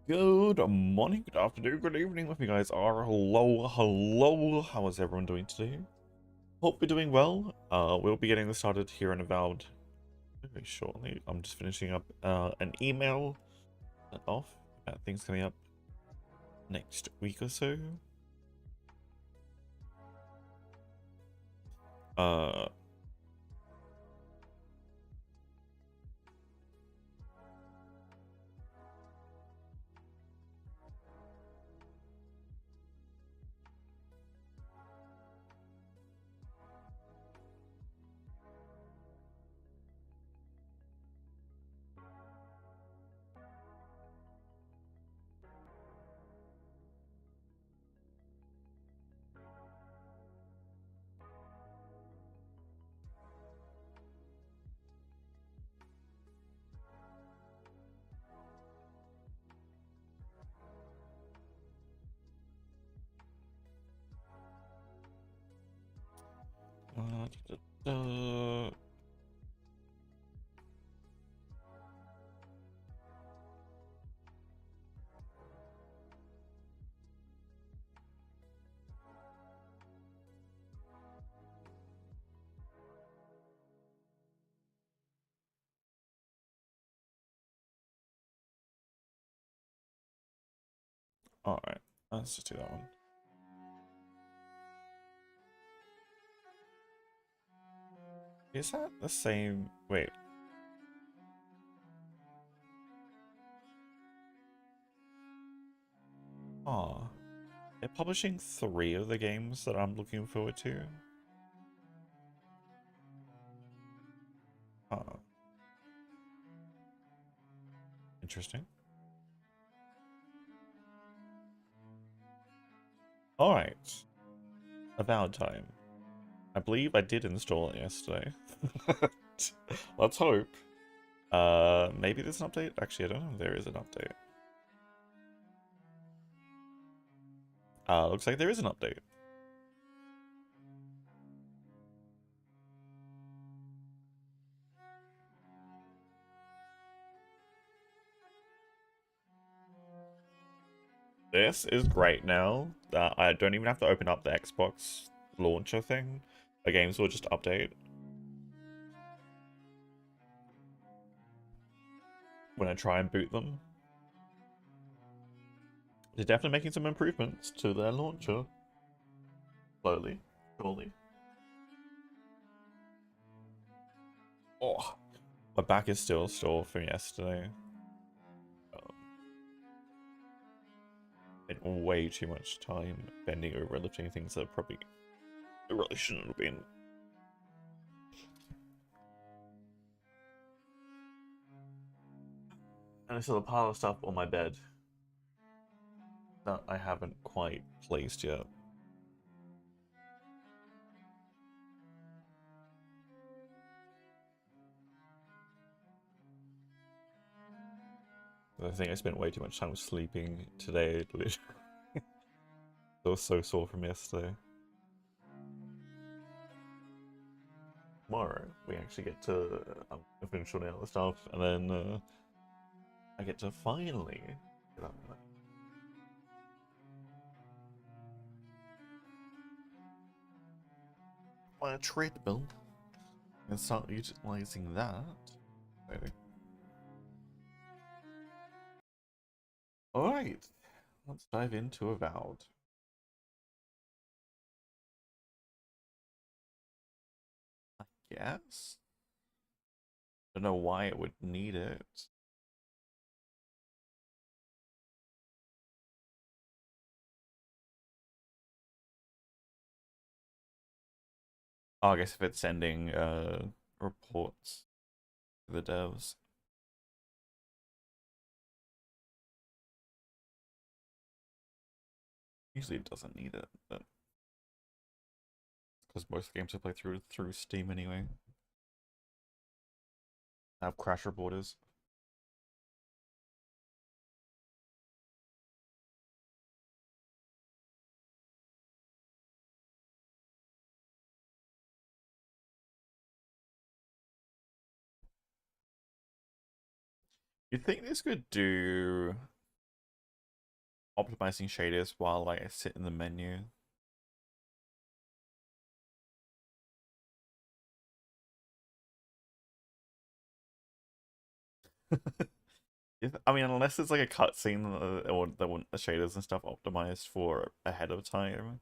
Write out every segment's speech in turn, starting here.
Good morning, good afternoon, good evening with you guys are. Hello. How is everyone doing today? Hope you're doing well. We'll be getting this started here in Avowed very shortly. I'm just finishing up an email and off about things coming up next week or so. Uh, uh, da, da, da. Alright, let's just do that one. Is that the same? Wait. Oh, they're publishing 3 of the games that I'm looking forward to. Oh, interesting. Alright. Avowed time. I believe I did install it yesterday. Let's hope. Maybe there's an update? Actually, I don't know if there is an update. Looks like there is an update. This is great now. I don't even have to open up the Xbox launcher thing. The games will just update when I try and boot them. They're definitely making some improvements to their launcher. Slowly, surely. Oh, my back is still sore from yesterday. Spent way too much time bending over lifting things that probably really shouldn't have been. And I still have a pile of stuff on my bed that I haven't quite placed yet. I think I spent way too much time sleeping today. I was so sore from yesterday. Tomorrow we actually get to finish all the other stuff, and then I get to finally get up my treadmill and start utilizing that. Maybe. All right, let's dive into Avowed. I guess. Don't know why it would need it. Oh, I guess if it's sending reports to the devs. Usually it doesn't need it, but because most games I play through Steam anyway. I have crash reporters. You'd think this could do optimizing shaders while like I sit in the menu. I mean, unless it's like a cutscene or they want the shaders and stuff optimized for ahead of time.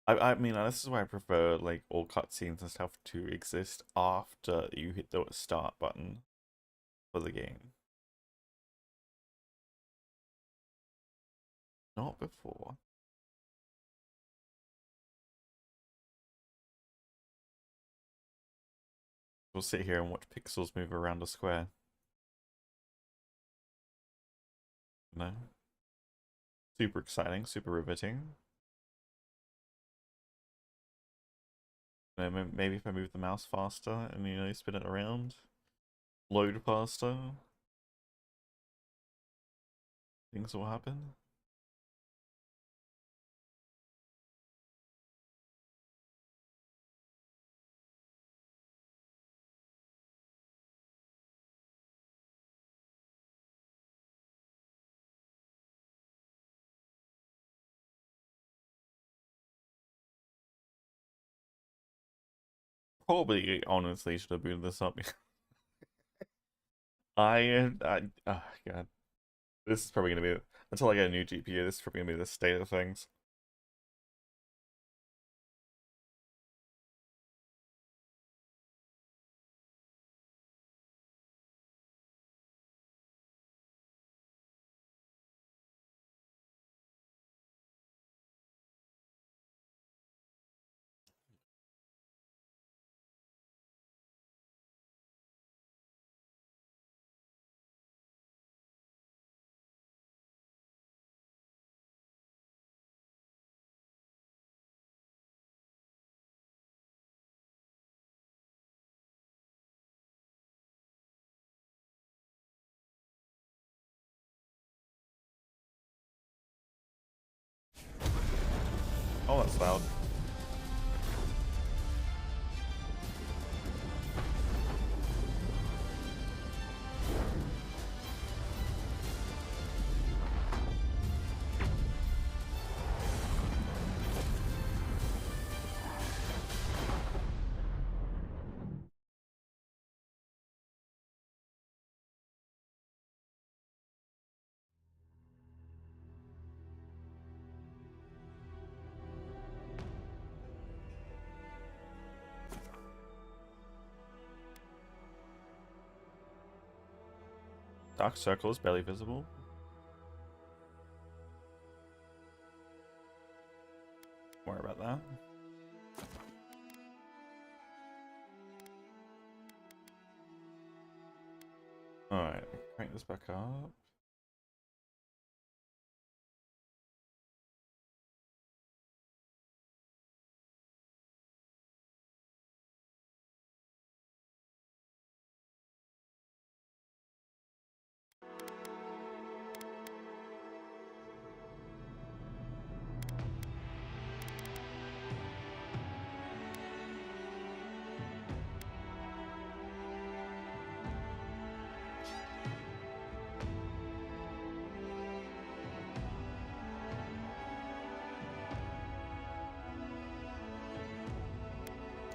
I mean, this is why I prefer like all cutscenes and stuff to exist after you hit the start button for the game, not before. We'll sit here and watch pixels move around a square. No. Super exciting, super riveting. Maybe if I move the mouse faster and, you know, spin it around, load faster, things will happen. Probably, honestly, should have booted this up. Oh god. This is probably gonna be, until I get a new GPU, this is probably gonna be the state of things. Oh, that's loud. Dark circle is barely visible. Don't worry about that. Alright, crank this back up.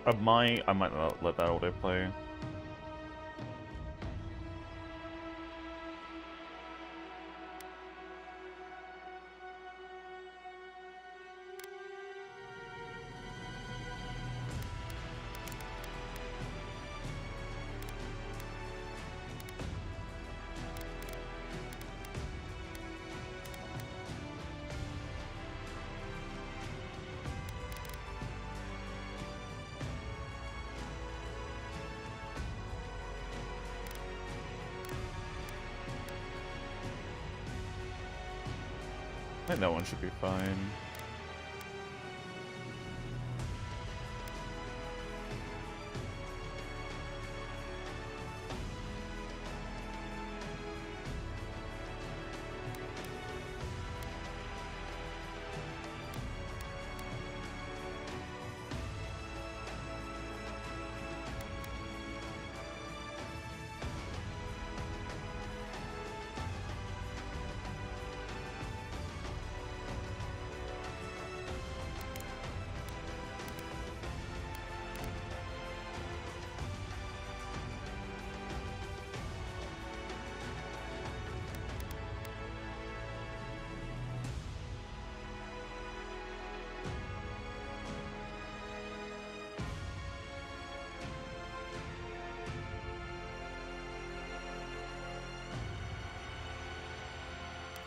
I might not let that autoplay. I think that one should be fine.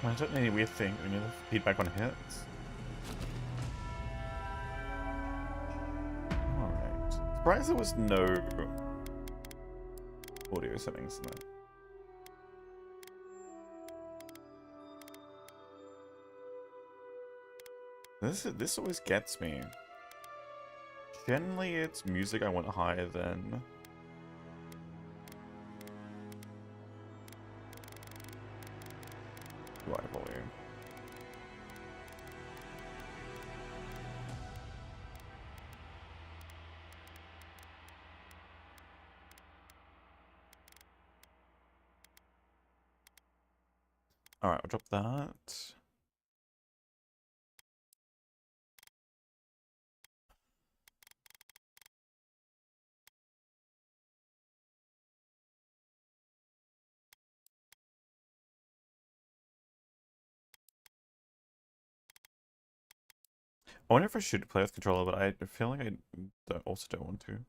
I don't need any weird thing. We need feedback on hits. Alright. Surprised there was no audio settings in there. This always gets me. Generally, it's music I want higher than. UI volume. Alright, I'll drop that. I wonder if I should play with controller, but I feel like I also don't want to.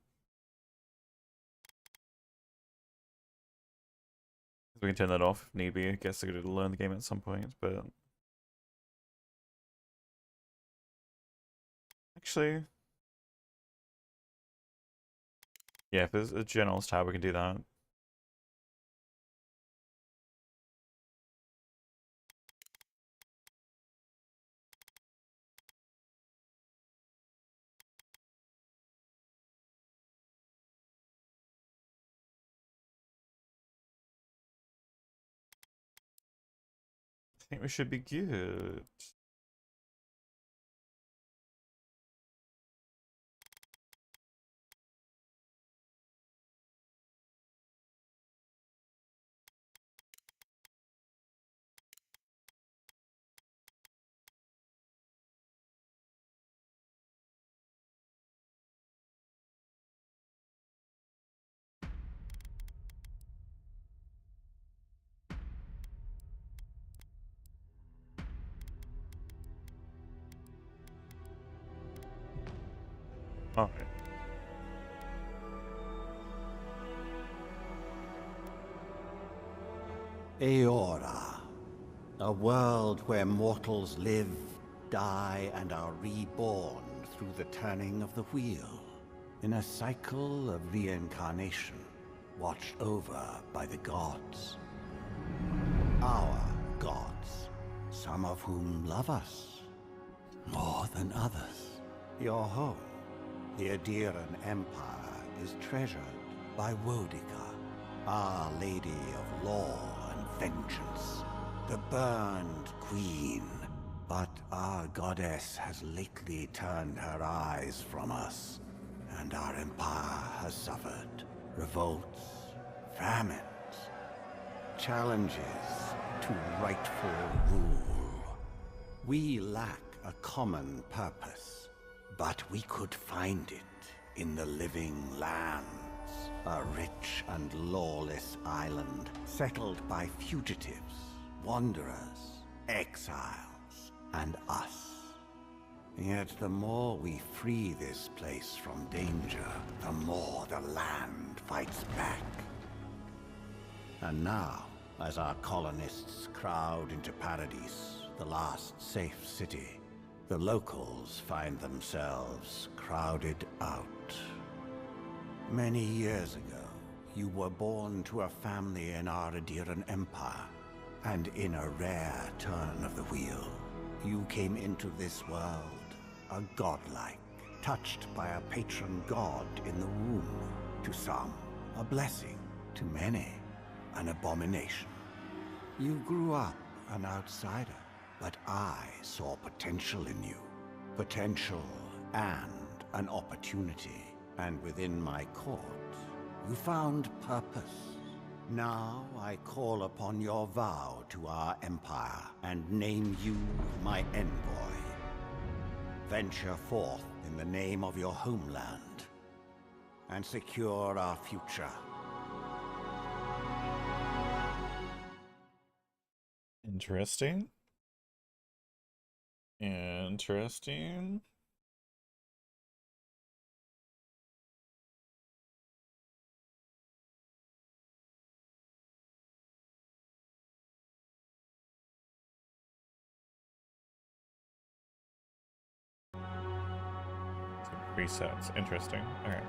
We can turn that off if need be. I guess I could learn the game at some point, but actually, yeah, if there's a generalist tab, we can do that. I think we should be good. Alright. Eora, a world where mortals live, die, and are reborn through the turning of the wheel, in a cycle of reincarnation, watched over by the gods. Our gods, some of whom love us more than others. Your home, the Adiran Empire, is treasured by Wodica, Our Lady of Law and Vengeance, the Burned Queen. But our goddess has lately turned her eyes from us, and our empire has suffered revolts, famines, challenges to rightful rule. We lack a common purpose, but we could find it in the Living Lands, a rich and lawless island settled by fugitives, wanderers, exiles, and us. Yet the more we free this place from danger, the more the land fights back. And now, as our colonists crowd into Paradise, the last safe city, the locals find themselves crowded out. Many years ago, you were born to a family in our Adiran Empire, and in a rare turn of the wheel, you came into this world a godlike, touched by a patron god in the womb. To some, a blessing. To many, an abomination. You grew up an outsider, but I saw potential in you. Potential and an opportunity. And within my court, you found purpose. Now I call upon your vow to our empire and name you my envoy. Venture forth in the name of your homeland and secure our future. Interesting. Interesting. resets. Interesting. Okay.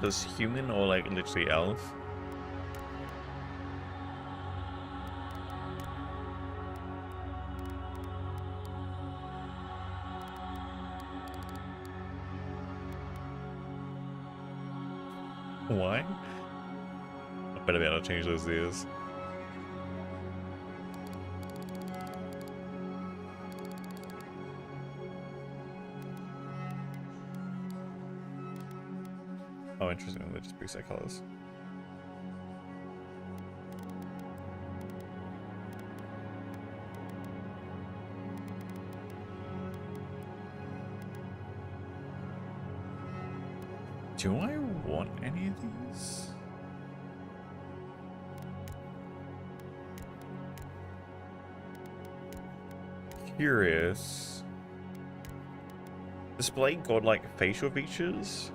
Does human or like literally elf? Why? I better be able to change those ears. Oh, interesting. They just preset colors. Do I want any of these? Curious. Display godlike facial features?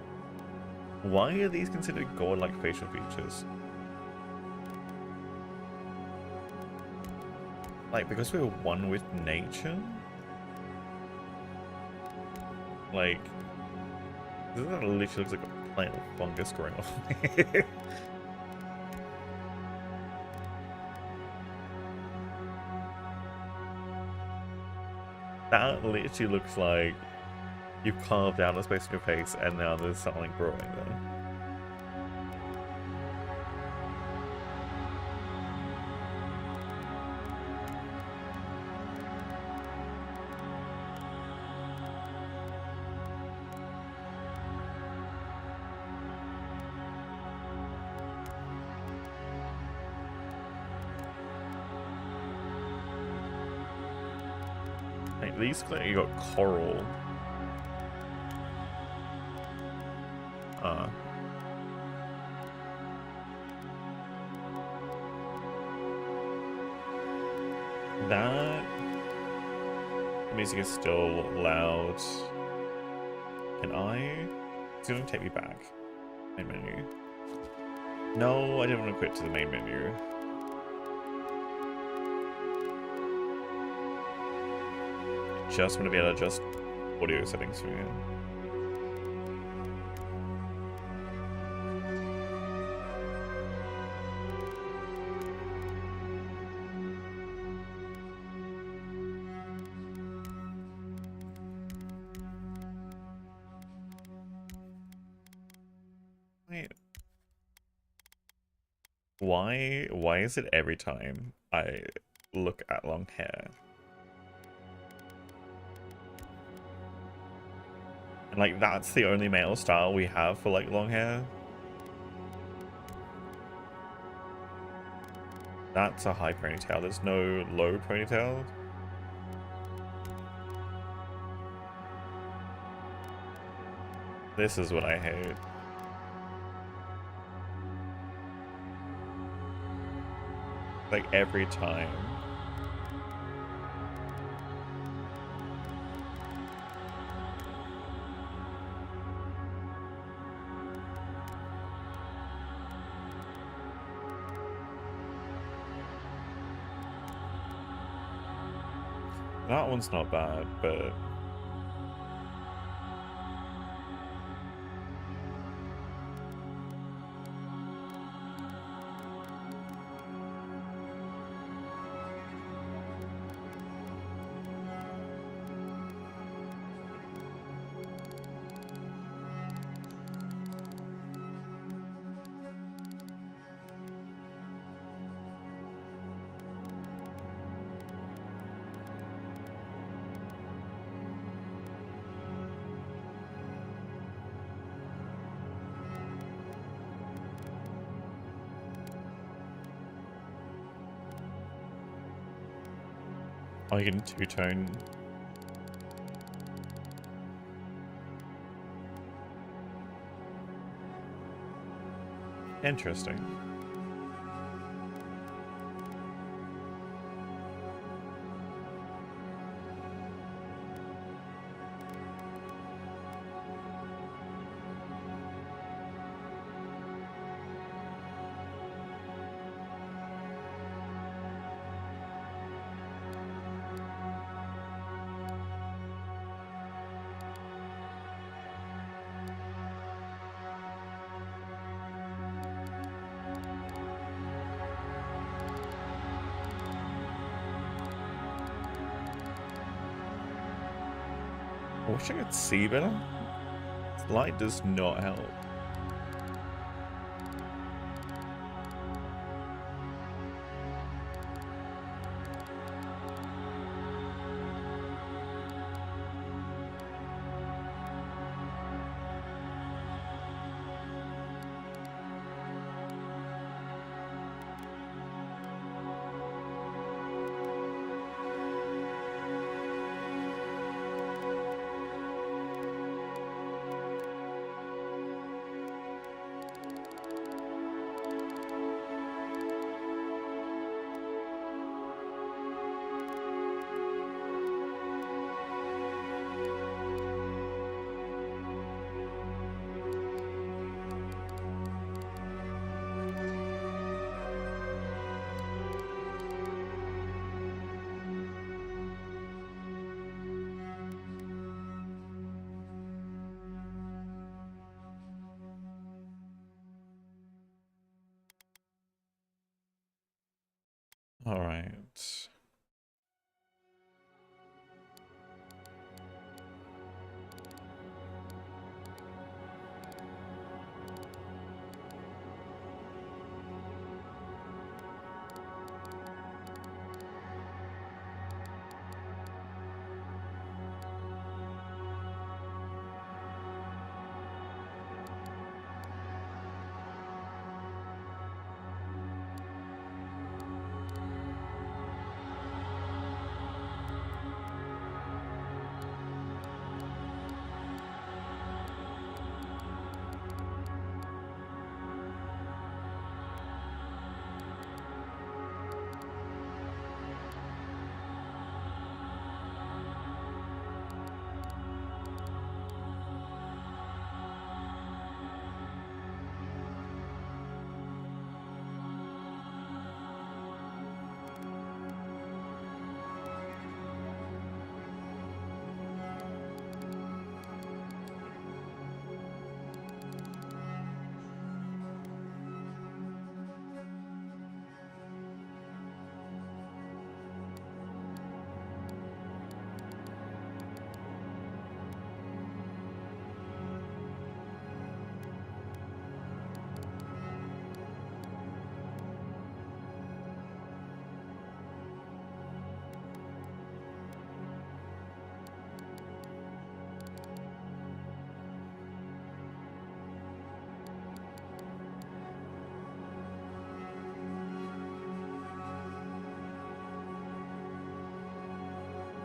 Why are these considered godlike facial features? Like, because we're one with nature? Like, this literally looks like a plant of fungus growing off me. That literally looks like you've carved out a space in your face and now there's something growing there. Like, these clearly got coral. That music is still loud. Can I? It's gonna take me back. Main menu. No, I didn't want to quit to the main menu. Just want to be able to adjust audio settings for you. Why is it every time I look at long hair? And like, that's the only male style we have for like long hair? That's a high ponytail, there's no low ponytail? This is what I hate. Like, every time. That one's not bad, but... Oh, you can two-tone. Interesting. I wish I could see better. This light does not help. All right.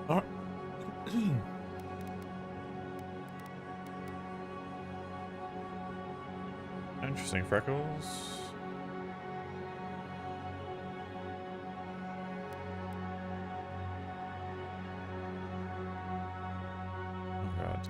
All right. Interesting, Freckles. Oh god.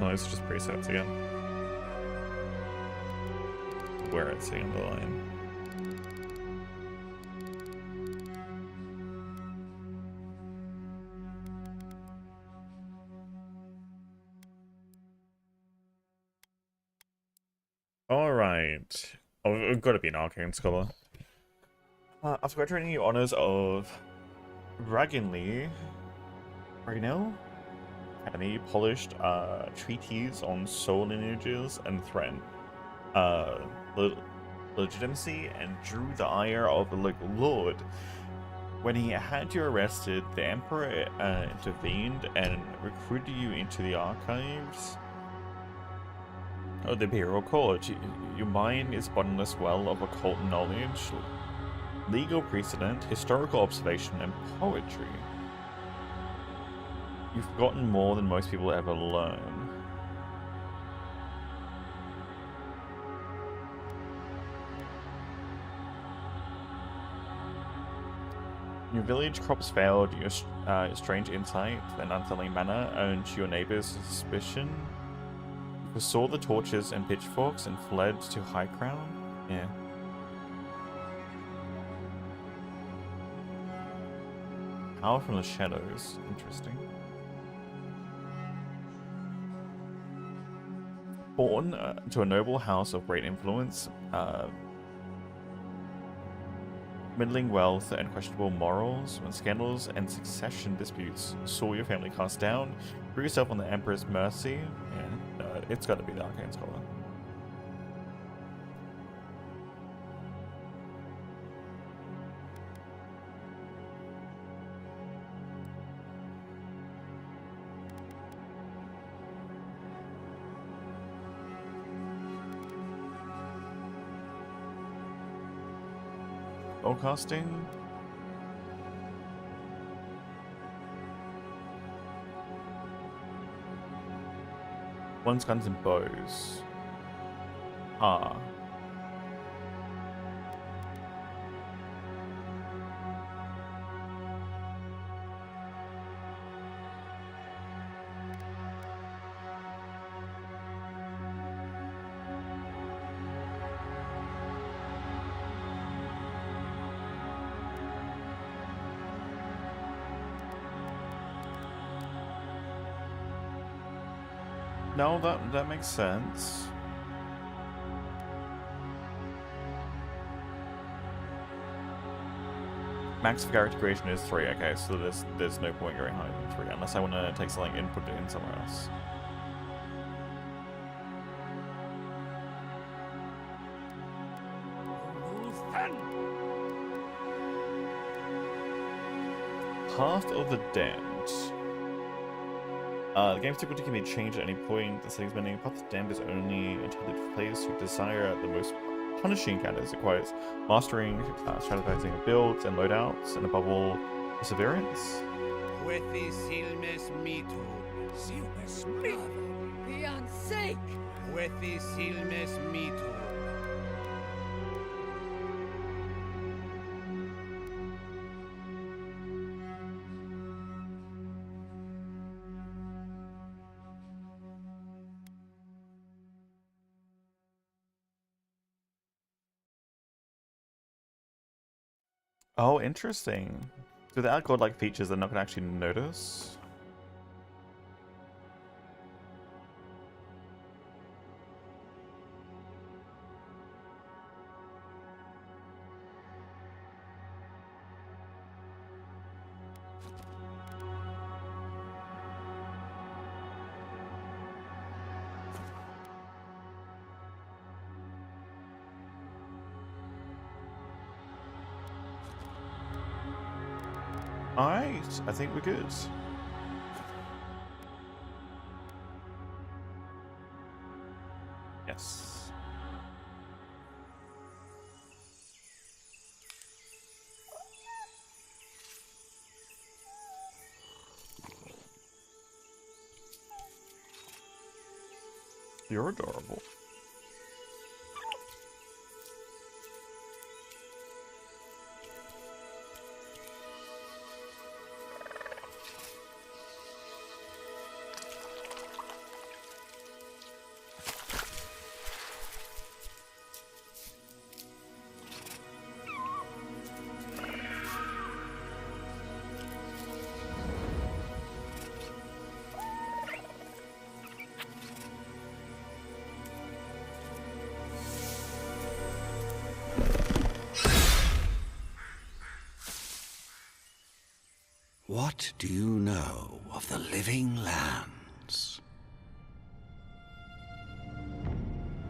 Oh, it's just presets again. Where it's the end of the line. Alright. Oh, we've got to be an Arcane Scholar. After graduating, the honors of Ragnell Academy polished treatise on soul lineages and threat, legitimacy, and drew the ire of the local lord. When he had you arrested, the Emperor intervened and recruited you into the archives of the Imperial Court. Your mind is bottomless well of occult knowledge, legal precedent, historical observation, and poetry. You've forgotten more than most people ever learn. Your village crops failed, your strange insight and unsettling manner earned your neighbors' suspicion. You saw the torches and pitchforks and fled to High Crown? Yeah. Power from the shadows. Interesting. Born to a noble house of great influence, middling wealth and questionable morals, when scandals and succession disputes saw your family cast down, threw yourself on the Emperor's mercy. Yeah, it's got to be the Arcane Scholar. Spellcasting. One's guns and bows. Ah. No, that makes sense. Max for character creation is 3. Okay, so there's no point going higher than 3 unless I want to take something and put it in somewhere else. Path of the Damned. The game's difficulty can be changed at any point. The settings menu. Path of the Damned is only intended for players who desire the most punishing encounters. It requires mastering, strategizing of builds and loadouts, and above all, perseverance. Beyond sake! Oh, interesting. So without godlike features, they're not going to actually notice. Alright, I think we're good. Yes. You're adorable. What do you know of the living lands?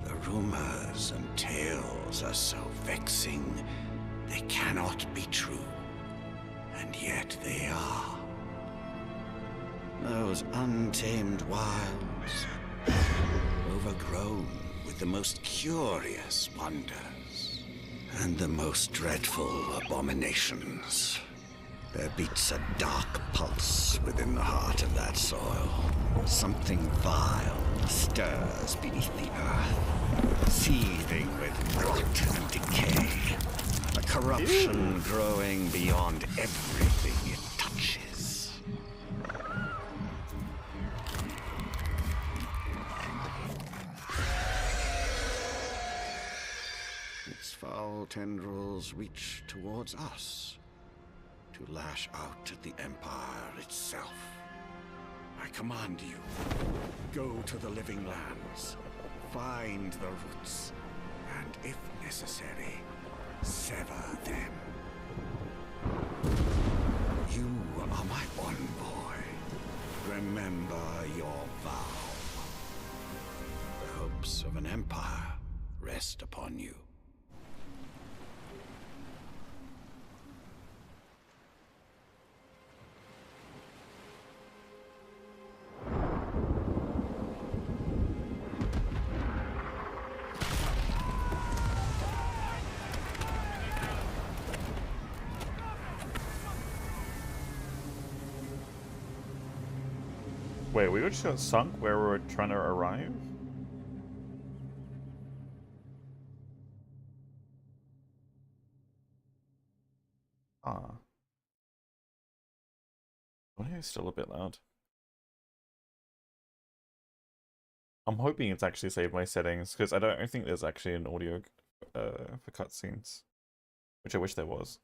The rumors and tales are so vexing, they cannot be true. And yet they are. Those untamed wilds, overgrown with the most curious wonders and the most dreadful abominations. There beats a dark pulse within the heart of that soil. Something vile stirs beneath the earth, seething with rot and decay. A corruption growing beyond everything it touches. Its foul tendrils reach towards us, to lash out at the Empire itself. I command you, go to the Living Lands, find the roots, and if necessary, sever them. You are my envoy. Remember your vow. The hopes of an empire rest upon you. Wait, we just got sunk where we were trying to arrive? Ah. Audio is still a bit loud. I'm hoping it's actually saved my settings, because I don't think there's actually an audio for cutscenes. Which I wish there was.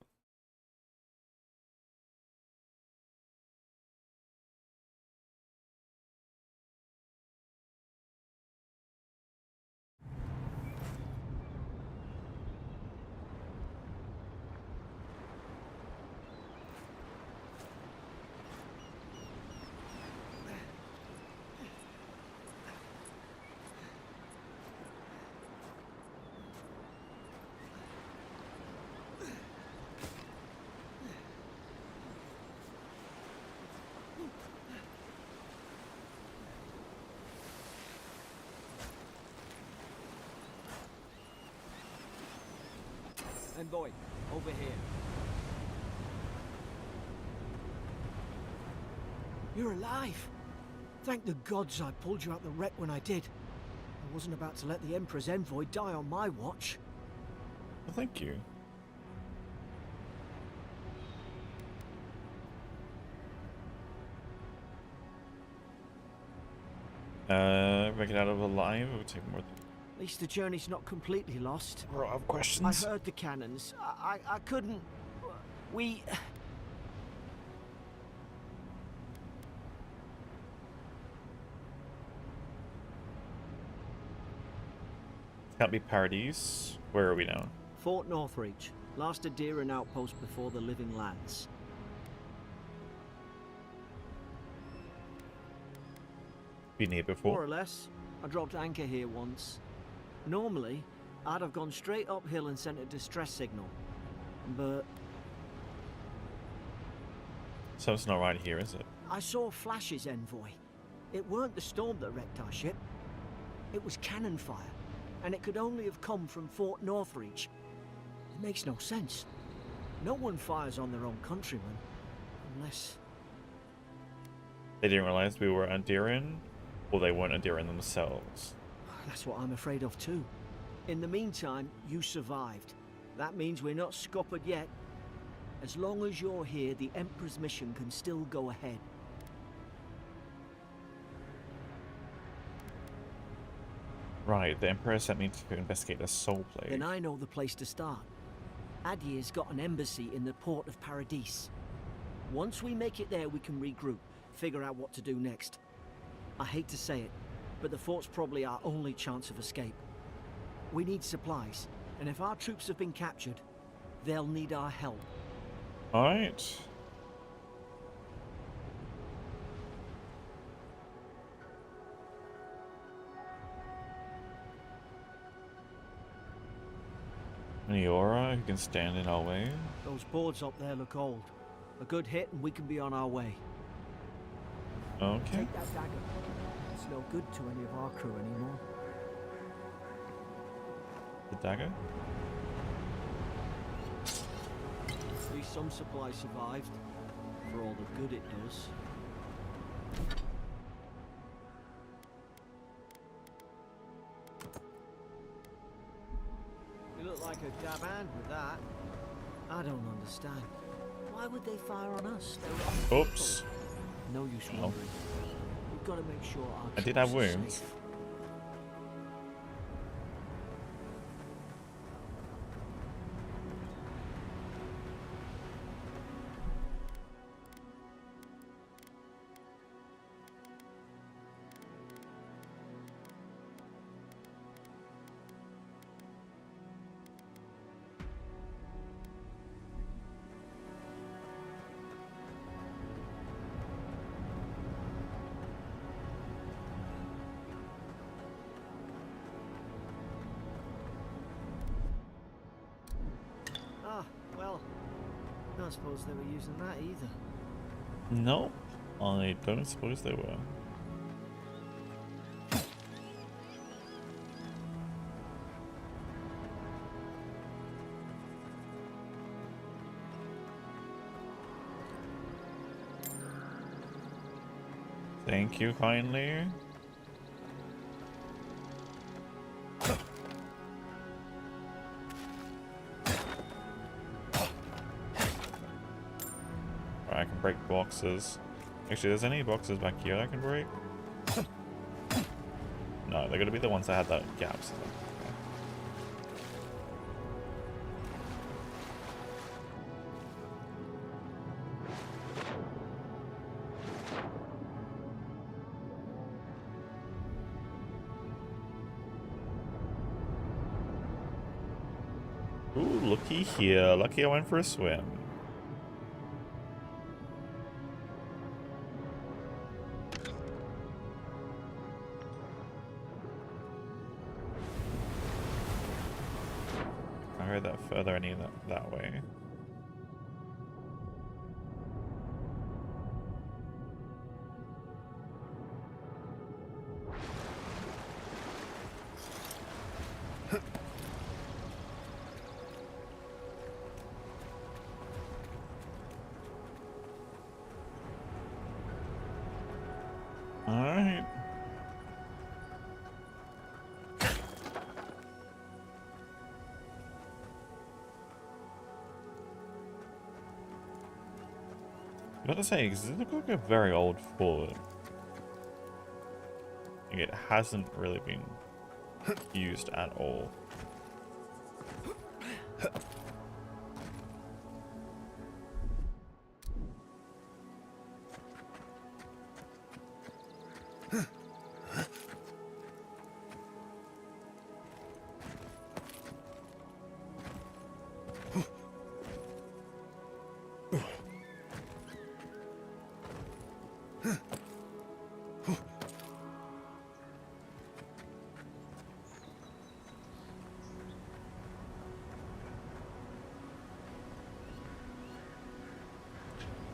Envoy, over here. You're alive! Thank the gods I pulled you out the wreck when I did. I wasn't about to let the Emperor's envoy die on my watch. Well, thank you. Make it out of alive, it would take more than... At least the journey's not completely lost. I have I questions. heard the cannons. I couldn't... We... Can't be Paradise. Where are we now? Fort Northreach. Last Adiran outpost before the Living Lands. Been here More before. or less. I dropped anchor here once. Normally, I'd have gone straight uphill and sent a distress signal. But Something's not right here, is it? I saw flashes, Envoy. It weren't the storm that wrecked our ship. It was cannon fire, and it could only have come from Fort Northreach. It makes no sense. No one fires on their own countrymen, unless... They didn't realize we were Andiran, or they weren't Andiran themselves. That's what I'm afraid of too. In the meantime, you survived. That means we're not scuppered yet. As long as you're here, the Emperor's mission can still go ahead. Right, the Emperor sent me to investigate the Soul Plague. Then I know the place to start. Adir's got an embassy in the port of Paradise. Once we make it there, we can regroup, figure out what to do next. I hate to say it, but the fort's probably our only chance of escape. We need supplies, and if our troops have been captured, they'll need our help. Alright. Any aura who can stand in our way? Those boards up there look old. A good hit and we can be on our way. Okay. Take that dagger. It's no good to any of our crew anymore. The dagger? At least some supplies survived, for all the good it does. You look like a dab hand with that. I don't understand. Why would they fire on us? They were Oops. no use Oh. wondering. We've got to make sure our I did troops have are wounds. safe. Ah, well, I don't suppose they were using that either. No, I don't suppose they were. Thank you kindly. I can break boxes. Actually, there's any boxes back here I can break? No, they're gonna be the ones that had that gaps in them. Ooh, looky here. Lucky I went for a swim. I heard that further any that way. Alright. I gotta say, 'cause this looks like a very old fort. Like it hasn't really been used at all.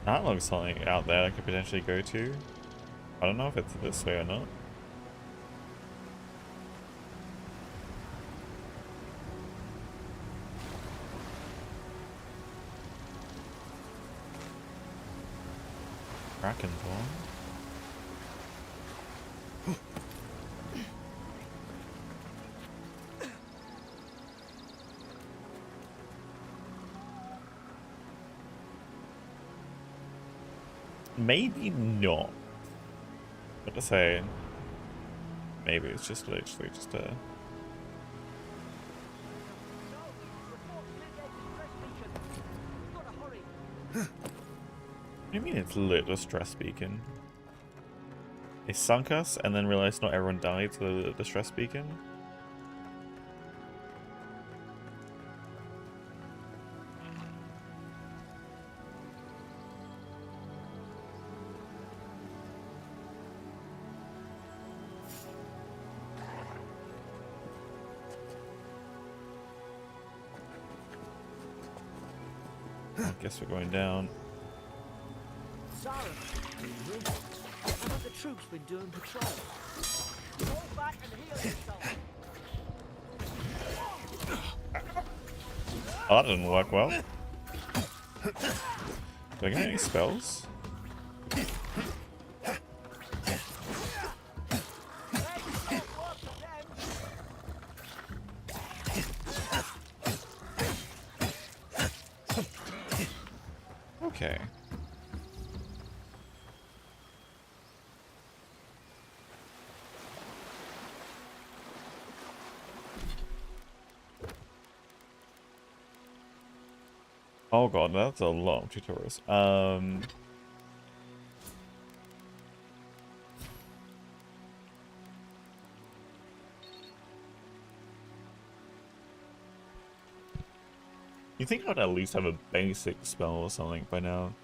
That looks something out there I could potentially go to. I don't know if it's this way or not. Kraken's one. Maybe not. But to say, maybe it's just literally just a. What do you mean it's lit a stress beacon? They sunk us and then realized not everyone died to the distress beacon? I guess we're going down. Sara, haven't the troops been doing patrol? Fall back and heal yourself. Oh, that didn't work well. Do I get any spells? Okay. Oh god, that's a lot of tutorials. You think I'd at least have a basic spell or something by now?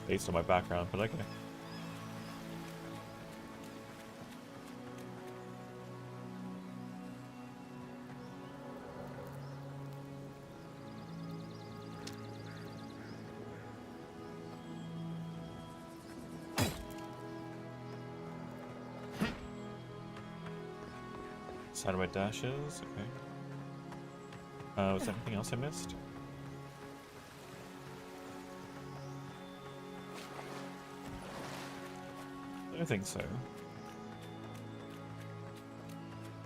Based on my background, but okay. Sideway dashes, okay. Was there anything else I missed? I don't think so.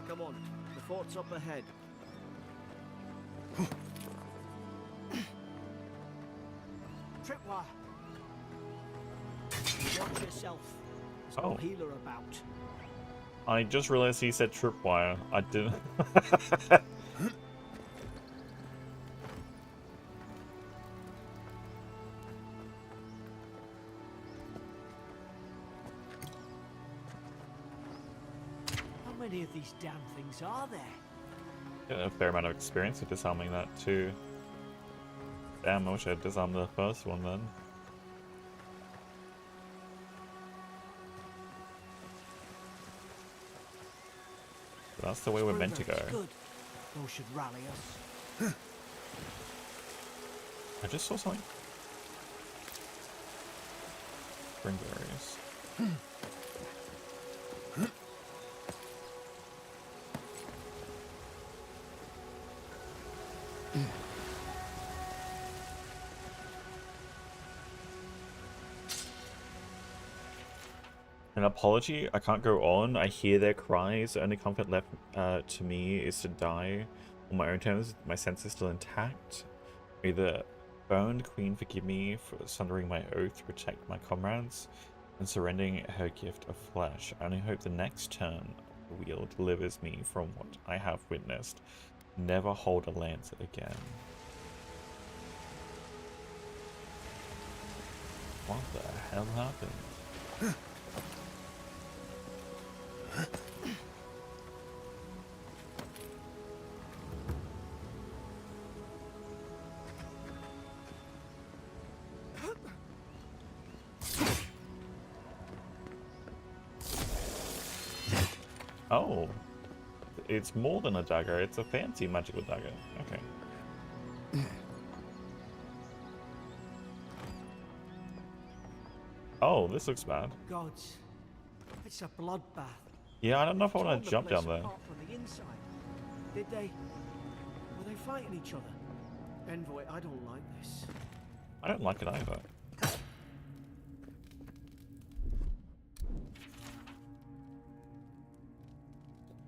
Come on, the fort's up ahead. Tripwire. Watch yourself. There's no healer about. I just realized he said tripwire. I didn't. How many of these damn things are there? Got a fair amount of experience with disarming that too. Damn, I wish I'd disarmed the first one then. But that's the way we're meant to go. Good. Those should rally us. I just saw something. Spring berries. An apology, I can't go on. I hear their cries. The only comfort left to me is to die on my own terms. My sense is still intact. May the burned queen forgive me for sundering my oath to protect my comrades and surrendering her gift of flesh. I only hope the next turn of the wheel delivers me from what I have witnessed. Never hold a lance again. What the hell happened? Oh, it's more than a dagger, it's a fancy magical dagger. Okay. Oh, this looks bad. Gods, it's a bloodbath. Yeah, I don't know if I want to Torn jump the place down there. apart from the inside. Did they? Were they fighting each other? Envoy, I don't like this. I don't like it either.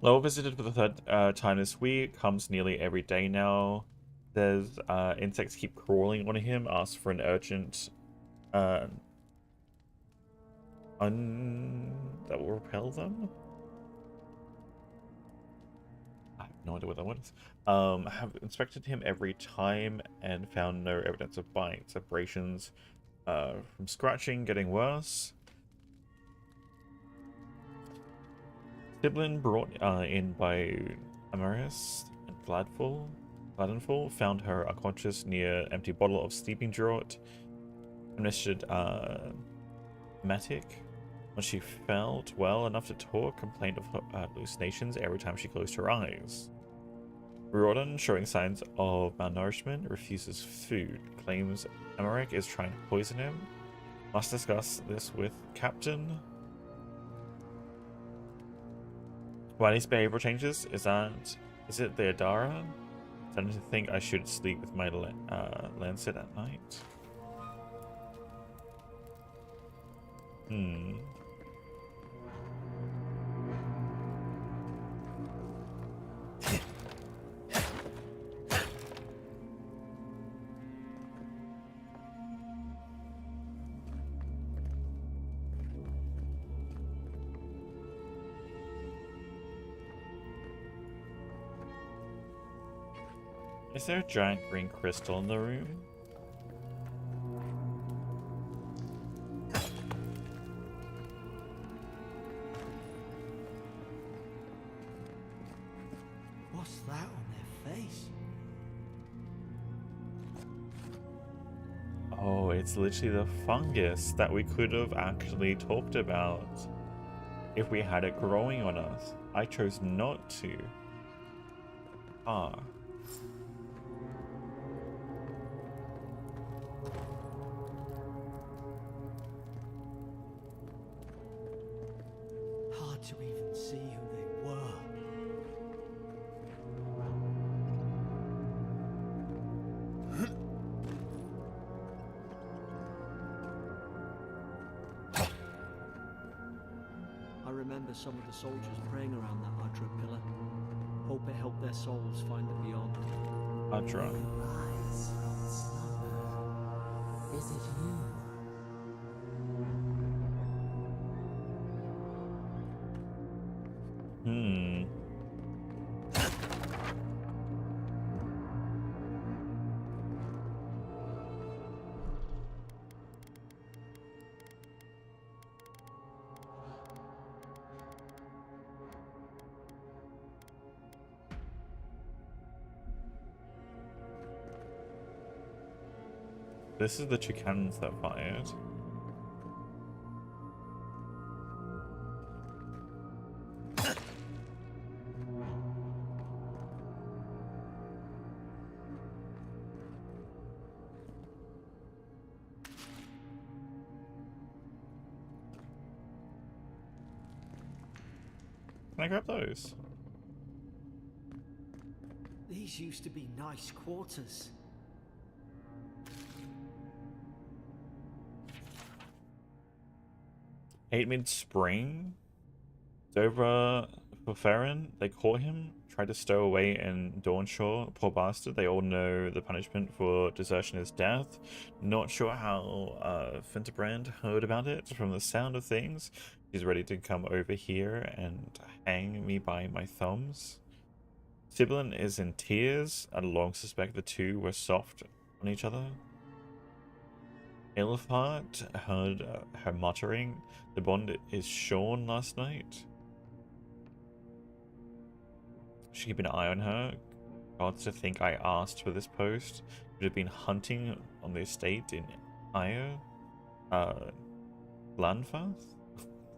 Level visited for the third time this week. Comes nearly every day now. There's insects keep crawling on him. Asks for an urgent that will repel them. I have no idea what that was. Have inspected him every time and found no evidence of bites. Abrasions from scratching getting worse. Siblin brought in by Amaris and Gladenful found her unconscious near empty bottle of sleeping draught. Administered Matic. When she felt well enough to talk, complained of hallucinations every time she closed her eyes. Riordan, showing signs of malnourishment, refuses food. Claims Emmerich is trying to poison him. Must discuss this with Captain. Why these behavioral changes? Is it the Adara? Starting to think I should sleep with my lancet at night. Is there a giant green crystal in the room? What's that on their face? Oh, it's literally the fungus that we could have actually talked about if we had it growing on us. I chose not to. Ah. Hard to even see who they were. I remember some of the soldiers praying around that Adra pillar. Hope it helped their souls find the beyond. Adra. Rise from slumber. Is it you? This is the two cannons that fired. Can I grab those? These used to be nice quarters. Hate mid-spring? Dobra Ferren, they caught him, tried to stow away in Dawnshaw. Poor bastard, they all know the punishment for desertion is death. Not sure how Finterbrand heard about it. From the sound of things, he's ready to come over here and hang me by my thumbs. Sibyllin is in tears. I long suspect the two were soft on each other. Ilfart heard her muttering. The bond is shorn last night. Should keep an eye on her. Gods to think I asked for this post. Would have been hunting on the estate in Ire. Glanfath?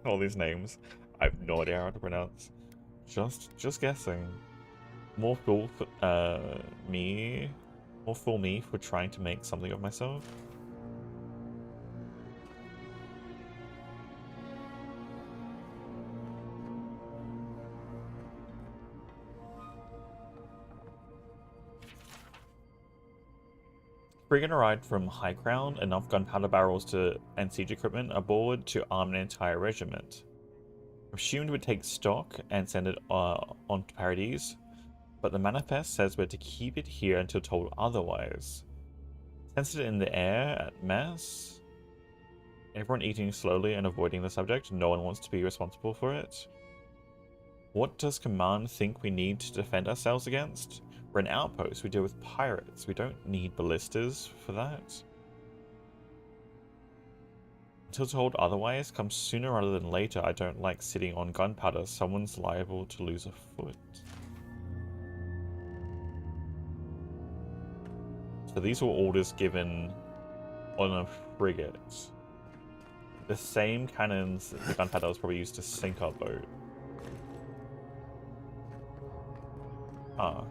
All these names. I have no idea how to pronounce. Just guessing. More fool me for trying to make something of myself. Bringing a ride from high ground, enough gunpowder barrels and siege equipment aboard to arm an entire regiment. Assumed we'd take stock and send it on to Paradise, but the manifest says we're to keep it here until told otherwise. Sensed it in the air at mess. Everyone eating slowly and avoiding the subject. No one wants to be responsible for it. What does command think we need to defend ourselves against? We're an outpost. We deal with pirates. We don't need ballistas for that. Until told otherwise comes sooner rather than later. I don't like sitting on gunpowder. Someone's liable to lose a foot. So these were orders given on a frigate. The same cannons the gunpowder was probably used to sink our boat. Ah.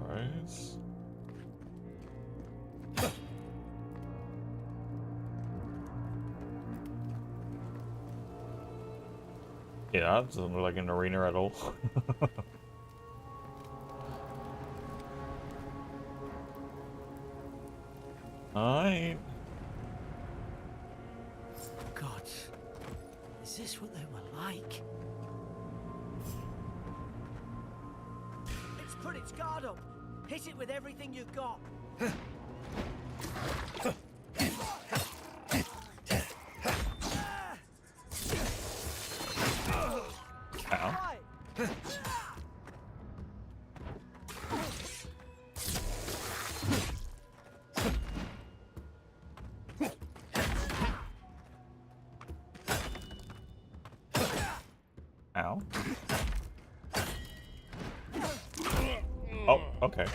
arrows. Yeah, that doesn't look like an arena at all. Alright. God, is this what they were like? It's put its guard up. Hit it with everything you've got. Ow. Right. Ow. Oh, okay.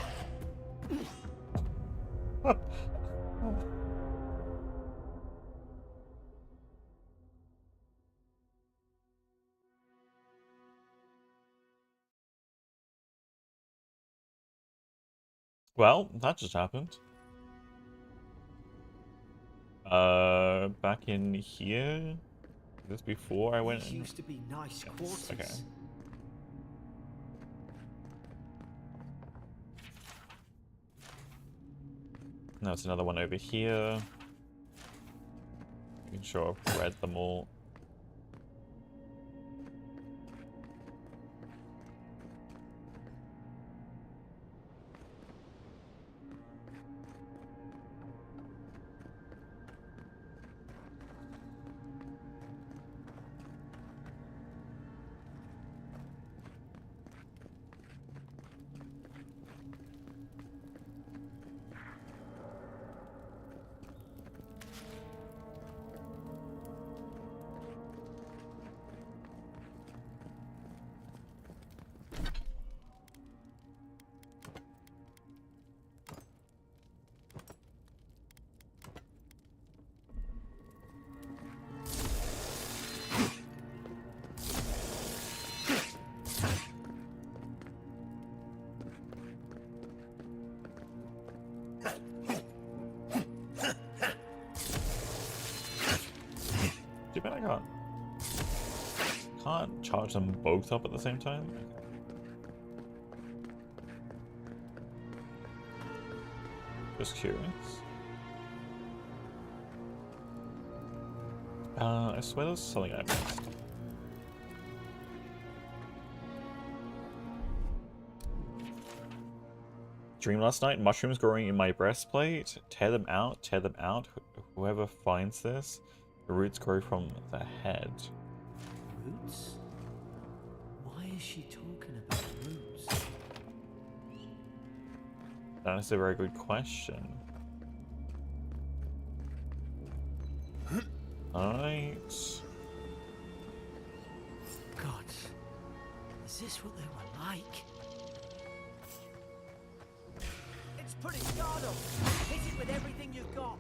Well, that just happened. Back in here? This before I went These in? used to be nice quarters. Okay. Now it's another one over here. Making sure I've read them all. Too bad I can't charge them both up at the same time. Okay. Just curious. I swear there's something I missed. Dream last night, mushrooms growing in my breastplate. Tear them out, tear them out. Whoever finds this, the roots grow from the head. Roots? Why is she talking about roots? That is a very good question. Alright. God, is this what they were like? It's put its guard up. Hit it with everything you've got.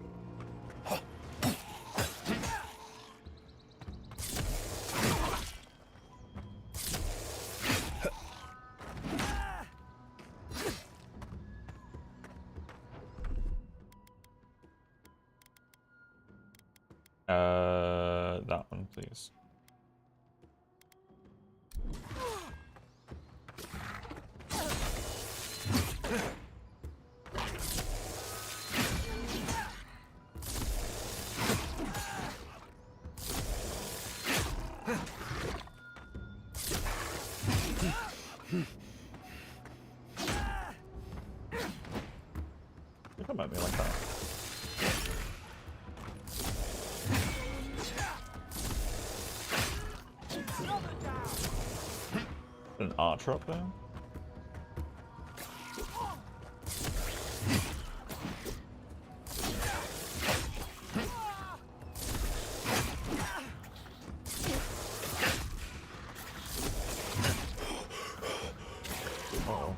That one, please. Don't come at me like that. An archer up there? Uh-oh.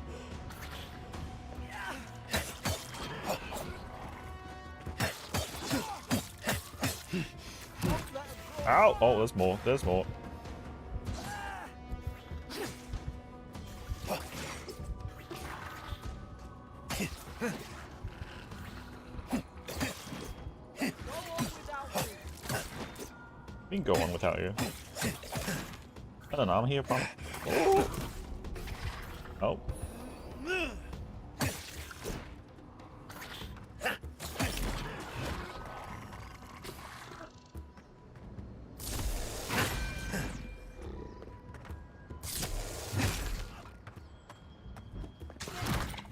Ow! Oh, there's more. There's more. We can go on without you. I don't know, I'm here from. Oh.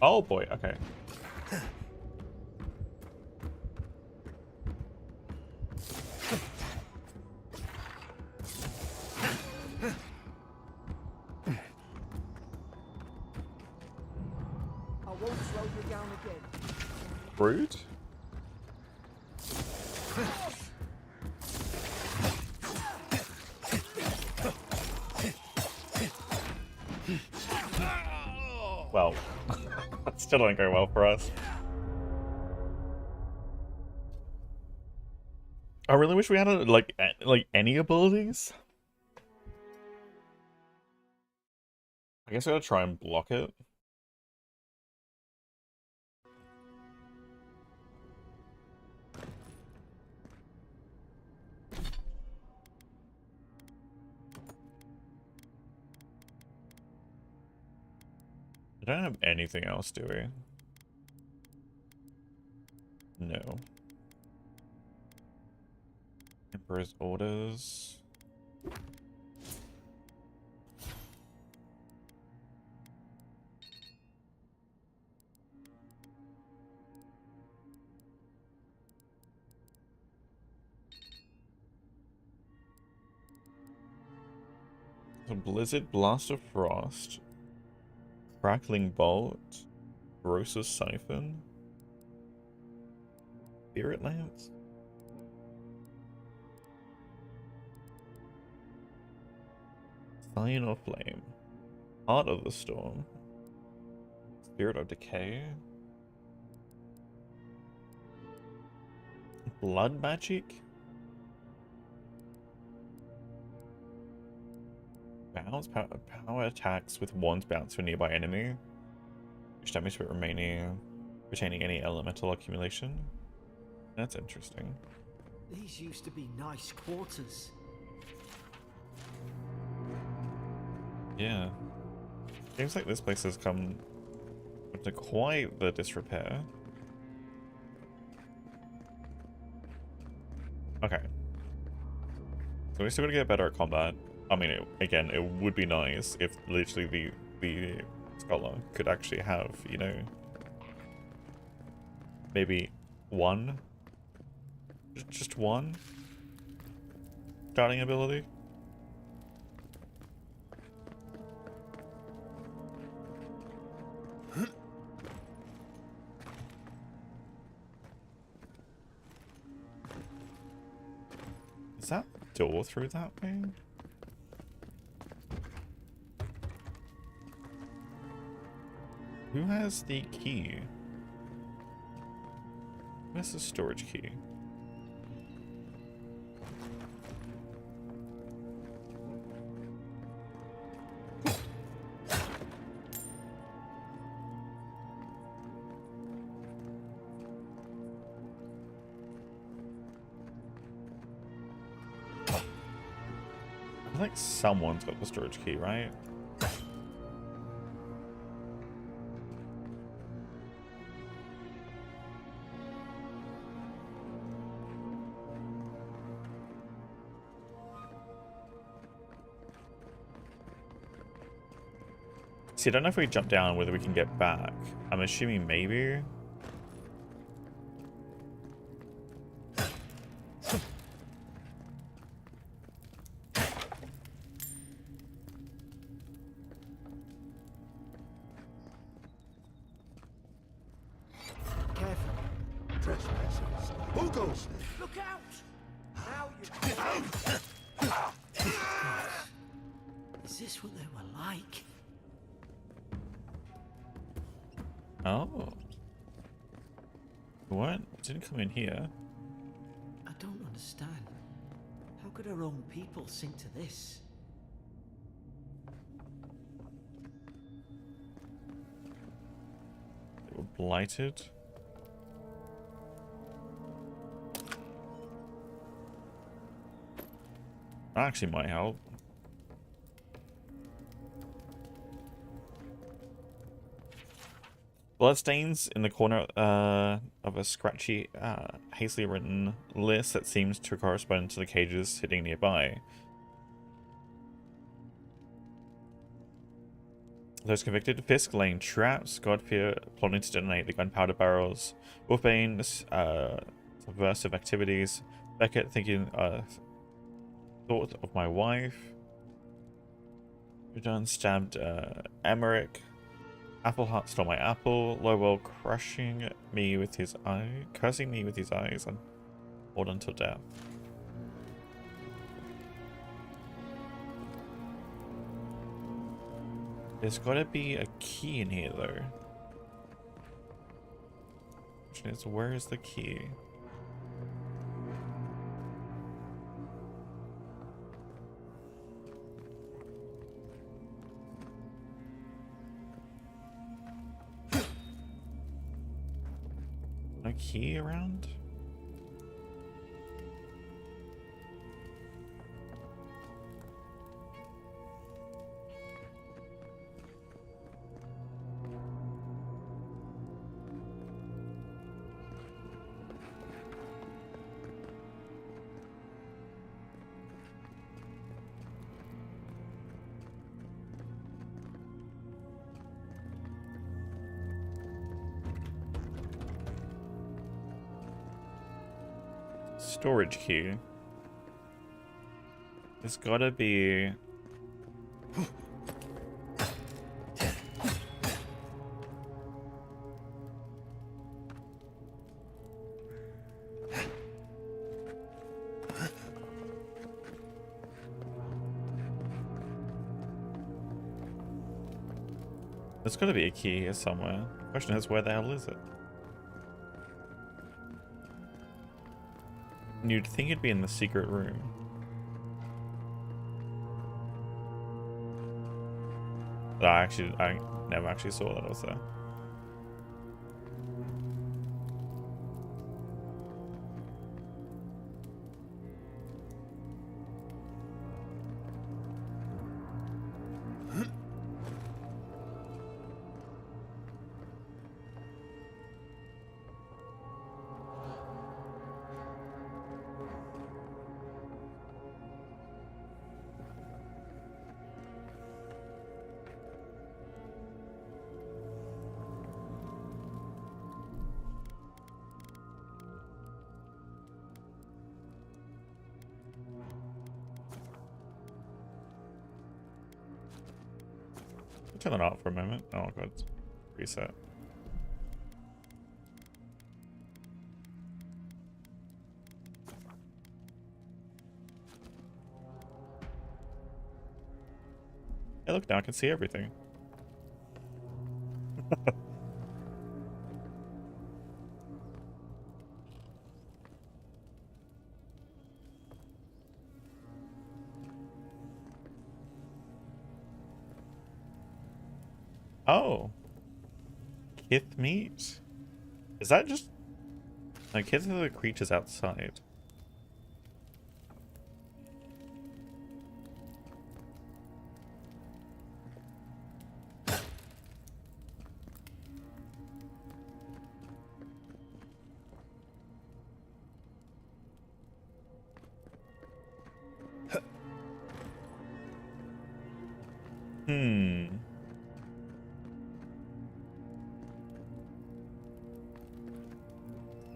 Oh boy, okay. I won't slow you down again. Rude? Well, that still don't go well for us. I really wish we had like any abilities. I guess I gotta try and block it. We don't have anything else, do we? No. Emperor's orders. So Blizzard, Blast of Frost, Crackling Bolt, Corrosive Siphon, Spirit Lance. Sign of Flame, Heart of the Storm, Spirit of Decay, Blood Magic, Bounce power attacks with wands bounce to a nearby enemy, which damage for retaining any elemental accumulation. That's interesting. These used to be nice quarters. Yeah. Seems like this place has come to quite the disrepair. Okay. So we still gotta get better at combat. I mean, again, it would be nice if literally the scholar could actually have, you know, maybe one, just one starting ability. Is that door through that way? Who has the key? Where's the storage key? I feel like someone's got the storage key, right? See, I don't know if we jump down whether we can get back. I'm assuming maybe. Careful. Trespassers. Who goes there? Look out! Now you... Is this what they were like? Oh. What? Didn't come in here. I don't understand. How could our own people sink to this? They were lighted. That actually might help. Bloodstains in the corner of a scratchy, hastily written list that seems to correspond to the cages sitting nearby. Those convicted: Fisk laying traps, Godfear plotting to detonate the gunpowder barrels, Wolfbane's subversive activities, Beckett thinking thought of my wife, Udon stabbed Emmerich, Appleheart stole my apple, Lowell cursing me with his eyes, and hold until death. There's gotta be a key in here though. Question is, where is the key? No key around? Storage key. There's gotta be... There's gotta be a key here somewhere. Question is, where the hell is it? You'd think it'd be in the secret room. But I never actually saw that it was there. Turn that off for a moment. Oh god. Reset. Hey look, now I can see everything. Oh. Kith meat? Is that just... No, Kith are the creatures outside.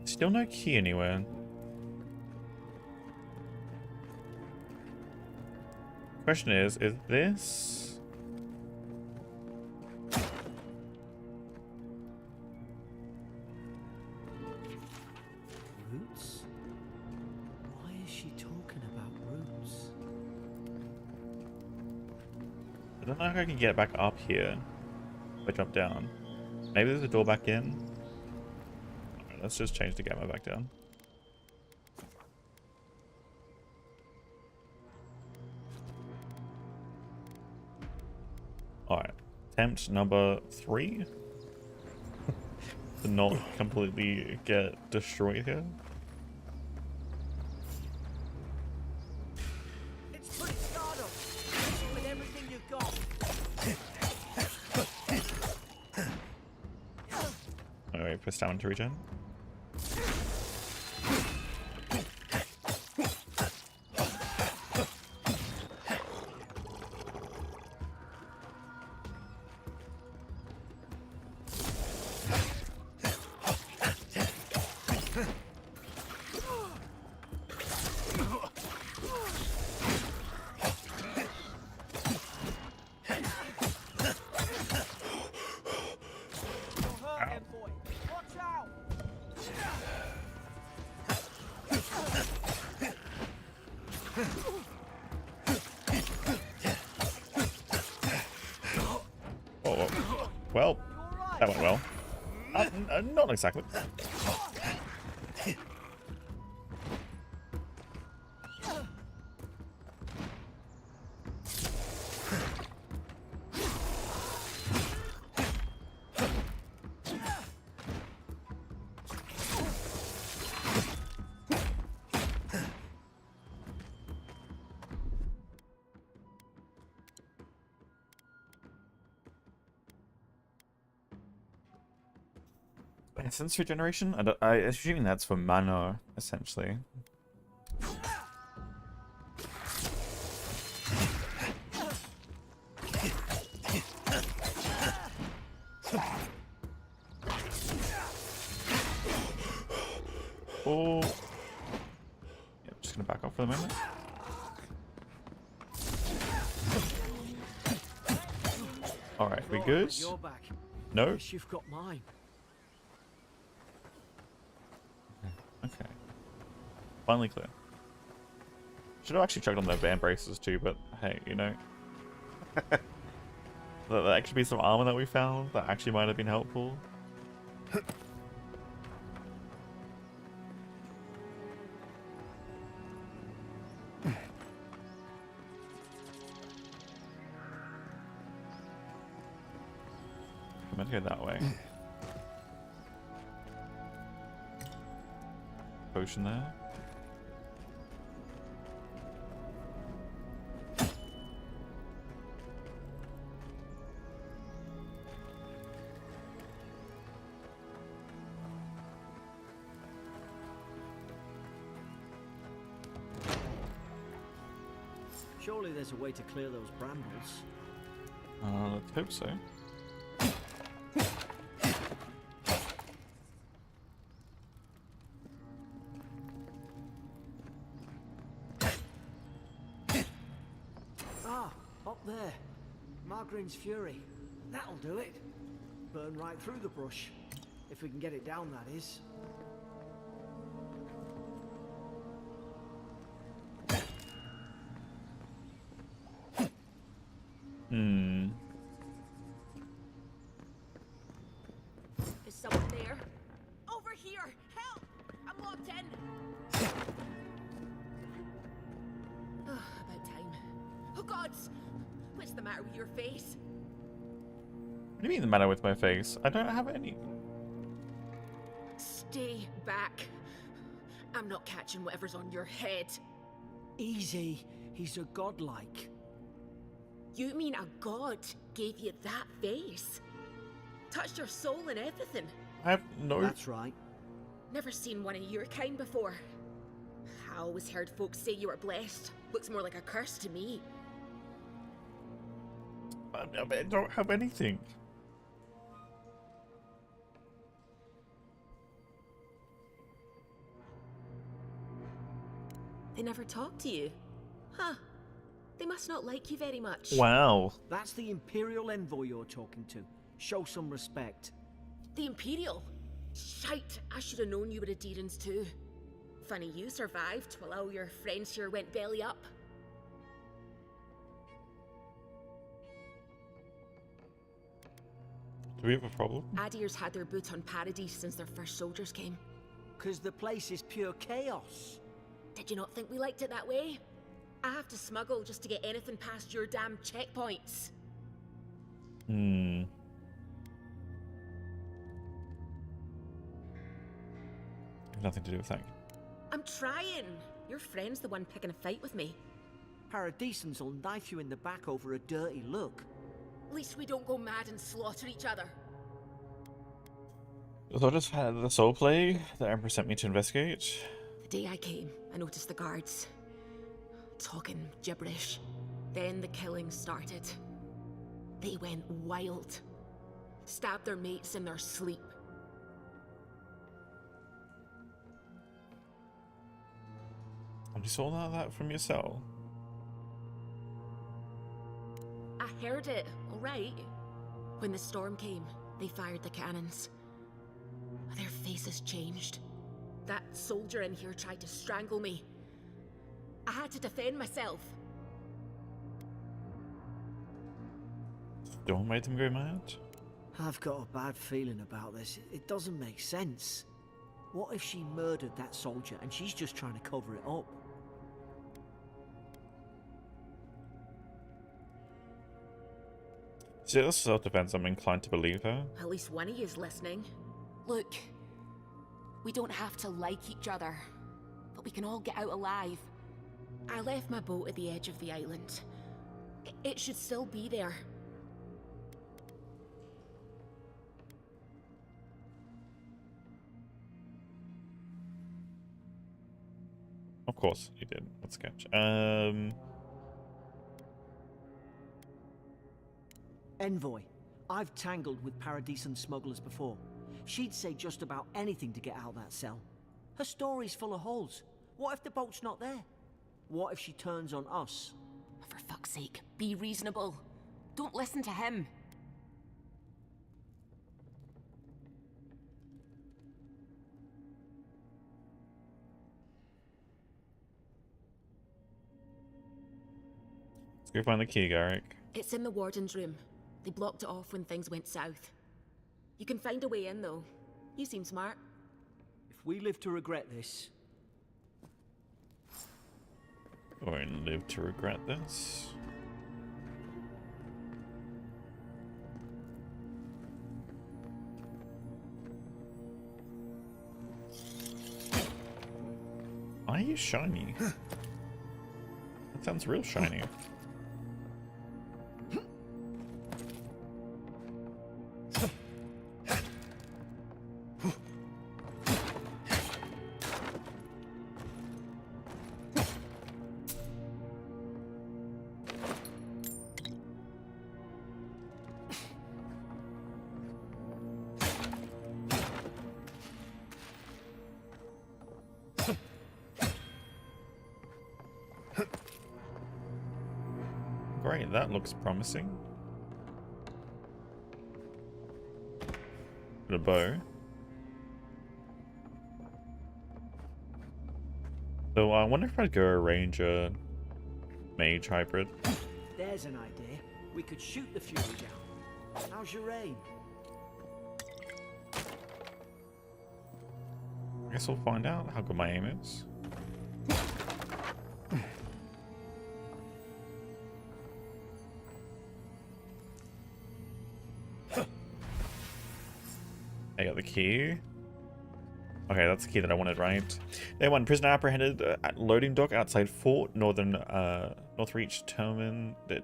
Still no key anywhere. Question is this... Roots? Why is she talking about roots? I don't know how I can get back up here. If I jump down. Maybe there's a door back in. Alright, let's just change the gamma back down. Alright. Attempt number 3. to not completely get destroyed here. It's pretty Stardom. With everything you've got. Alright, press down to regen. Oh, well, that went well. Not exactly. Essence regeneration? I assume that's for mana, essentially. Oh. Yeah, I'm just gonna back off for the moment. Alright, we good? You're back. No? Guess you've got mine. Okay. Finally clear. Should have actually checked on their band braces too, but hey, you know. That actually be some armor that we found that actually might have been helpful. I'm gonna go that way. Potion there. Surely there's a way to clear those brambles. Let's hope so. Ah, up there. Margarine's Fury. That'll do it. Burn right through the brush. If we can get it down, that is. Is someone there? Over here! Help! I'm locked in! About time. Oh gods! What's the matter with your face? What do you mean the matter with my face? I don't have any. Stay back. I'm not catching whatever's on your head. Easy. He's a godlike. You mean a god gave you that face? Touched your soul and everything? I have no. That's right. Never seen one of your kind before. I always heard folks say you were blessed. Looks more like a curse to me. I don't have anything. They never talk to you. Huh. They must not like you very much. Wow. That's the Imperial envoy you're talking to. Show some respect. The Imperial? Shite, I should have known you were a Deerans too. Funny you survived while all your friends here went belly up. Do we have a problem? Adir's had their boot on Paradise since their first soldiers came. 'Cause the place is pure chaos. Did you not think we liked it that way? I have to smuggle just to get anything past your damn checkpoints. nothing to do with that. I'm trying. Your friend's the one picking a fight with me. Paradisans will knife you in the back over a dirty look. At least we don't go mad and slaughter each other. I thought I just had the soul plague the Emperor sent me to investigate. The day I came, I noticed the guards talking gibberish. Then the killing started. They went wild. Stabbed their mates in their sleep. And you saw that from your cell? I heard it, alright. When the storm came, they fired the cannons. Their faces changed. That soldier in here tried to strangle me. I had to defend myself. Don't make them go mad? I've got a bad feeling about this. It doesn't make sense. What if she murdered that soldier and she's just trying to cover it up? See, this self-defense, I'm inclined to believe her. At least one of you's listening. Look, we don't have to like each other, but we can all get out alive. I left my boat at the edge of the island. It should still be there. Of course, you did. Let's sketch. Envoy, I've tangled with Paradisan smugglers before. She'd say just about anything to get out of that cell. Her story's full of holes. What if the boat's not there? What if she turns on us? For fuck's sake, be reasonable. Don't listen to him. Let's go find the key, Garrick. It's in the warden's room. They blocked it off when things went south. You can find a way in, though. You seem smart. If we live to regret this... Won't live to regret this. Why are you shiny? That sounds real shiny. Great, that looks promising. Got a bow. So I wonder if I'd go a ranger mage hybrid. There's an idea. We could shoot the Fury down. How's your aim? I guess we'll find out how good my aim is. I got the key. Okay, that's the key that I wanted, right? Day 1, prisoner apprehended at loading dock outside Fort Northreach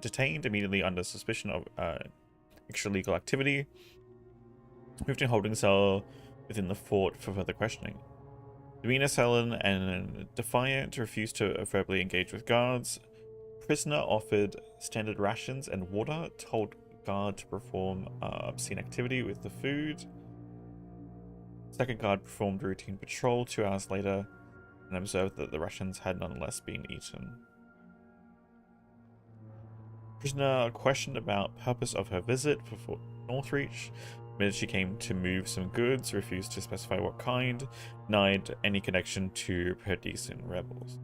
detained immediately under suspicion of extra-legal activity. Moved to holding cell within the fort for further questioning. Demeanor sullen and defiant, refused to verbally engage with guards. Prisoner offered standard rations and water, told guard to perform obscene activity with the food. Second guard performed routine patrol 2 hours later and observed that the rations had nonetheless been eaten. Prisoner questioned about purpose of her visit for Fort Northreach, admitted she came to move some goods, refused to specify what kind, denied any connection to Paradisan rebels,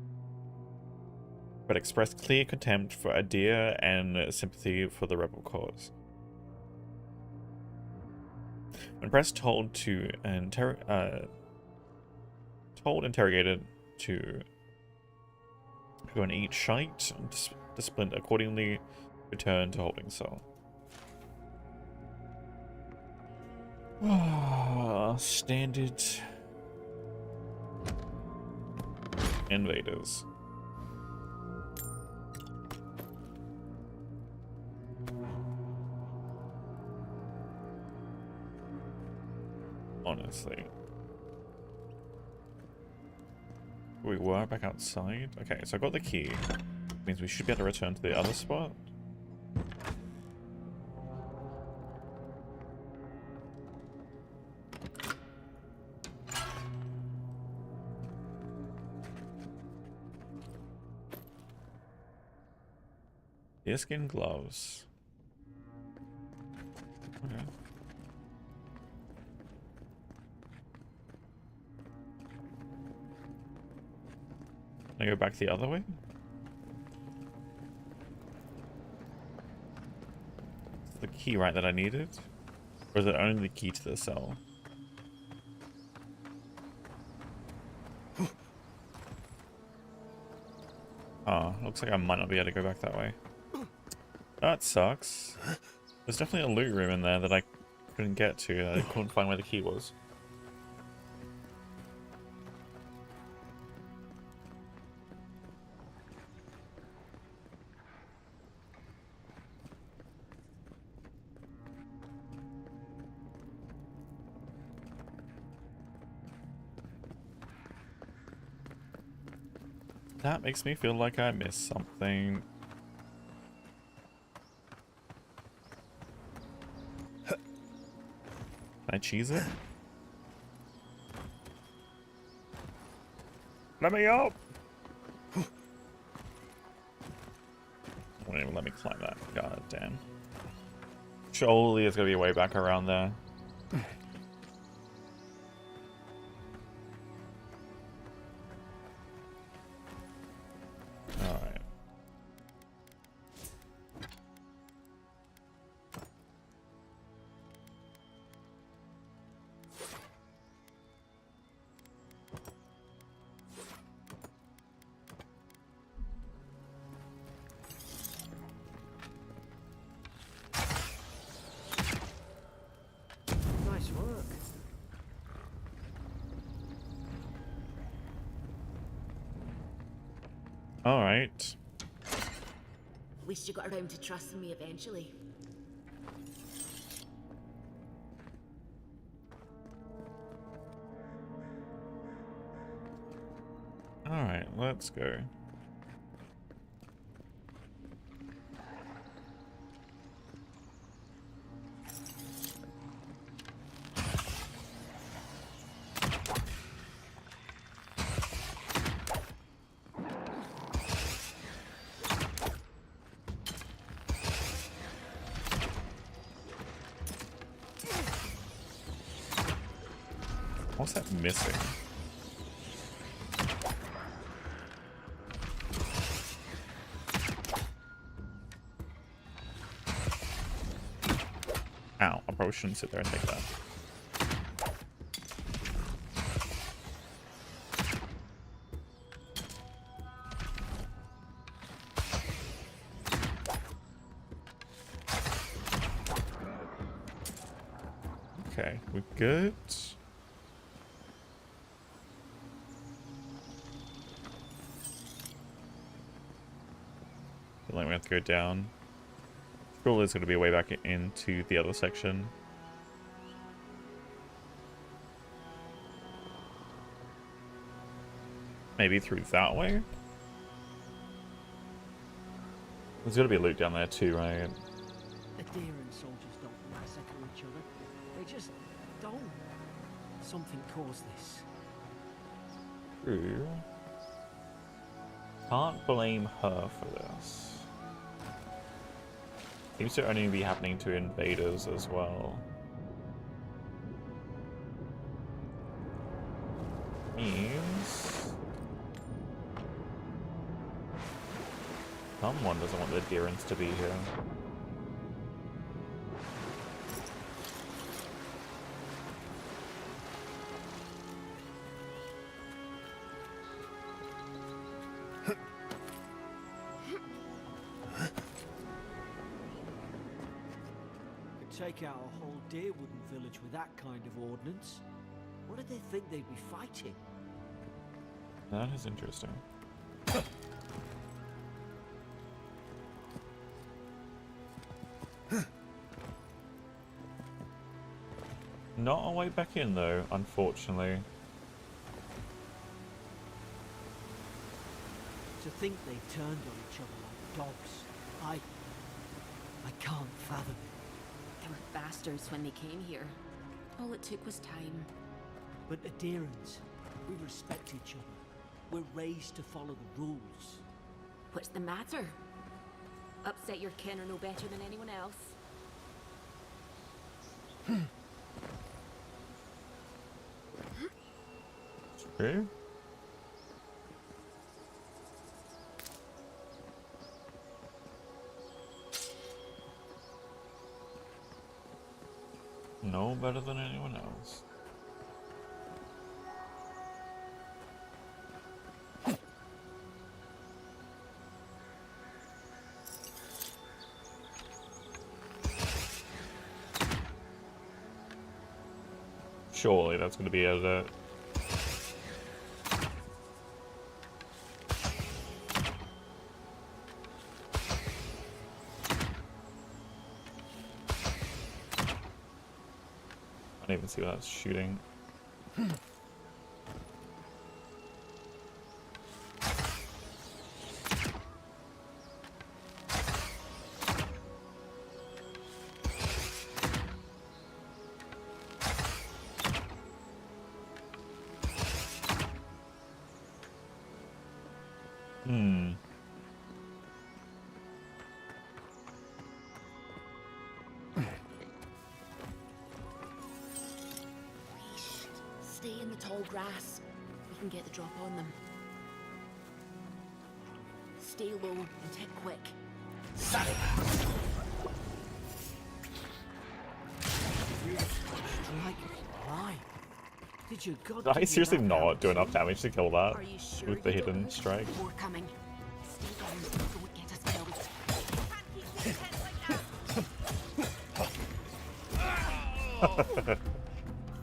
but expressed clear contempt for Adir and sympathy for the rebel cause. When pressed, told interrogated to go and eat shite, disciplined accordingly, returned to holding cell. Standard invaders. Honestly. We were back outside? Okay, so I got the key. Means we should be able to return to the other spot. Deerskin gloves. Okay. Can I go back the other way? Is the key right that I needed? Or is it only the key to the cell? Oh, looks like I might not be able to go back that way. That sucks. There's definitely a loot room in there that I couldn't get to. I couldn't find where the key was. That makes me feel like I missed something. Can I cheese it? Let me up! Won't even let me climb that. God damn. Surely there's gonna be a way back around there. Alright. Nice work. Alright. At least you got around to trusting me eventually. Alright, let's go. What's that missing? Ow, I probably shouldn't sit there and take that. Okay, we're good. Feel like we have to go down. Surely there's going to be a way back into the other section. Maybe through that way? There's got to be loot down there too, right? The Deeren soldiers don't massacre each other. They just don't. Something caused this. True. Can't blame her for this. Seems to only be happening to invaders as well. Means someone doesn't want the Deerens to be here. Take out a whole Deerwooden village with that kind of ordnance. What did they think they'd be fighting? That is interesting. Not a way back in though, unfortunately. To think they turned on each other like dogs. I can't fathom it. They were bastards when they came here. All it took was time. But adherents, we respect each other. We're raised to follow the rules. What's the matter? Upset your kin are no better than anyone else. True. No better than anyone else. Surely that's going to be a I didn't even see what I was shooting. Stay in the tall grass. We can get the drop on them. Stay low and hit quick. Strike right. Did you God Did I give you seriously that not power do enough too? damage to kill that Are you sure with the you don't hidden know? strike? More coming. Stay down. Don't get us killed.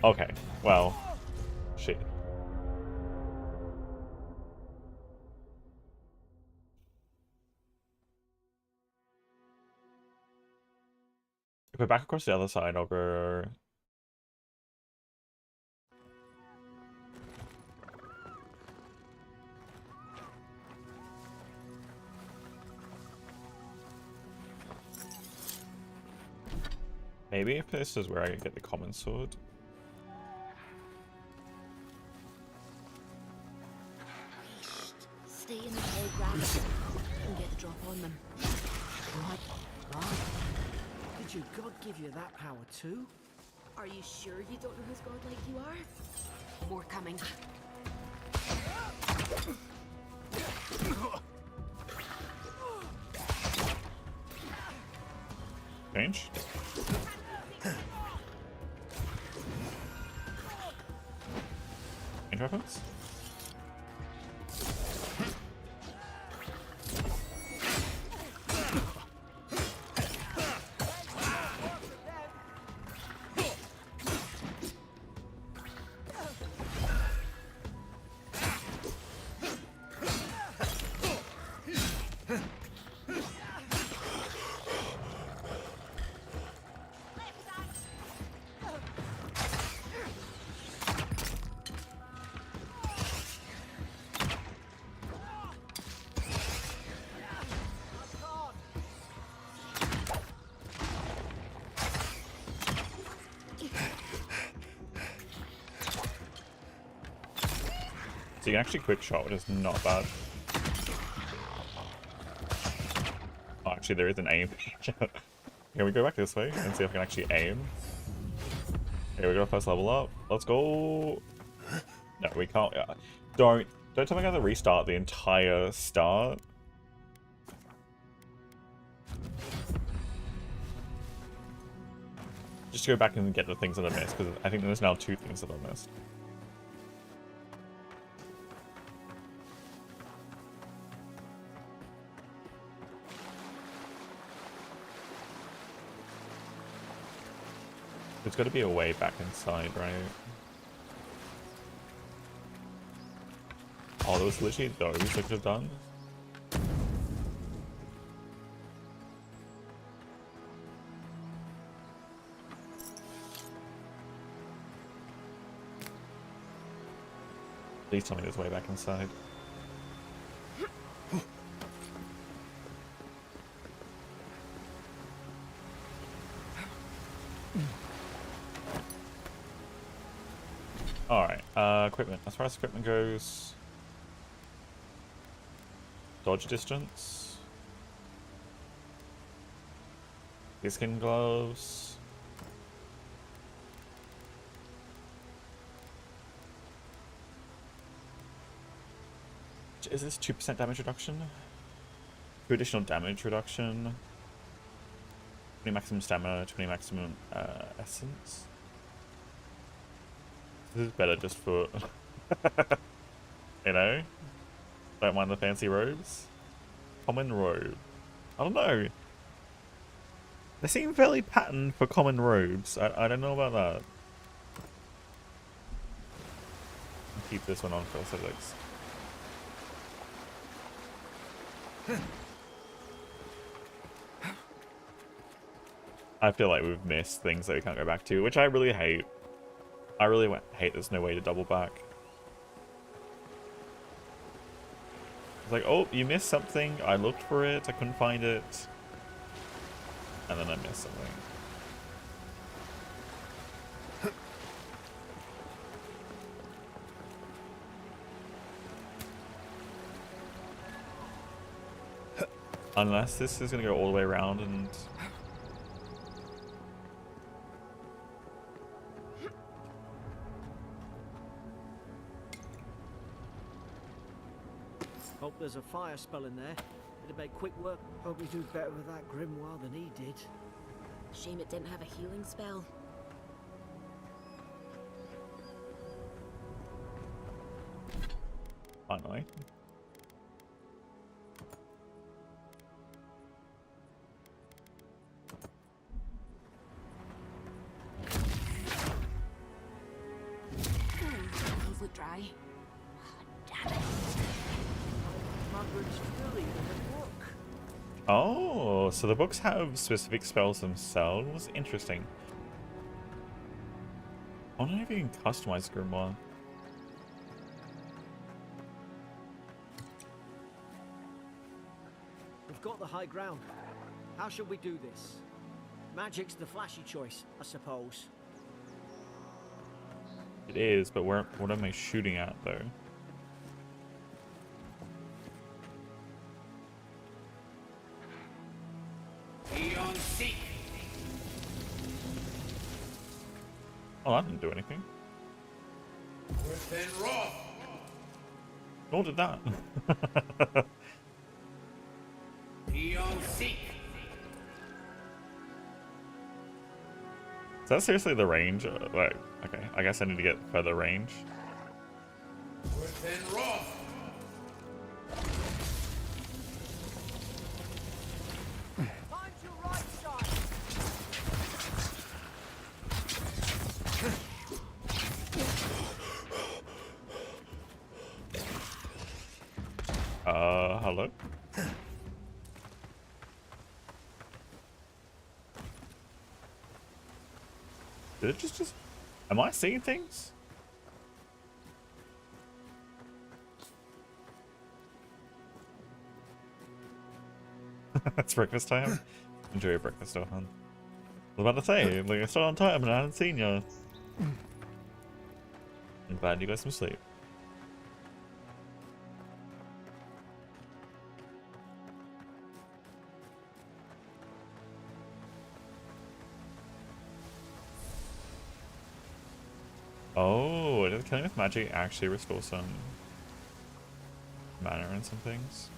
Okay, well, shit. If we're back across the other side, I'll go. Maybe if this is where I can get the common sword. Stay in the tall grass and get the drop on them. Right. Did your God give you that power too? Are you sure you don't know who's god like you are? More coming. Change. Change weapons. So you can actually quick shot, which is not bad. Oh, actually, there is an aim. Can we go back this way and see if I can actually aim? Okay, we got our first level up. Let's go. No, we can't. Don't tell me I gotta restart the entire start. Just go back and get the things that I missed, because I think there's now 2 things that I missed. There's got to be a way back inside, right? Oh, there was literally those I could have done. Please tell me there's way back inside. Alright, equipment. As far as equipment goes, dodge distance, skin gloves, is this 2% damage reduction? 2 additional damage reduction, 20 maximum stamina, 20 maximum essence. This is better just for, you know, don't mind the fancy robes. Common robe. I don't know. They seem fairly patterned for common robes. I don't know about that. I'll keep this one on for aesthetics. I feel like we've missed things that we can't go back to, which I really hate. I really hate there's no way to double back. It's like, oh, you missed something. I looked for it. I couldn't find it. And then I missed something. Unless this is going to go all the way around and... Hope there's a fire spell in there. It'd make quick work. Hope we do better with that grimoire than he did. Shame it didn't have a healing spell. Finally. These look dry. Damn it. Margaret's fully in the book. Oh, so the books have specific spells themselves? Interesting. I wonder if you can customize Grimoire. We've got the high ground. How should we do this? Magic's the flashy choice, I suppose. It is, but what am I shooting at, though? Oh, that didn't do anything. Nor did that. Is that seriously the range? Like, okay, I guess I need to get further range. Find your right side. Hello? Did it just... Am I seeing things? It's breakfast time. Enjoy your breakfast, Ohan. I was about to say, like, I started on time and I hadn't seen you. I'm glad you got some sleep. Oh, does killing with magic actually restore some mana and some things?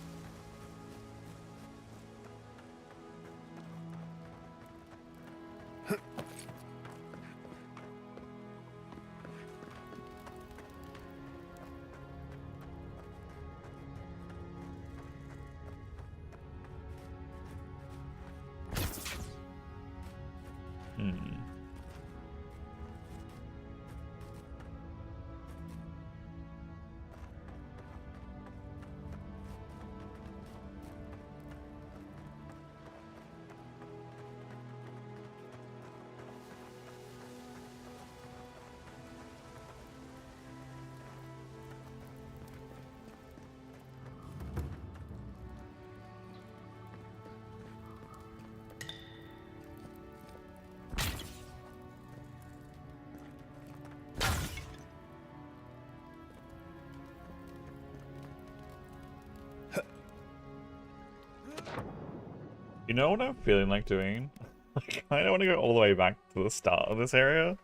know what I'm feeling like doing? Like, I don't want to go all the way back to the start of this area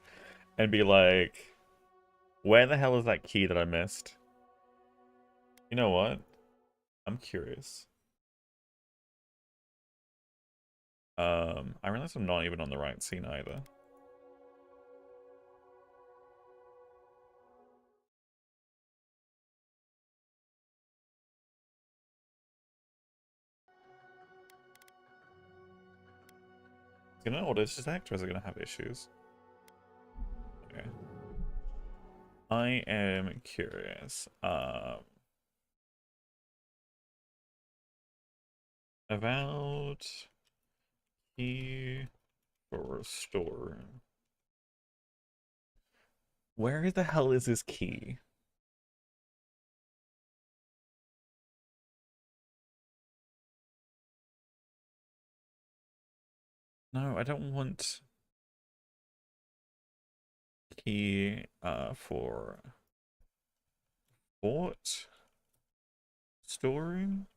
and be like, where the hell is that key that I missed? You know what? I'm curious. I realize I'm not even on the right scene either. You know what? It's just actors are gonna have issues. Okay. I am curious. About key for restore. Where the hell is this key? No, I don't want key for fort storeroom.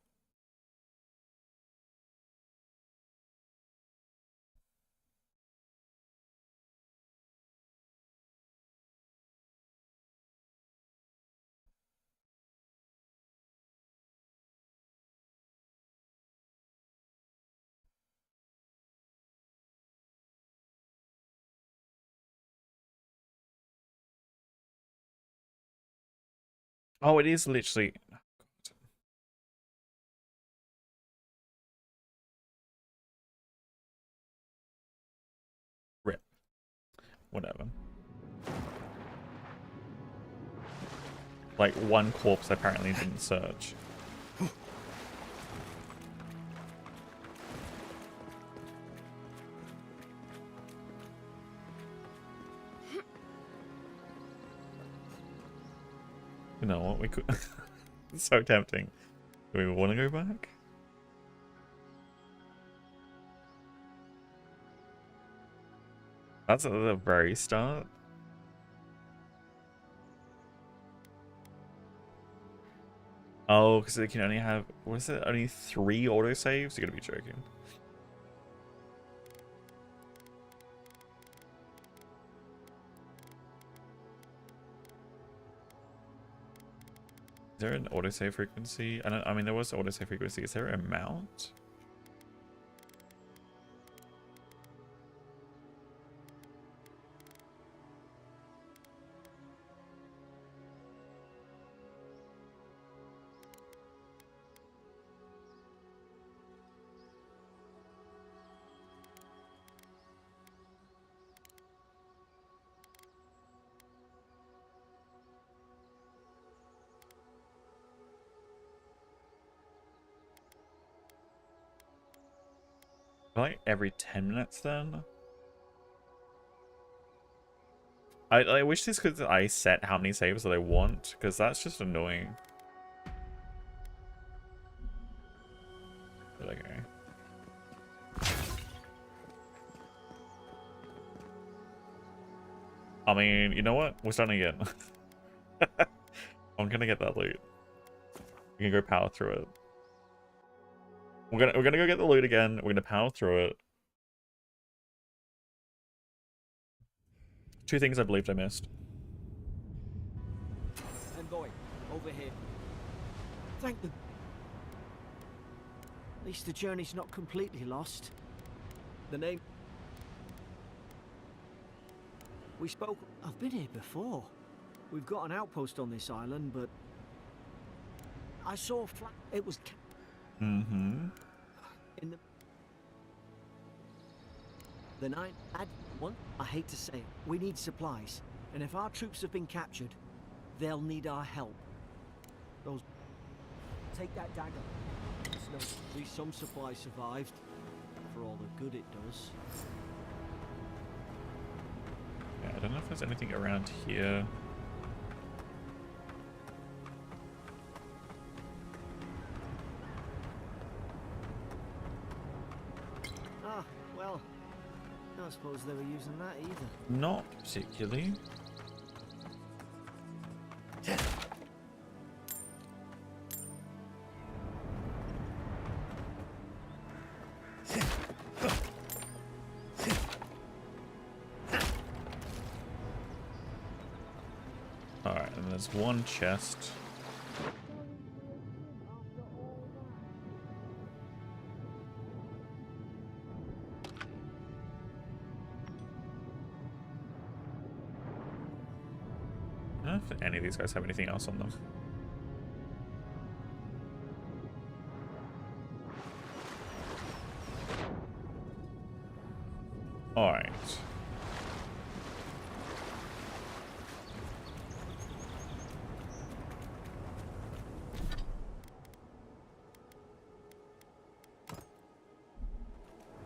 Oh, it is literally. Oh, God. Rip. Whatever. Like one corpse apparently didn't search. You know what? We could. It's so tempting. Do we want to go back? That's at the very start. Oh, because it can only have. What is it? Only 3 autosaves? You're gonna be joking. Is there an autosave frequency? I mean, there was autosave frequency. Is there a amount? Like every 10 minutes then? I wish this could I set how many saves that I want, because that's just annoying. But okay. I mean, you know what? We're starting again. I'm gonna get that loot. We can go power through it. We're gonna go get the loot again. We're gonna power through it. 2 things I believed I missed. Envoy, over here. Thank them. At least the journey's not completely lost. The name... We spoke... I've been here before. We've got an outpost on this island, but... I saw a flat... It was... Mm-hmm. In the night... I hate to say it. We need supplies. And if our troops have been captured, they'll need our help. Those... Take that dagger. At least some supplies survived. For all the good it does. Yeah, I don't know if there's anything around here. Ah, well... I don't suppose they were using that either. Not particularly. there's one chest. I don't know if any of these guys have anything else on them. Alright.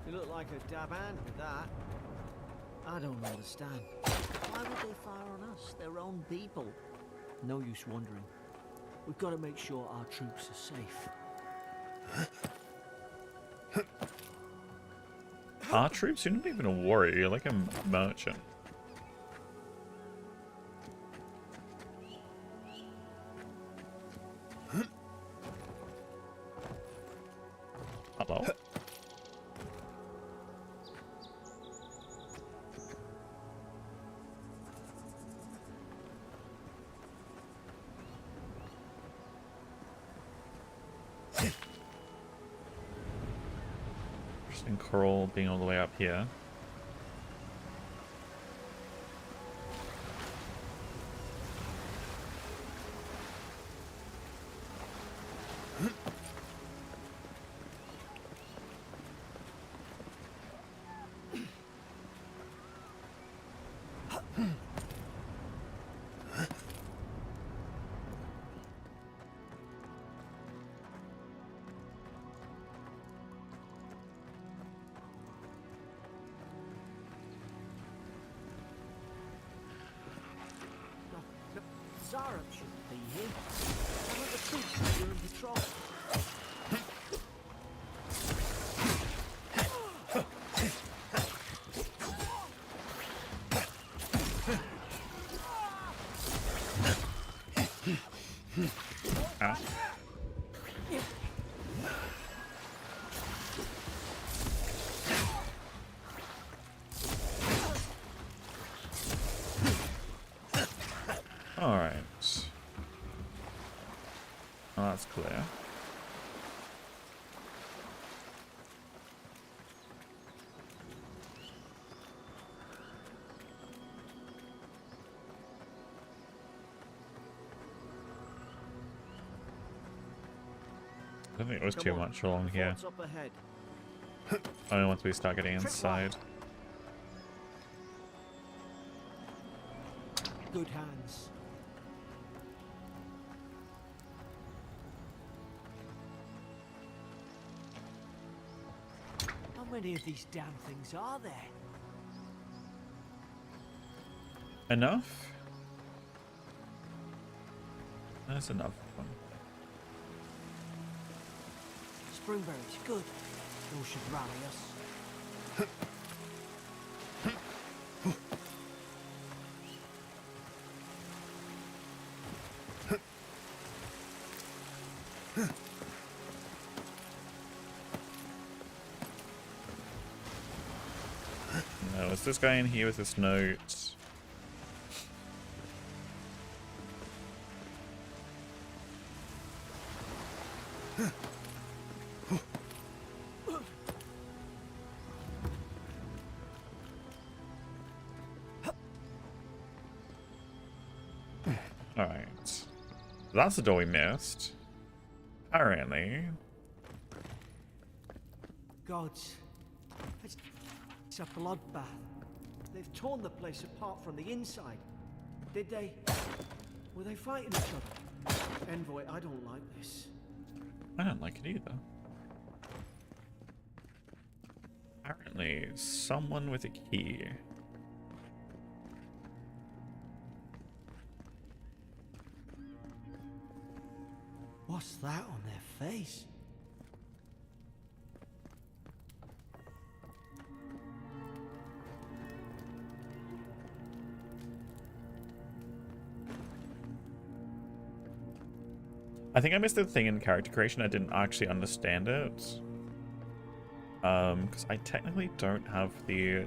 You look like a dab hand with that. I don't understand. Why would they fire on us? Their own people. No use wondering. We've got to make sure our troops are safe. Our troops? You're not even a warrior, you're like a merchant. Hello? Interesting coral being all the way up here. Zarab shouldn't be here. Some of the troops are doing patrol. Ah. Alright. Well, that's clear. I don't think it was too much along here. Fort's up ahead. Only once we start getting inside. Good hands. How many of these damn things are there? Enough? That's enough of them. Springberries, good. Those should rally us. No, is this guy in here with this note? Alright. That's the door we missed. Apparently. Gods. It's a bloodbath. They've torn the place apart from the inside. Did they? Were they fighting each other? Envoy, I don't like this. I don't like it either. Apparently, someone with a key. What's that on their face? I think I missed the thing in character creation. I didn't actually understand it. Because I technically don't have the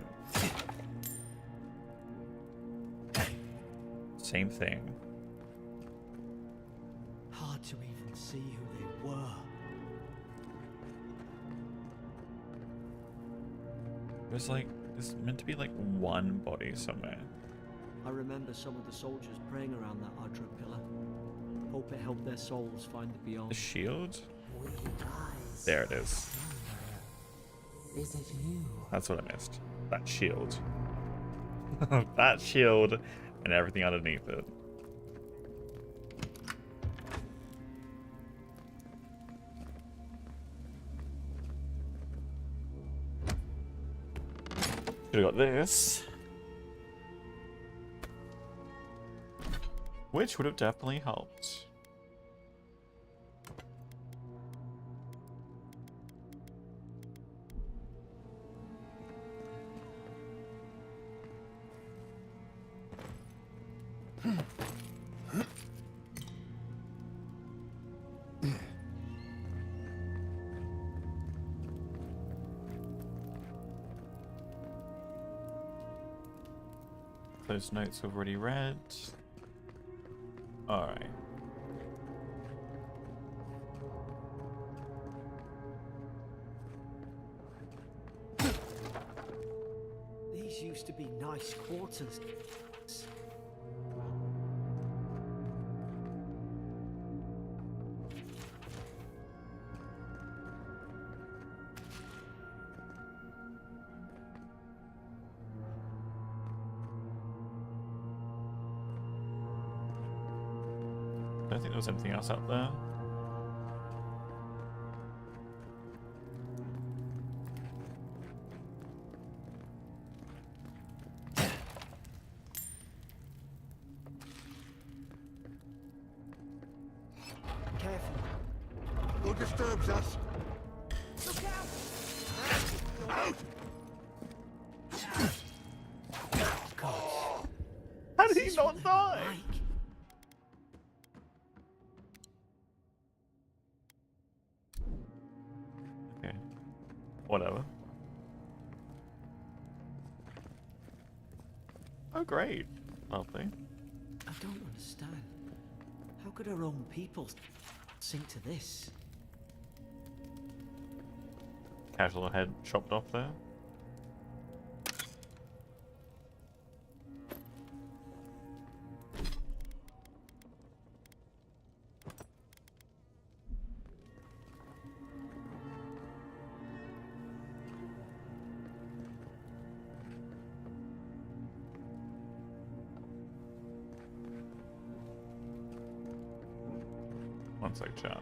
same thing. hard to even see who they were. There's meant to be like one body somewhere. I remember some of the soldiers praying around that Adra pillar. Hope it helped their souls find the The beyond. shield? Wicked eyes. There it is. Is it you? That's what I missed. That shield. That shield and everything underneath it. Could have got this. Which would have definitely helped. Those notes we've already read. Alright. These used to be nice quarters. I don't think there was anything else out there. Careful. Who disturbs us? God. How did he not die? Mike. Okay. Whatever. Oh, great. Lovely. I don't understand. How could our own people sink to this? Casual head chopped off there. One sec, chat.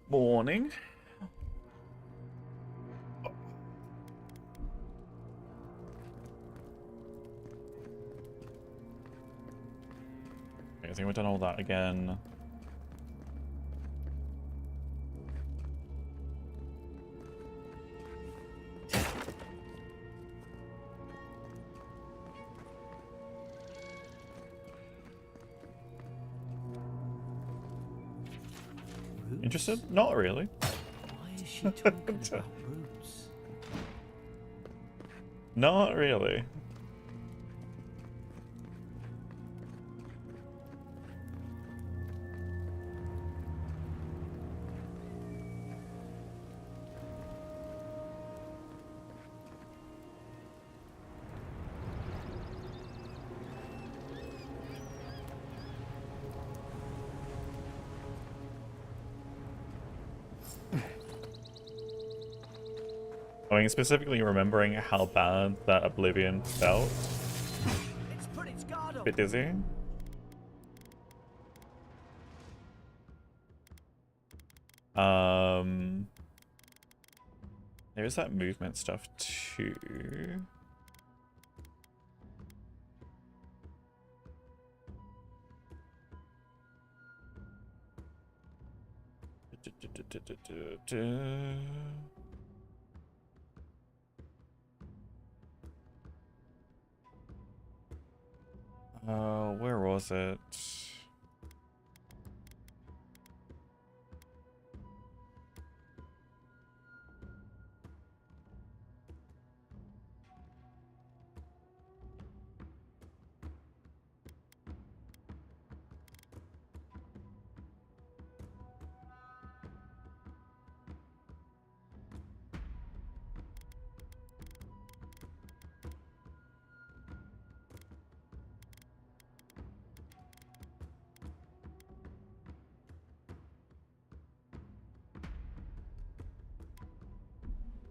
Morning. Okay, I think we've done all that again. Roots? Interested? Not really. Why is she talking about roots? Not really. I mean, specifically remembering how bad that Oblivion felt. It's put its guard up. Bit dizzy. There's that movement stuff too. Where was it?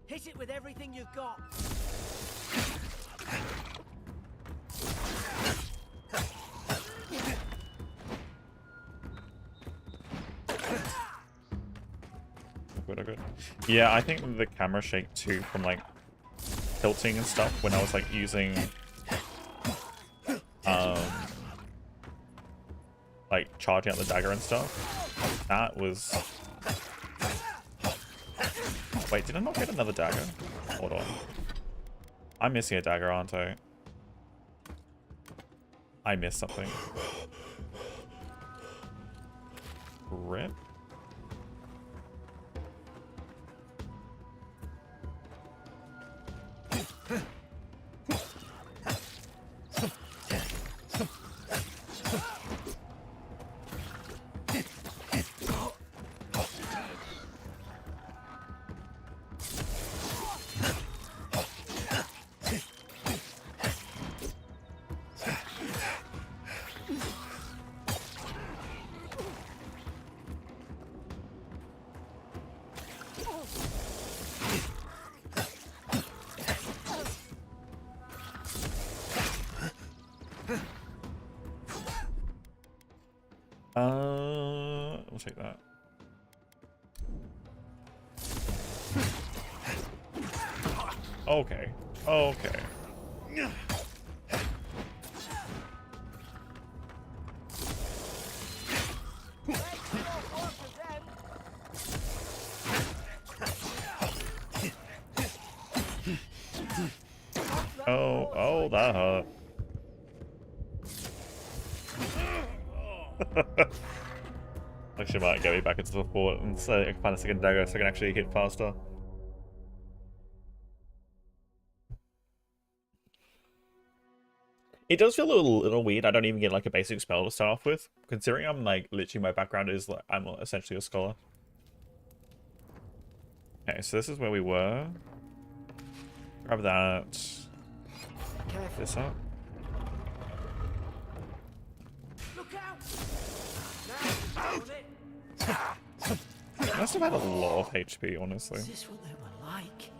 Hit it with everything you've got. Good. Yeah, I think the camera shake too from like tilting and stuff when I was like using like charging out the dagger and stuff. That was. Wait, did I not get another dagger? Hold on. I'm missing a dagger, aren't I? I missed something. Rip. We'll take that. Okay. Okay. Oh, that hurt. Actually, might get me back into the fort and so I can find a second dagger so I can actually hit faster. It does feel a little weird. I don't even get like a basic spell to start off with, considering I'm like literally my background is like I'm essentially a scholar. Okay, so this is where we were. Grab that. Careful. This up. Look out! Now, on it. I must have had a lot of HP, honestly. Is this what they were like?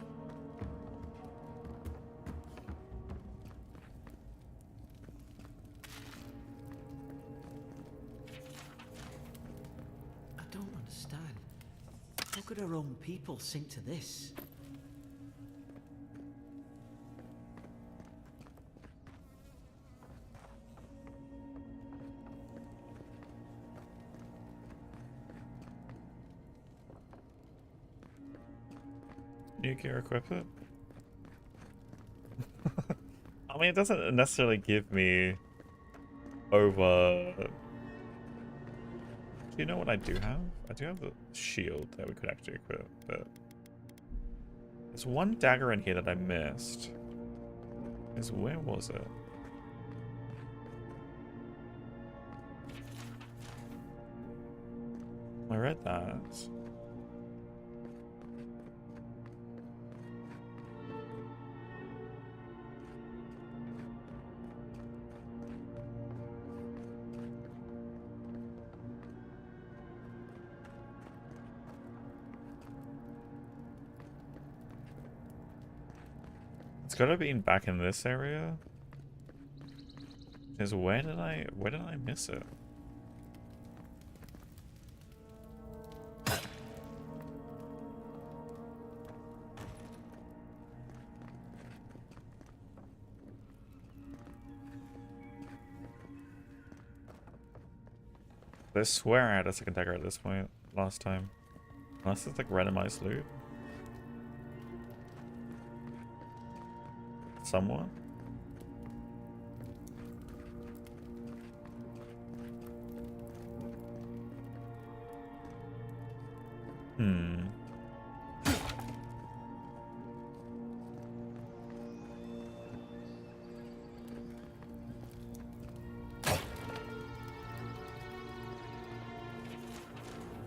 I don't understand. How could our own people sink to this? Nuclear equip it? I mean, it doesn't necessarily give me over... Do you know what I do have? I do have a shield that we could actually equip, but... There's one dagger in here that I missed. Where was it? I read that. It's gotta be back in this area. Because where did I miss it? I swear I had a second dagger at this point last time. Unless it's like randomized loot. Somewhat. Hmm.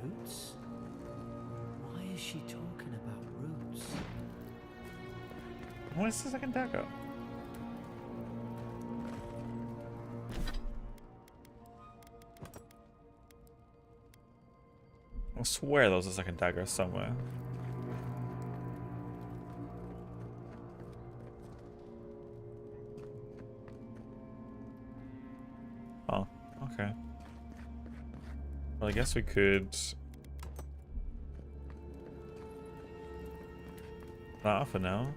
Roots? Why is she talking about roots? What is the second dagger? I swear there was a second dagger somewhere. Oh, okay. Well, I guess we could... That for now.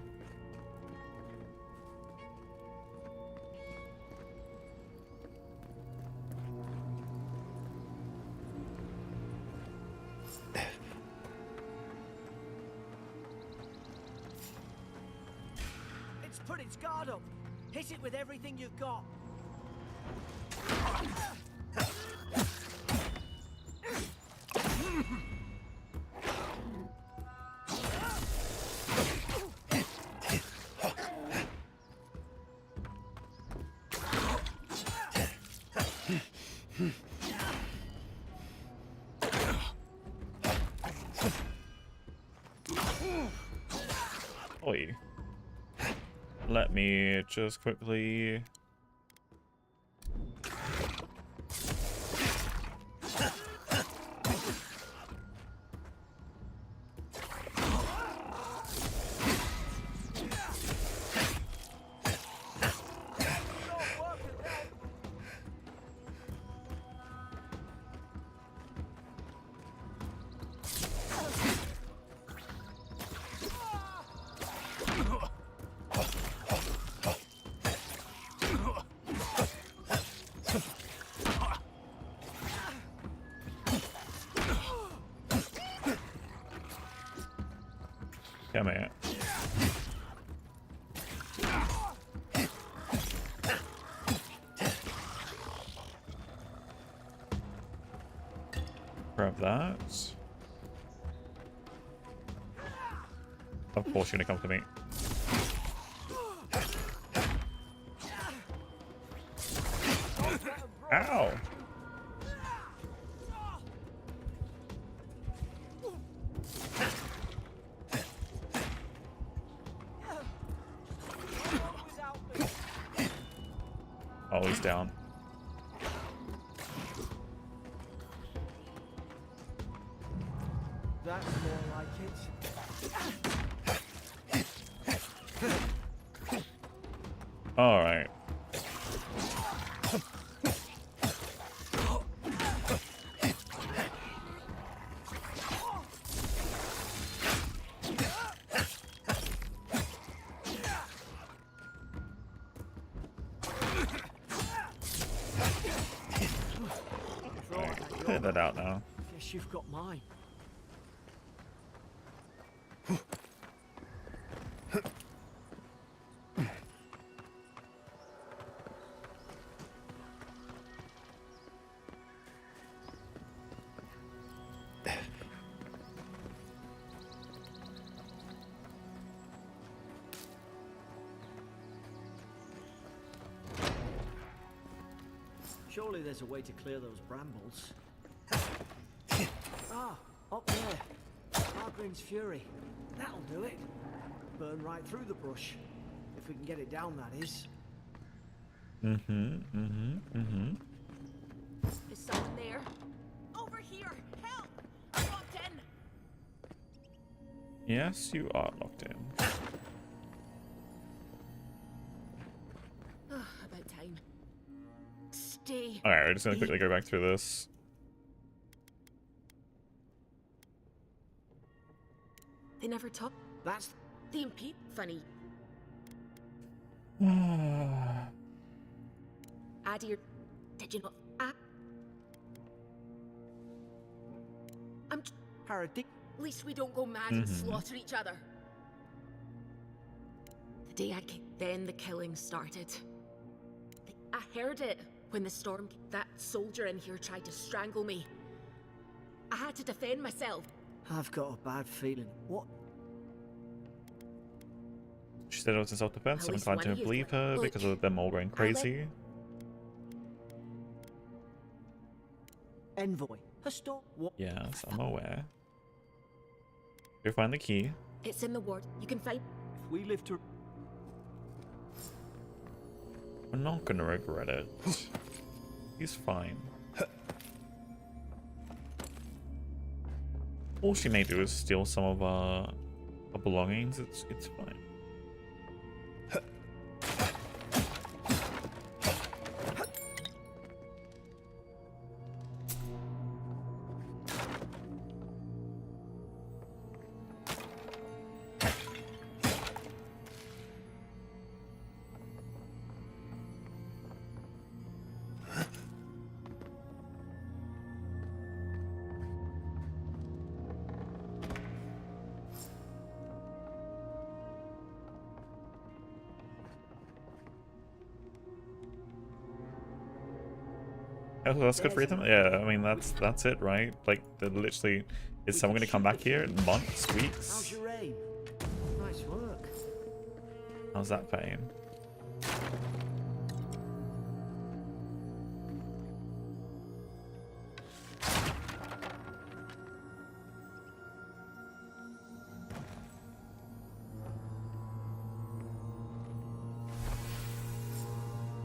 It's put its guard up. Hit it with everything you've got. Oi. Let me just quickly... Come here. Grab that. Of course you're gonna come to me. Ow! Oh, he's down. That's more like it. All right. Clear that out now. Guess you've got mine. Surely there's a way to clear those brambles. Ah, up there. Margrim's Fury. That'll do it. Burn right through the brush. If we can get it down, that is. Is someone there? Over here! Help! I'm locked in! Yes, you are locked in. About time. Stay. Alright, we're just gonna quickly go back through this. They never talk. That's They impede. Funny. Adir, did you not? I'm. Paradis. least we don't go mad and slaughter each other. The day I came, then the killing started. I heard it when the storm came. That soldier in here tried to strangle me. I had to defend myself. I've got a bad feeling. What? She said it was in self-defense. At I'm least inclined one to of you believe her Look, because of them all going crazy. Envoy. Her store. What? Yes, I'm aware. Go find the key. It's in the ward. You can find. If we live to. I'm not gonna regret it. He's fine. All she may do is steal some of our belongings. It's fine. Oh, that's good for Ethan. Yeah, I mean that's it, right? Like, literally, is someone gonna come back here in months, How's weeks? your aim? Nice work. How's that pain?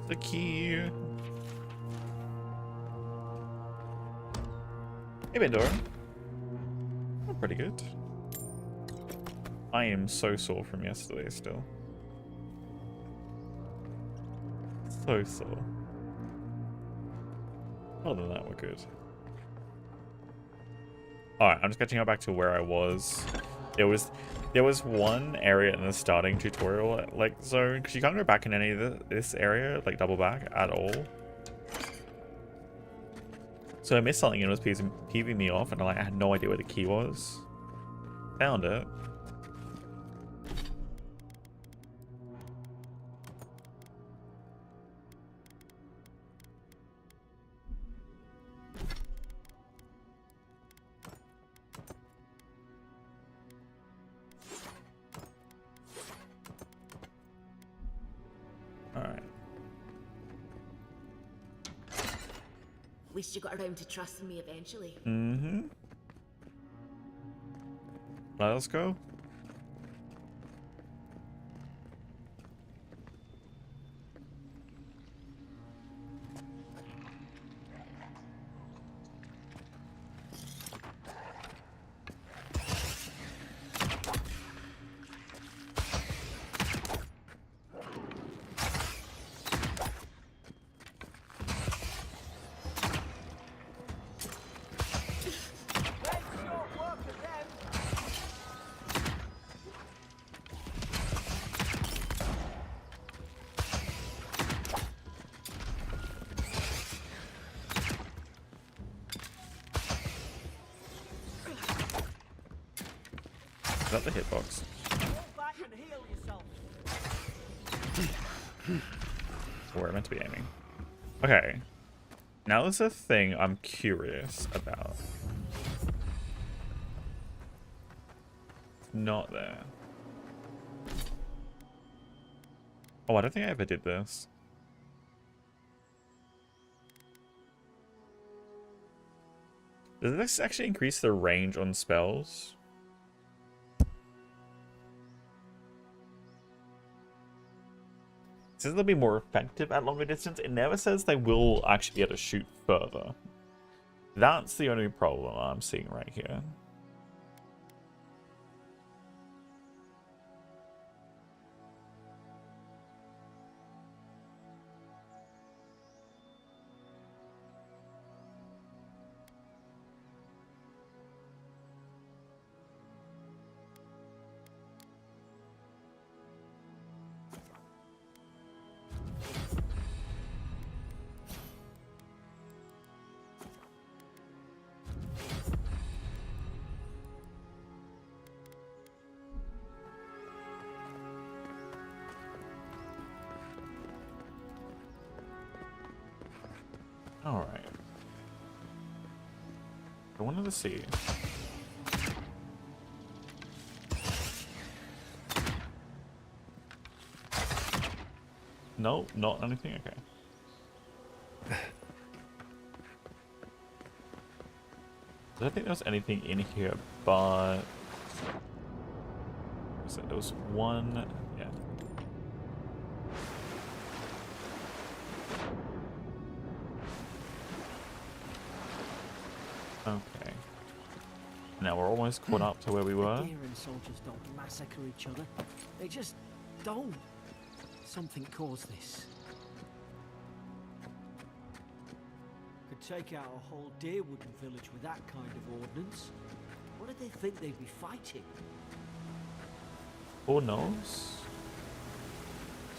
The key. Hey, Bendora. Oh, pretty good. I am so sore from yesterday still. So sore. Other than that, we're good. Alright, I'm just catching up back to where I was. There was one area in the starting tutorial, like, zone, because you can't go back in any of this area, like, double back at all. So I missed something and it was peeving me off, and I had no idea where the key was. Found it. Alright. At least you got around to trusting me eventually. Mm-hmm. Let's go. Is that the hitbox? Back and heal yourself. Where I'm meant to be aiming. Okay. Now there's a thing I'm curious about. Not there. Oh, I don't think I ever did this. Does this actually increase the range on spells? It says they'll be more effective at longer distance. It never says they will actually be able to shoot further. That's the only problem I'm seeing right here. Alright. I wanted to see. No, not anything? Okay. I don't think there was anything in here, but... So there was one... Yeah. Okay. Now we're almost caught up to where we were. The Deeren soldiers don't massacre each other. They just don't. Something caused this. Could take out a whole Deerwooden village with that kind of ordnance. What did they think they'd be fighting? Who knows?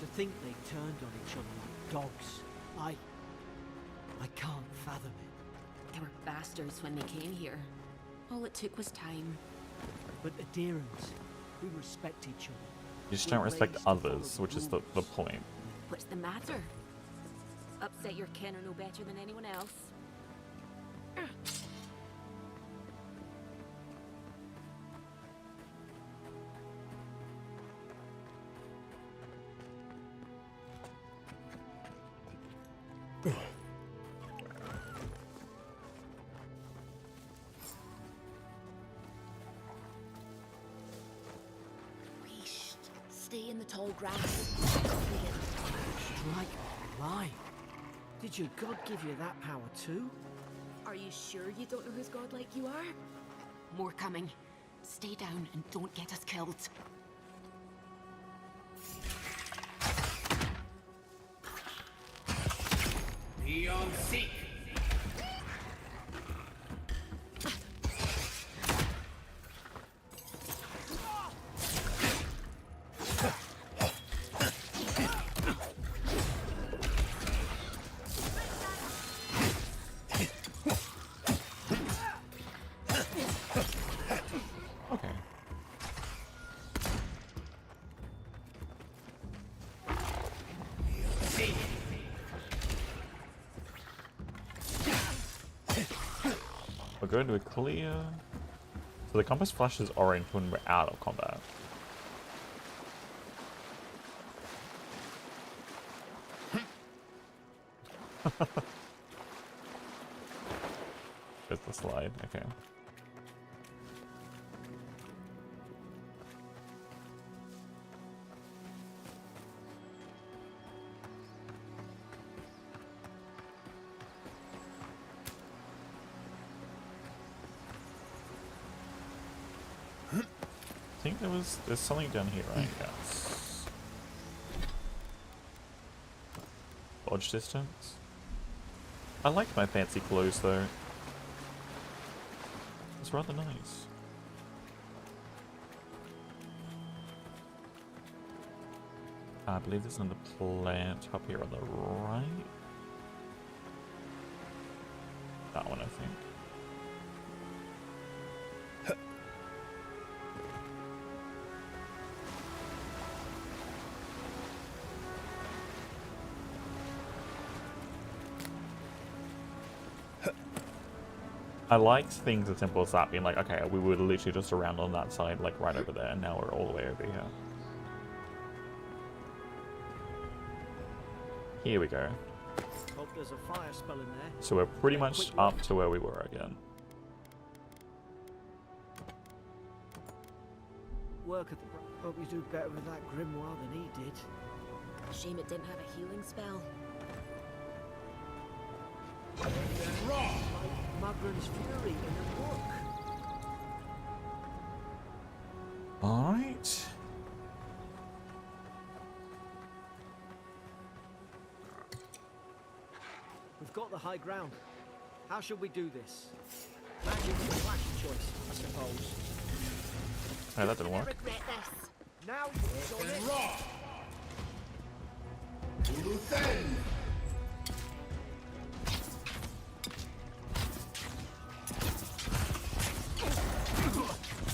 To think they turned on each other like dogs. I can't fathom it. They were bastards when they came here. All it took was time. But the Deerens, we respect each other. You just don't respect others, which is the point. What's the matter? Upset your kin are no better than anyone else. Stay in the tall grass. Strike blind. Did your god give you that power too? Are you sure you don't know who's godlike you are? More coming. Stay down and don't get us killed. Beyond seek. We're going to a clear. So the compass flashes orange when we're out of combat. There's the slide, okay. I think there's something down here, right? Yes. Dodge distance. I like my fancy clothes though. It's rather nice. I believe there's another plant up here on the right. That one, I think. I liked things as simple as that, being like, okay, we were literally just around on that side, like right over there, and now we're all the way over here. Here we go. Hope there's a fire spell in there. So we're pretty much up to where we were again. Work at the... Hope you do better with that grimoire than he did. Shame it didn't have a healing spell. Magran's Fury in a book. Alright. We've got the high ground. How should we do this? Magic is a flashy choice, I suppose. Oh, that didn't work. Regret this. Now you've done it.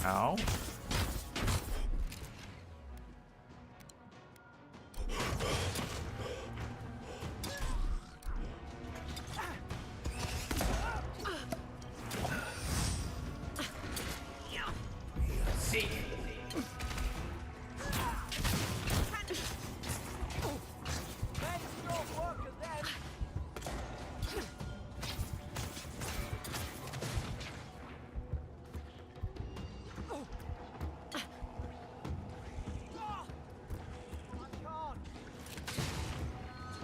Ow.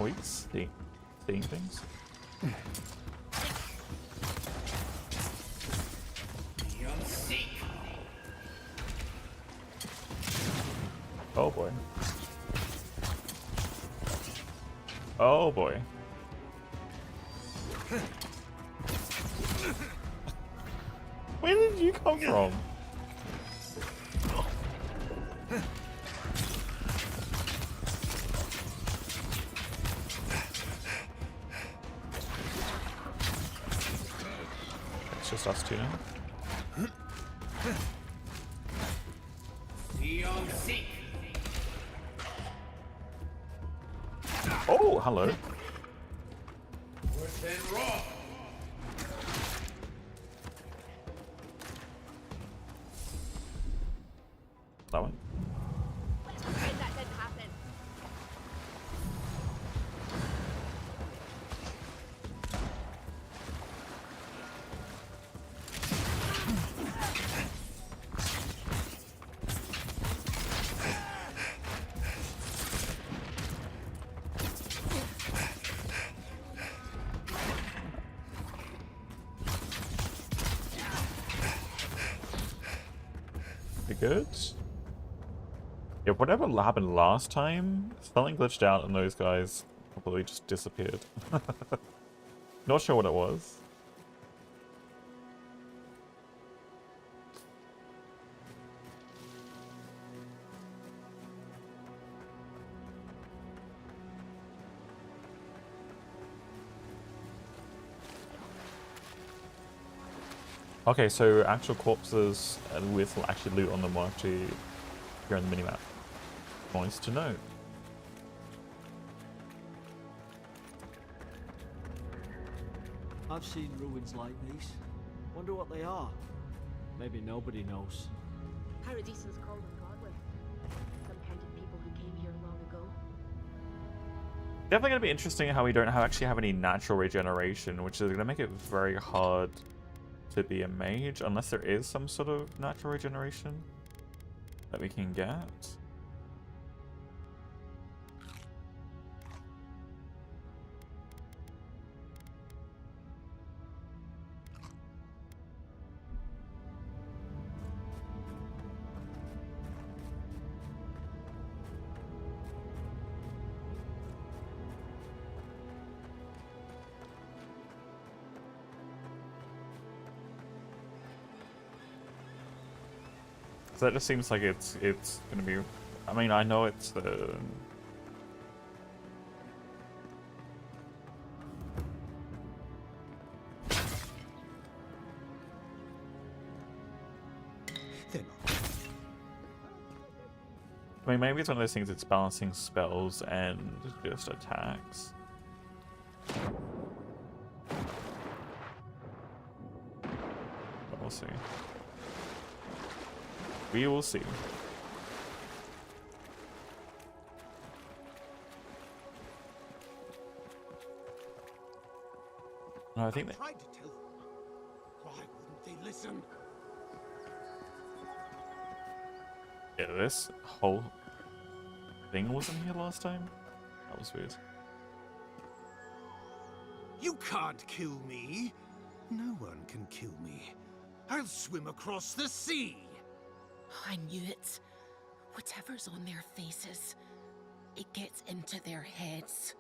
Are we seeing things? Beyond Seek. Oh boy. Oh boy. Where did you come from? It's just us two now. Beyond Seek. Oh, hello. Worse than raw. That one. That didn't happen. We good? Yeah, whatever happened last time, something glitched out and those guys probably just disappeared. Not sure what it was. Okay, so actual corpses with actually loot on them will actually appear on the minimap. Nice to know. I've seen ruins like these. Wonder what they are. Maybe nobody knows. Paradisans call them Godwin. Some kind of people who came here long ago. Definitely going to be interesting how we don't actually have any natural regeneration, which is going to make it very hard to be a mage, unless there is some sort of natural regeneration that we can get. So that just seems like it's gonna be. I mean, I know it's the. I mean, maybe it's one of those things. It's balancing spells and just attacks. But we'll see. We will see. No, I think that. Tried to tell them. Why wouldn't they listen? Yeah, this whole thing wasn't here last time. That was weird. You can't kill me. No one can kill me. I'll swim across the sea. I knew it. Whatever's on their faces, it gets into their heads.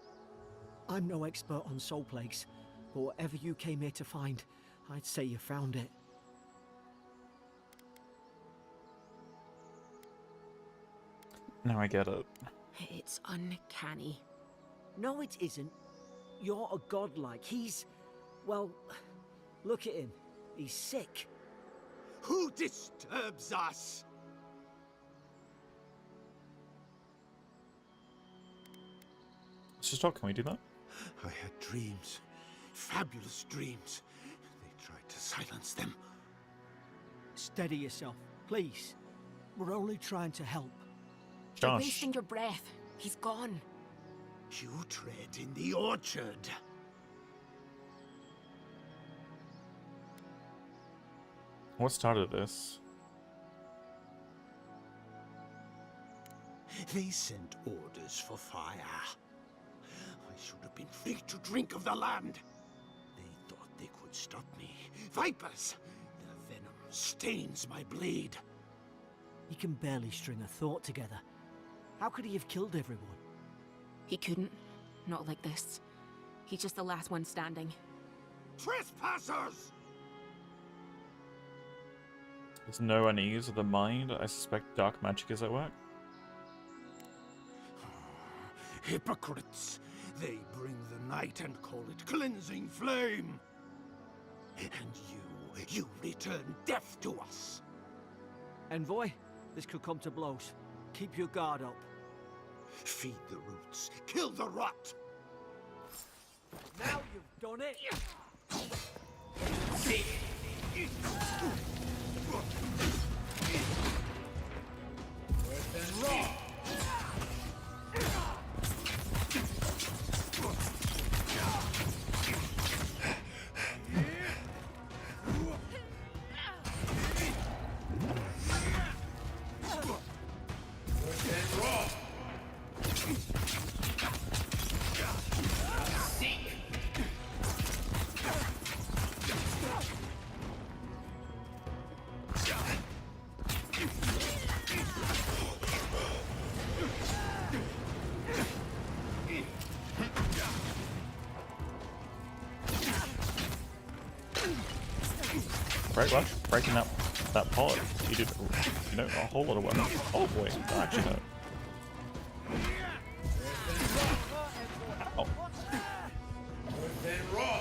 I'm no expert on soul plagues, but whatever you came here to find, I'd say you found it. Now I get it. It's uncanny. No, it isn't. You're a godlike. He's... well, look at him. He's sick. Who disturbs us? Let's just talk. Can we do that? I had dreams. Fabulous dreams. They tried to silence them. Steady yourself, please. We're only trying to help. You're Josh. wasting your breath. He's gone. You tread in the orchard. What started this? They sent orders for fire. I fleet to drink of the land. They thought they could stop me. Vipers! Their venom stains my blade. He can barely string a thought together. How could he have killed everyone? He couldn't. Not like this. He's just the last one standing. Trespassers! There's no unease of the mind. I suspect dark magic is at work. Hypocrites! They bring the night and call it cleansing flame! And you return death to us! Envoy, this could come to blows. Keep your guard up. Feed the roots, kill the rot! Now you've done it! Seek. Worse than raw. Worse than raw. Seek. Right, well, breaking up that pod. You did, a whole lot of work. Oh boy, that actually hurt. Ow. Worse than raw.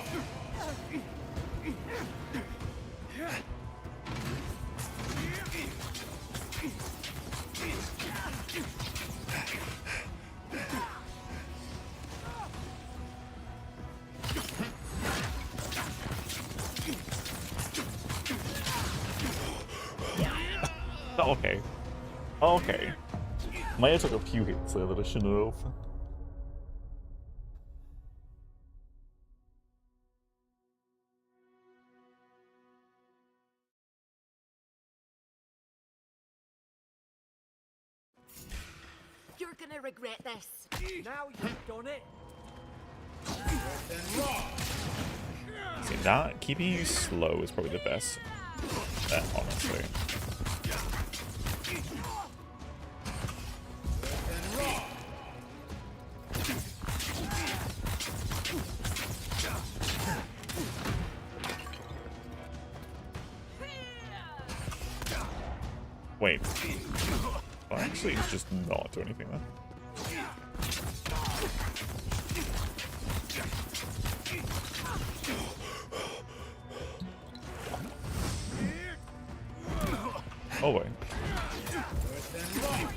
Okay. Okay. Maya took a few hits there that I shouldn't have. You're gonna regret this. Now you've done it! Worse than raw. See, that, keeping you slow is probably the best bet, honestly. Worse than raw. Wait. Well, actually, it's just not do anything there. Oh boy. Worse than raw.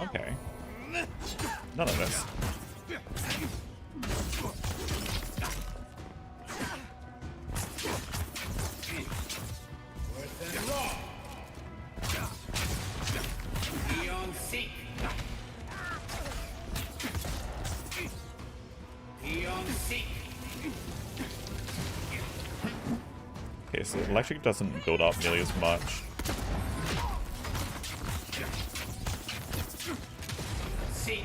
Okay. None of this. Worse than raw. Eon Seek. Eon Seek. Okay, so electric doesn't build up nearly as much. Seek.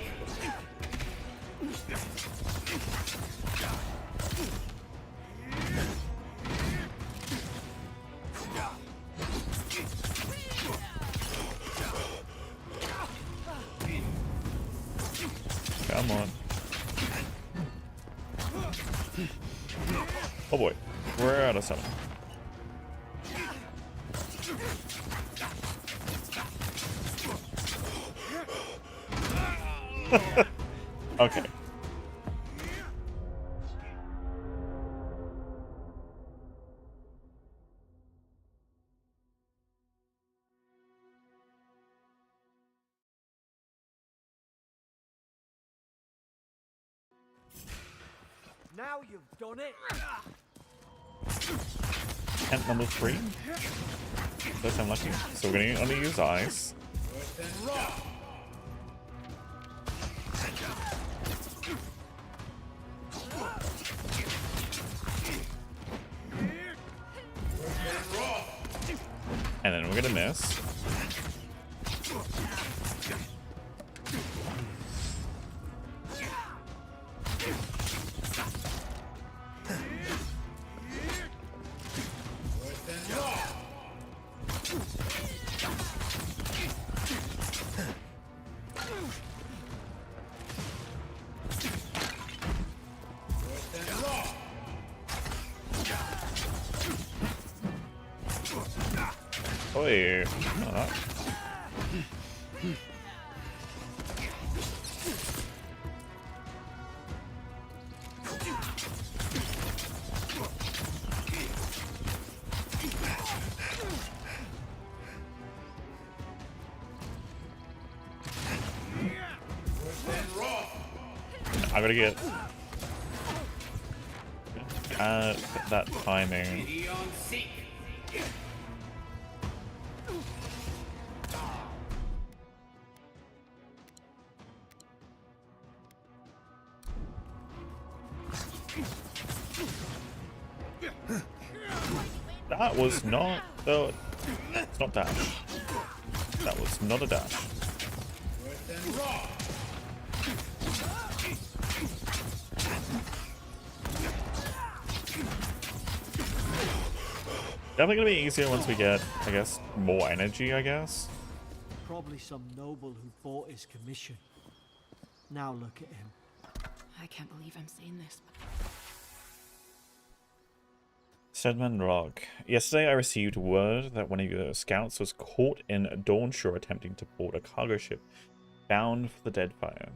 Come on. Oh boy, we're out of summon. Okay. Now you've done it! Tent number 3. First time lucky. So we're gonna only use ice. Worse than raw. Worse than raw. And then we're gonna miss. Worse than raw. Worse than raw. Oi. Worse than raw. I gotta get that timing. Eon seek. That was not the. It's not dash. That was not a dash. Worse than raw. Definitely gonna be easier once we get, I guess, more energy, I guess. Probably some noble who fought his commission. Now look at him. I can't believe I'm saying this, but Sedman Rock. Yesterday I received word that one of your scouts was caught in Dawnshore attempting to board a cargo ship bound for the Deadfire.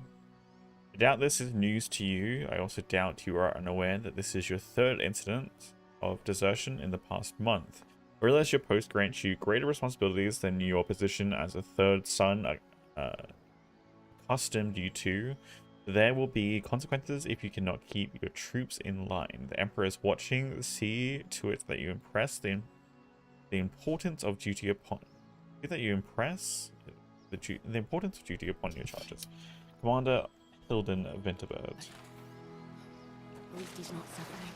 I doubt this is news to you. I also doubt you are unaware that this is your third incident of desertion in the past month. I realize your post grants you greater responsibilities than your position as a third son accustomed you to. There will be consequences if you cannot keep your troops in line. The Emperor is watching. See to it that you impress the importance of duty upon. See that you impress the importance of duty upon your charges. Commander Hilden Winterbird. at least he's not suffering.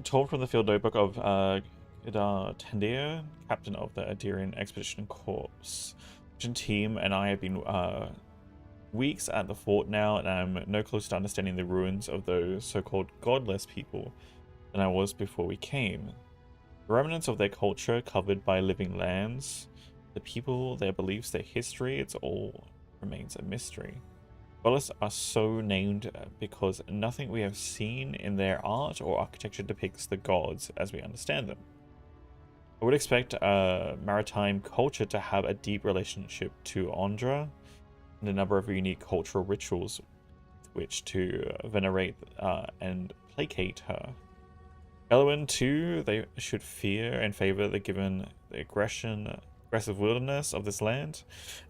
Told from the field notebook of Idar Tendir, captain of the Adirian Expedition Corps. Team and I have been weeks at the fort now, and I'm no closer to understanding the ruins of those so-called godless people than I was before we came. The remnants of their culture covered by living lands, the people, their beliefs, their history, it's all remains a mystery. Godless are so named because nothing we have seen in their art or architecture depicts the gods as we understand them. I would expect maritime culture to have a deep relationship to Andra and a number of unique cultural rituals with which to venerate and placate her. Elwyn too, they should fear and favor the aggressive wilderness of this land.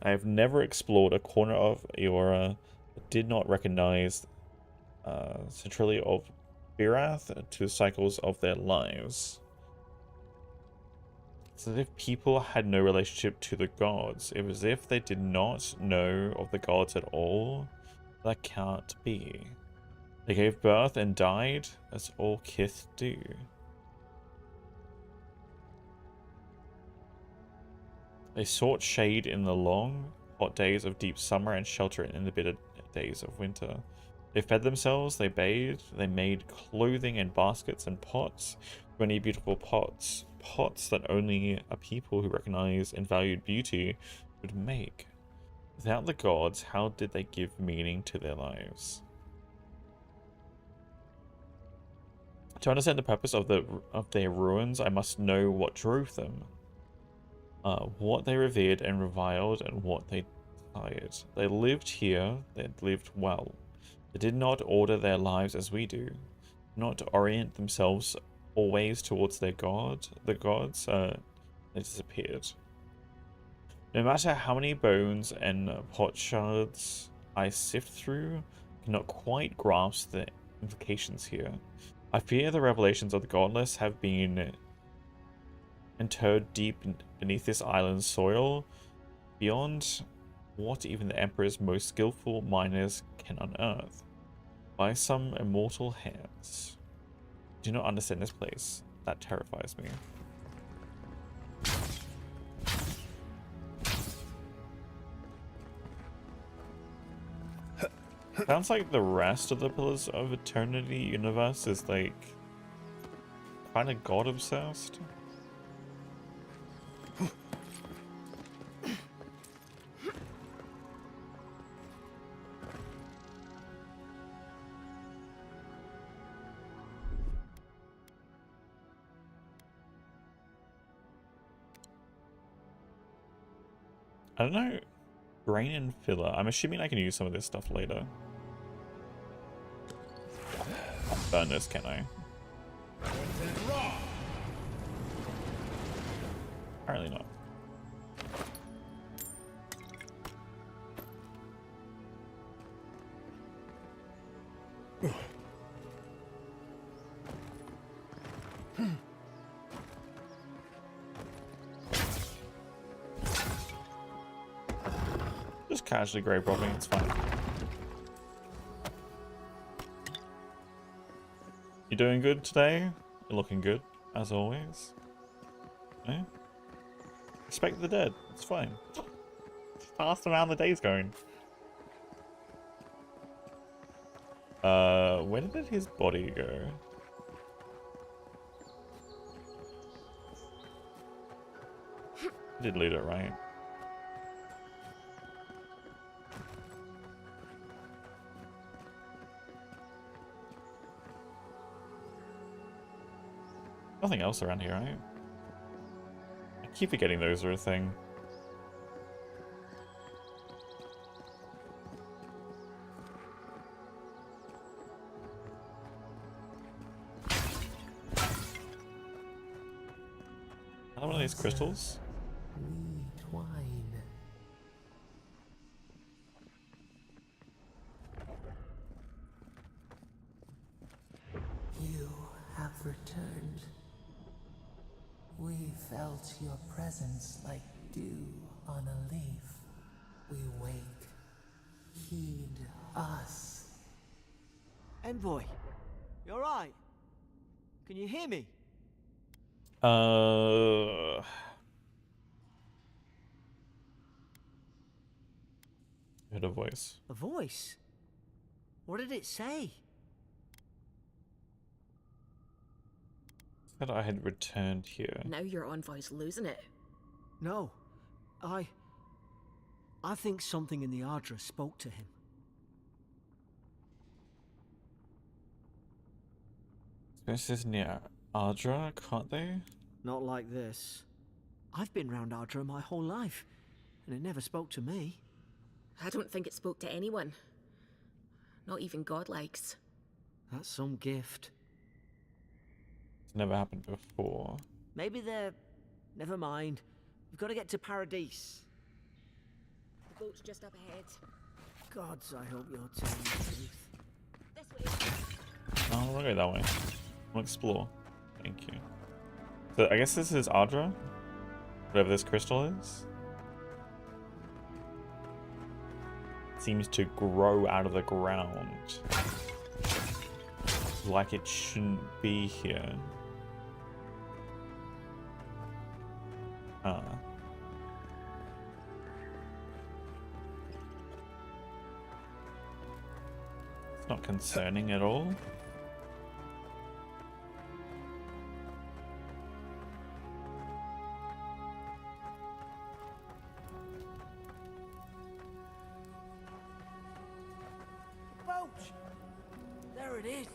I have never explored a corner of Eora that did not recognize centrally of Birath to the cycles of their lives. It's as if people had no relationship to the gods. It was as if they did not know of the gods at all. That can't be. They gave birth and died, as all kith do. They sought shade in the long, hot days of deep summer and shelter in the bitter days of winter. They fed themselves, they bathed, they made clothing and baskets and pots, many beautiful pots that only a people who recognized and valued beauty would make. Without the gods, how did they give meaning to their lives? To understand the purpose of their ruins, I must know what drove them, what they revered and reviled, and what they desired. They lived here, they lived well. They did not order their lives as we do, not orient themselves always towards their god. The gods, they disappeared. No matter how many bones and potsherds I sift through, I cannot quite grasp the implications here. I fear the revelations of the godless have been interred deep beneath this island's soil, beyond what even the Emperor's most skillful miners can unearth, by some immortal hands. do not understand this place. That terrifies me. Sounds like the rest of the Pillars of Eternity universe is like kind of god obsessed. I don't know. Grain and filler. I'm assuming I can use some of this stuff later. Burn this, can I? Earth and rock. Apparently not. Just casually grave robbing, it's fine. You doing good today? You're looking good, as always. Eh? Respect the dead, it's fine. Fast around the day's going. Where did his body go? He did loot it, right? Nothing else around here, right? I keep forgetting those are a thing. Another one of these crystals? We twine. You have returned. We felt your presence like dew on a leaf. We wake. Heed us. Envoy, you alright? Can you hear me? Heard a voice. A voice? What did it say? Said I had returned here. Now your envoy's losing it. No. I think something in the Ardra spoke to him. This is near Ardra, can't they? Not like this. I've been round Ardra my whole life, and it never spoke to me. I don't think it spoke to anyone. Not even godlikes. That's some gift. It's never happened before. Maybe they're... Never mind. We've got to get to Paradise. The boat's just up ahead. Gods, I hope you're telling the truth. This way. Oh, we'll go that way. We'll explore. Thank you. So I guess this is Ardra? Whatever this crystal is? Seems to grow out of the ground. Like it shouldn't be here. It's not concerning at all. Boat! There it is.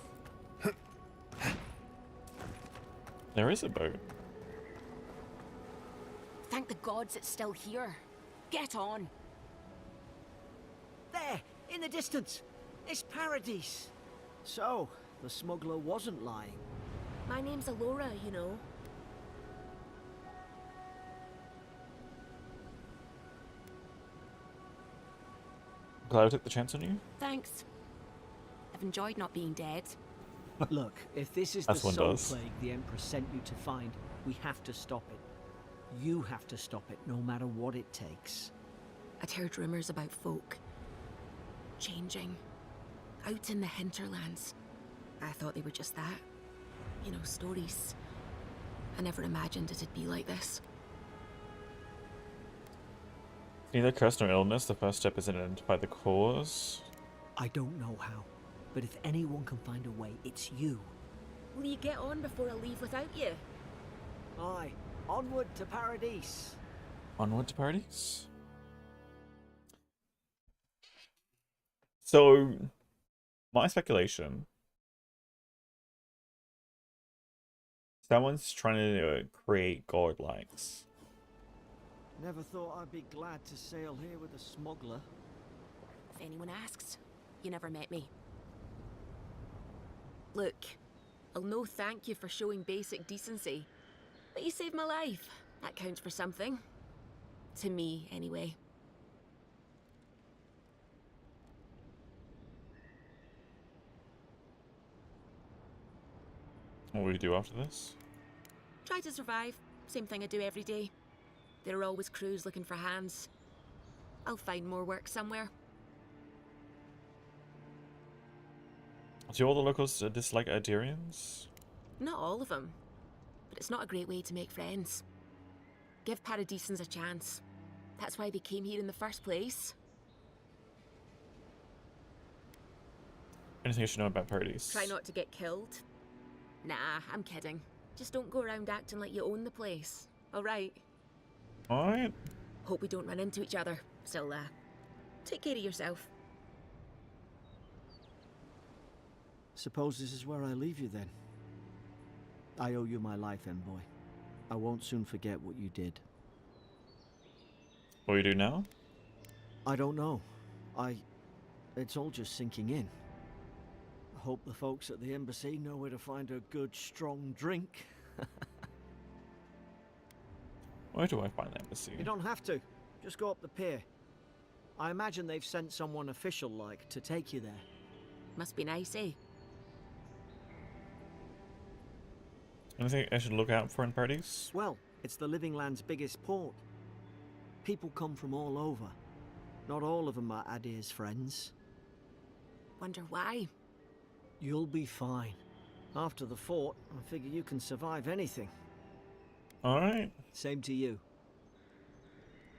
There is a boat. Thank the gods it's still here. Get on. There, in the distance. It's Paradise. So, the smuggler wasn't lying. My name's Alora, you know. Glad I took the chance on you. Thanks. I've enjoyed not being dead. Look, if this is the That's one soul does. plague the Emperor sent you to find, we have to stop it. You have to stop it, no matter what it takes. I'd heard rumors about folk changing out in the hinterlands. I thought they were just that. You know, stories. I never imagined it'd be like this. Neither curse nor illness, the first step is to identify the cause. I don't know how, but if anyone can find a way, it's you. Will you get on before I leave without you? Aye, onward to Paradise. Onward to Paradise? So, my speculation. Someone's trying to create godlikes. Never thought I'd be glad to sail here with a smuggler. If anyone asks, you never met me. Look, I'll no thank you for showing basic decency. But you saved my life. That counts for something. To me, anyway. What will you do after this? Try to survive. Same thing I do every day. There are always crews looking for hands. I'll find more work somewhere. Do all the locals dislike Adirians? Not all of them. But it's not a great way to make friends. Give Paradisans a chance. That's why they came here in the first place. Anything I should know about Paradise? Try not to get killed. Nah, I'm kidding. Just don't go around acting like you own the place. Alright? Alright. Hope we don't run into each other. Still, take care of yourself. Suppose this is where I leave you then. I owe you my life, Envoy. I won't soon forget what you did. What do you do now? I don't know. It's all just sinking in. I hope the folks at the embassy know where to find a good, strong drink. Where do I find the embassy? You don't have to. Just go up the pier. I imagine they've sent someone official-like to take you there. Must be nice, eh? Anything I should look out for in Paradise? Well, it's the Living Land's biggest port. People come from all over. Not all of them are Adir's friends. Wonder why? You'll be fine. After the fort, I figure you can survive anything. Alright. Same to you.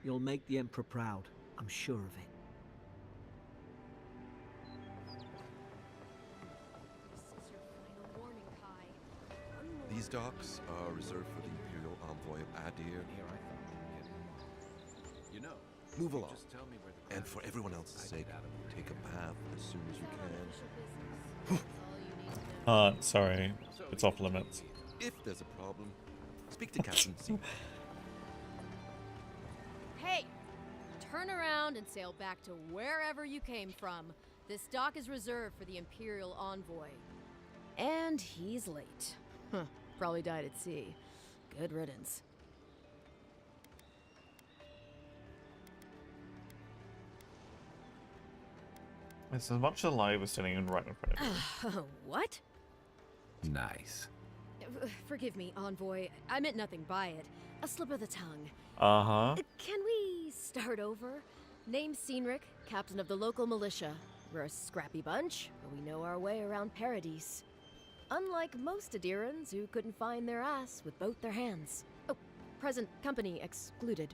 You'll make the Emperor proud. I'm sure of it. These docks are reserved for the Imperial Envoy of Adir. You know, Move along. just tell me where the And for everyone else's sake, take a bath as soon as you can. Sorry. It's off limits. If there's a problem, speak to Captain C. Hey! Turn around and sail back to wherever you came from. This dock is reserved for the Imperial Envoy. And he's late. Huh. Probably died at sea. Good riddance. It's as much alive as sitting right in front of me. What? Nice. Forgive me, Envoy. I meant nothing by it. A slip of the tongue. Uh-huh. Can we start over? Name's Cynric, captain of the local militia. We're a scrappy bunch, but we know our way around Paradise. Unlike most Adirans who couldn't find their ass with both their hands. Oh, present company excluded.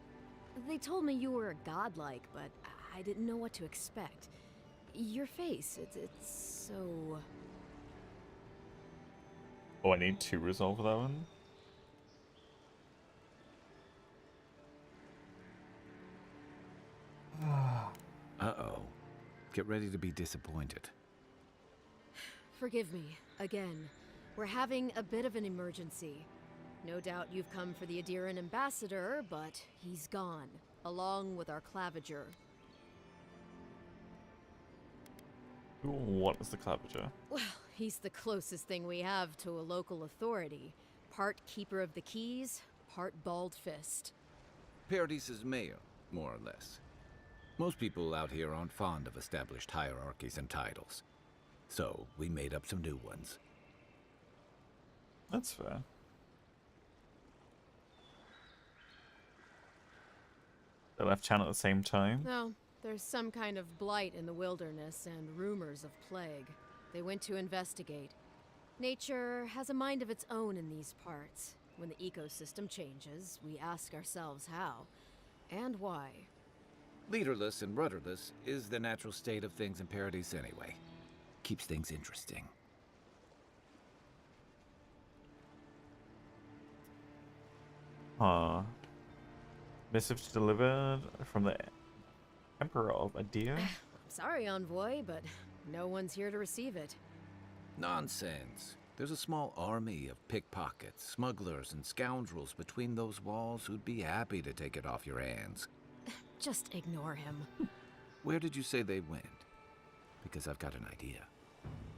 They told me you were godlike, but I didn't know what to expect. Your face, it's so... Oh, I need to resolve that one. Uh-oh. Get ready to be disappointed. Forgive me, again. We're having a bit of an emergency. No doubt you've come for the Adiran ambassador, but he's gone, along with our claviger. What is the claviger? Well, he's the closest thing we have to a local authority. Part keeper of the keys, part bald fist. Paradise's mayor, more or less. Most people out here aren't fond of established hierarchies and titles. So, we made up some new ones. That's fair. They left town at the same time. No, there's some kind of blight in the wilderness and rumors of plague. They went to investigate. Nature has a mind of its own in these parts. When the ecosystem changes, we ask ourselves how and why. Leaderless and rudderless is the natural state of things in Paradise anyway. Keeps things interesting. Missive delivered from the Emperor of Adir. Sorry, Envoy, but no one's here to receive it. Nonsense. There's a small army of pickpockets, smugglers, and scoundrels between those walls who'd be happy to take it off your hands. Just ignore him. Where did you say they went? Because I've got an idea.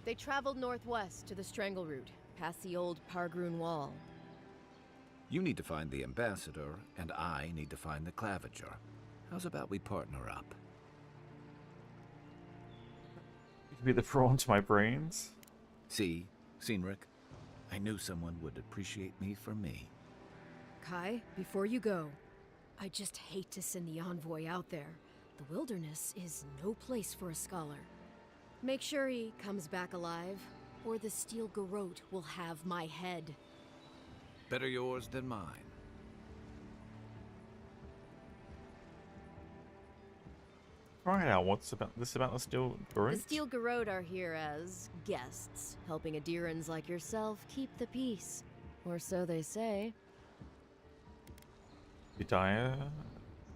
They traveled northwest to the Strangle Route, past the old Pargroon Wall. You need to find the ambassador, and I need to find the Claviger. How's about we partner up? You can be the prawn to my brains. See, Cynric? I knew someone would appreciate me for me. Kai, before you go, I just hate to send the Envoy out there. The wilderness is no place for a scholar. Make sure he comes back alive, or the Steel Garrote will have my head. Better yours than mine. Right now, what's about the Steel Garrote? The Steel Garrote are here as guests, helping Adirans like yourself keep the peace. Or so they say. Udaya,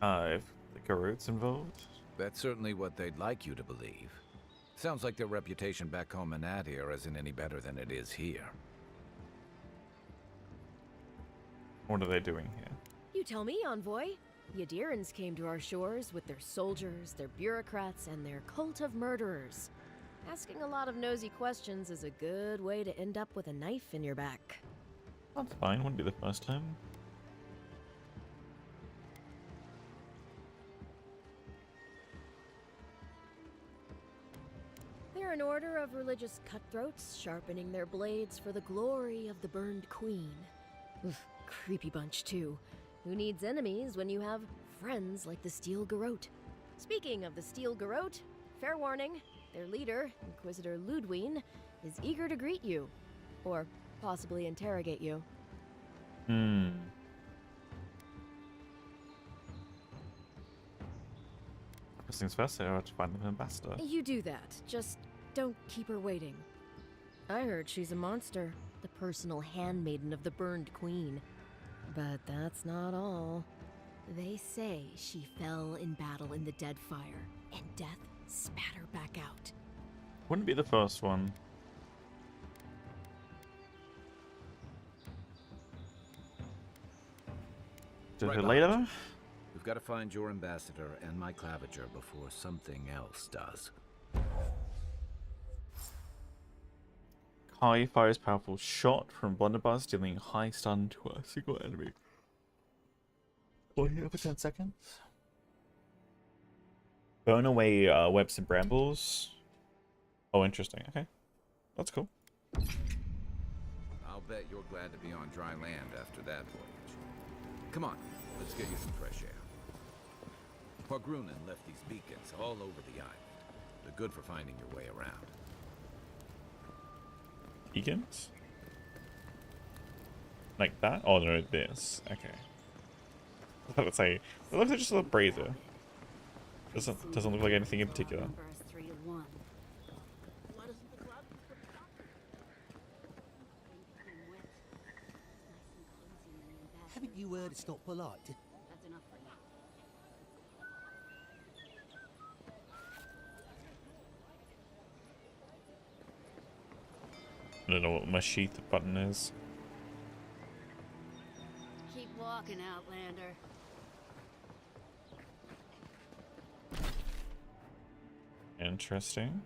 if the Garrote's involved? That's certainly what they'd like you to believe. Sounds like their reputation back home in Adir isn't any better than it is here. What are they doing here? You tell me, Envoy. The Adirans came to our shores with their soldiers, their bureaucrats, and their cult of murderers. Asking a lot of nosy questions is a good way to end up with a knife in your back. That's fine, wouldn't be the first time. They're an order of religious cutthroats, sharpening their blades for the glory of the burned queen. Oof, creepy bunch, too. Who needs enemies when you have friends like the Steel Garrote? Speaking of the Steel Garrote, fair warning, their leader, Inquisitor Ludwine, is eager to greet you. Or possibly interrogate you. First things first, I have to find an ambassador. You do that. Just don't keep her waiting. I heard she's a monster, the personal handmaiden of the burned queen. But that's not all. They say she fell in battle in the Deadfire, and death spat her back out. Wouldn't be the first one. Did Right it behind later? you. We've got to find your ambassador and my Claviger before something else does. Kai fires powerful shot from Blunderbuss, dealing high stun to a single enemy. Wait for 10 seconds. Burn away webs and brambles. Oh, interesting. Okay. That's cool. I'll bet you're glad to be on dry land after that voyage. Come on, let's get you some fresh air. Pargrunen left these beacons all over the island. They're good for finding your way around. Beacons? Like that? Oh no, this. Okay. I was about to say, it looks like just a little brazier. Doesn't look like anything in particular. Haven't you heard it's not polite to... I don't know what my sheath button is. Keep walking, Outlander. Interesting.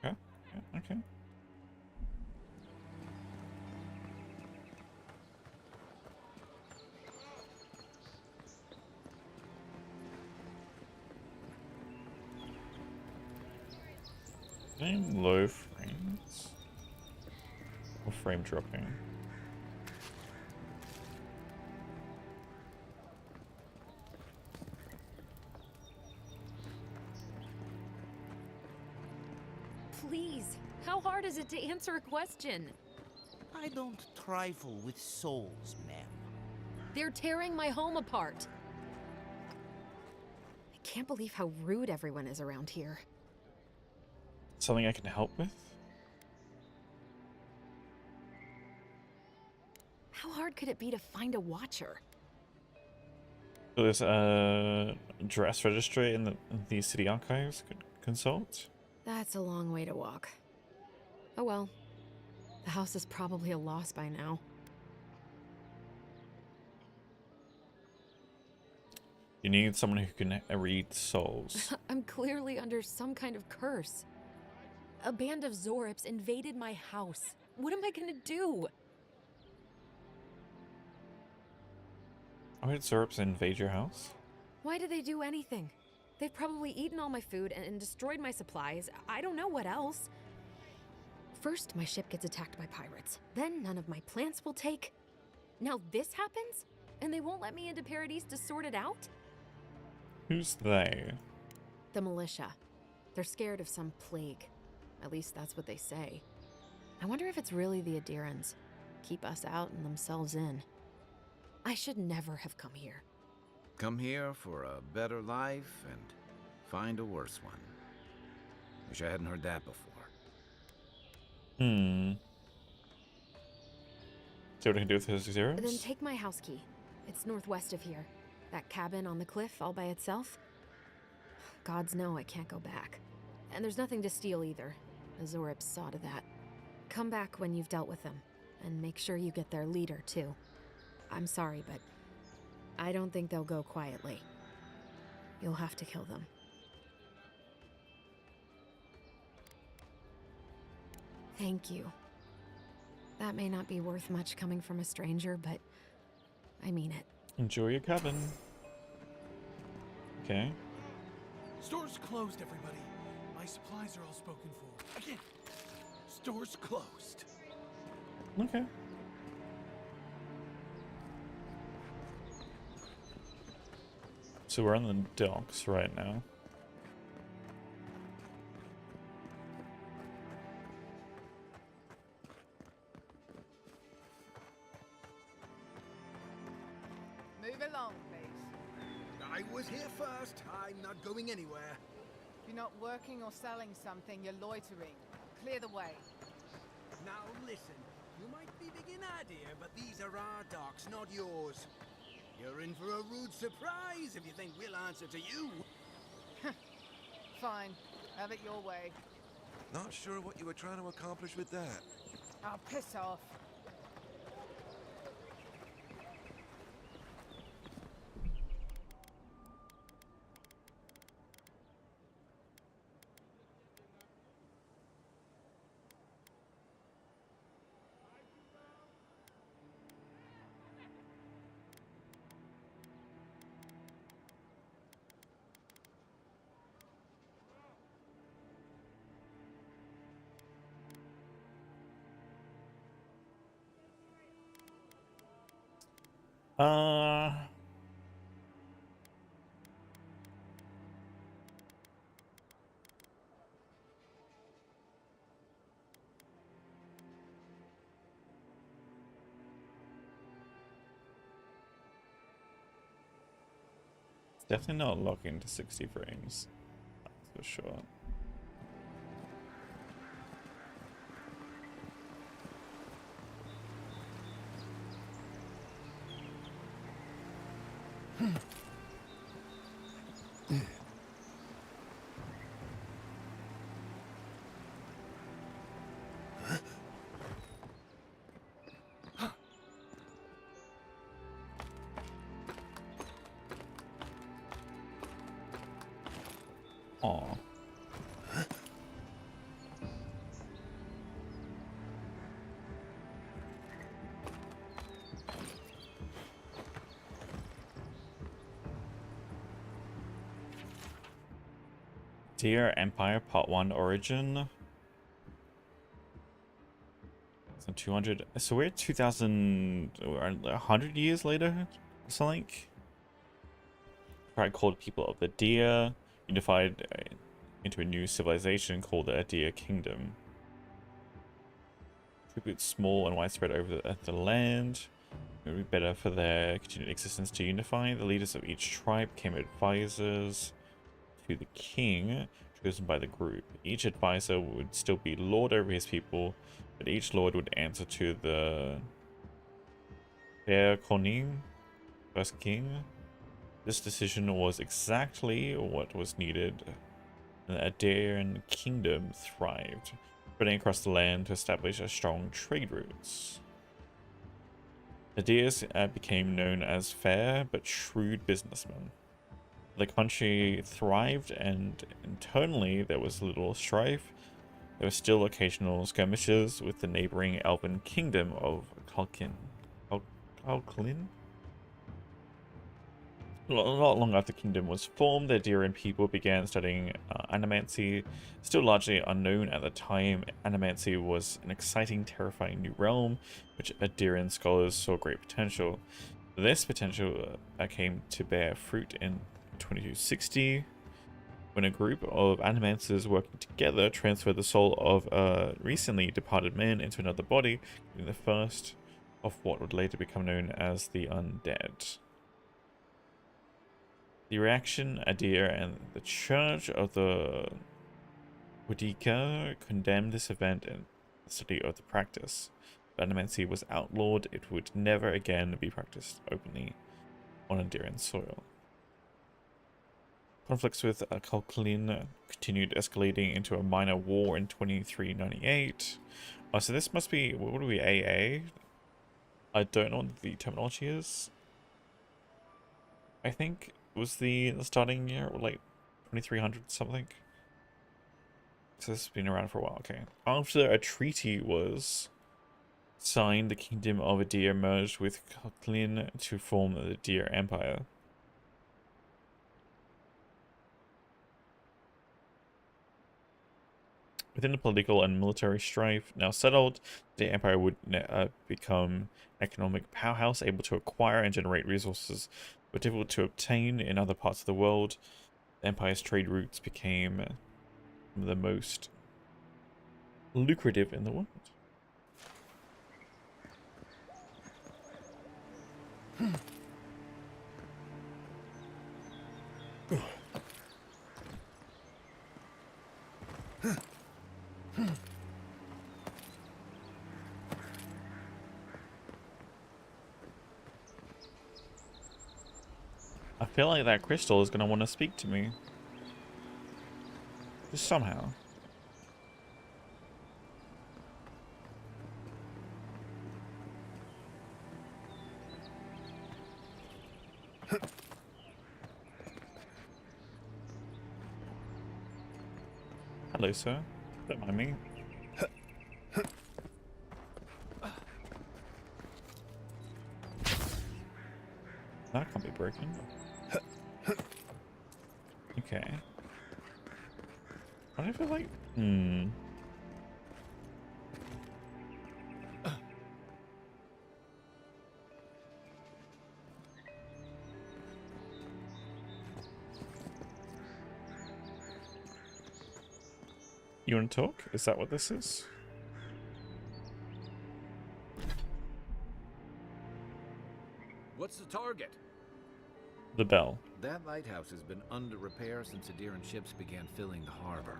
Okay, yeah, okay. Name low frames or frame dropping. Please, how hard is it to answer a question? I don't trifle with souls, ma'am. They're tearing my home apart. I can't believe how rude everyone is around here. Something I can help with? How hard could it be to find a watcher? So there's a dress registry in the city archives. Could consult. That's a long way to walk. Oh well. The house is probably a loss by now. You need someone who can read souls. I'm clearly under some kind of curse. A band of Zorips invaded my house. What am I gonna do? Why did Zorips invade your house? Why did they do anything? They've probably eaten all my food and destroyed my supplies. I don't know what else. First, my ship gets attacked by pirates. Then none of my plants will take. Now this happens? And they won't let me into Paradise to sort it out? Who's they? The militia. They're scared of some plague. At least that's what they say. I wonder if it's really the Adirans. Keep us out and themselves in. I should never have come here. Come here for a better life and find a worse one. Wish I hadn't heard that before. See what I can do with his zeros? Then take my house key. It's northwest of here. That cabin on the cliff all by itself. Gods know I can't go back. And there's nothing to steal either. The Zorips saw to that. Come back when you've dealt with them. And make sure you get their leader, too. I'm sorry, but I don't think they'll go quietly. You'll have to kill them. Thank you. That may not be worth much coming from a stranger, but I mean it. Enjoy your cabin. Okay. Store's closed, everybody. My supplies are all spoken for. Again, store's closed. Okay. So we're on the docks right now. Move along, please. I was here first. I'm not going anywhere. If you're not working or selling something, you're loitering. Clear the way. Now listen, you might be big in idea, but these are our docks, not yours. You're in for a rude surprise if you think we'll answer to you. Fine. Have it your way. Not sure what you were trying to accomplish with that. Oh, piss off. It's definitely not locking to 60 frames. That's for sure. Aw. Dear Empire Part 1 Origin. So 200. So we're 2,000. 100 years later? Something? Pride called people of the Deer. Unified into a new civilization called the Adir Kingdom. Tributes small and widespread over the land. It would be better for their continued existence to unify. The leaders of each tribe became advisors to the king, chosen by the group. Each advisor would still be lord over his people, but each lord would answer to the Bear Koning, first king. This decision was exactly what was needed, and the Adarian kingdom thrived, spreading across the land to establish a strong trade routes. Adirs became known as fair but shrewd businessmen. The country thrived, and internally there was little strife. There were still occasional skirmishes with the neighboring elven kingdom of Kalkin. Kalklin? Not long after the kingdom was formed, the Adirian people began studying animancy. Still largely unknown at the time, animancy was an exciting, terrifying new realm, which Adirian scholars saw great potential. This potential came to bear fruit in 2260, when a group of animancers working together transferred the soul of a recently departed man into another body, being the first of what would later become known as the Undead. The reaction, Adir and the Church of the Boudica condemned this event and the study of the practice. But animancy was outlawed. It would never again be practiced openly on Adirian soil. Conflicts with Kalklin continued escalating into a minor war in 2398. Oh, so this must be, what would it be, AA? I don't know what the terminology is. I think it was the starting year, or like 2300 something. So this has been around for a while, okay. After a treaty was signed, the Kingdom of Adir merged with Kalklin to form the Adir Empire. Within the political and military strife now settled, the empire would become an economic powerhouse, able to acquire and generate resources but difficult to obtain in other parts of the world. The empire's trade routes became the most lucrative in the world. I feel like that crystal is going to want to speak to me. Just somehow. Hello, sir. Don't mind me. That can't be broken. Okay. Why do I feel like... You want to talk? Is that what this is? What's the target? The bell. That lighthouse has been under repair since Adiran ships began filling the harbor.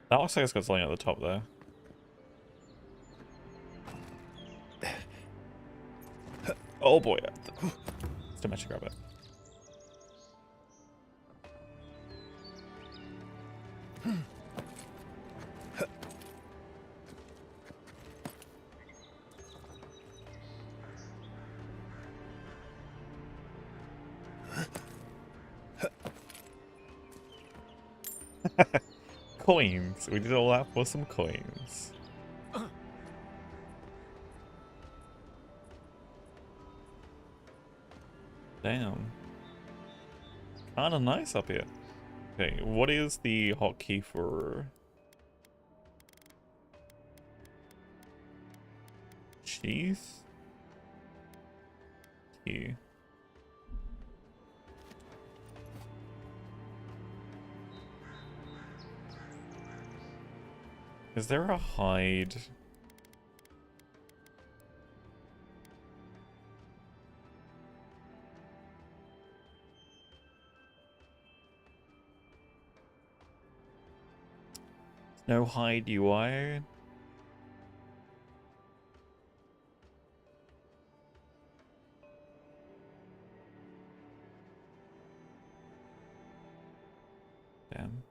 That looks like it's got something at the top there. Oh boy. Still managed to grab it. Coins. We did all that for some coins. Damn. Kinda nice up here. Okay, what is the hotkey for... Cheese? Key. Is there a hide? No hide UI? Damn.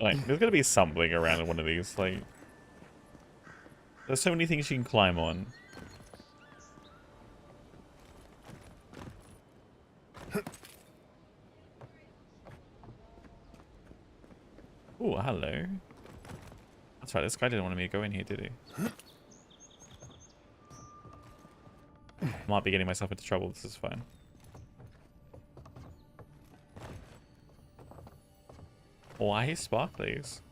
Like, there's gonna be something around one of these, like... There's so many things you can climb on. Oh, hello. That's right, this guy didn't want me to go in here, did he? Might be getting myself into trouble, this is fine. Why sparklies?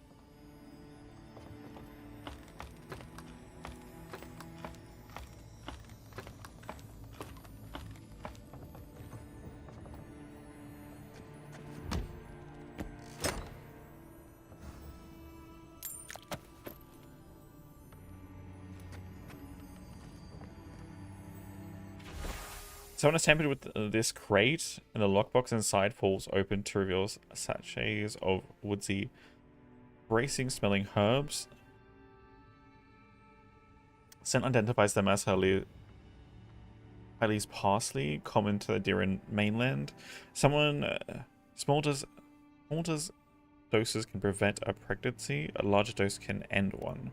Someone has tampered with this crate, and the lockbox inside falls open to reveal sachets of woodsy, bracing-smelling herbs. Scent identifies them as Hurley's parsley, common to the Diran mainland. Small doses can prevent a pregnancy. A larger dose can end one.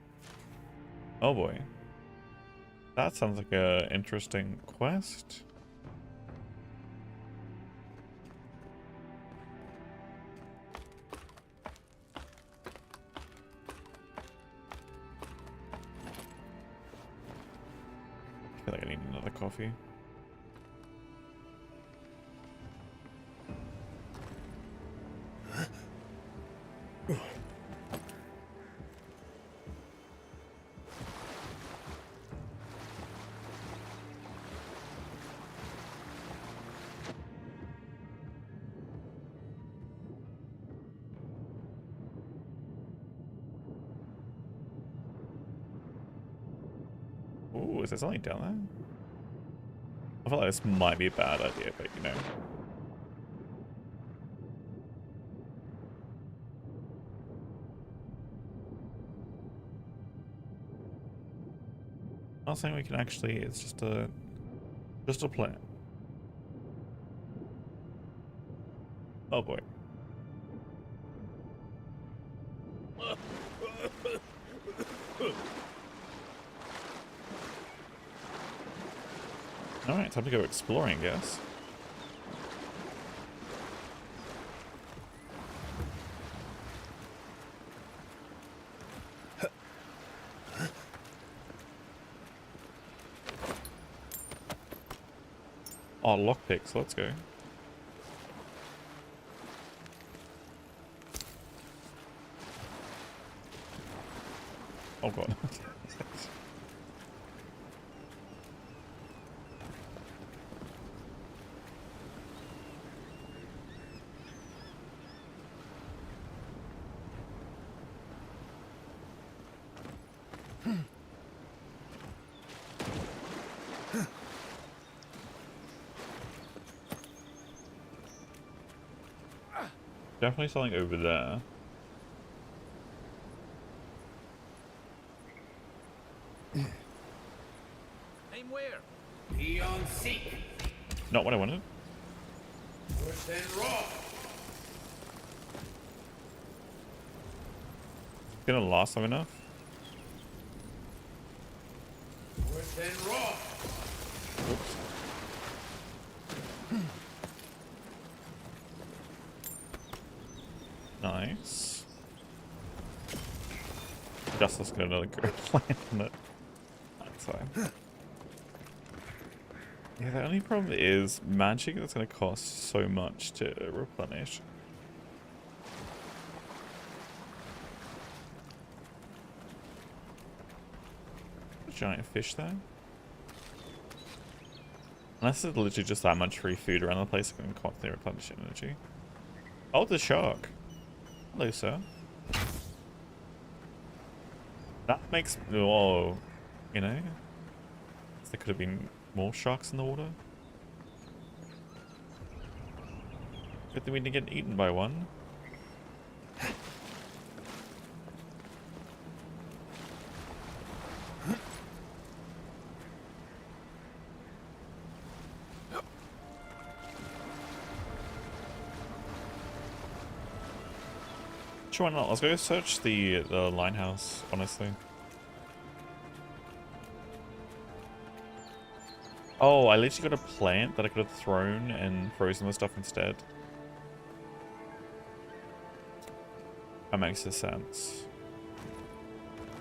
Oh boy. That sounds like an interesting quest. I feel like I need another coffee. Ooh, is there something down there? I feel like this might be a bad idea, but you know. Not saying we can actually, it's just a plan. Oh boy. Alright, time to go exploring, I guess. Oh, lockpicks, let's go. Oh god. Definitely something over there. Aim where? Eon Seek. Not what I wanted. Push and raw. Gonna last long enough. Push and raw. Oops. Nice. Just let's get another good plan on it. That's fine. Yeah, the only problem is magic that's going to cost so much to replenish. A giant fish there. Unless there's literally just that much free food around the place, it can constantly replenish energy. Oh, the shark. Hello, sir. That makes... Whoa. You know? There could have been more sharks in the water. Good thing we didn't get eaten by one. Sure, why not? Let's go search the Linehouse, honestly. Oh, I literally got a plant that I could have thrown and frozen the stuff instead. That makes sense.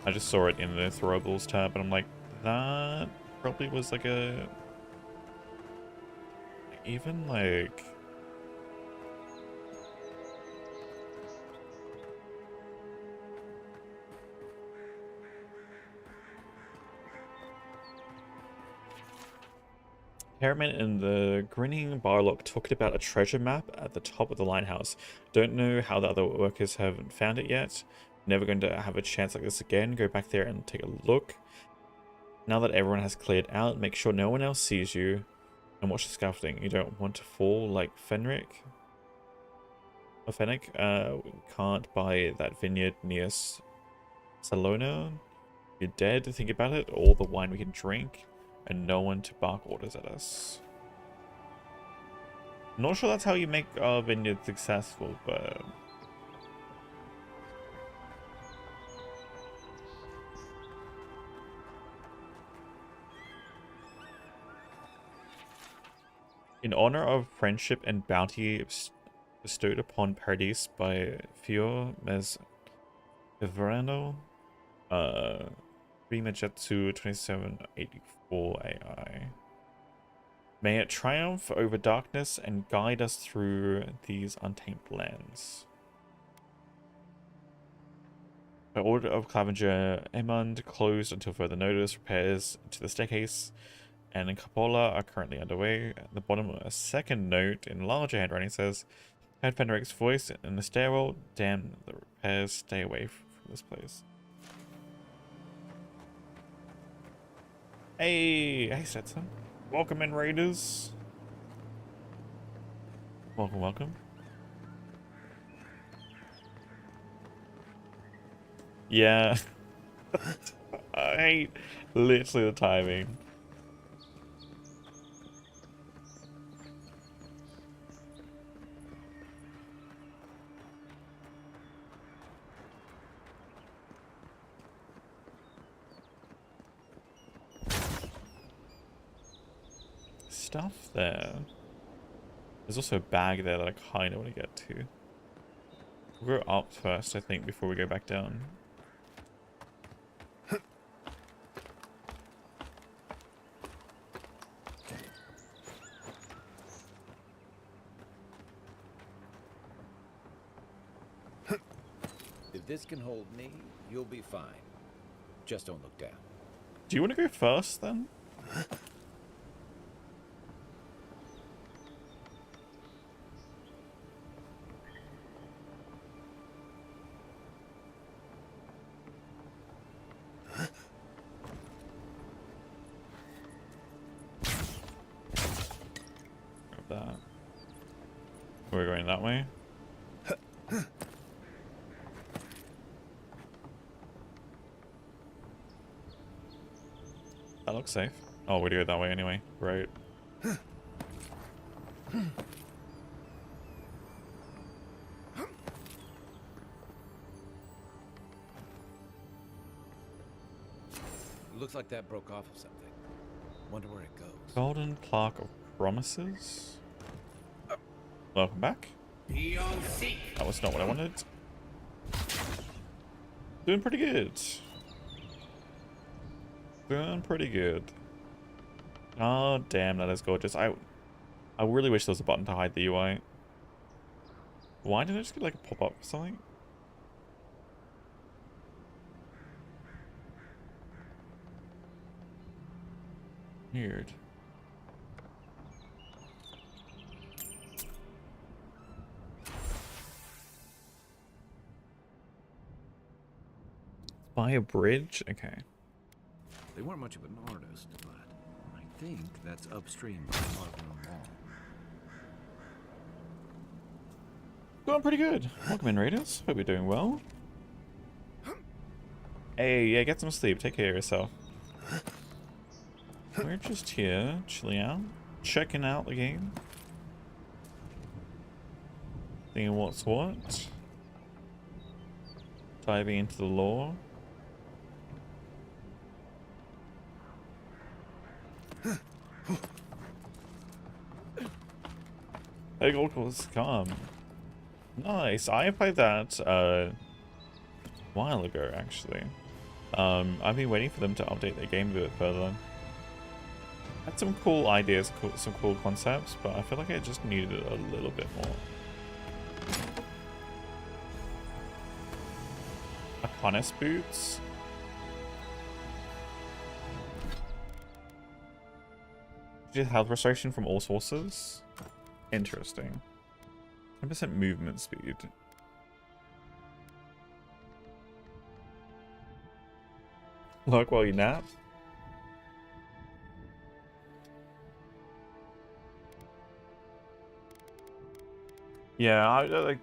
I just saw it in the throwables tab and I'm like, that probably was like a... Even like... Harriman and the Grinning Barlock talked about a treasure map at the top of the Linehouse. Don't know how the other workers haven't found it yet. Never going to have a chance like this again. Go back there and take a look. Now that everyone has cleared out, make sure no one else sees you. And watch the scaffolding. You don't want to fall like Fenric. Or Fennec. Can't buy that vineyard near Salona. You're dead. Think about it. All the wine we can drink. And no one to bark orders at us. I'm not sure that's how you make our vineyard successful, but... In honor of friendship and bounty bestowed upon Paradis by Fior Mez Everano, Rimajetsu 2784 AI. May it triumph over darkness and guide us through these untamed lands. By order of Clavenger, Emond closed until further notice. Repairs to the staircase and in Capola are currently underway. At the bottom, a second note in larger handwriting says, heard Fenric's voice in the stairwell. Damn the repairs, stay away from this place. Hey, Stetson. Welcome in, Raiders. Welcome, welcome. Yeah. I hate literally the timing. Stuff there. There's also a bag there that I kind of want to get to. We'll go up first, I think, before we go back down. If this can hold me, you'll be fine. Just don't look down. Do you want to go first, then? That. We're going that way. That looks safe. Oh, we do it that way anyway. Right. Looks like that broke off of something. Wonder where it goes. Golden Plaque of Promises. Welcome back. That was not what I wanted. Doing pretty good. Doing pretty good. Oh, damn, that is gorgeous. I really wish there was a button to hide the UI. Why did I just get like a pop-up or something? Weird. By a bridge? Okay. They weren't much of an artist, but I think that's upstream by Marvin Wall. Going pretty good. Welcome in, Raiders. Hope you're doing well. Hey, yeah, get some sleep. Take care of yourself. We're just here, chilling out, checking out the game. Seeing what's what. Diving into the lore. Hey, Gold Coast, come. Nice. I played that a while ago, actually. I've been waiting for them to update their game a bit further. Had some cool ideas, some cool concepts, but I feel like I just needed it a little bit more. Arcanis boots. Just health restoration from all sources. Interesting. 10% movement speed. Work while you nap. Yeah, I like.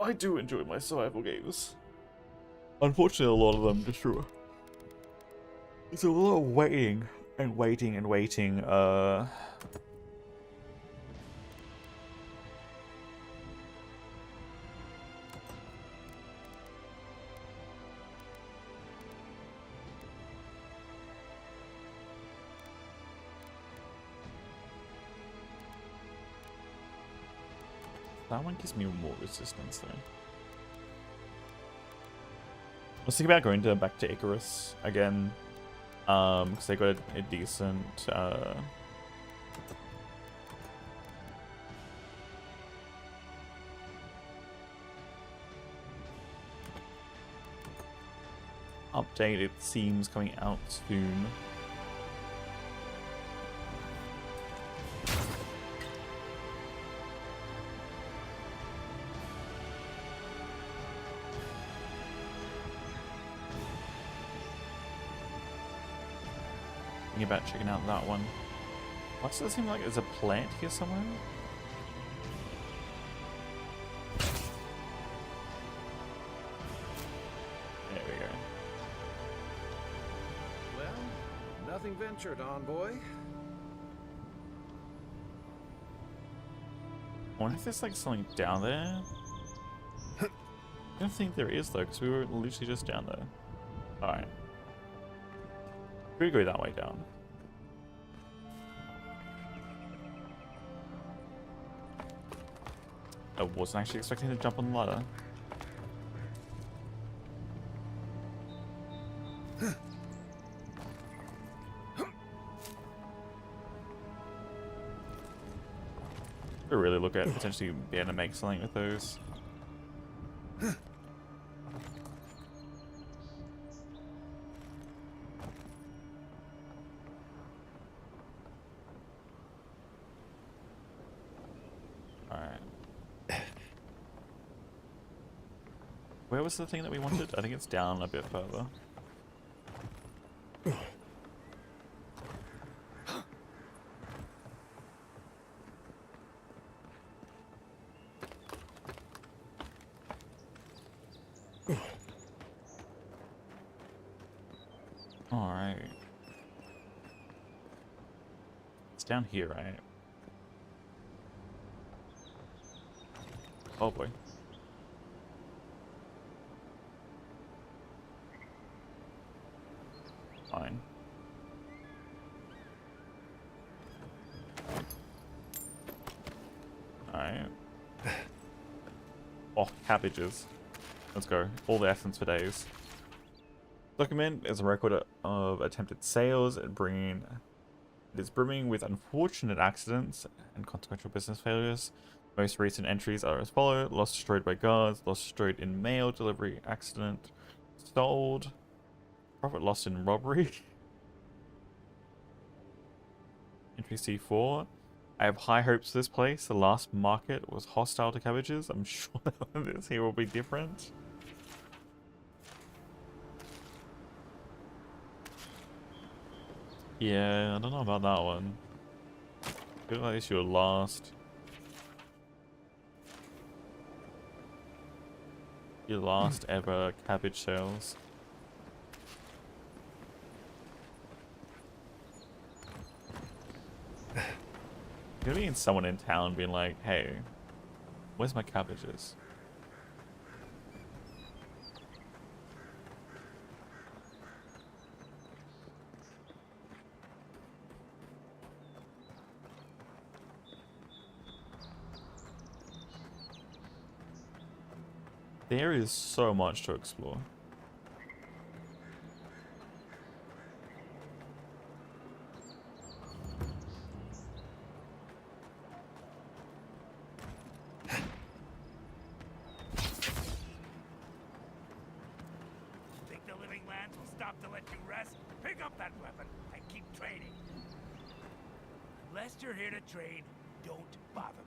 I do enjoy my survival games. Unfortunately, a lot of them just through. There's a lot of waiting and waiting and waiting. That one gives me more resistance though. I was thinking about going back to Icarus again, because they got a decent update. It seems coming out soon. About checking out that one. Why does it seem like there's a plant here somewhere? There we go. Well, nothing ventured, envoy. I wonder if there's like something down there. I don't think there is though, because we were literally just down there. Alright. We go that way down. I wasn't actually expecting to jump on the ladder. Could really look at potentially being able to make something with those. Where was the thing that we wanted? I think it's down a bit further. Alright. It's down here, right? Oh boy. Fine. Alright. Oh, cabbages. Let's go. All the essence for days. Document is a record of attempted sales and bringing. It is brimming with unfortunate accidents and consequential business failures. Most recent entries are as follow: lost destroyed by guards, lost destroyed in mail delivery accident, sold, profit lost in robbery. Entry C4. I have high hopes for this place. The last market was hostile to cabbages. I'm sure this here will be different. Yeah, I don't know about that one. I feel like this your last. Your last ever cabbage sales. Gonna be someone in town being like, hey, where's my cabbages? There is so much to explore. Think the living lands will stop to let you rest? Pick up that weapon and keep training. Unless you're here to train, don't bother me.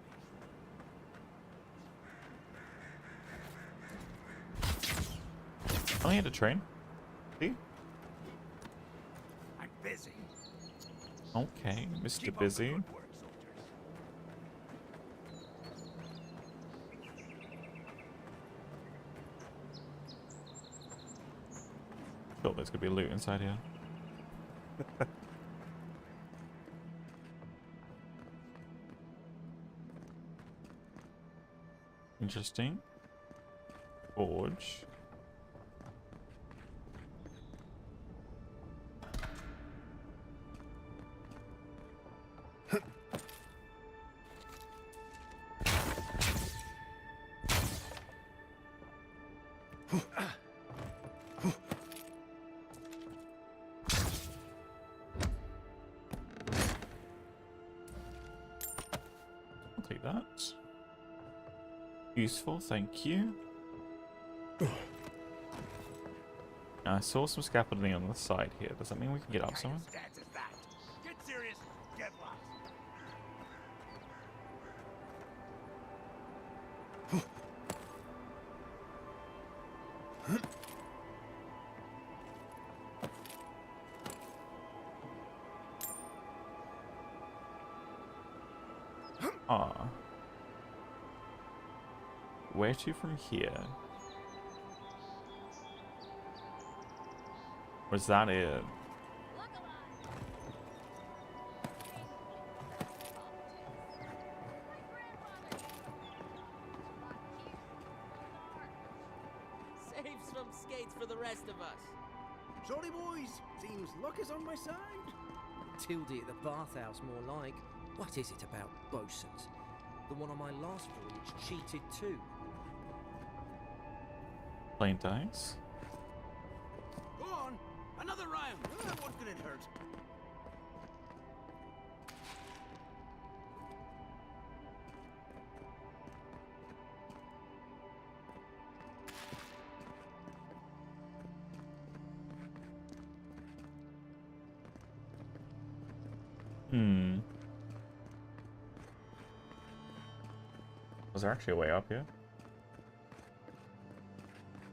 I'm here to train. See? I'm busy. Okay, Mr. Busy. Thought there's gonna be loot inside here. Interesting. Forge. I'll take that. Useful, thank you. I saw some scaffolding on the side here. Does that mean we can get up somewhere? Stats is that. Get serious, get lost. Ah. Where to from here? Was that it? Save some skates for the rest of us. Sorry, boys. Seems luck is on my side. Tildy at the bathhouse, more like. What is it about bosuns? The one on my last voyage cheated too. Plain dice? Go on. Another round. What could it hurt? Was there actually a way up here?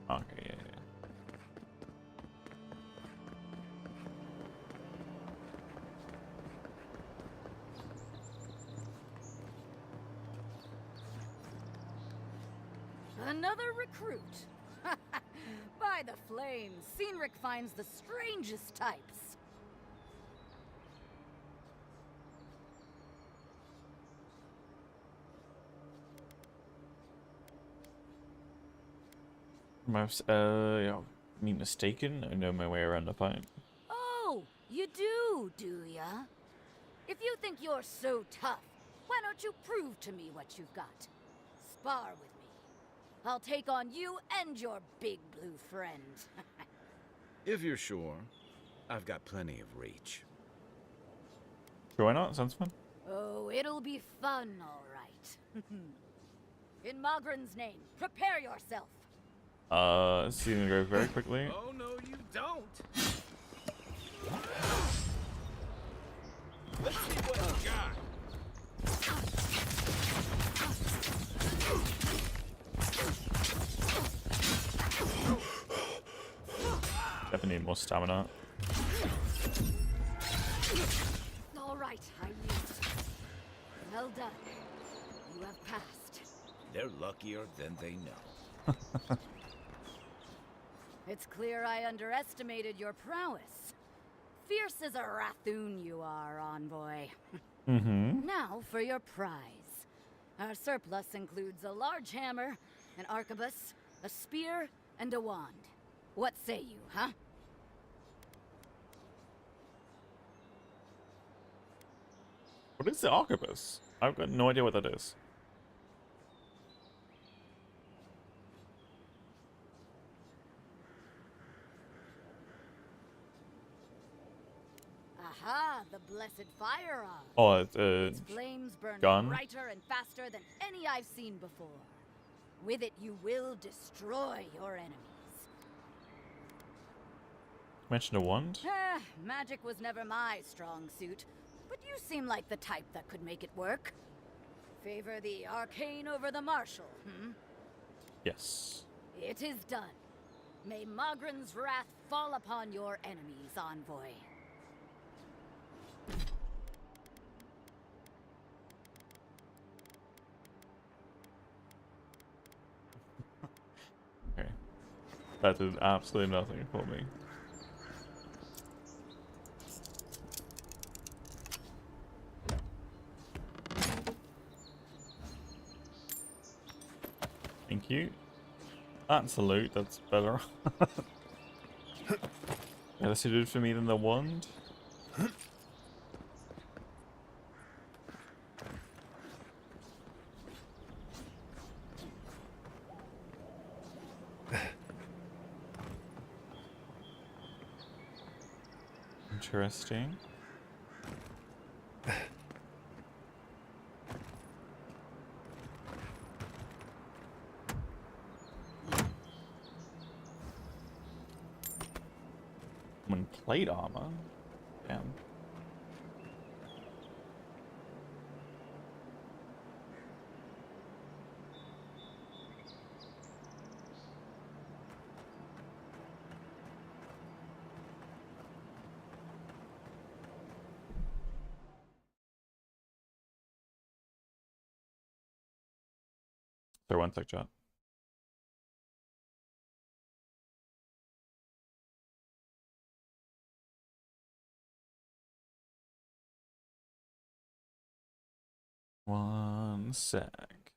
Okay, yeah. Another recruit. By the flames, Cynric finds the strangest types. Yeah, me mistaken? I know my way around the fight. Oh, you do ya? If you think you're so tough, why don't you prove to me what you've got? Spar with me. I'll take on you and your big blue friend. If you're sure, I've got plenty of reach. Sure, why not? Sounds fun. Oh, it'll be fun, all right. In Mogren's name, prepare yourself. This is gonna go very quickly. Oh, no, you don't. Let's see what you got. Definitely need more stamina. All right, I used. Well done. You have passed. They're luckier than they know. It's clear I underestimated your prowess. Fierce as a Rathoon you are, envoy. Now for your prize. Our surplus includes a large hammer, an arquebus, a spear, and a wand. What say you, huh? What is the arquebus? I've got no idea what that is. Aha, the blessed firearm. Oh, Its flames burn gun? brighter and faster than any I've seen before. With it, you will destroy your enemies. Mentioned a wand? Magic was never my strong suit, but you seem like the type that could make it work. Favor the arcane over the martial, Yes. It is done. May Mogren's wrath fall upon your enemies, envoy. Okay. That did absolutely nothing for me. Thank you. That's a loot, that's better. Better suited for me than the wand. Interesting. Plate armor. Damn. There, one sec, chat. One sec.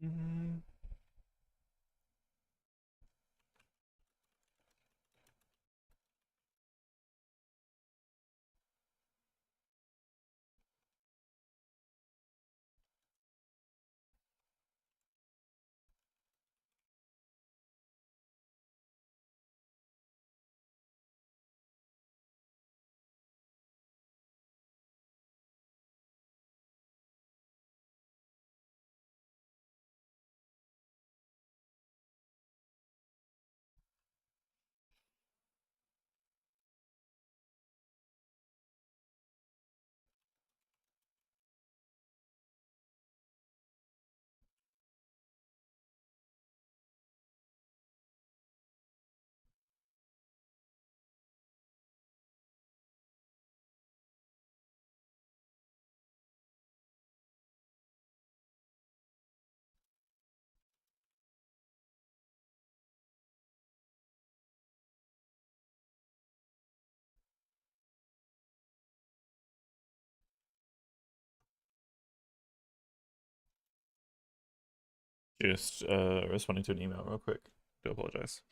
Mm-hmm. Just responding to an email real quick. Do apologize.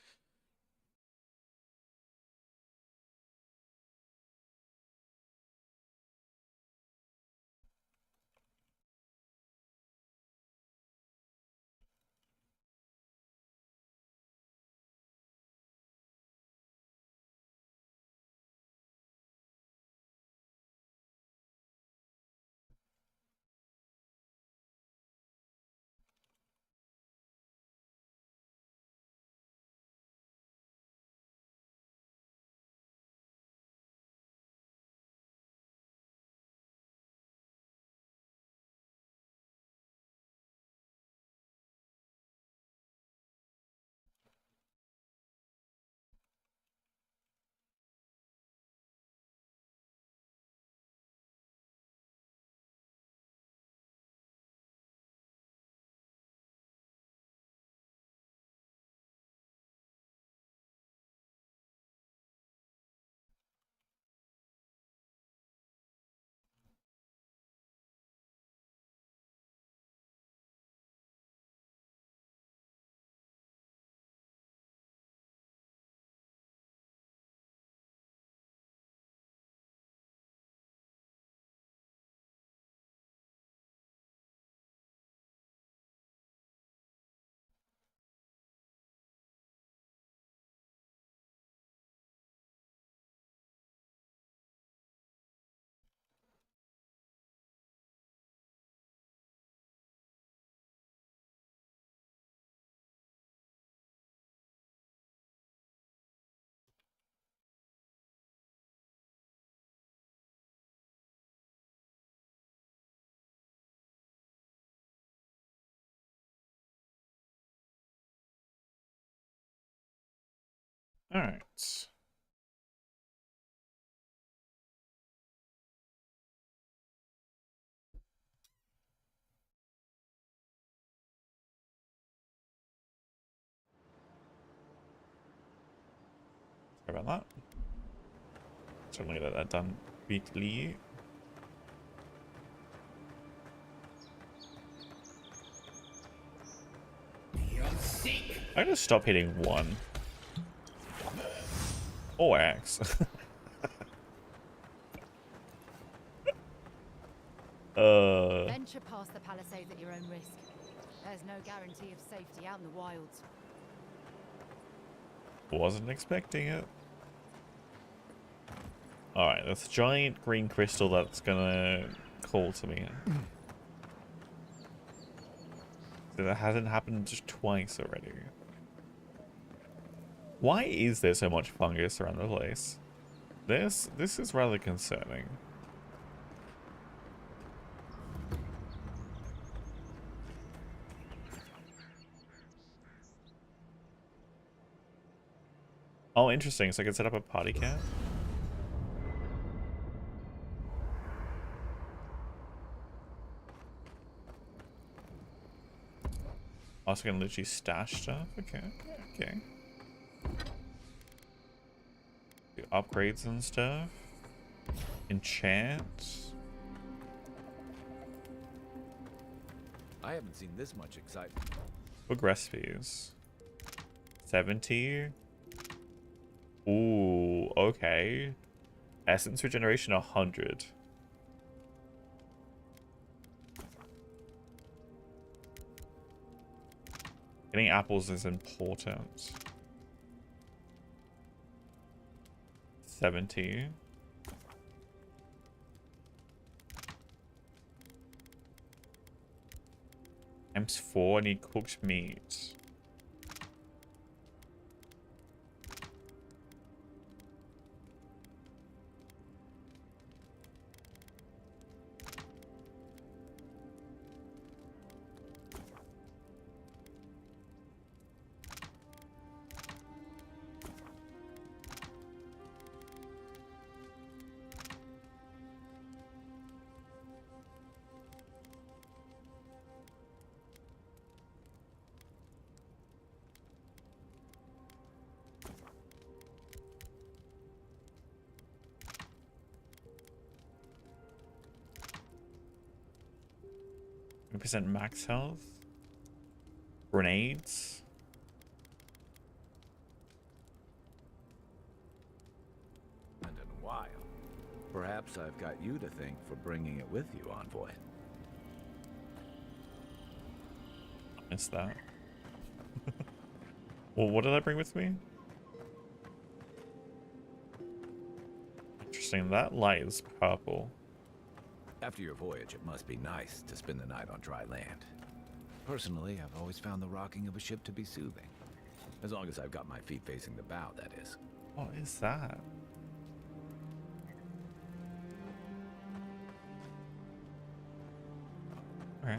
All right. Sorry about that. Certainly get that done quickly. I'm gonna stop hitting one. Or X. Venture past the palisades at your own risk. There's no guarantee of safety out in the wilds. Wasn't expecting it. Alright, that's a giant green crystal that's gonna call to me. So that hasn't happened just twice already. Why is there so much fungus around the place? This is rather concerning. Oh, interesting. So I can set up a party camp. Also can literally stash stuff. Okay, okay. Do upgrades and stuff. Enchant. I haven't seen this much excitement. Book recipes. 70. Ooh, okay. Essence regeneration 100. Getting apples is important. 70. Times 4, I need cooked meat. Percent max health. Grenades. And in a while. Perhaps I've got you to thank for bringing it with you, Envoy. Missed that. Well, what did I bring with me? Interesting, that light is purple. After your voyage, it must be nice to spend the night on dry land. Personally, I've always found the rocking of a ship to be soothing. As long as I've got my feet facing the bow, that is. What is that? Okay.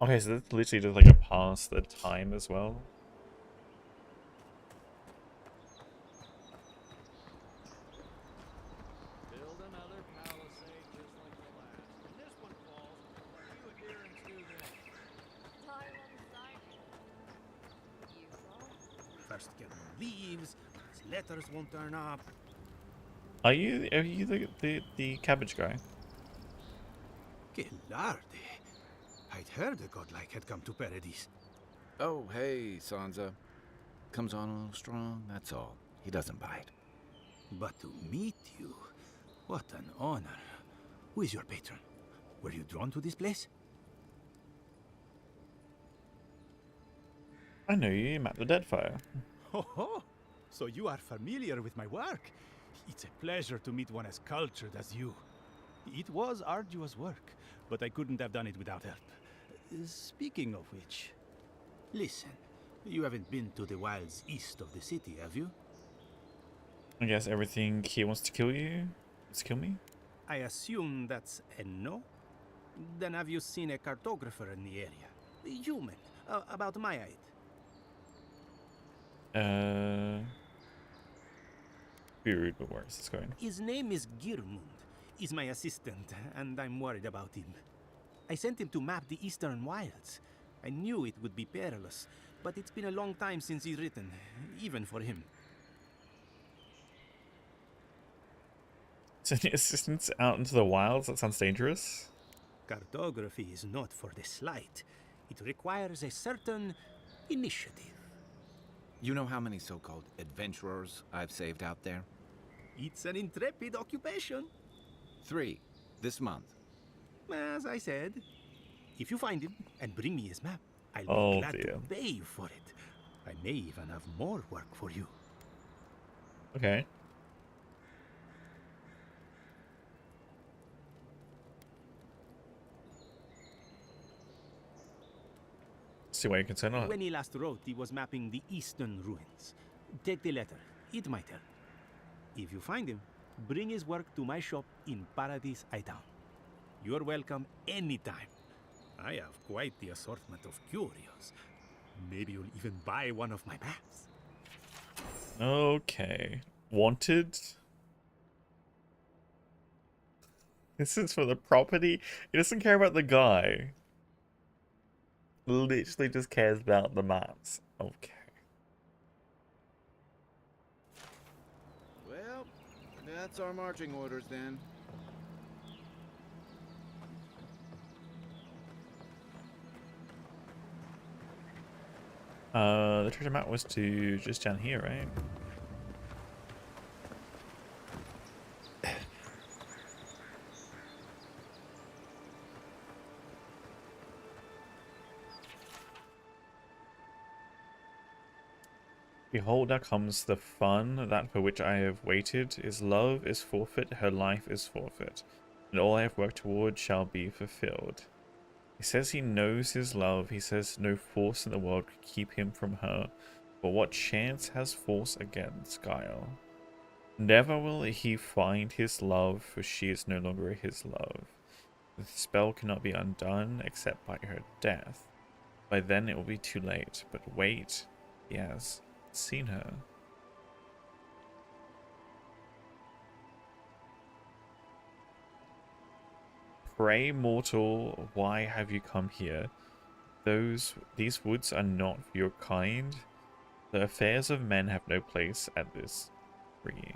Okay, so that's literally just like a pass the time as well. Build another palisade just like the last. When this one falls, what do you adherents do then? First get more leaves, these letters won't turn up. Are you the cabbage guy? Que larde. I'd heard a godlike had come to Paradis. Oh, hey, Sansa. Comes on a little strong, that's all. He doesn't bite. But to meet you, what an honor. Who is your patron? Were you drawn to this place? I know you, Matt the Deadfire. Ho ho! So you are familiar with my work? It's a pleasure to meet one as cultured as you. It was arduous work, but I couldn't have done it without help. Speaking of which... Listen, you haven't been to the wilds east of the city, have you? I guess everything he wants to kill you. Wants to kill me? I assume that's a no? Then have you seen a cartographer in the area? A human, about my height. Be rude, but where is this going? His name is Girmund. He's my assistant, and I'm worried about him. I sent him to map the eastern wilds. I knew it would be perilous, but it's been a long time since he's written, even for him. Sending assistants out into the wilds? That sounds dangerous. Cartography is not for the slight. It requires a certain initiative. You know how many so-called adventurers I've saved out there? It's an intrepid occupation. 3, this month. As I said, if you find him and bring me his map, I'll be glad to pay you for it. I may even have more work for you. Okay. See why you're concerned. When he last wrote, he was mapping the eastern ruins. Take the letter. It might help. If you find him, bring his work to my shop in Paradis Hightown. You're welcome anytime. I have quite the assortment of curios. Maybe you'll even buy one of my maps. Okay. Wanted? This is for the property? He doesn't care about the guy. Literally just cares about the maps. Okay. Well, that's our marching orders then. The treasure map was to just down here, right? Behold, now comes the fun, that for which I have waited. His love is forfeit, her life is forfeit, and all I have worked toward shall be fulfilled. He says he knows his love, he says no force in the world could keep him from her, but what chance has force against guile? Never will he find his love, for she is no longer his love. The spell cannot be undone except by her death. By then it will be too late, but wait, he has seen her. Pray, mortal, why have you come here? These woods are not for your kind. The affairs of men have no place at this tree.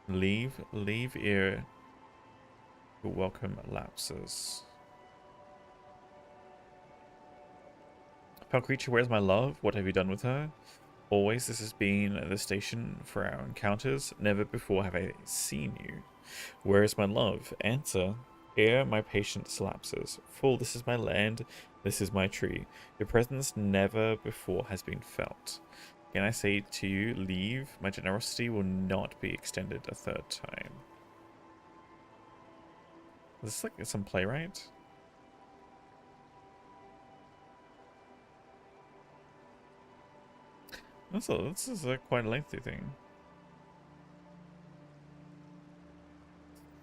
Leave ere who welcome lapses. Pale creature, where's my love? What have you done with her? Always this has been the station for our encounters. Never before have I seen you. Where is my love? Answer. Here my patience lapses. Fool, this is my land. This is my tree. Your presence never before has been felt. Can I say to you, leave? My generosity will not be extended a third time. Is this like some playwright? This is a quite a lengthy thing.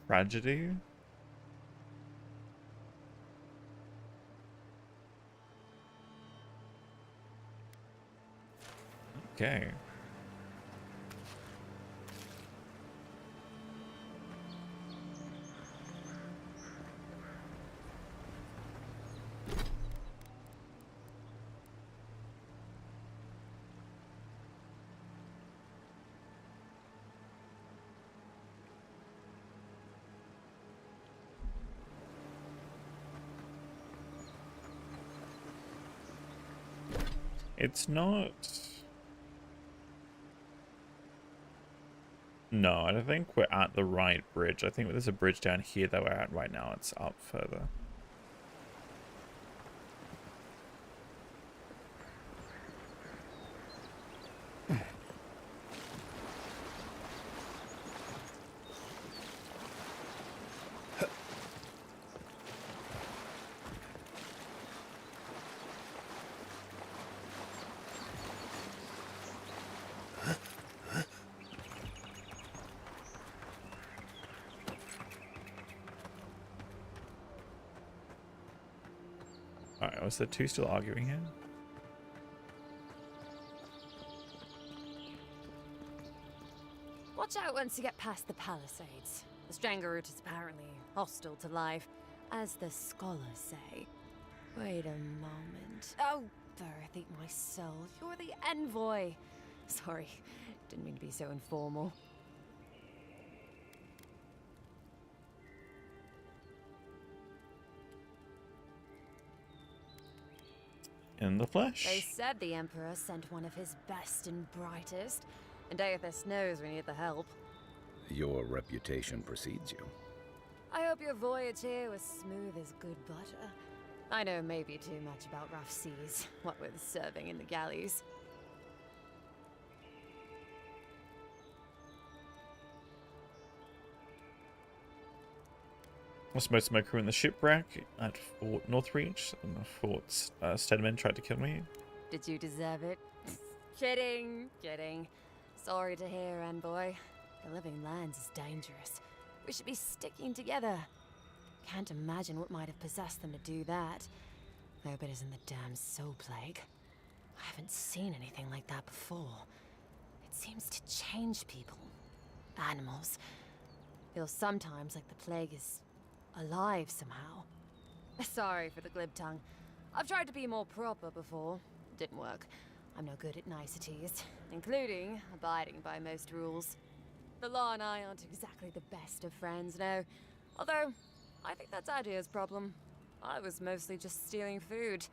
Tragedy? Okay. It's not... No, I don't think we're at the right bridge. I think there's a bridge down here that we're at right now. It's up further. Alright, was the two still arguing here? Watch out once you get past the palisades. The Stranglroot is apparently hostile to life, as the scholars say. Wait a moment. Oh, Berth, eat my soul. You're the envoy. Sorry, didn't mean to be so informal. In the flesh. They said the Emperor sent one of his best and brightest, and Aethys knows we need the help. Your reputation precedes you. I hope your voyage here was smooth as good butter. I know maybe too much about rough seas, what with serving in the galleys. Lost most of my crew in the shipwreck at Fort Northreach, and the Fort Stedman tried to kill me. Did you deserve it? Kidding, kidding. Sorry to hear, Envoy. The Living Lands is dangerous. We should be sticking together. Can't imagine what might have possessed them to do that. Hope it isn't the damn Soul Plague. I haven't seen anything like that before. It seems to change people. Animals. Feels sometimes like the plague is alive somehow. Sorry for the glib tongue. I've tried to be more proper before. Didn't work. I'm no good at niceties, including abiding by most rules. The law and I aren't exactly the best of friends, no. Although, I think that's Adir's problem. I was mostly just stealing food.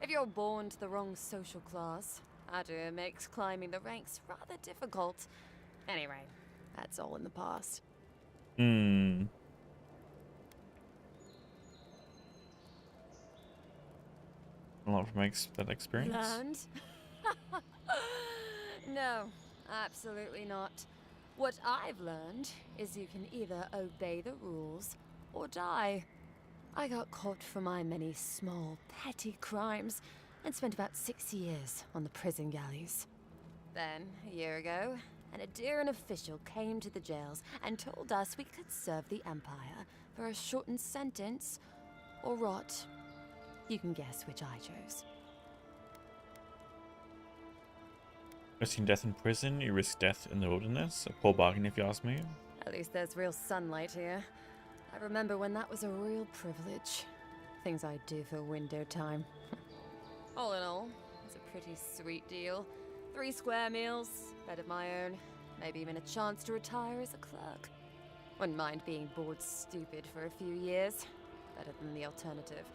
If you're born to the wrong social class, Adir makes climbing the ranks rather difficult. Anyway, that's all in the past. A lot from that experience. Learned? No, absolutely not. What I've learned is you can either obey the rules or die. I got caught for my many small, petty crimes and spent about 6 years on the prison galleys. Then, a year ago, an Adiran official came to the jails and told us we could serve the Empire for a shortened sentence or rot. You can guess which I chose. Risking death in prison, you risk death in the wilderness. A poor bargain if you ask me. At least there's real sunlight here. I remember when that was a real privilege. Things I'd do for window time. All in all, it's a pretty sweet deal. 3 square meals, bed of my own, maybe even a chance to retire as a clerk. Wouldn't mind being bored stupid for a few years. Better than the alternative.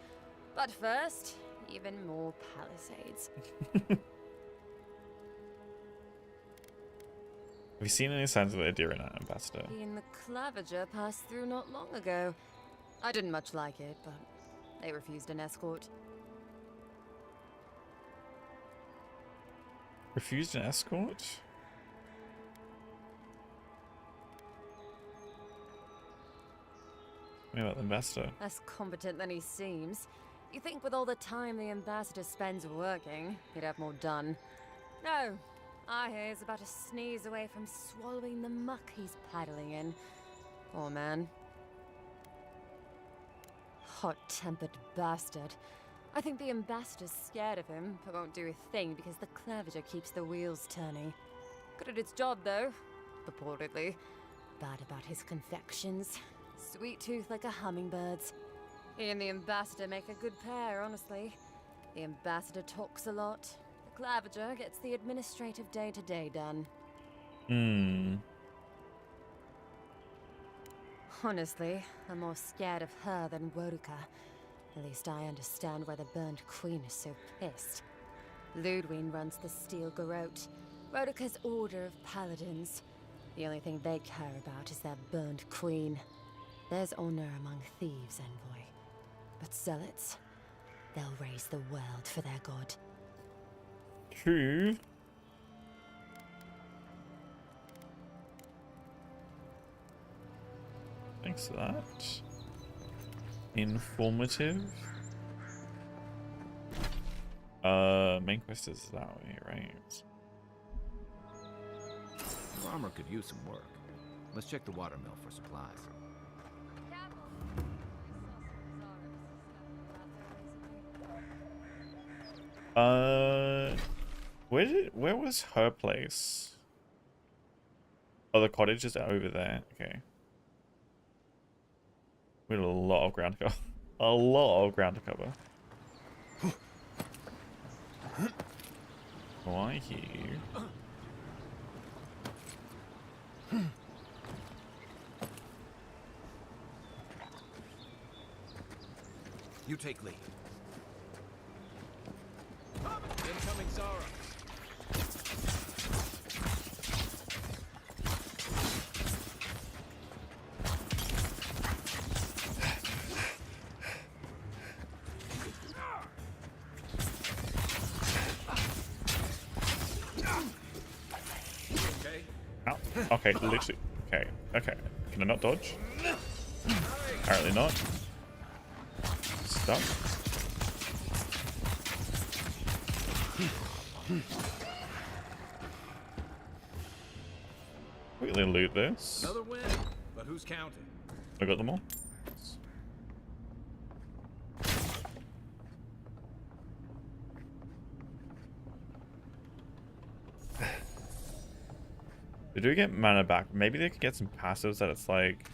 But first, even more palisades. Have you seen any signs of the Adirina, Ambassador? He and the Clavager passed through not long ago. I didn't much like it, but they refused an escort. Refused an escort? What about the Ambassador? Less competent than he seems. You think with all the time the Ambassador spends working, he'd have more done. No. I hear he's about to sneeze away from swallowing the muck he's paddling in. Poor man. Hot-tempered bastard. I think the Ambassador's scared of him, but won't do a thing because the Clavager keeps the wheels turning. Good at its job, though. Purportedly. Bad about his confections. Sweet tooth like a hummingbird's. He and the Ambassador make a good pair, honestly. The Ambassador talks a lot. The Clavager gets the administrative day-to-day done. Honestly, I'm more scared of her than Woduka. At least I understand why the Burned Queen is so pissed. Ludwig runs the Steel Garrote, Woduka's order of paladins. The only thing they care about is their Burned Queen. There's honor among thieves, Envoy. But zealots, they'll raise the world for their god. True. Thanks for that. Informative. Main quest is that way, right? The armor could use some work. Let's check the watermill for supplies. Where was her place? Oh, the cottage is over there. Okay. We had a lot of ground to cover. A lot of ground to cover. Why here? You take lead. Incoming Zara. Ow. Okay, literally. Okay, okay. Can I not dodge? Apparently not. Stuck. Quickly loot this. Another win, but who's counting? I got them all. They do get mana back. Maybe they could get some passives that it's like...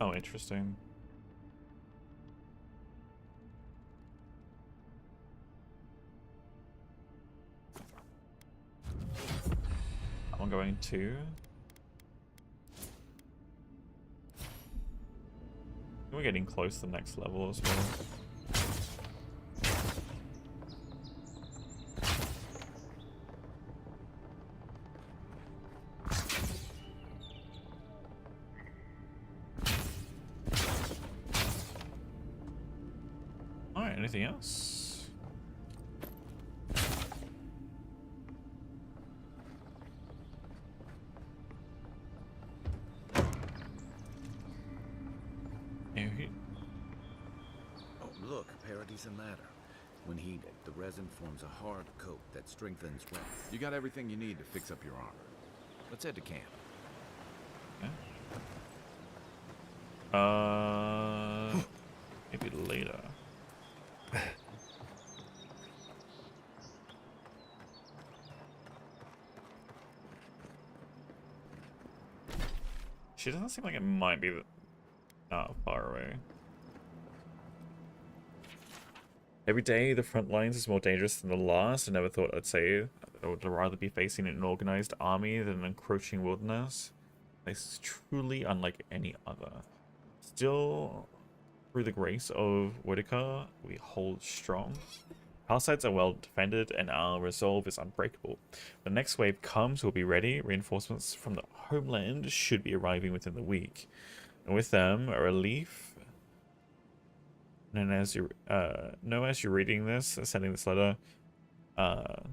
Oh, interesting. I'm going to. We're getting close to the next level as well. Alright, anything else? Oh, look, Paradis and Ladder. When heated, the resin forms a hard coat that strengthens. You got everything you need to fix up your armor. Let's head to camp. Maybe later. She doesn't seem like it might be that far away. Every day, the front lines is more dangerous than the last. I never thought I'd say I would rather be facing an organized army than an encroaching wilderness. This is truly unlike any other. Still, through the grace of Whitaker, we hold strong. Our sides are well defended and our resolve is unbreakable. When the next wave comes, we'll be ready. Reinforcements from the homeland should be arriving within the week. And with them, a relief. And as you as you're reading this, sending this letter, the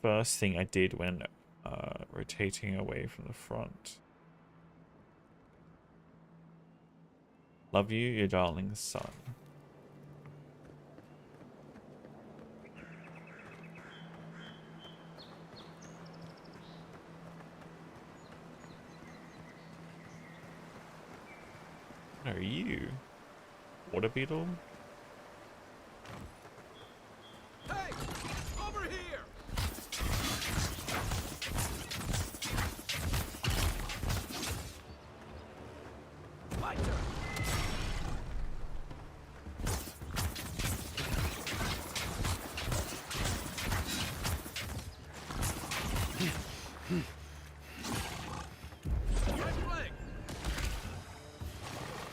first thing I did when rotating away from the front. Love you, your darling son. What are you? Water beetle? Hey! Over here! My turn!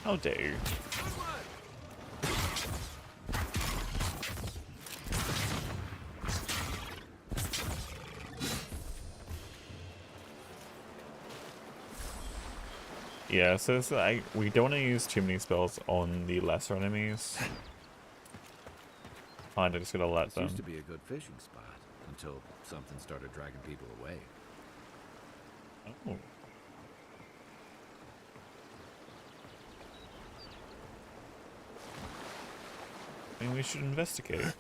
How dare you? Yeah, so it's like we don't want to use too many spells on the lesser enemies. Kinda just gonna let them. Used to be a good fishing spot until something started dragging people away. Oh. I mean, we should investigate.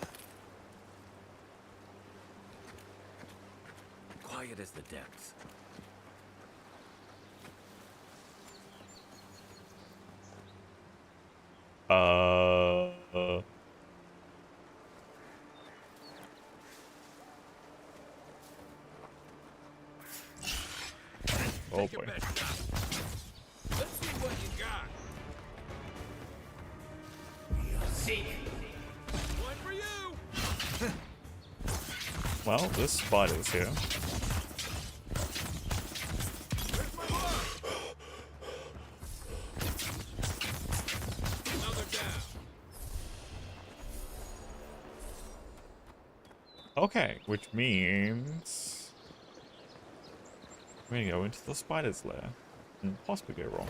Quiet as the depths. Oh boy. Let's see what you got. See. One for you. Well, this spider's here. Another down. Okay, which means we're gonna go into the spider's lair and possibly go wrong.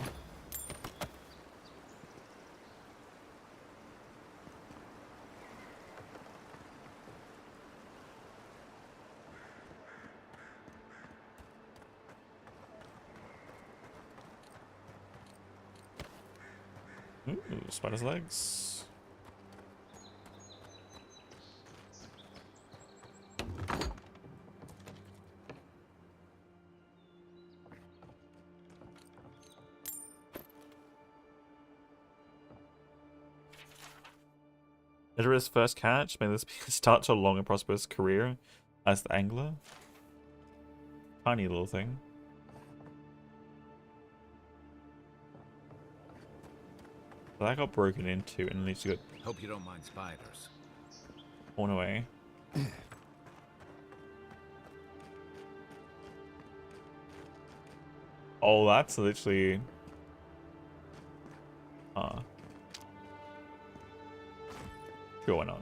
Ooh, spider's legs. Itera's first catch. May this be a start to a long and prosperous career as the angler. Tiny little thing. So that got broken into and needs to get Hope you don't mind spiders. torn away. Oh, that's literally... Sure, why not?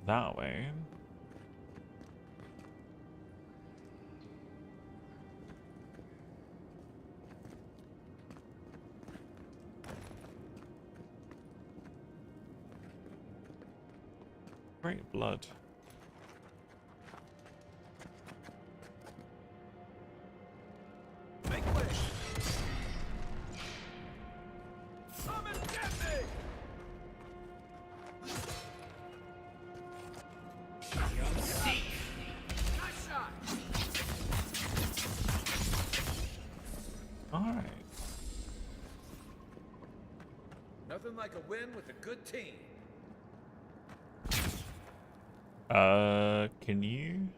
That way. great, blood. Make way! Come and get me! You'll see. Nice shot! Alright. Nothing like a win with a good team. Can you?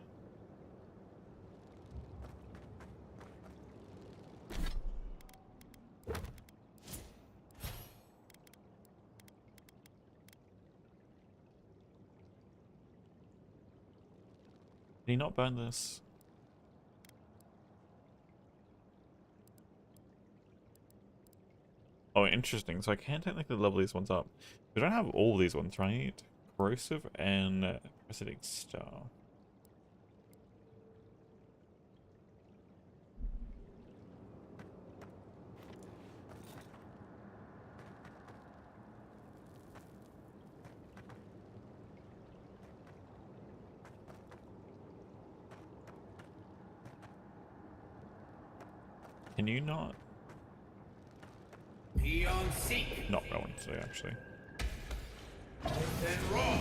Can you not burn this? Oh, interesting. So I can technically level these ones up. We don't have all these ones, right? Corrosive and Parasitic Star. Can you not? Peon seek. Not what I wanted to do, actually. Then roll.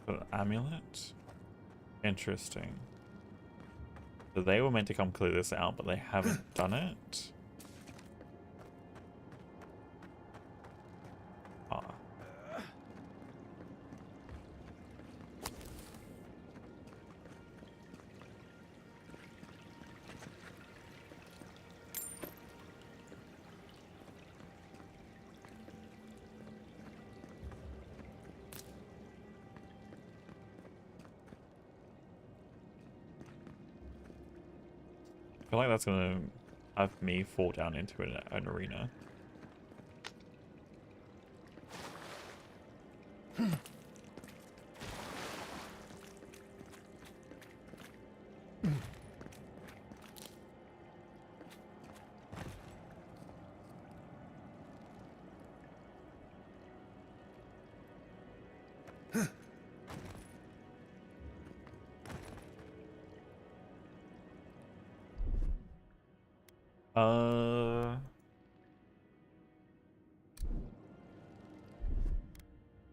The amulet? Interesting. So they were meant to come clear this out, but they haven't done it. Ah. I feel like that's gonna have me fall down into an arena.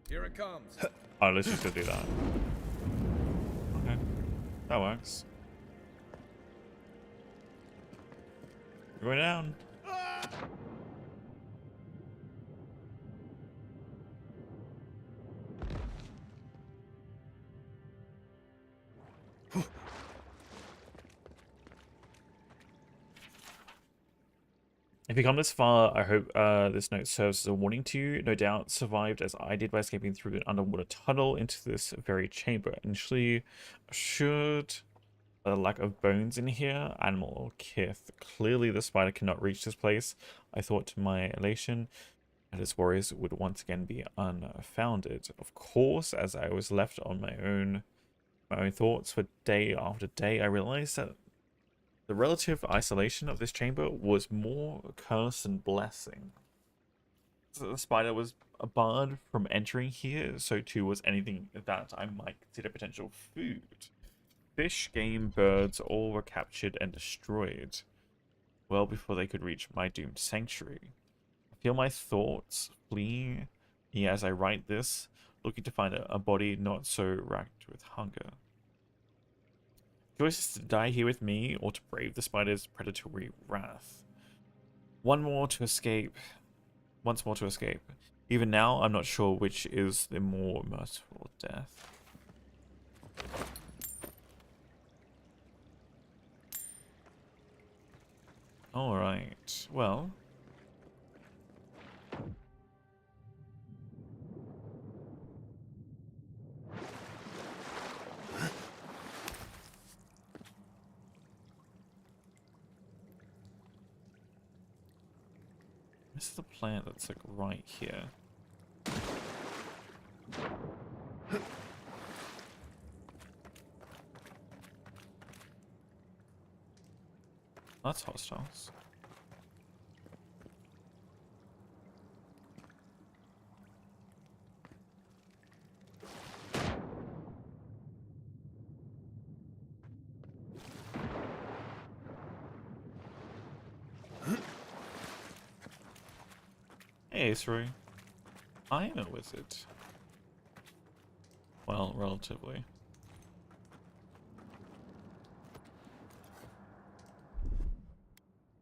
Here it comes. Oh, let's just go do that. Okay, that works. We're going down. If you come this far, I hope this note serves as a warning to you. No doubt survived as I did by escaping through an underwater tunnel into this very chamber. Initially assured by the lack of bones in here, animal or kith. Clearly the spider cannot reach this place. I thought to my elation that his warriors would once again be unfounded. Of course, as I was left on my own thoughts for day after day, I realized that the relative isolation of this chamber was more curse than blessing. So the spider was barred from entering here, so too was anything that I might consider potential food. Fish, game, birds, all were captured and destroyed, well before they could reach my doomed sanctuary. I feel my thoughts fleeing me as I write this, looking to find a body not so racked with hunger. Choice is to die here with me, or to brave the spider's predatory wrath. Once more to escape. Even now, I'm not sure which is the more merciful death. Alright, well. This is the plant that's like right here. That's hostiles. Hey, Acery. I am a wizard. Well, relatively.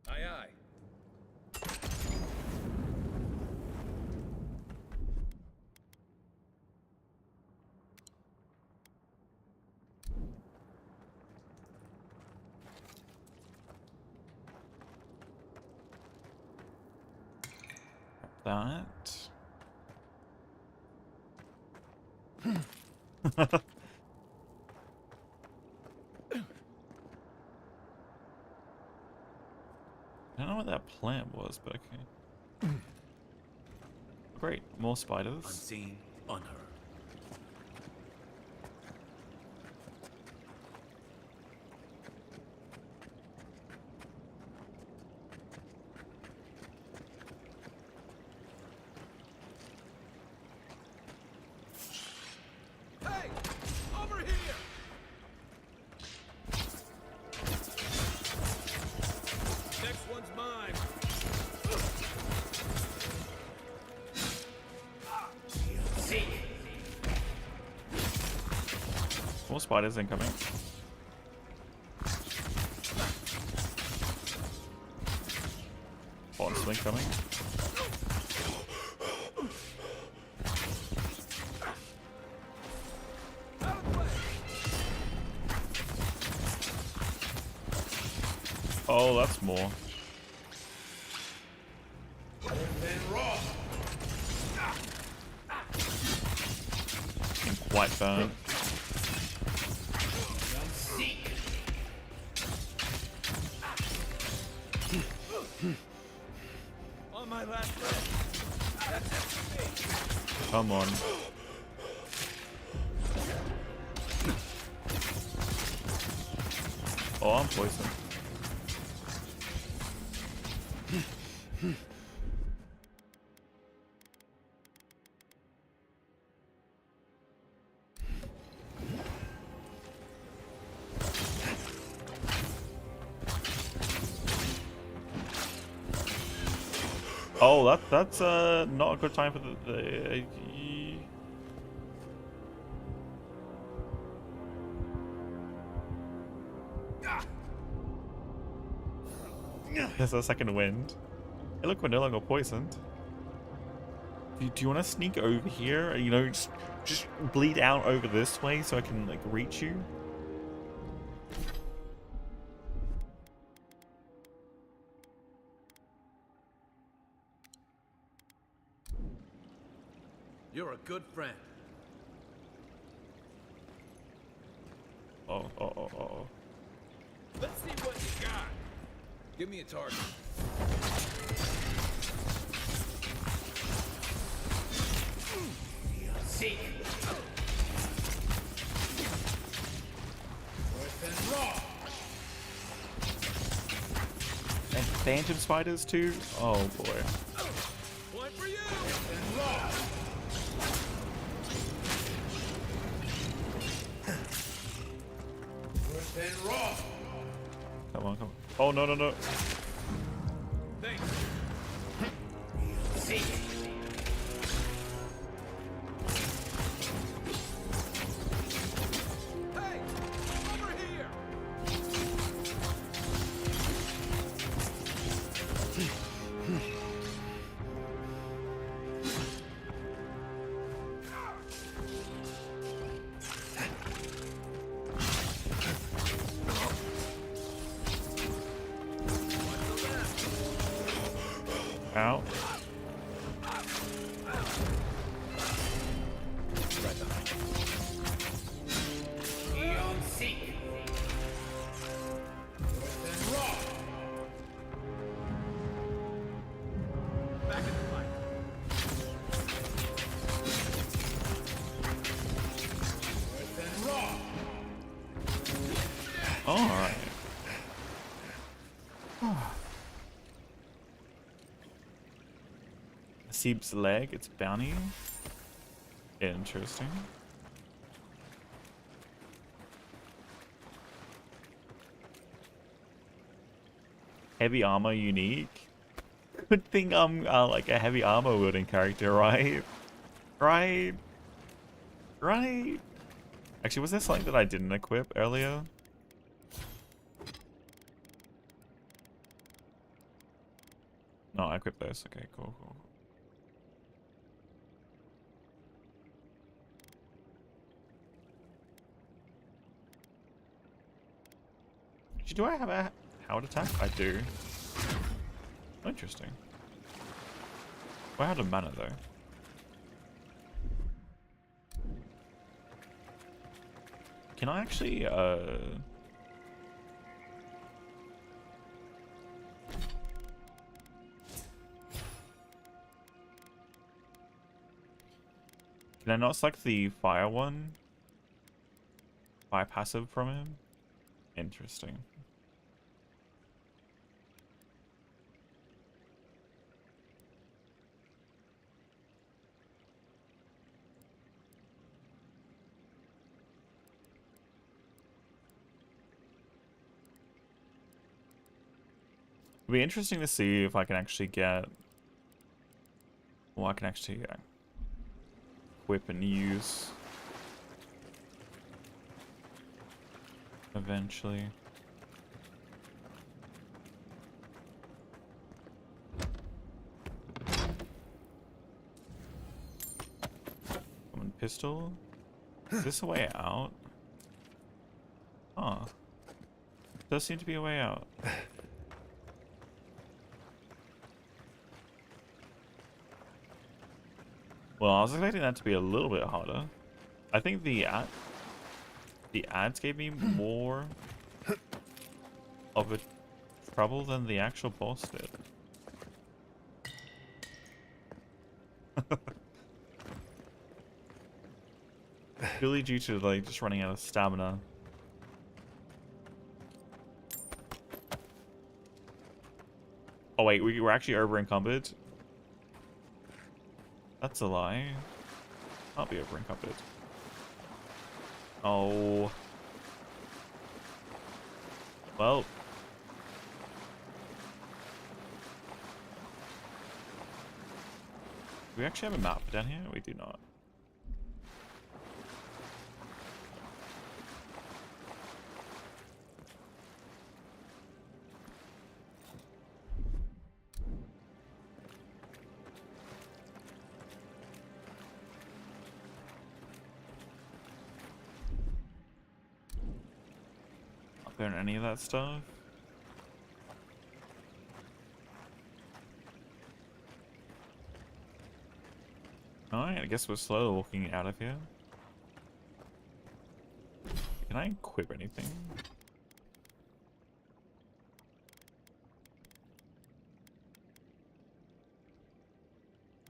Aye, aye. That. I don't know what that plant was, but okay. Great, more spiders. Unseen, unheard. Hey! Over here! Next one's mine. More spiders incoming. Monster incoming. Oh, that's more. Quite burnt. On my last breath. That's it for me. Come on. Oh, I'm poisoned. Oh, that's not a good time for the There's a second wind. Hey, look, we're no longer poisoned. Do you want to sneak over here? You know, just bleed out over this way so I can like reach you. You're a good friend. Oh. Let's see what you got. Give me a target. Seek. Worse than raw. And phantom spiders too? Oh boy. One for you. Worse than raw. Worse than raw. Come on. Oh, no. Thanks. Seek. Hey! Over here! Alright. Seeb's leg, it's bounty. Interesting. Heavy armor unique. Good thing I'm like a heavy armor wielding character, right? Right? Right? Actually, was there something that I didn't equip earlier? No, I equipped those. Okay, cool, cool. Actually, do I have a howard attack? I do. Interesting. Well, I had a mana though. Can I actually can I not select the fire one? Fire passive from him? Interesting. It'll be interesting to see if I can actually get... Well, I can actually equip and use eventually. Common pistol. Is this a way out? Huh. Does seem to be a way out. Well, I was expecting that to be a little bit harder. I think the ads gave me more of a trouble than the actual boss did. Purely due to like just running out of stamina. Oh wait, we were actually over encumbered. That's a lie. I'll be over encumbered. Oh. Well. Do we actually have a map down here? We do not. Not burn any of that stuff. Alright, I guess we're slowly walking out of here. Can I equip anything?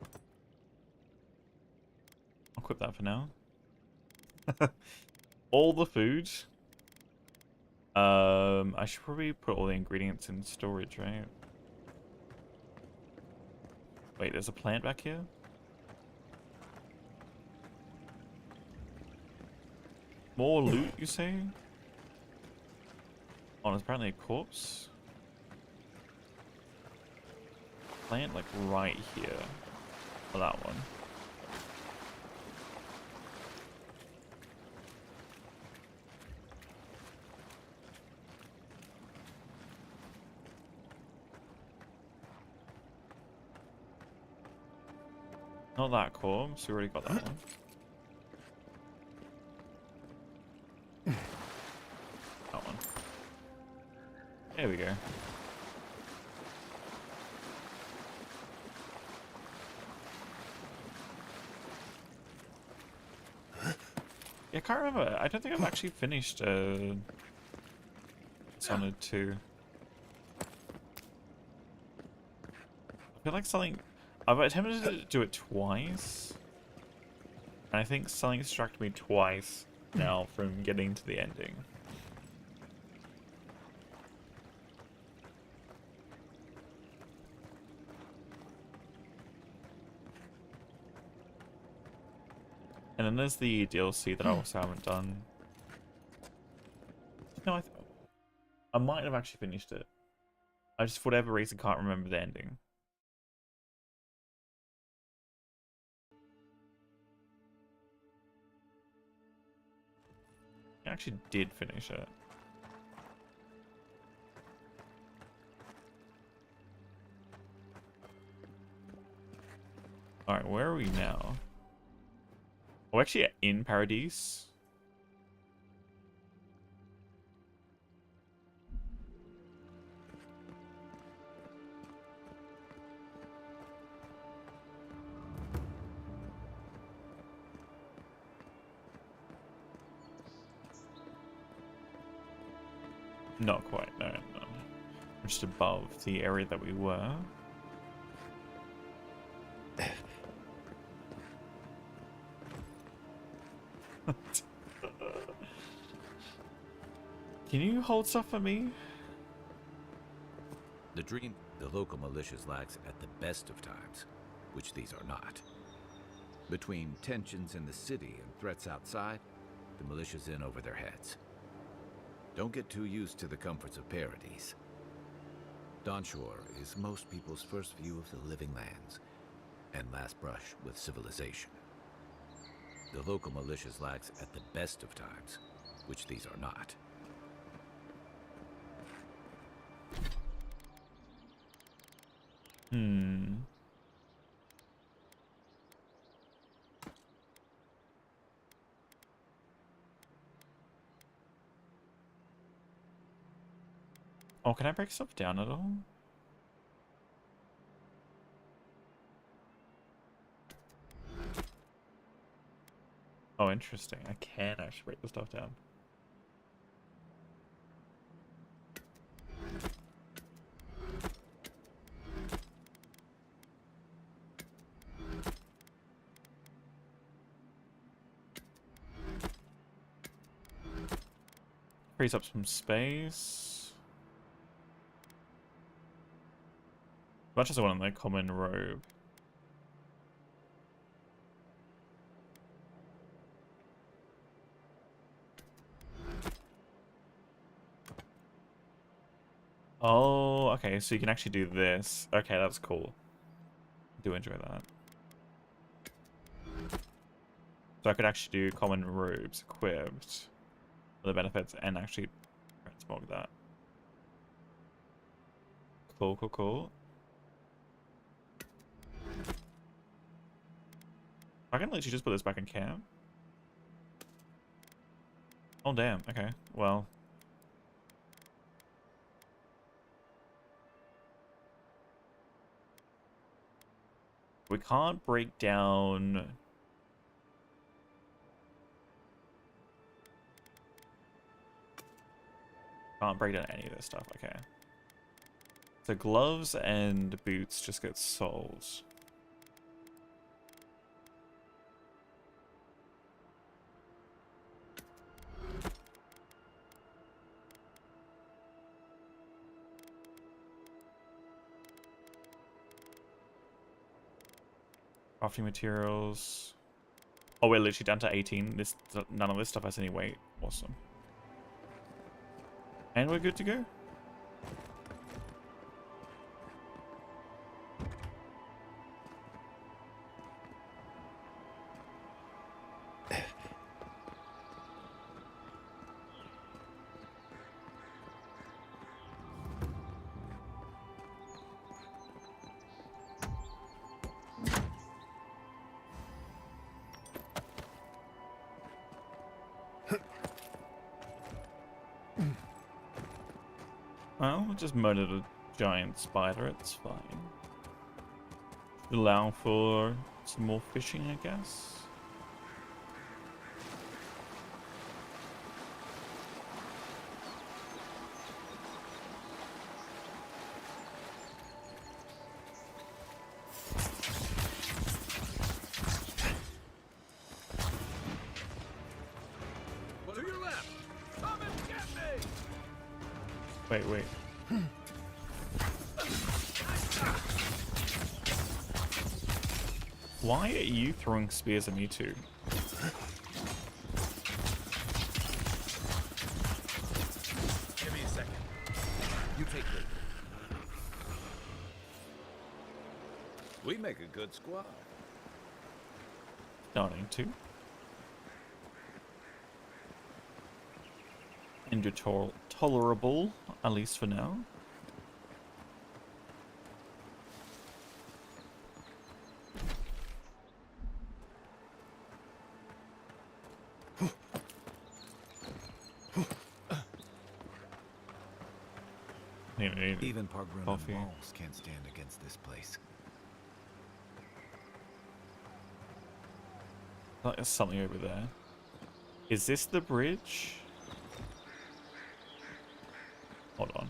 I'll equip that for now. All the food. I should probably put all the ingredients in storage, right? Wait, there's a plant back here? More loot, you say? Oh, there's apparently a corpse. Plant, like, right here. For that one. Not that corpse, we already got that one. That one. There we go. Yeah, I can't remember. I don't think I've actually finished Dishonored 2. I feel like something... I've attempted to do it twice. And I think something distracted me twice now from getting to the ending. And then there's the DLC that I also haven't done. No, I might have actually finished it. I just, for whatever reason, can't remember the ending. I actually did finish it. Alright, where are we now? We're actually in Paradise. Not quite, no. We're just above the area that we were. Can you hold stuff for me? The local militias lacks at the best of times, which these are not. Between tensions in the city and threats outside, the militia's in over their heads. Don't get too used to the comforts of Paradise. Dawnshore is most people's first view of the living lands, and last brush with civilization. The local militias lacks at the best of times, which these are not. Oh, can I break stuff down at all? Oh, interesting. I can actually break the stuff down. Frees up some space. Much as I want in the common robe. Oh, okay, so you can actually do this. Okay, that's cool. I do enjoy that. So I could actually do common robes equipped for the benefits and actually transmog that. Cool, cool, cool. I can literally just put this back in camp. Oh, damn. Okay. Well. We can't break down... Can't break down any of this stuff. Okay. So gloves and boots just get sold. Crafting materials. Oh, we're literally down to 18. None of this stuff has any weight. Awesome. And we're good to go. Well, we just murdered a giant spider, it's fine. Should allow for some more fishing, I guess. To your left! Come and get me! Wait. Why are you throwing spears at me too? Give me a second. You take lead. We make a good squad. Starting to. And you're tolerable, at least for now. Even Pargrun's coffee. walls can't stand against this place. There's something over there. Is this the bridge? Hold on.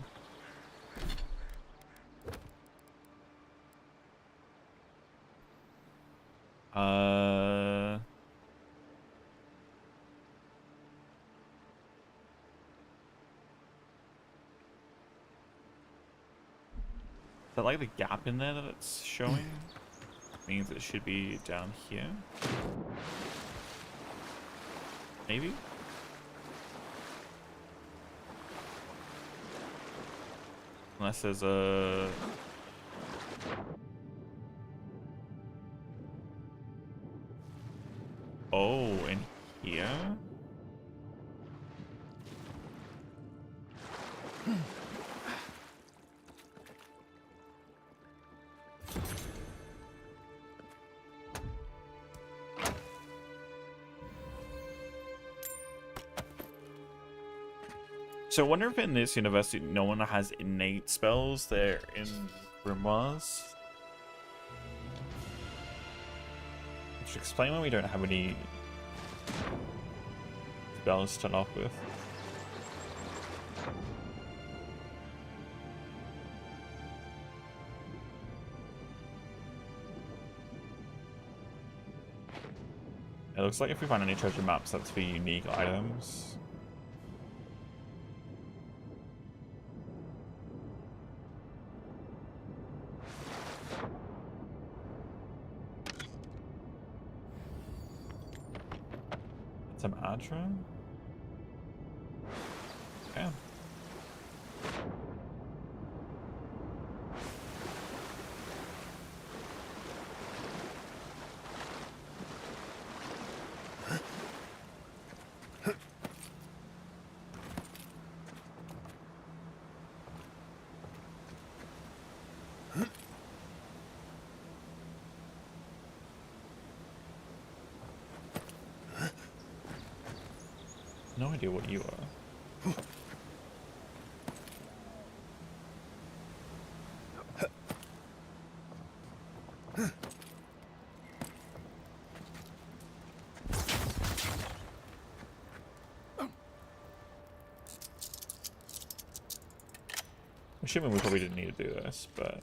Is that like the gap in there that it's showing? Means it should be down here. Maybe? Unless there's a... Oh, in here? So I wonder if in this university no one has innate spells there in grimoires. Which should explain why we don't have any spells to start off with. It looks like if we find any treasure maps, that's for unique items. Some Adra? Okay. No idea what you are. Assuming we probably didn't need to do this, but...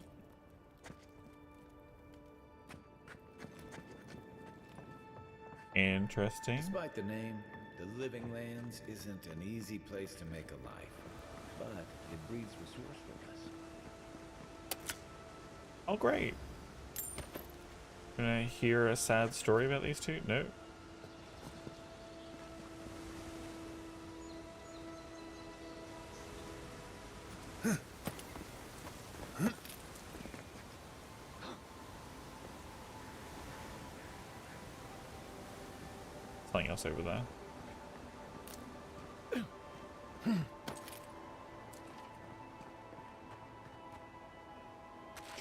Interesting. Despite the name, the Living Lands isn't an easy place to make a life, but it breeds resourcefulness. Oh, great. Gonna hear a sad story about these two? No. Something else over there.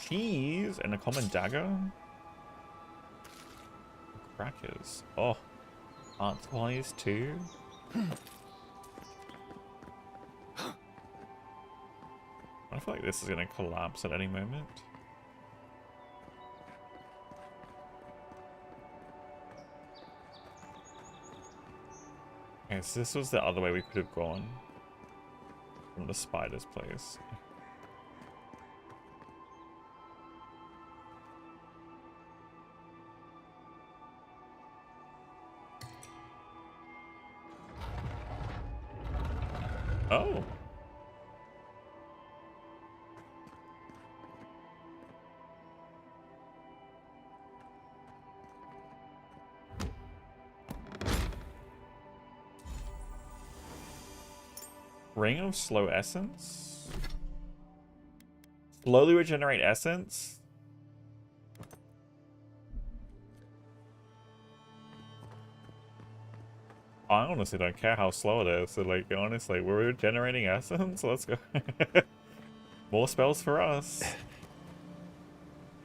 Cheese and a common dagger? Crackers. Oh. Art supplies too? I feel like this is going to collapse at any moment. Okay, so this was the other way we could have gone from the spider's place. Oh. Ring of slow essence? Slowly regenerate essence? I honestly don't care how slow it is. So, like, honestly, we're generating essence? Let's go. More spells for us.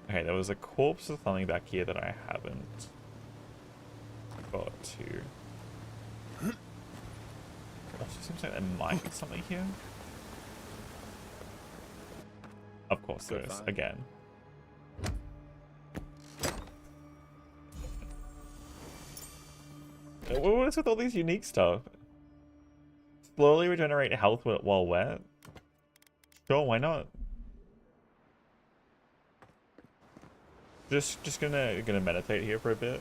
Okay, there was a corpse or something back here that I haven't got to. Also seems like there might be something here. Of course there is, again. What is with all these unique stuff? Slowly regenerate health while wet? Sure, why not? Just gonna meditate here for a bit.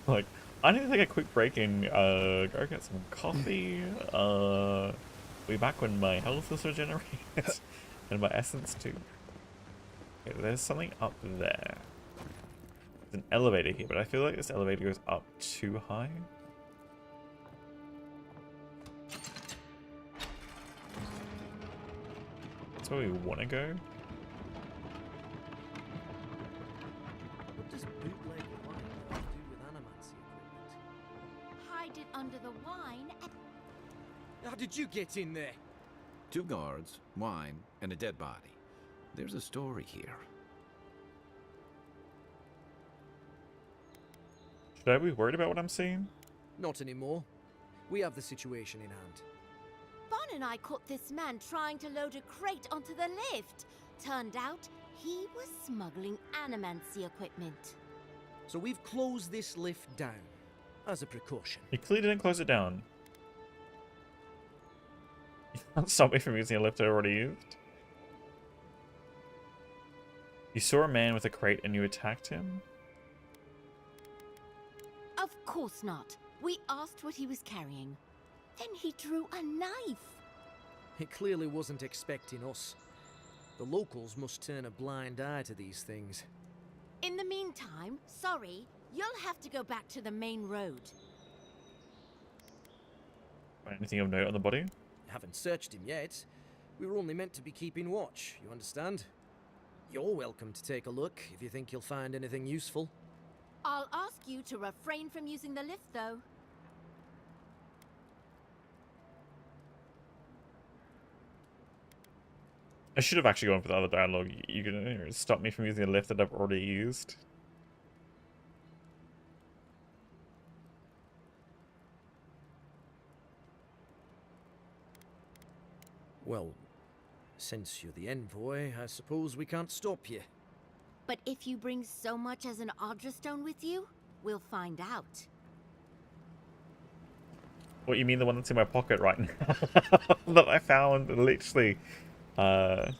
Like, I need to take a quick break and go get some coffee. Be back when my health is regenerated and my essence too. Okay, there's something up there. There's an elevator here, but I feel like this elevator goes up too high. That's where we want to go. What does bootleg wine have to do with animancy equipment? Hide it under the wine and... How did you get in there? 2 guards, wine, and a dead body. There's a story here. Should I be worried about what I'm seeing? Not anymore. We have the situation in hand. Bon and I caught this man trying to load a crate onto the lift. Turned out, he was smuggling animancy equipment. So we've closed this lift down, as a precaution. You clearly didn't close it down. You can't stop me from using a lift I already used. You saw a man with a crate and you attacked him? Of course not. We asked what he was carrying. Then he drew a knife. It clearly wasn't expecting us. The locals must turn a blind eye to these things. In the meantime, sorry, you'll have to go back to the main road. Anything of note on the body? Haven't searched him yet. We were only meant to be keeping watch, you understand? You're welcome to take a look if you think you'll find anything useful. I'll ask you to refrain from using the lift, though. I should have actually gone for the other dialogue. You can stop me from using a lift that I've already used. Well, since you're the envoy, I suppose we can't stop you. But if you bring so much as an Audra stone with you, we'll find out. What, you mean the one that's in my pocket right now? That I found literally in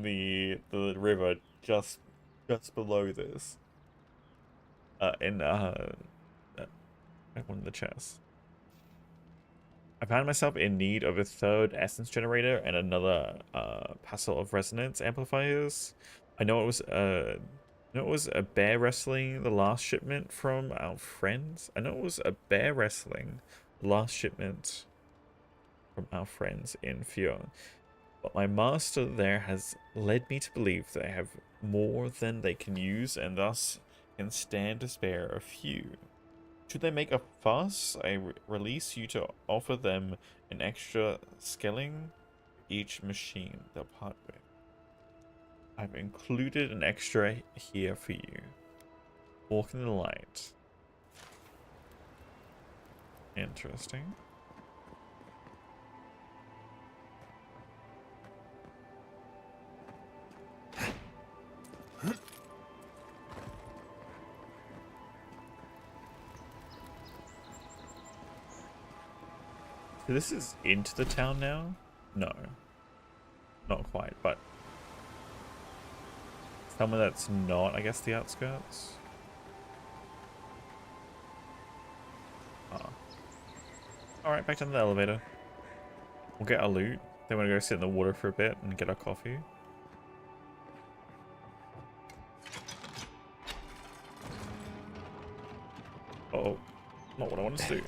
the river just below this. In one of the chests. I found myself in need of a 3rd essence generator and another passel of resonance amplifiers. I know it was a bear wrestling the last shipment from our friends. I know it was a bear wrestling the last shipment from our friends in Fjord. But my master there has led me to believe they have more than they can use and thus can stand to spare a few. Should they make a fuss, I release you to offer them an extra skilling each machine they'll part with. I've included an extra here for you. Walk in the light. Interesting. So this is into the town now? No. Not quite, but somewhere that's not, I guess, the outskirts. Ah. Alright, back down to the elevator. We'll get our loot. Then we're gonna go sit in the water for a bit and get our coffee. Uh-oh. Not what I wanted to do.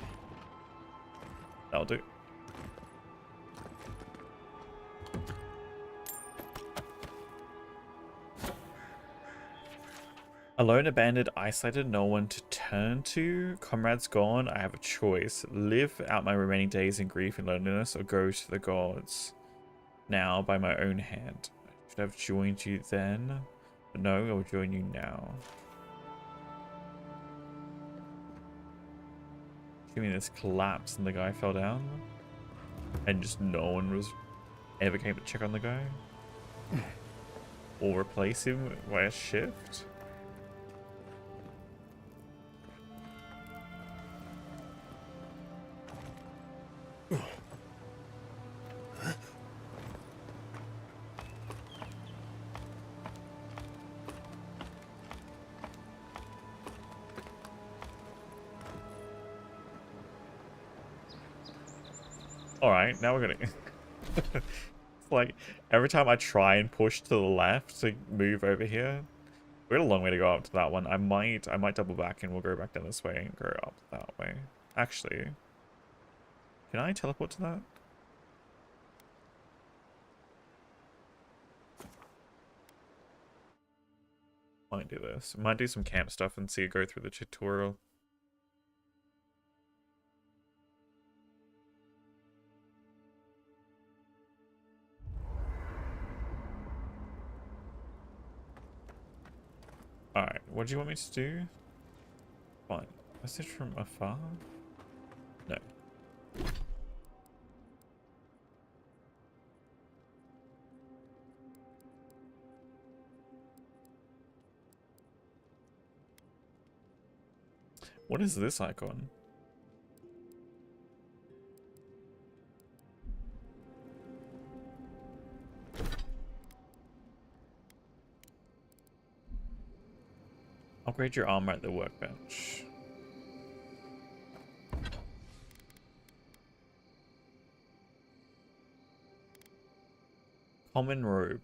That'll do. Alone, abandoned, isolated, no one to turn to. Comrades gone, I have a choice. Live out my remaining days in grief and loneliness, or go to the gods. Now, by my own hand. I should have joined you then, but no, I will join you now. Assuming this collapsed and the guy fell down, and just no one was ever came to check on the guy, or replace him by a shift. Alright, now we're gonna... It's like, every time I try and push to the left to move over here, we got a long way to go up to that one. I might double back and we'll go back down this way and go up that way. Actually, can I teleport to that? Might do this. Might do some camp stuff and see it go through the tutorial. Alright, what do you want me to do? Fine. Message from afar? No. What is this icon? Upgrade your armor at the workbench. Common robe.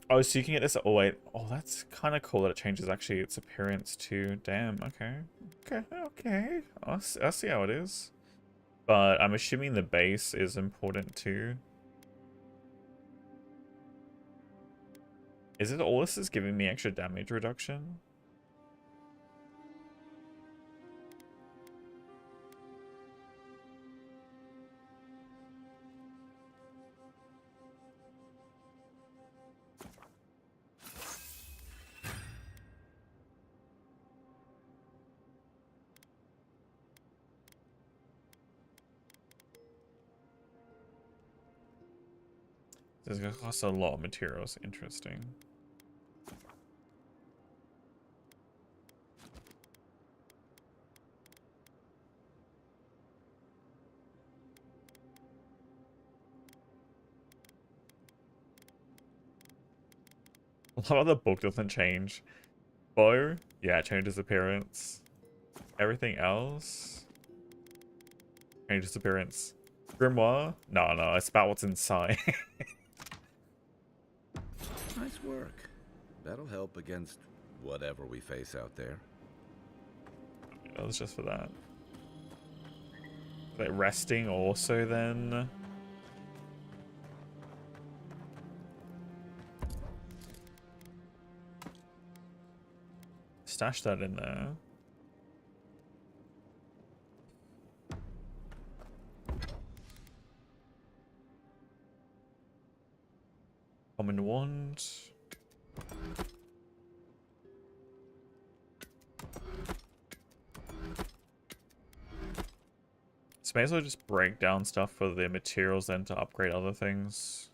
Oh, so you can get this. Oh wait. Oh, that's kind of cool that it changes actually its appearance too. Damn. Okay. Okay. I see how it is. But I'm assuming the base is important too. Is it all this is giving me extra damage reduction? This is gonna cost a lot of materials. Interesting. A lot of the book doesn't change. Bow, yeah, changes appearance. Everything else changes appearance. Grimoire, no, it's about what's inside. Nice work. That'll help against whatever we face out there. That was just for that. Like resting also then. Stash that in there. Common wand. So may as well just break down stuff for the materials then to upgrade other things.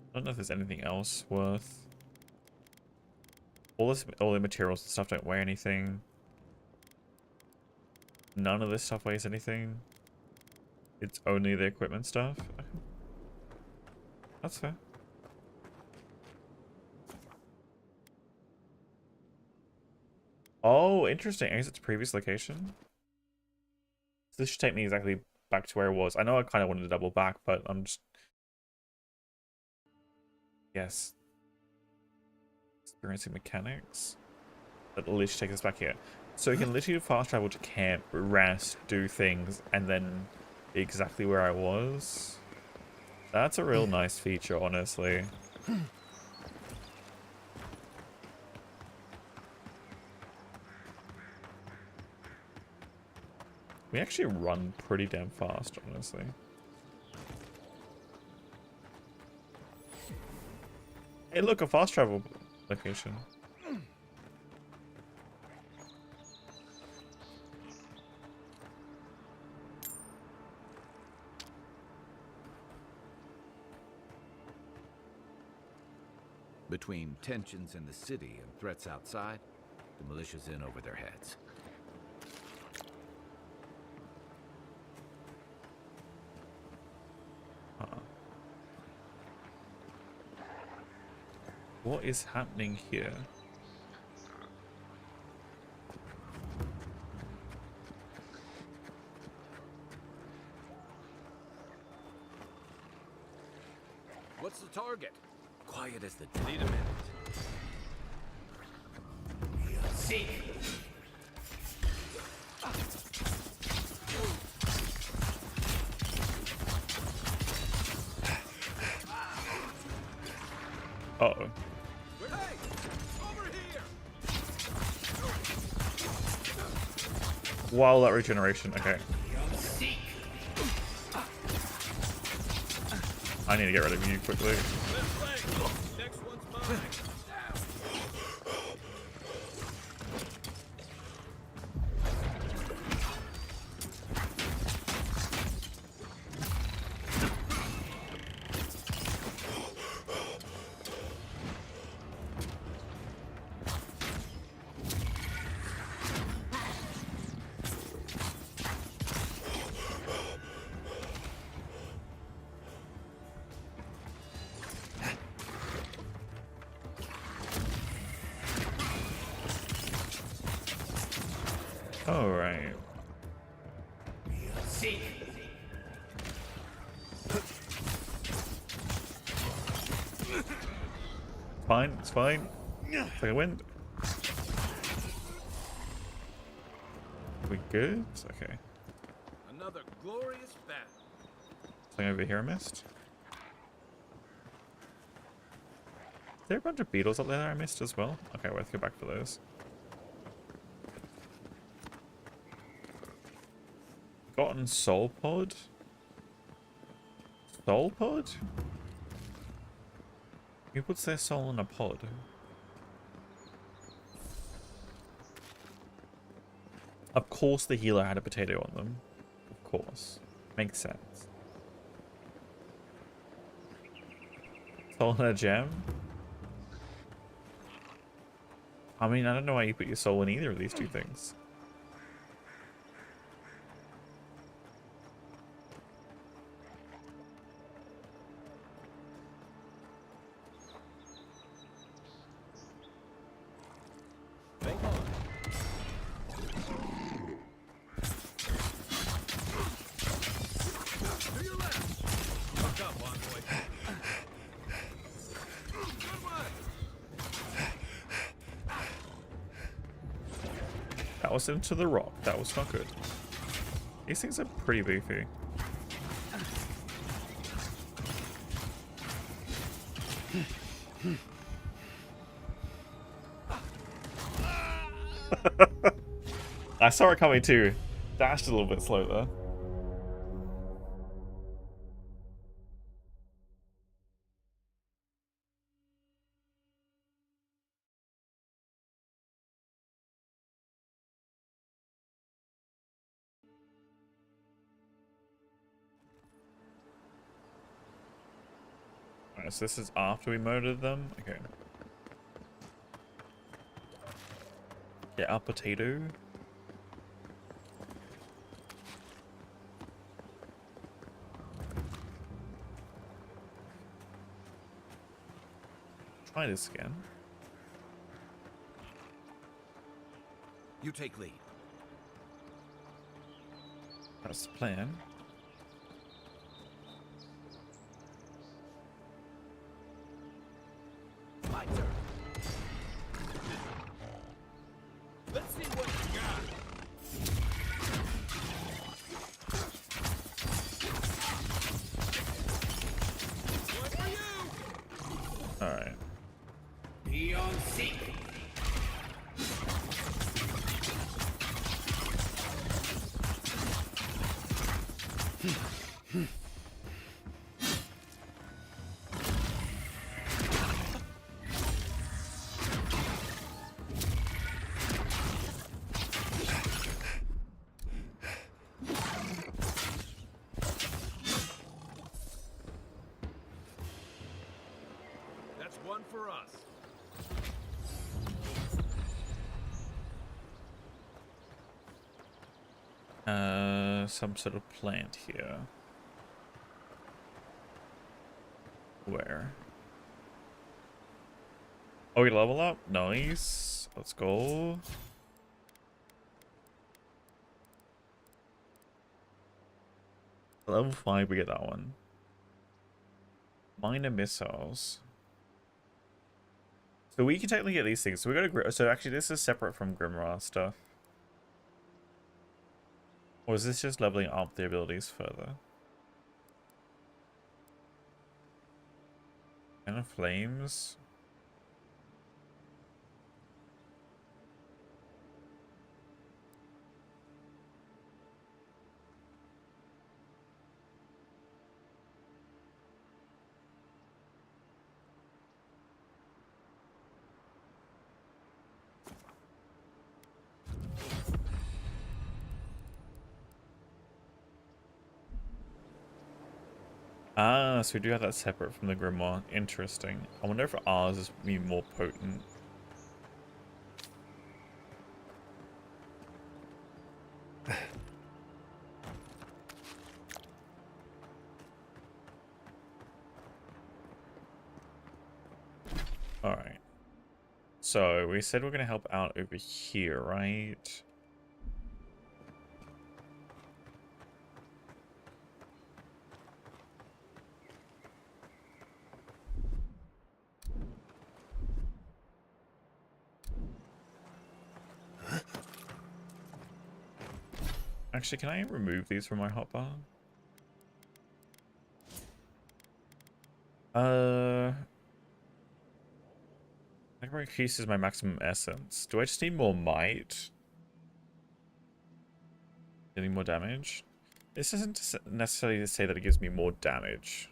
I don't know if there's anything else worth. All the materials and stuff don't weigh anything. None of this stuff weighs anything. It's only the equipment stuff. That's fair. Oh, interesting. I guess it's a previous location. So this should take me exactly back to where I was. I know I kind of wanted to double back, but I'm just... Yes. Experiencing mechanics. That'll literally take us back here. So you can literally fast travel to camp, rest, do things, and then be exactly where I was. That's a real nice feature, honestly. We actually run pretty damn fast, honestly. Hey, look, a fast travel location. Between tensions in the city and threats outside, the militia's in over their heads. What is happening here? What's the target? Quiet as the need a minute. See. Uh-oh. Hey, over here. Wow, that regeneration. Okay. I need to get rid of you quickly. Next one's mine. All right. See. Fine, it's fine. It's like a wind. We good? Okay. Another glorious battle. Something over here I missed. Is there a bunch of beetles up there that I missed as well? Okay, we'll have to go back for those. Forgotten Soul Pod? Soul Pod? Who puts their soul in a pod? Of course the healer had a potato on them. Of course. Makes sense. Soul in a gem? I mean, I don't know why you put your soul in either of these two things. That was into the rock. That was not good. These things are pretty beefy. I saw it coming too. Dashed a little bit slow there. Alright, so this is after we murdered them? Okay. Get our potato. Try this again. You take lead. That's the plan. My turn. Let's see what you got. One for you. All right. Be on seek. That's one for us. Some sort of plant here. Where? Oh, we level up? Nice. Let's go. Level 5, we get that one. Minor missiles. So we can technically get these things. So we got to. So actually, this is separate from Grimoire stuff. Or is this just leveling up the abilities further? And flames. Ah, so we do have that separate from the Grimoire. Interesting. I wonder if ours is be more potent. Alright. So, we said we're going to help out over here, right? Actually, can I remove these from my hotbar? That increases my maximum essence. Do I just need more might? Getting more damage? This isn't necessarily to say that it gives me more damage.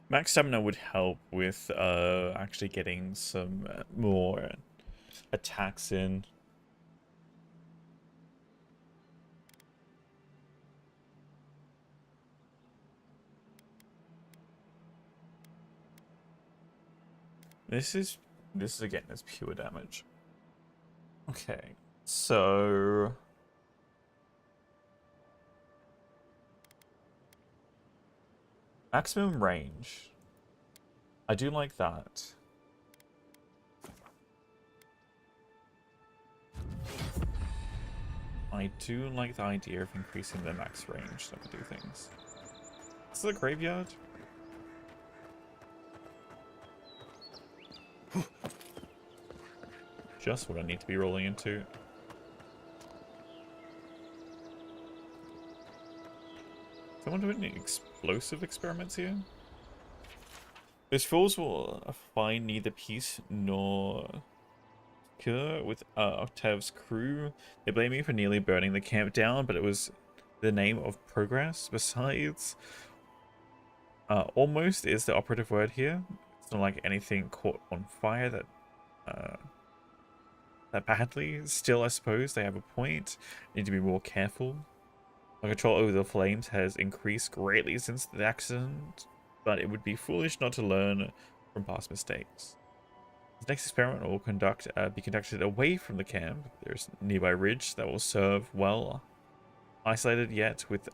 Max stamina would help with actually getting some more attacks in. This is again is pure damage. Okay, so maximum range. I do like that. I do like the idea of increasing the max range so I can do things. This is a graveyard. Just what I need to be rolling into. Someone doing any explosive experiments here? Those fools will find neither peace nor cure with Octave's crew. They blame me for nearly burning the camp down, but it was the name of progress. Besides, almost is the operative word here. It's not like anything caught on fire that badly. Still, I suppose they have a point. Need to be more careful. My control over the flames has increased greatly since the accident, but it would be foolish not to learn from past mistakes. The next experiment will be conducted away from the camp. There's a nearby ridge that will serve well. Isolated yet with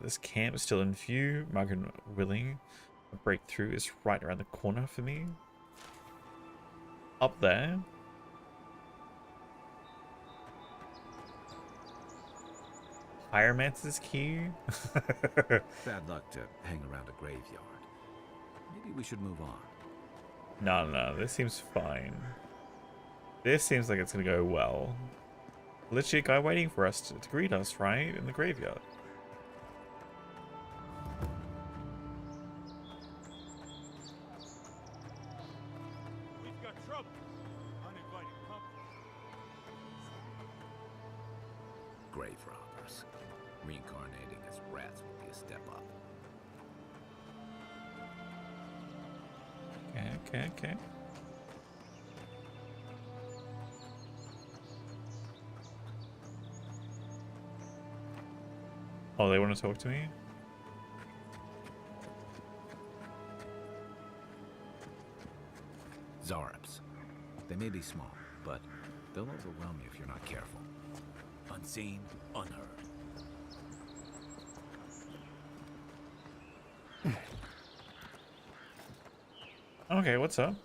this camp still in view, Margaret willing, a breakthrough is right around the corner for me. Up there. Pyromancer's key. Bad luck to hang around a graveyard. Maybe we should move on. No, this seems fine. This seems like it's gonna go well. Literally a guy waiting for us to greet us, right? In the graveyard. We've got trouble. Uninvited company. Grave robbers. Reincarnating as rats would be a step up. Okay. Oh, they want to talk to me? Zareps. They may be small, but they'll overwhelm you if you're not careful. Unseen, unheard. Okay, what's up?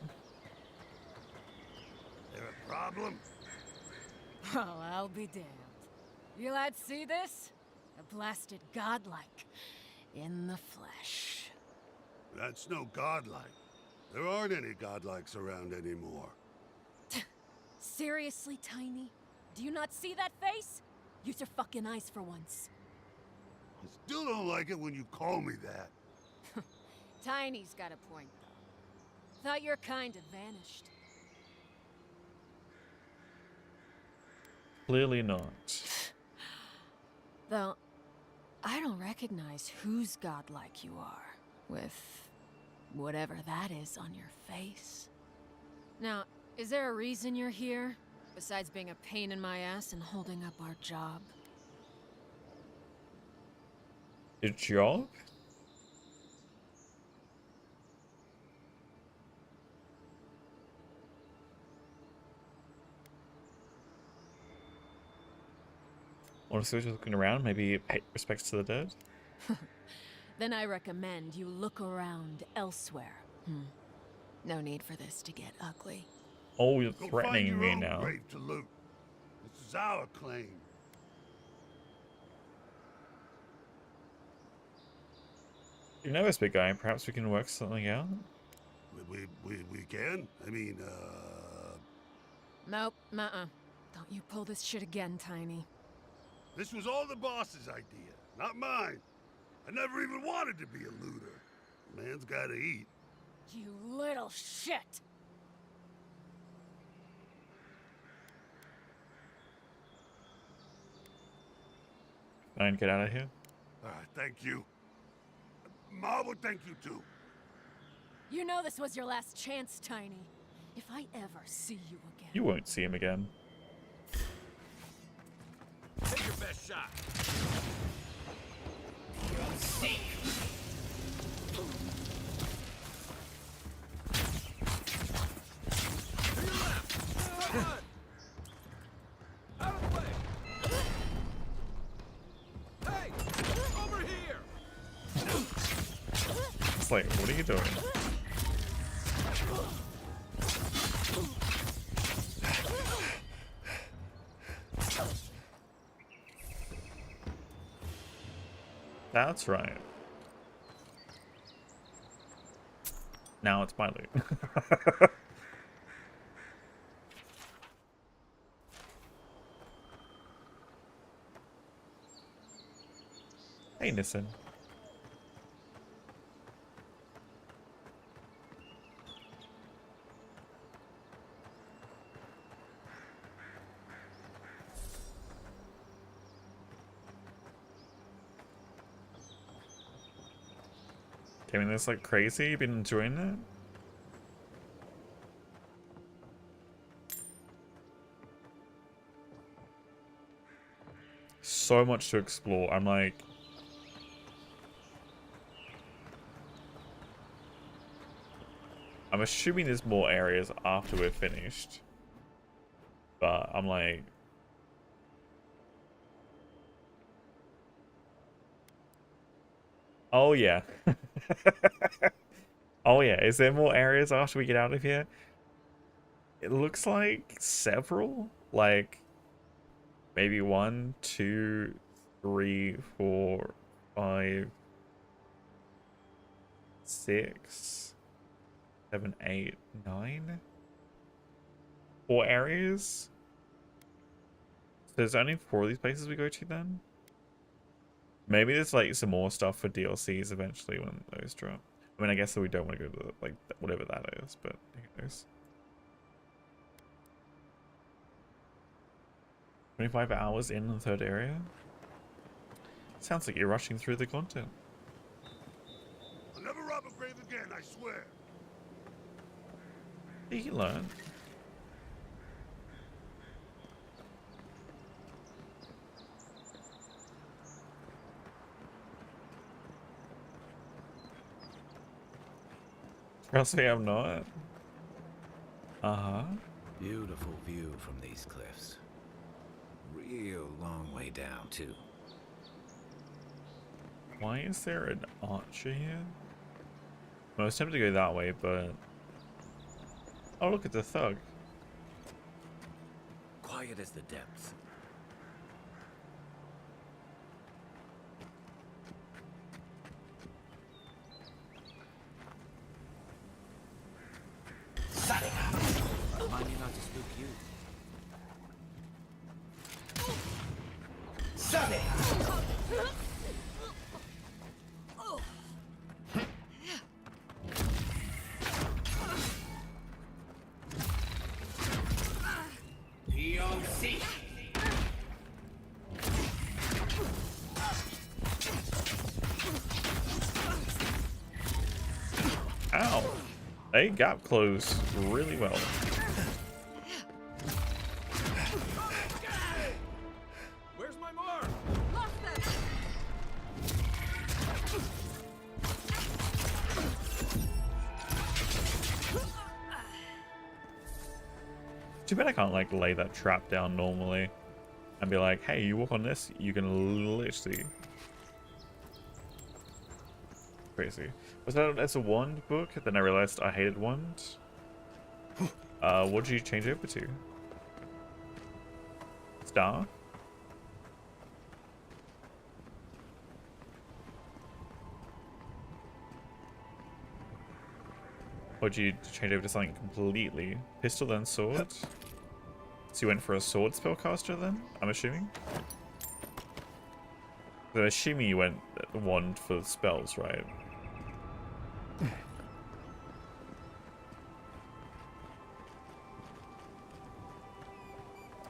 There a problem? Oh, I'll be damned. You lads see this? A blasted godlike. In the flesh. That's no godlike. There aren't any godlikes around anymore. Seriously, Tiny? Do you not see that face? Use your fucking eyes for once. I still don't like it when you call me that. Tiny's got a point, though. Thought your kind had vanished. Clearly not. Though, I don't recognize whose godlike you are, with whatever that is on your face. Now, is there a reason you're here, besides being a pain in my ass and holding up our job? Your job? Honestly, just looking around, maybe pay respects to the dead? Then I recommend you look around elsewhere. No need for this to get ugly. Oh, you're Go threatening find me your own now. grave to loot. This is our claim. You know this big guy, perhaps we can work something out? We can? I mean, Nope, Don't you pull this shit again, Tiny. This was all the boss's idea, not mine. I never even wanted to be a looter. Man's gotta eat. You little shit! Fine, get out of here. Thank you. Ma would thank you too. You know this was your last chance, Tiny. If I ever see you again... You won't see him again. Take your best shot. Sick. Out of the way. Hey, over here. It's like, what are you doing? That's right. Now it's my loot. Hey, Nissan. Gaming this like crazy? You been enjoying it? so much to explore. I'm like, I'm assuming there's more areas after we're finished, but I'm like, oh yeah. Oh yeah, is there more areas after we get out of here? It looks like several, like maybe 1, 2, 3, 4, 5, 6, 7, 8, 9. 4 areas? So there's only 4 of these places we go to then? Maybe there's like some more stuff for DLCs eventually when those drop. I mean, I guess that we don't want to go to like whatever that is, but who knows. 25 hours in the 3rd area? Sounds like you're rushing through the content. I'll never rob a grave again, I swear. You can learn. Trust me, I'm not. Uh-huh. Beautiful view from these cliffs. Real long way down, too. Why is there an archer here? I was tempted to go that way, but... Oh, look, it's a thug. Quiet as the depths. Remind me not to spook you. Ow! They gap close really well. Where's my mark? Too bad I can't like lay that trap down normally and be like, hey, you walk on this, you can literally... Crazy. Was that as a wand book? Then I realized I hated wand. What did you change over to? Star? Or did you change over to something completely? Pistol then sword? So you went for a sword spellcaster then, I'm assuming? I'm assuming you went wand for spells, right?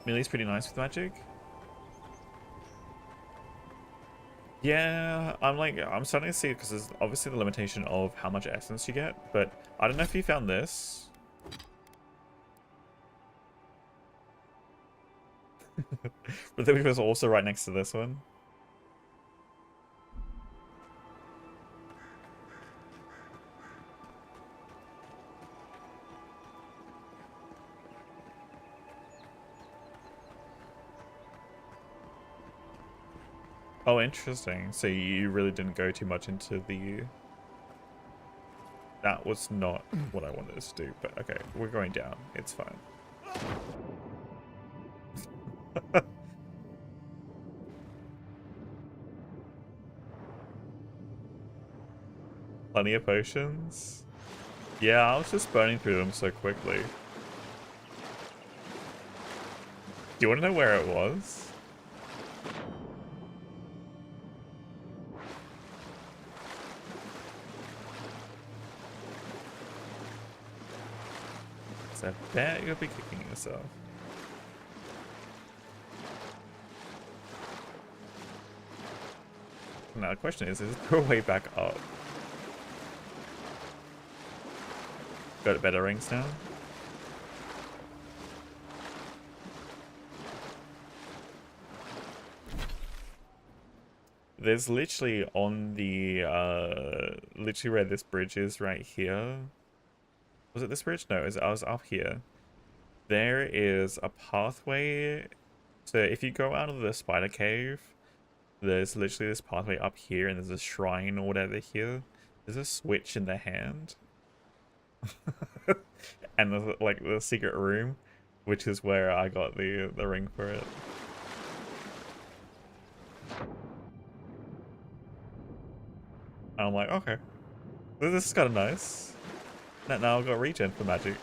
Melee's pretty nice with magic. Yeah, I'm starting to see it because there's obviously the limitation of how much essence you get, but I don't know if you found this. But then it was also right next to this one. Oh, interesting. So you really didn't go too much into the... That was not what I wanted us to do, but okay, we're going down. It's fine. Plenty of potions? Yeah, I was just burning through them so quickly. Do you want to know where it was? I bet you'll be kicking yourself. Now the question is there a way back up? Go to better rings now? there's literally on the literally where this bridge is right here. Was it this bridge? No, I was up here. There is a pathway. So if you go out of the spider cave, there's literally this pathway up here, and there's a shrine or whatever here. There's a switch in the hand. And there's like the secret room, which is where I got the ring for it. And I'm like, okay, this is kind of nice. Now I've got regen for magic.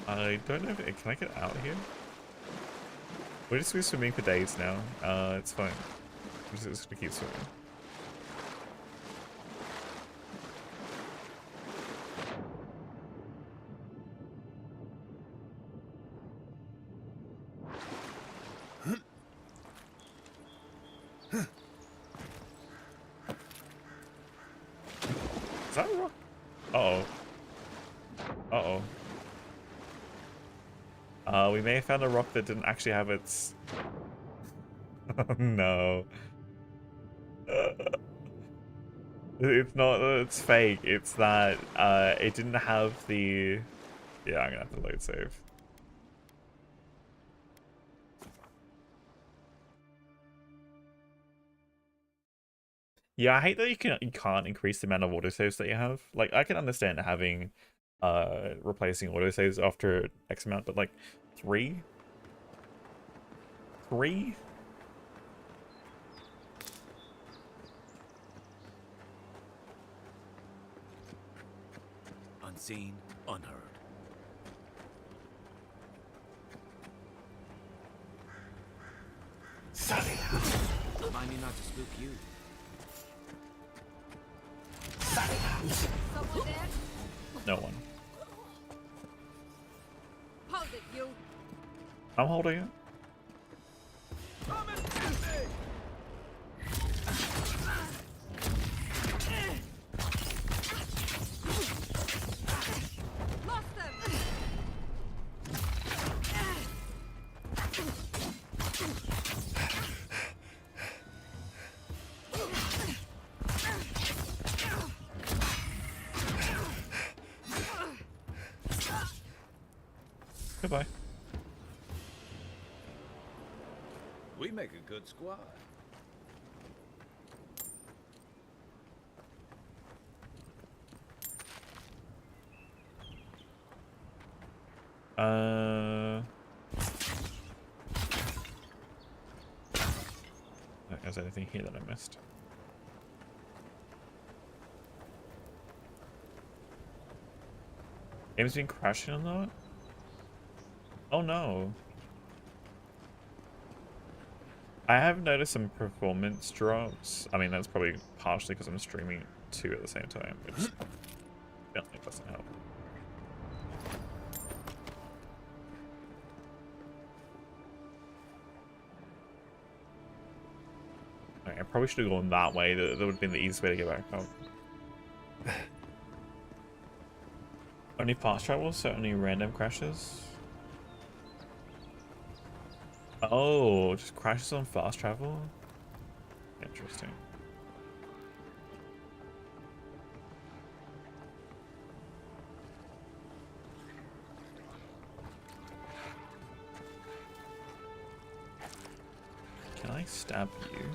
I don't know if can I get out here? We're just gonna be swimming for days now. It's fine. We're just gonna keep swimming. Is that a rock? Uh-oh. Uh-oh. We may have found a rock that didn't actually have its... Oh, no. It's not that it's fake, it's that it didn't have the... Yeah, I'm gonna have to load save. Yeah, I hate that you can't increase the amount of autosaves that you have. Like, I can understand having replacing autosaves after X amount, but like 3? 3? Unseen, unheard. Remind me not to spook you. Someone there? No one. Hold it, you. I'm holding it. Come and get me! Lost them! Goodbye. We make a good squad. Is there anything here that I missed? Game's been crashing on that? Oh no. I have noticed some performance drops. I mean, that's probably partially because I'm streaming 2 at the same time, which definitely doesn't help. Okay, I probably should have gone that way. That would have been the easiest way to get back up. Only fast travel, so only random crashes? Oh, just crashes on fast travel? Interesting. Can I stab you?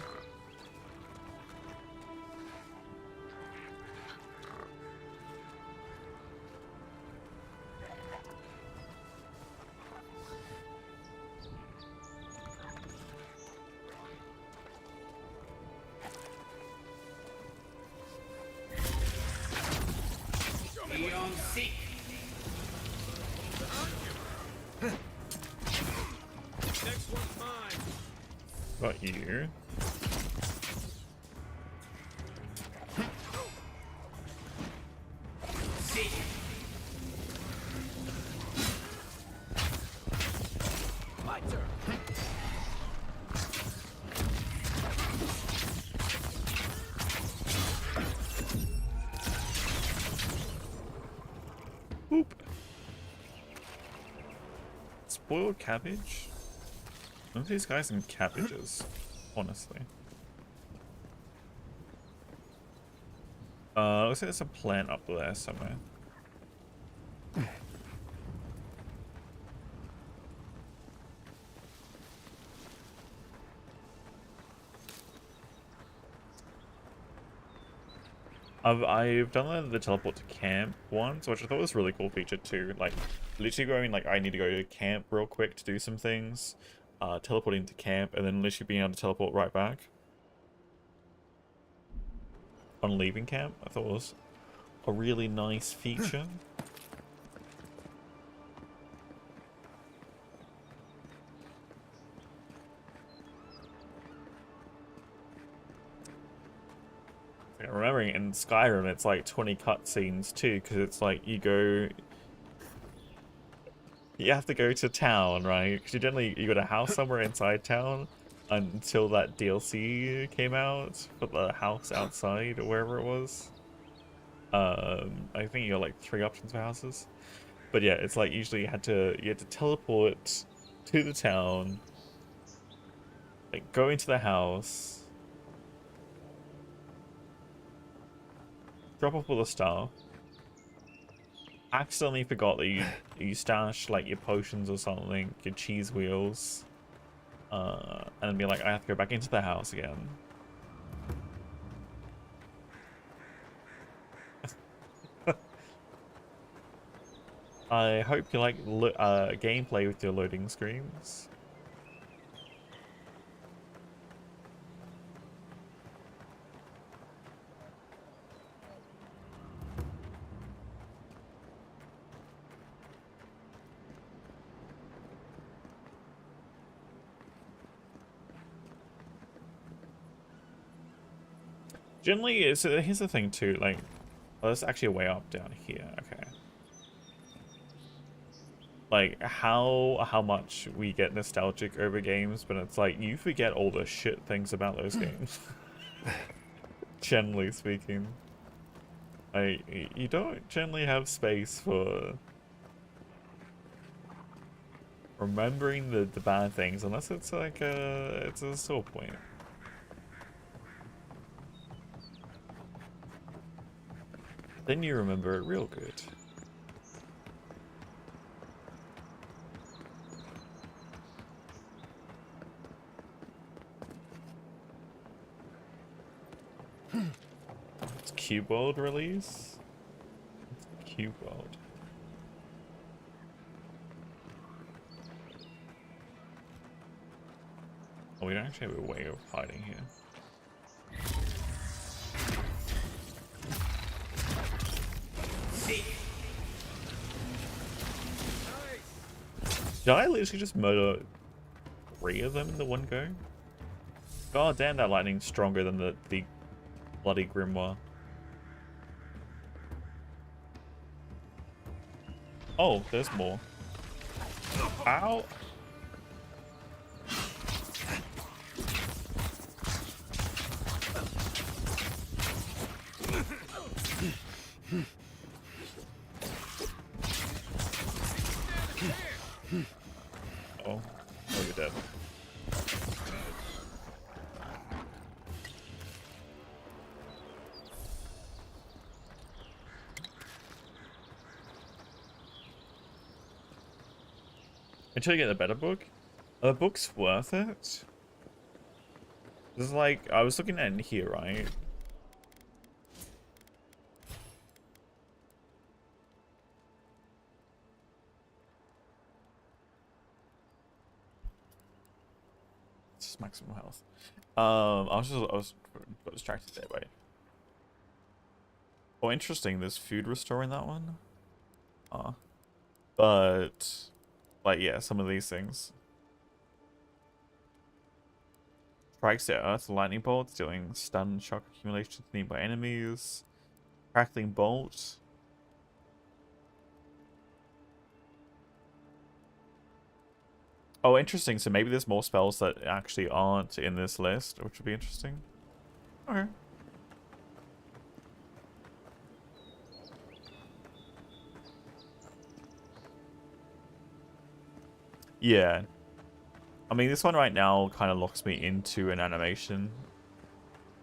Next one's mine. Got you. My turn. Boiled cabbage? These guys in cabbages, honestly. Looks like there's a plant up there somewhere. I've done the teleport to camp once, which I thought was a really cool feature too. Like, literally going, like, I need to go to camp real quick to do some things. Teleporting to camp, and then literally being able to teleport right back. On leaving camp, I thought was a really nice feature. Remembering in Skyrim, it's like 20 cutscenes too, because it's like you have to go to town, right? Because you got a house somewhere inside town until that DLC came out for the house outside or wherever it was. I think you got like 3 options for houses, but yeah, it's like usually you had to teleport to the town, like go into the house. Drop off all the stuff. Accidentally forgot that you stashed like your potions or something, your cheese wheels, and then be like, I have to go back into the house again. I hope you like gameplay with your loading screens. Generally, here's the thing too, like, oh, there's actually a way up down here, okay. Like, how much we get nostalgic over games, but it's like, you forget all the shit things about those games. Generally speaking. Like, you don't generally have space for remembering the bad things, unless it's like it's a sore point. Then you remember it real good. It's Cube World release? It's Cube World. Oh, we don't actually have a way of hiding here. Did I literally just murder 3 of them in the one go? God damn, that lightning's stronger than the bloody Grimoire. Oh, there's more. Ow! Oh, you're dead. Until you get a better book. The book's worth it. This is like, I was looking at it here, right? It's maximum health. I was got distracted there, wait. Oh, interesting, there's food restore in that one. But like, yeah, some of these things. Strikes the earth, lightning bolts, dealing stun shock accumulation to nearby enemies. Crackling bolt. Oh, interesting. So maybe there's more spells that actually aren't in this list, which would be interesting. Okay. Yeah. I mean, this one right now kind of locks me into an animation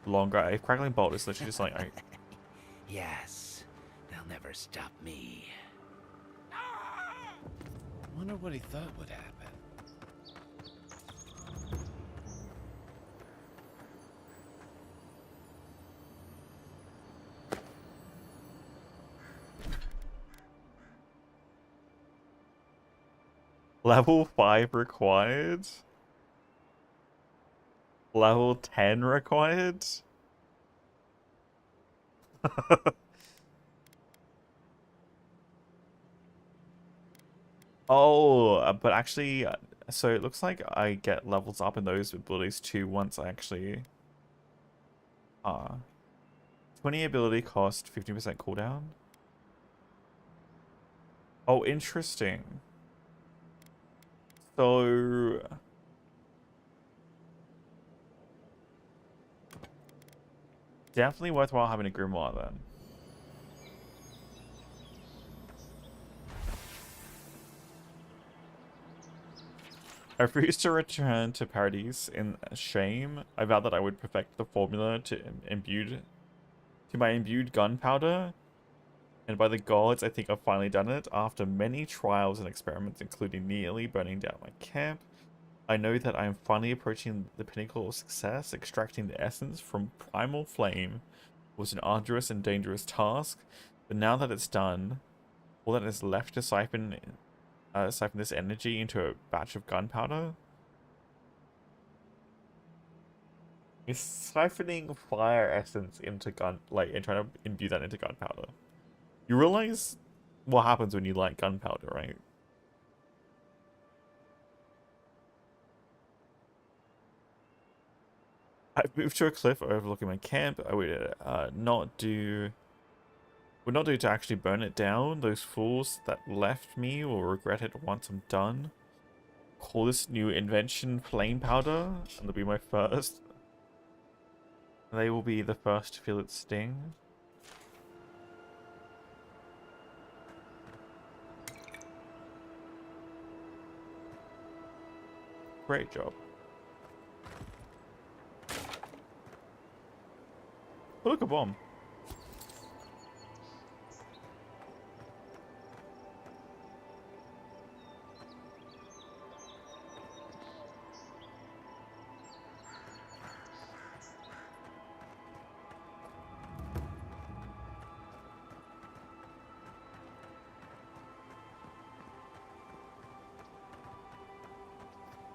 longer. A crackling bolt is literally just like... Yes, they'll never stop me. Wonder what he thought would happen. Level 5 required? Level 10 required? Oh, but actually, so it looks like I get levels up in those abilities too once I actually... 20 ability cost, 15% cooldown? Oh, interesting. So... Definitely worthwhile having a grimoire then. I refused to return to Paradise in shame. I vowed that I would perfect the formula to my imbued gunpowder. And by the gods, I think I've finally done it. After many trials and experiments, including nearly burning down my camp, I know that I am finally approaching the pinnacle of success. Extracting the essence from primal flame was an arduous and dangerous task, but now that it's done, all that is left to siphon this energy into a batch of gunpowder. Is siphoning fire essence into and trying to imbue that into gunpowder. You realize what happens when you light gunpowder, right? I've moved to a cliff overlooking my camp. I would not do to actually burn it down. Those fools that left me will regret it once I'm done. Call this new invention flame powder, and they'll be my first. They will be the first to feel its sting. Great job. Oh, look, a bomb.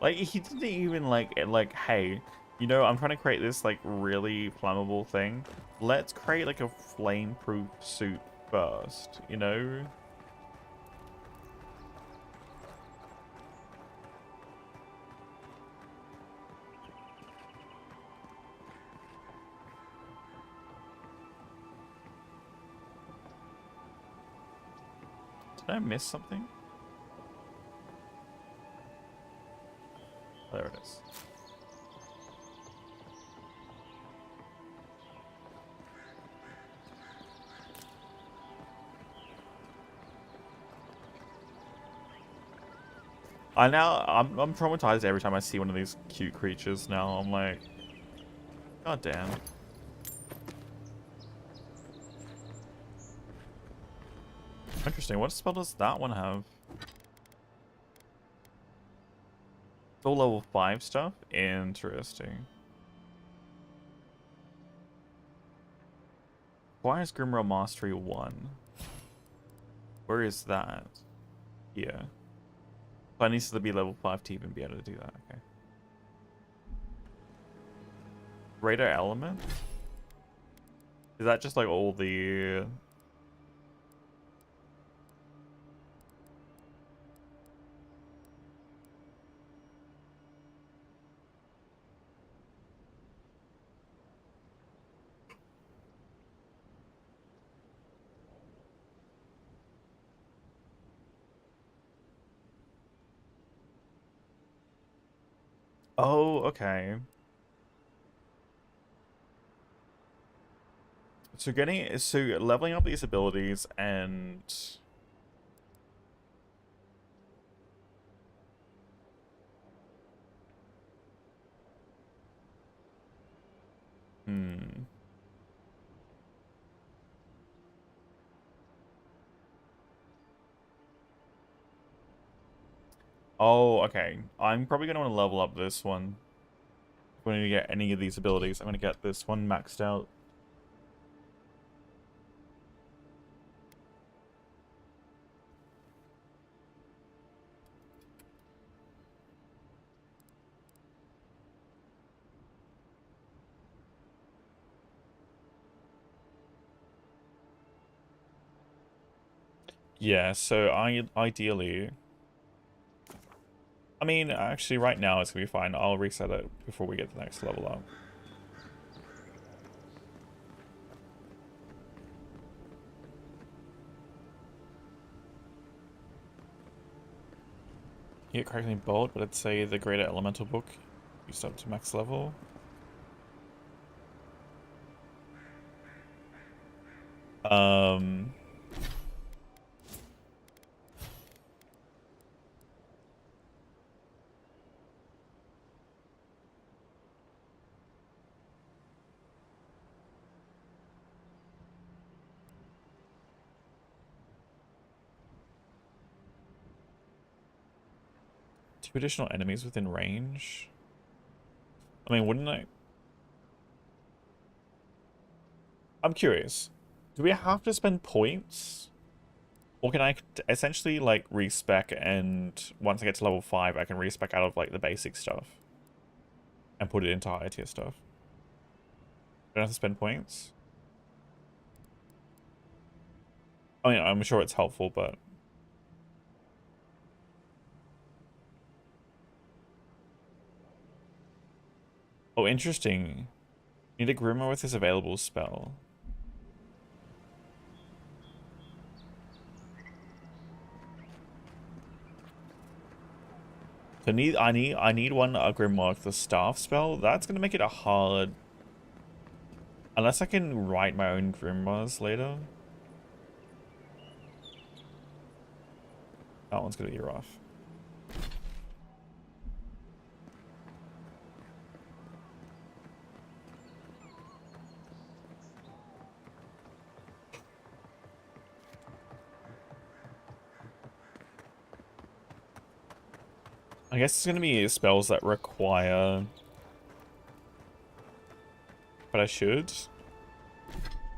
Like, he didn't even hey, you know, I'm trying to create this like really flammable thing. Let's create like a flame-proof suit first, you know? Did I miss something? There it is. I'm traumatized every time I see one of these cute creatures now. I'm like, god damn. Interesting. What spell does that one have? It's all level 5 stuff? Interesting. Why is Grimrow Mastery 1? Where is that? Here. So I need to be level 5 to even be able to do that. Okay. Radar Element? Is that just like all the... Oh, okay. So leveling up these abilities and Oh, okay. I'm probably going to want to level up this one. If we're going to get any of these abilities, I'm going to get this one maxed out. Yeah, so ideally... I mean, actually, right now it's going to be fine. I'll reset it before we get the next level up. You get Crackling Bolt, but I'd say the Greater Elemental Book used up to max level. Two additional enemies within range. I mean, wouldn't I? I'm curious. Do we have to spend points? Or can I essentially, like, respec, and once I get to level 5, I can respec out of, like, the basic stuff. And put it into higher tier stuff. Don't have to spend points? I mean, I'm sure it's helpful, but... Oh, interesting. Need a Grimoire with his available spell. So I need one Grimoire with the staff spell. That's gonna make it a hard. Unless I can write my own Grimoires later. That one's gonna be rough. I guess it's gonna be spells that require... But I should?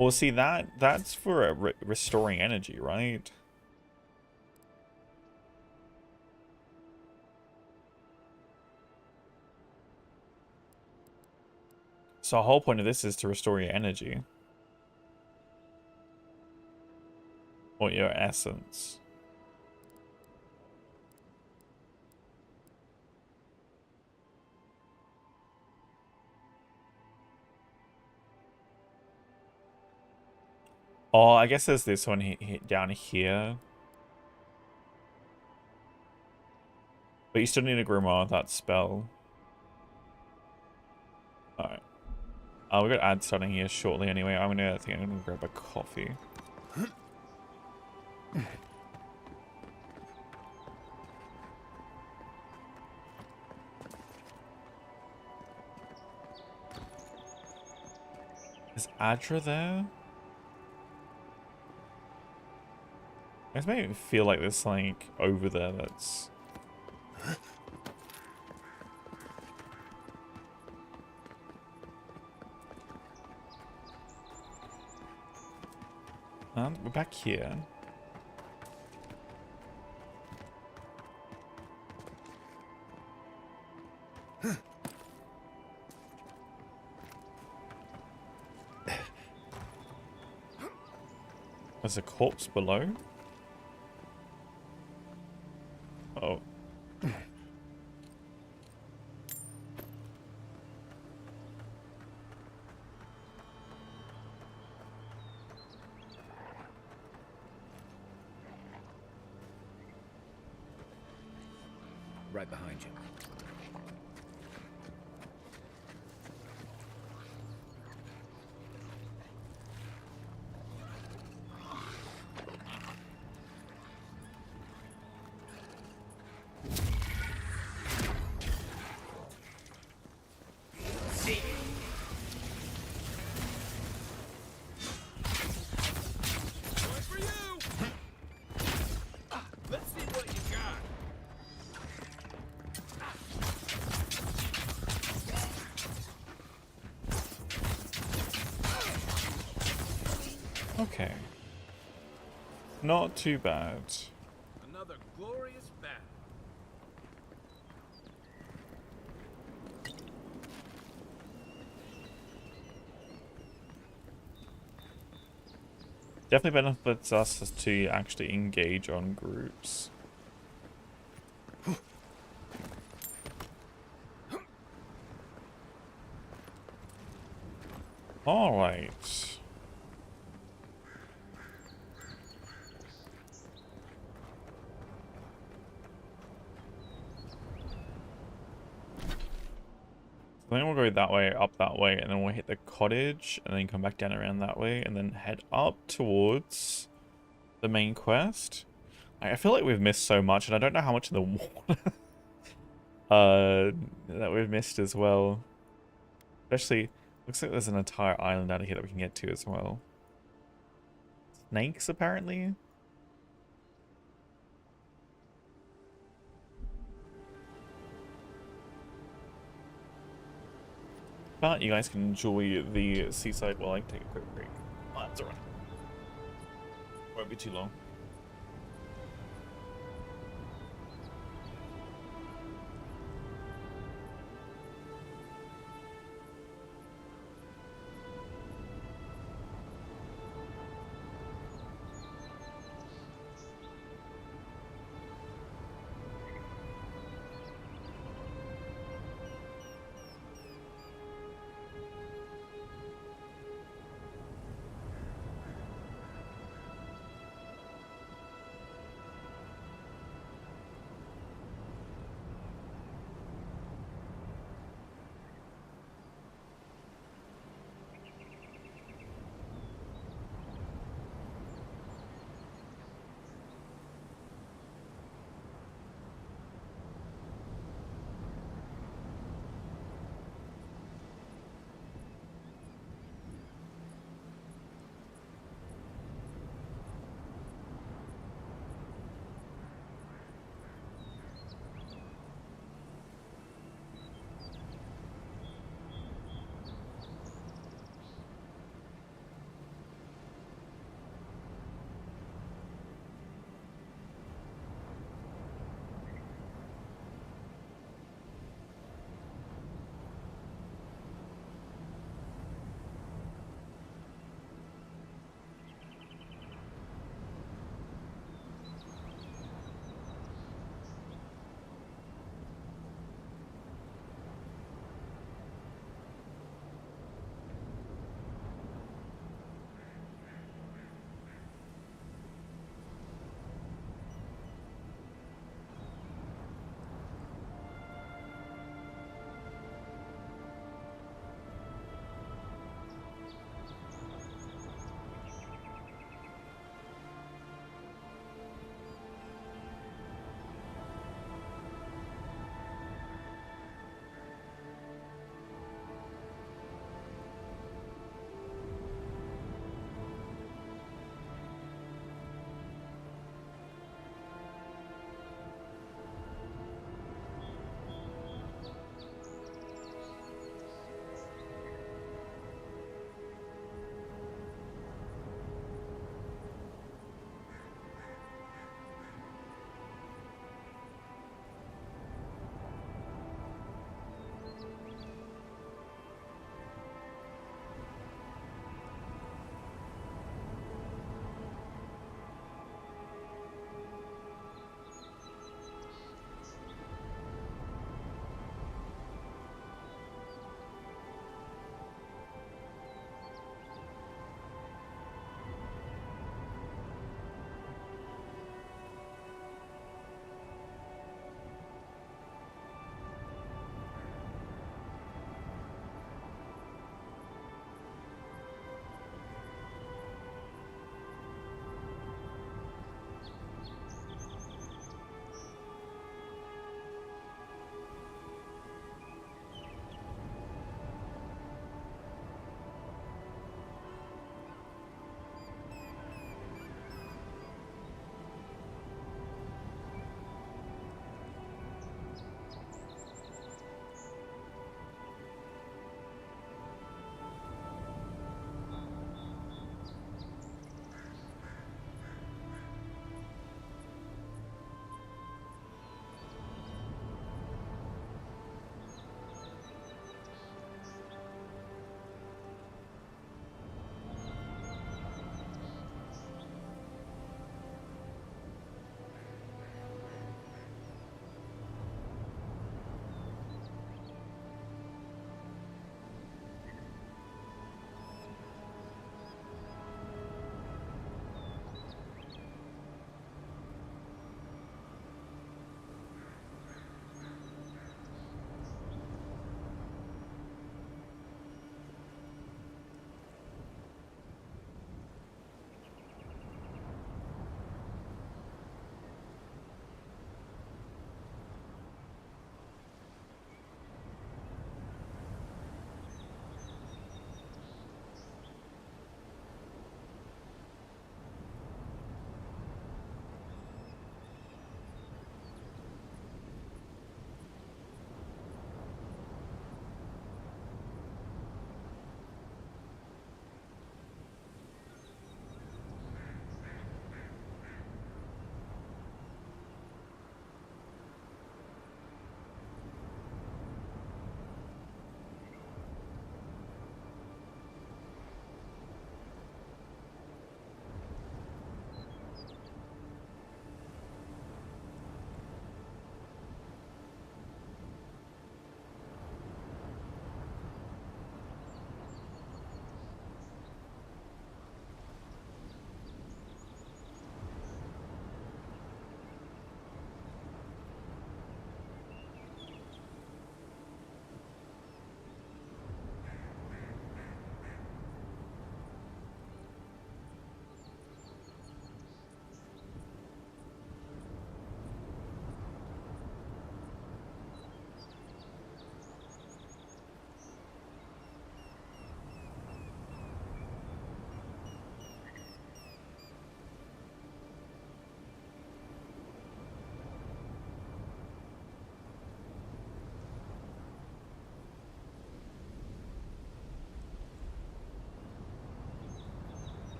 Well, see, that's for restoring energy, right? So the whole point of this is to restore your energy. Or your essence. Oh, I guess there's this one down here. But you still need a Grimoire with that spell. Alright. We've got ads starting here shortly anyway. I think I'm gonna grab a coffee. Is Adra there? I guess maybe feel like there's like over there that's... We're back here. There's a corpse below. Oh. Right behind you. Okay. Not too bad. Another glorious battle. Definitely benefits us to actually engage on groups. Alright. I think we'll go that way, up that way, and then we'll hit the cottage, and then come back down around that way, and then head up towards the main quest. I feel like we've missed so much, and I don't know how much of the water that we've missed as well. Especially, looks like there's an entire island out of here that we can get to as well. Snakes, apparently? But you guys can enjoy the seaside while I take a quick break. Oh, that's alright. Won't be too long.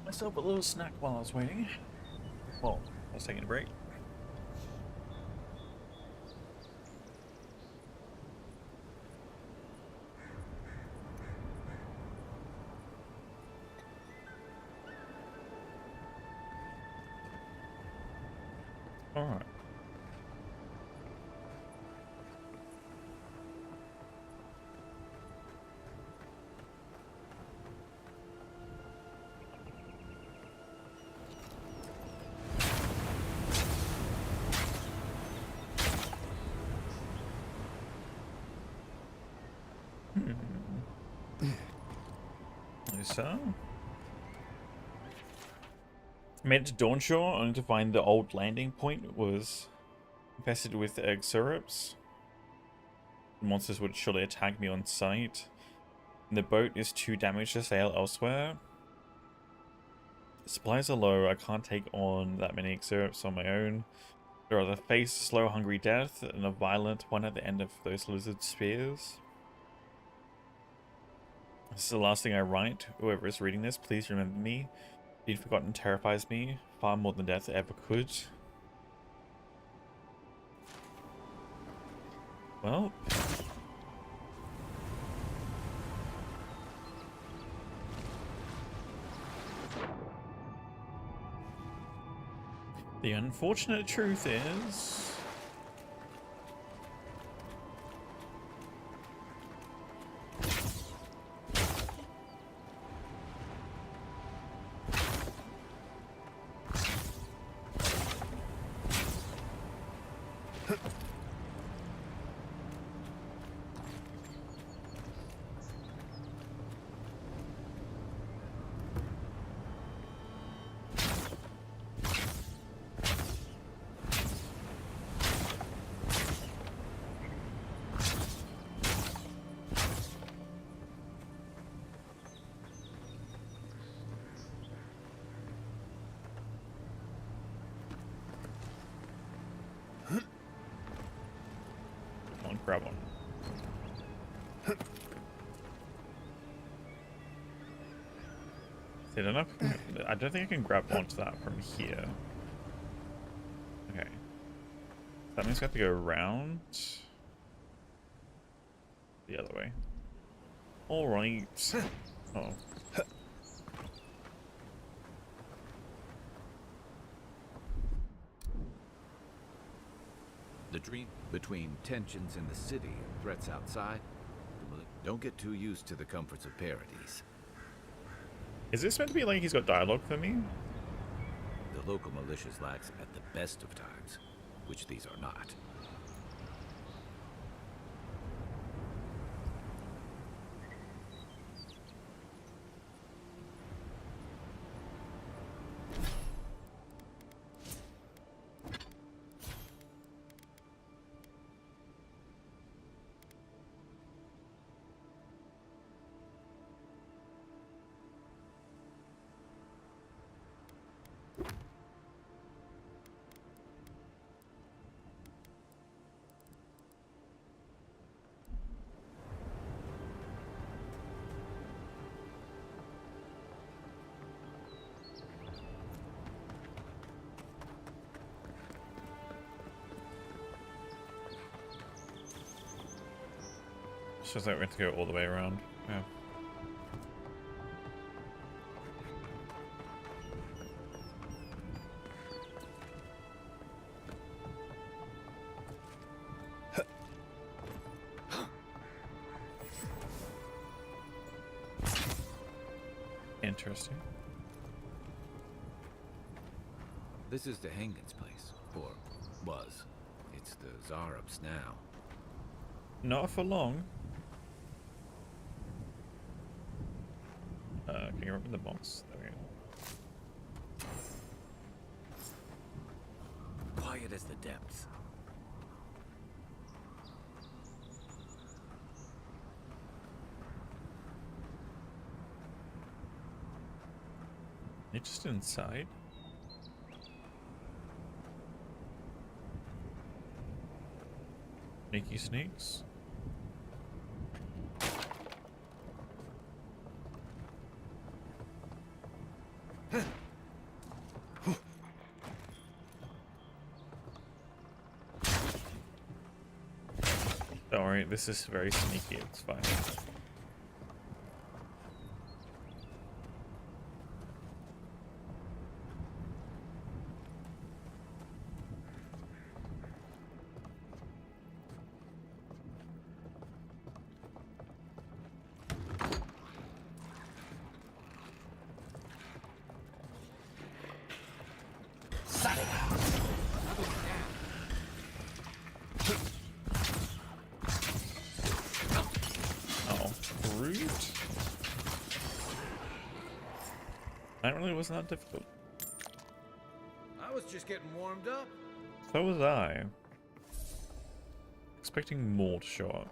myself a little snack while I was waiting. Well, I was taking a break. All right. So, made it to Dawnshore only to find the old landing point was infested with egg syrups. Monsters would surely attack me on sight. And the boat is too damaged to sail elsewhere. Supplies are low, I can't take on that many egg syrups on my own. There are the face, slow, hungry death, and a violent one at the end of those lizard spears. This is the last thing I write. Whoever is reading this, please remember me. Being forgotten terrifies me far more than death ever could. Well. The unfortunate truth is... grab one. I don't know. I don't think I can grab onto that from here. Okay. That means I have to go around the other way. All right. Oh. The dream between tensions in the city and threats outside. Don't get too used to the comforts of Paradise. Is this meant to be like he's got dialogue for me? The local militias lax at the best of times, which these are not. It's just like we have to go all the way around. Yeah. Interesting. This is the Hengen's place, or was. It's the Zarub's now. Not for long. Can you open the box? There we go. Quiet as the depths. You're just inside. Sneaky sneaks. worry, this is very sneaky, it's fine. That really wasn't that difficult. I was just getting warmed up. So was I. Expecting more to show up.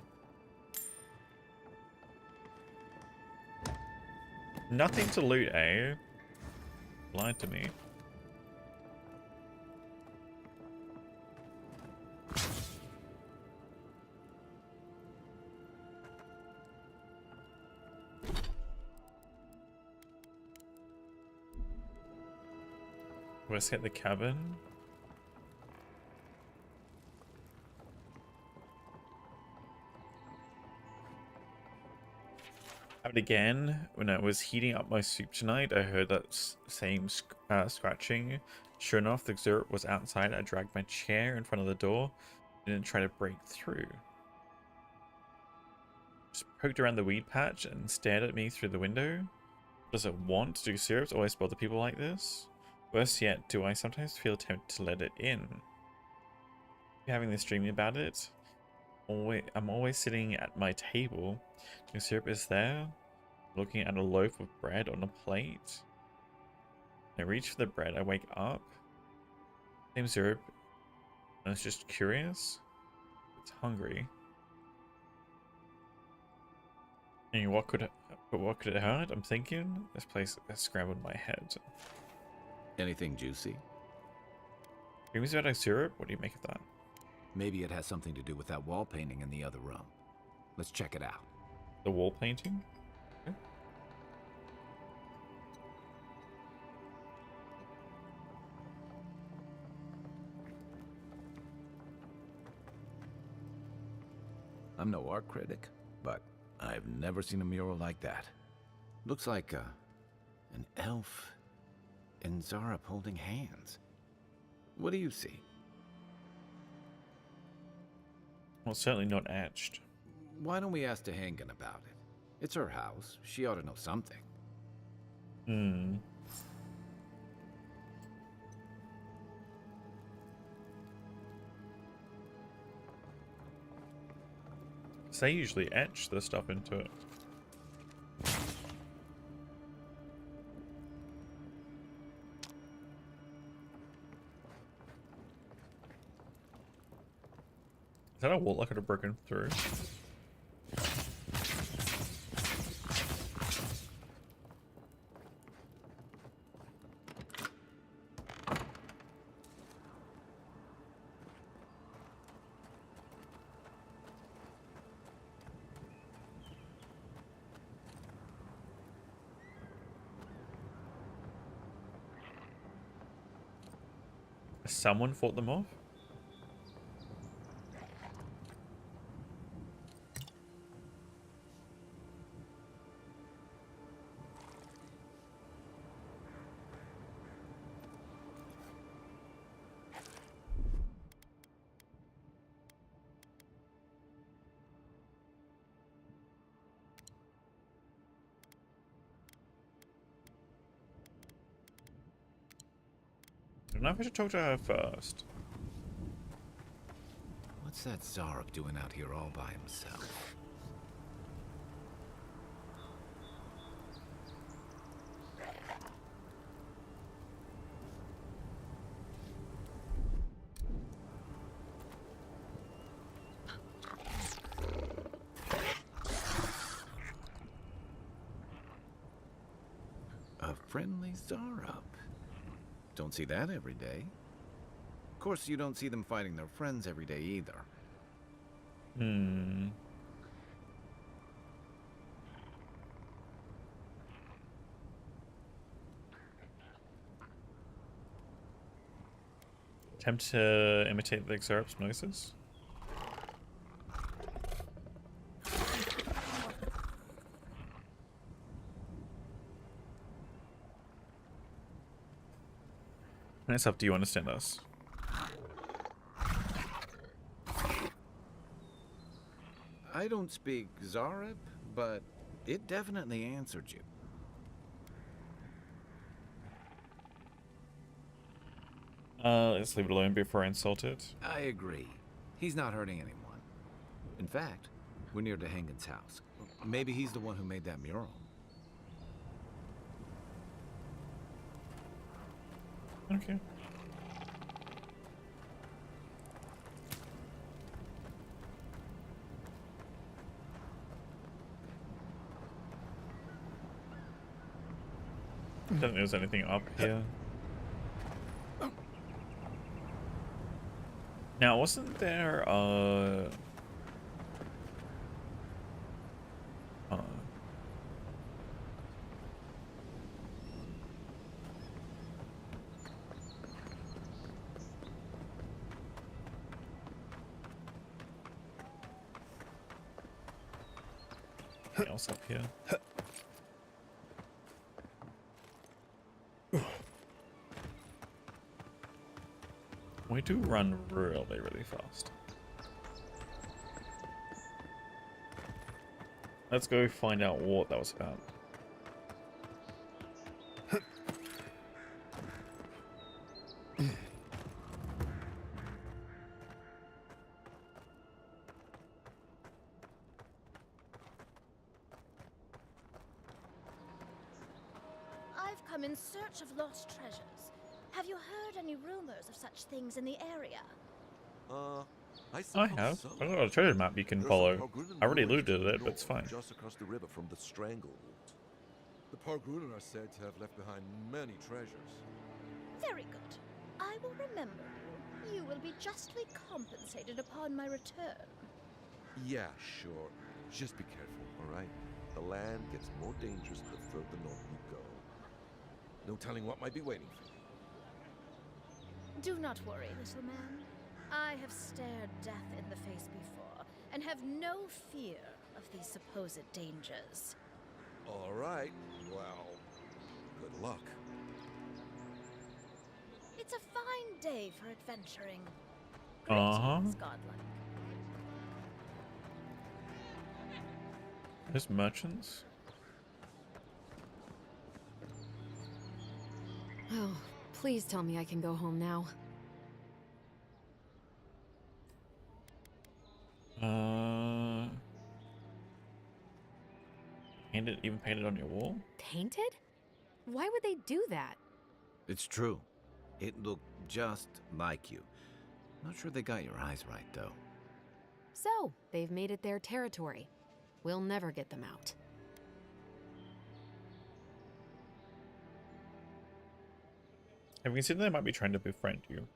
Nothing to loot, eh? Lied to me. Let's hit the cabin. Happened again when I was heating up my soup tonight. I heard that same scratching. Sure enough, the Xurp was outside. I dragged my chair in front of the door and then tried to break through. Just poked around the weed patch and stared at me through the window. Does it want to do syrups? Always bother people like this? Worse yet, do I sometimes feel tempted to let it in? Having this dream about it, I'm always sitting at my table. The syrup is there, looking at a loaf of bread on a plate. I reach for the bread, I wake up. Same syrup, and I was just curious. It's hungry. And what could it hurt? I'm thinking. This place has scrambled my head. Anything juicy? Dreams about a syrup? What do you make of that? Maybe it has something to do with that wall painting in the other room. Let's check it out. The wall painting? Okay. I'm no art critic, but I've never seen a mural like that. Looks like an elf and Zara holding hands. What do you see? Well, certainly not etched. Why don't we ask Tehangan about it? It's her house. She ought to know something. Hmm. They usually etch the stuff into it. Is that a wall I could have broken through? Someone fought them off? I don't know if I should talk to her first. What's that Zarok doing out here all by himself? A friendly Zarok. Don't see that every day. Of course, you don't see them fighting their friends every day either. Hmm. Attempt to imitate the Xurp's noises. It's up to you understand us. I don't speak Zareb, but it definitely answered you. Let's leave it alone before I insult it. I agree. He's not hurting anyone. In fact, we're near Dehangan's house. Maybe he's the one who made that mural. Okay. I don't think there's anything up here. Now, wasn't there anything else up here? We do run really, really fast. Let's go find out what that was about. I've come in search of lost treasures. Have you heard any rumors of such things in the area? I have. So. I've got a treasure map you can There's follow. a Pargrunan I already village looted to the it, but it's north, fine. Just across the river from the Stranglehold. The Pargrunan are said to have left behind many treasures. Very good. I will remember you. You will be justly compensated upon my return. Yeah, sure. Just be careful, all right? The land gets more dangerous the further north you go. No telling what might be waiting for you. Do not worry, little man. I have stared death in the face before, and have no fear of these supposed dangers. All right. Well, good luck. It's a fine day for adventuring. Uh-huh. Greetings, godlike. There's merchants. Oh, please tell me I can go home now. Even painted on your wall? Painted? Why would they do that? It's true. It looked just like you. Not sure they got your eyes right, though. So, they've made it their territory. We'll never get them out. Have you considered they might be trying to befriend you?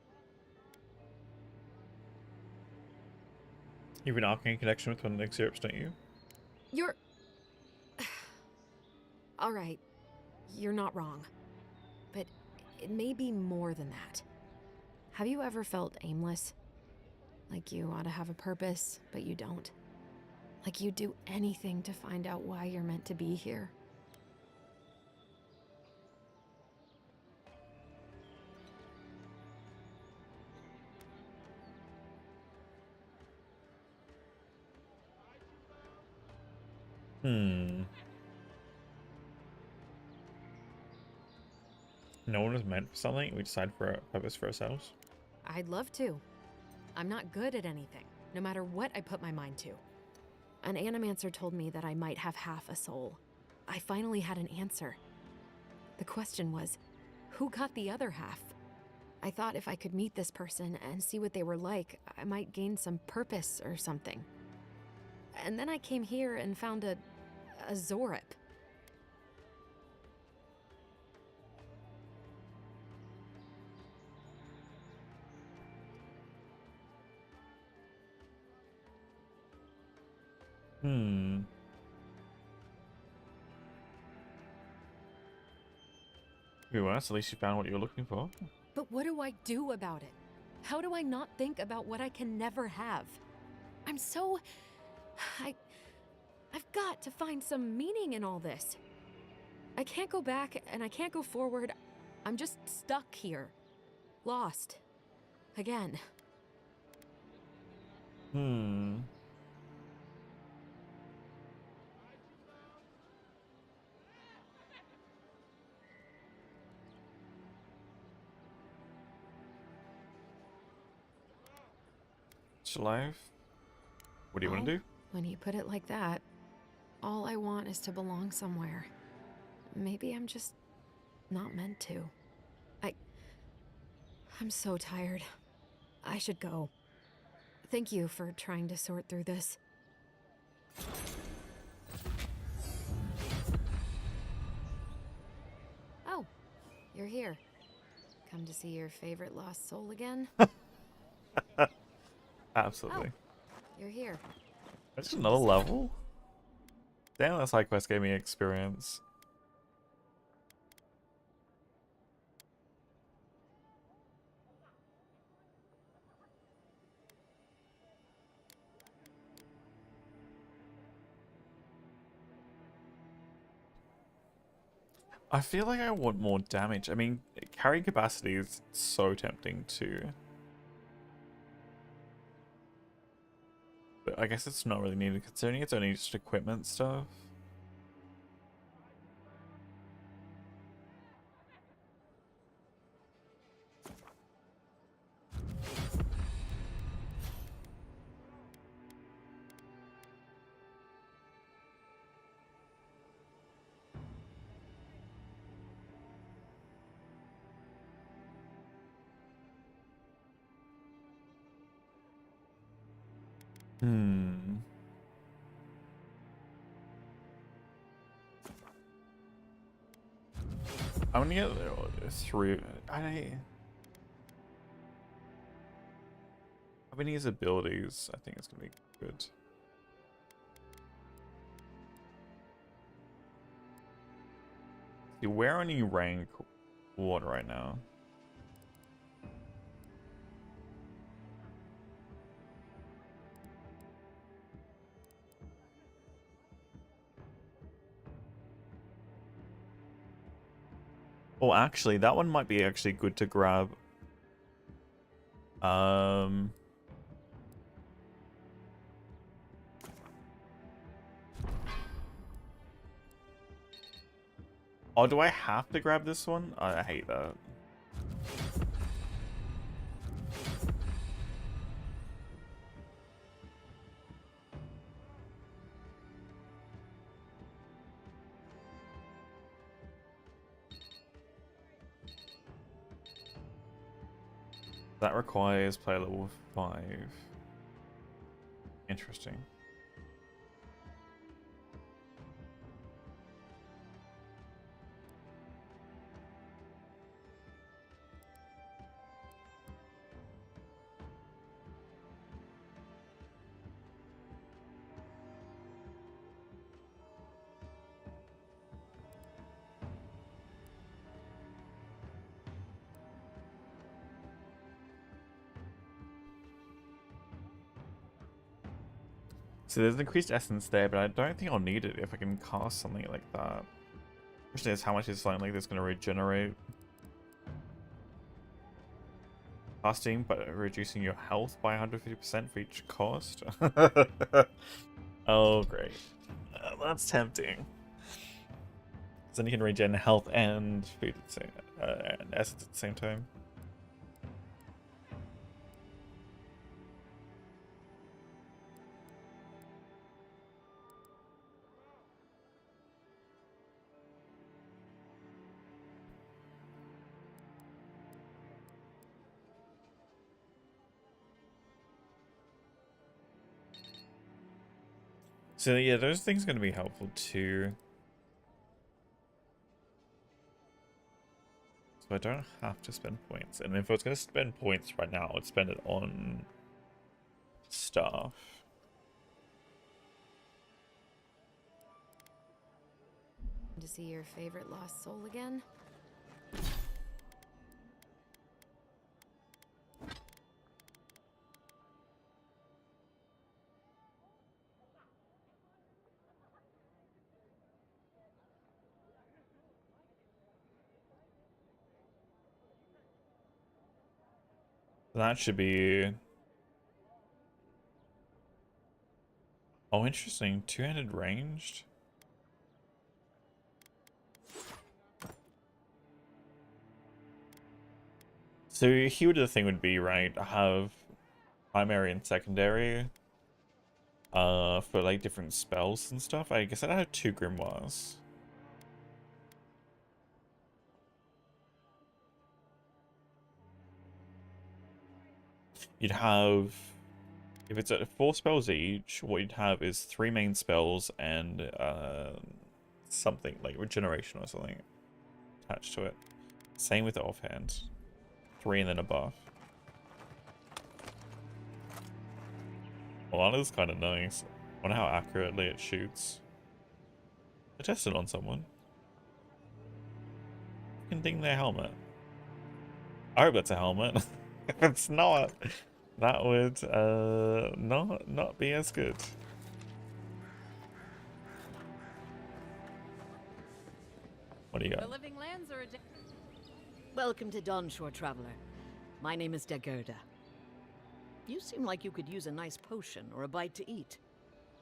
You have an arcane connection with one of the Xerops, don't you? You're... Alright, you're not wrong. But it may be more than that. Have you ever felt aimless? Like you ought to have a purpose, but you don't? Like you'd do anything to find out why you're meant to be here? No one was meant for something, we decide for a purpose for ourselves. I'd love to. I'm not good at anything, no matter what I put my mind to. An animancer told me that I might have half a soul. I finally had an answer. The question was, who got the other half? I thought if I could meet this person and see what they were like, I might gain some purpose or something. And then I came here and found a Zorip. Well, at least you found what you were looking for. But what do I do about it? How do I not think about what I can never have? I'm so... I've got to find some meaning in all this. I can't go back and I can't go forward. I'm just stuck here. Lost. Again. It's alive. What do you want to do? When you put it like that, all I want is to belong somewhere. Maybe I'm just not meant to. I'm so tired. I should go. Thank you for trying to sort through this. Oh, you're here. Come to see your favorite lost soul again? Absolutely. You're here. That's just another level? Damn, that side quest gave me experience. I feel like I want more damage. I mean, carrying capacity is so tempting too. But I guess it's not really needed considering it's only just equipment stuff. I'm gonna get through. Having his abilities, I think it's gonna be good. See, where on you rank what right now? Oh, actually, that one might be actually good to grab. Oh, do I have to grab this one? I hate that. That requires player level 5. Interesting. So there's an increased essence there, but I don't think I'll need it if I can cast something like that. Question is how much is something like this going to regenerate? Casting, but reducing your health by 150% for each cost? Oh, great. That's tempting. So then you can regen health and food at the same, and essence at the same time. So yeah, those things are going to be helpful too. So I don't have to spend points. And if I was going to spend points right now, I'd spend it on stuff. To see your favorite lost soul again? That should be... Oh, interesting. Two-handed ranged? So here the thing would be, right? I have primary and secondary for like different spells and stuff. I guess I have 2 grimoires. You'd have, if it's at 4 spells each, what you'd have is 3 main spells and something like regeneration or something attached to it. Same with the offhand. 3 and then a buff. Well, that is kind of nice. I wonder how accurately it shoots. I tested on someone. You can ding their helmet. I hope that's a helmet. If it's not, that would not be as good. What do you got? The living lands are Welcome to Dawnshore, Traveler. My name is Dagerda. You seem like you could use a nice potion or a bite to eat.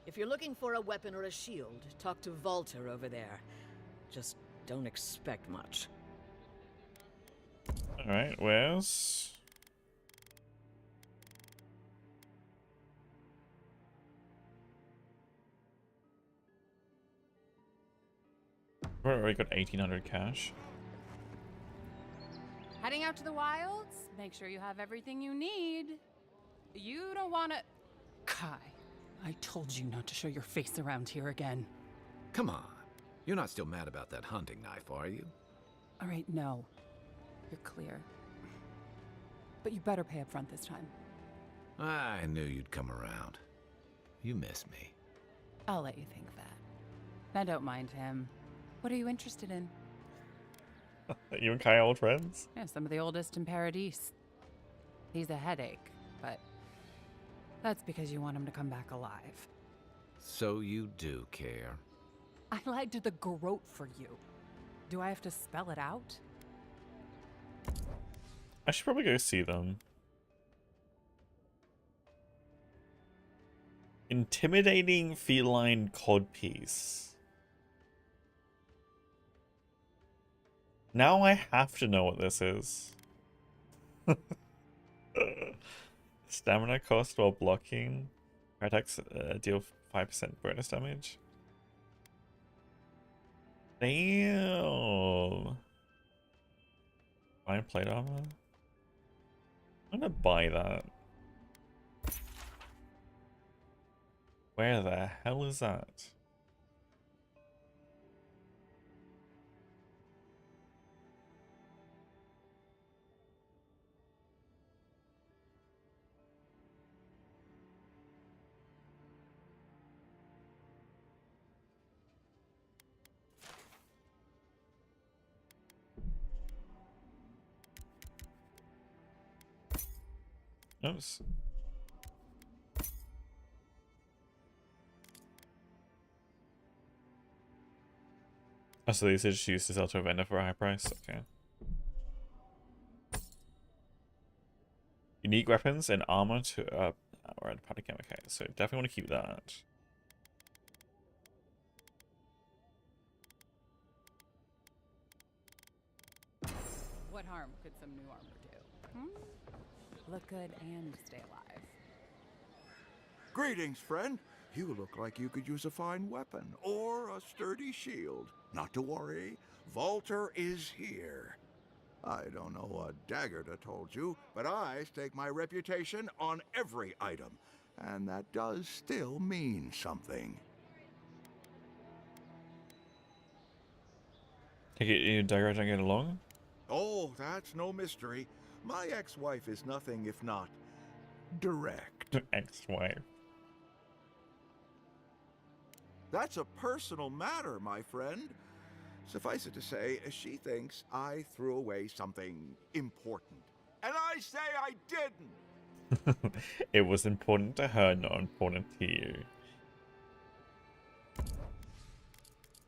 If you're looking for a weapon or a shield, talk to Valter over there. Just don't expect much. Alright, where's... We've already got 1800 cash. heading out to the wilds. Make sure you have everything you need. You don't want to... Kai, I told you not to show your face around here again. Come on. You're not still mad about that hunting knife, are you? All right, no. You're clear. But you better pay up front this time. I knew you'd come around. You miss me. I'll let you think that. Now don't mind him. What are you interested in? You and Kai old friends? Yeah, some of the oldest in Paradise. He's a headache, but that's because you want him to come back alive. So you do care. I lied to the Garrote for you. Do I have to spell it out? I should probably go see them. Intimidating feline codpiece. Now I have to know what this is. Stamina cost while blocking. Attacks deal 5% bonus damage. Damn. Fine plate armor. I'm gonna buy that. Where the hell is that? Oops. Oh, so these are just used to sell to a vendor for a high price? Okay. Unique weapons and armor to or a party cam. Okay, so definitely want to keep that. What harm could some new armor do? Hmm? Look good and stay alive. Greetings, friend. You look like you could use a fine weapon or a sturdy shield. Not to worry, Valter is here. I don't know what Dagerda told you, but I stake my reputation on every item, and that does still mean something. Take it you and Dagerda don't get along? Oh, that's no mystery. My ex-wife is nothing if not direct. Ex-wife. That's a personal matter, my friend. Suffice it to say, she thinks I threw away something important. And I say I didn't! It was important to her, not important to you.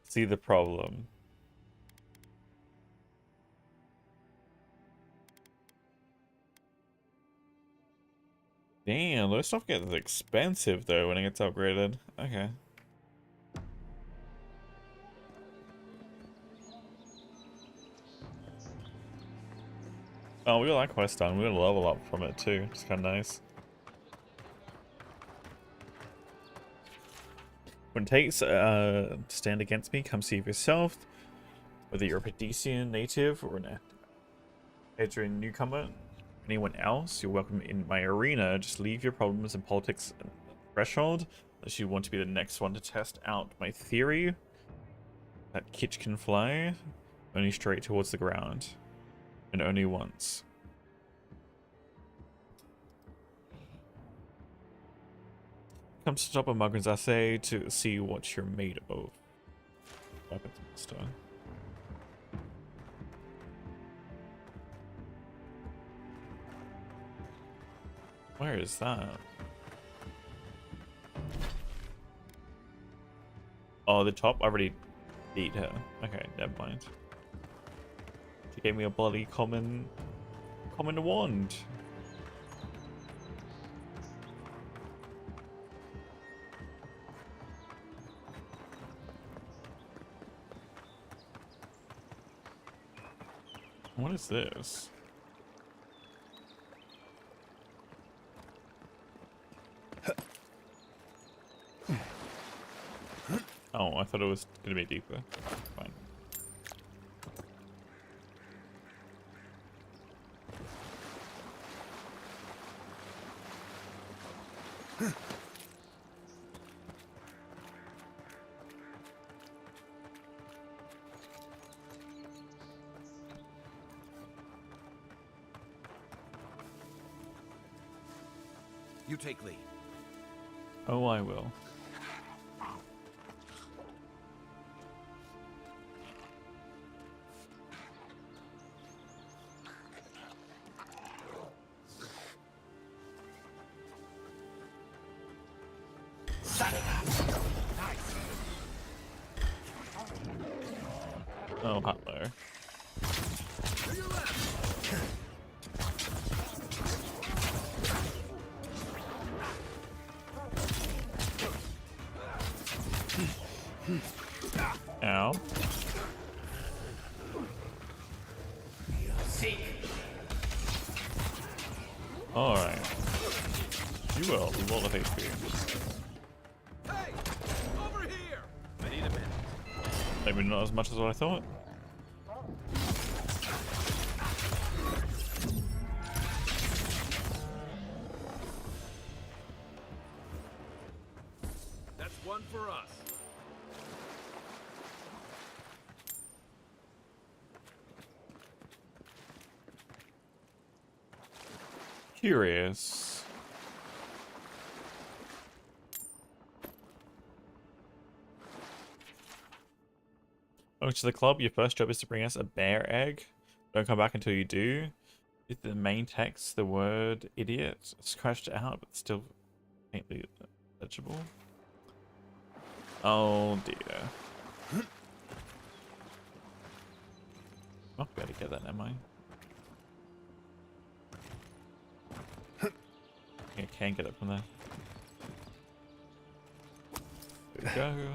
See the problem. Damn, those stuff gets expensive though when it gets upgraded. Okay. Oh, we got that quest done. We're gonna level up from it too. It's kind of nice. When it takes to stand against me, come see for yourself. Whether you're a Paradisian native or an Adrian newcomer, anyone else, you're welcome in my arena. Just leave your problems and politics at the threshold, unless you want to be the next one to test out my theory that Kitch can fly only straight towards the ground, and only once. Come to stop a Muggins essay to see what you're made of. Weapons master. Where is that? Oh, the top? I already beat her. Okay, never mind. She gave me a bloody common wand. What is this? Oh, I thought it was gonna be deeper. Fine. You take lead. Oh, I will. Oh, hello. Ow. Alright. You will. A lot of HP. Hey! Over here! I need a minute. Maybe not as much as what I thought. That's one for us. Curious. Welcome to the club. Your first job is to bring us a bear egg. Don't come back until you do. With the main text, the word idiot scratched out, but still faintly legible. Oh dear. Not be able to get that, am I? I can't get it from there. There we go.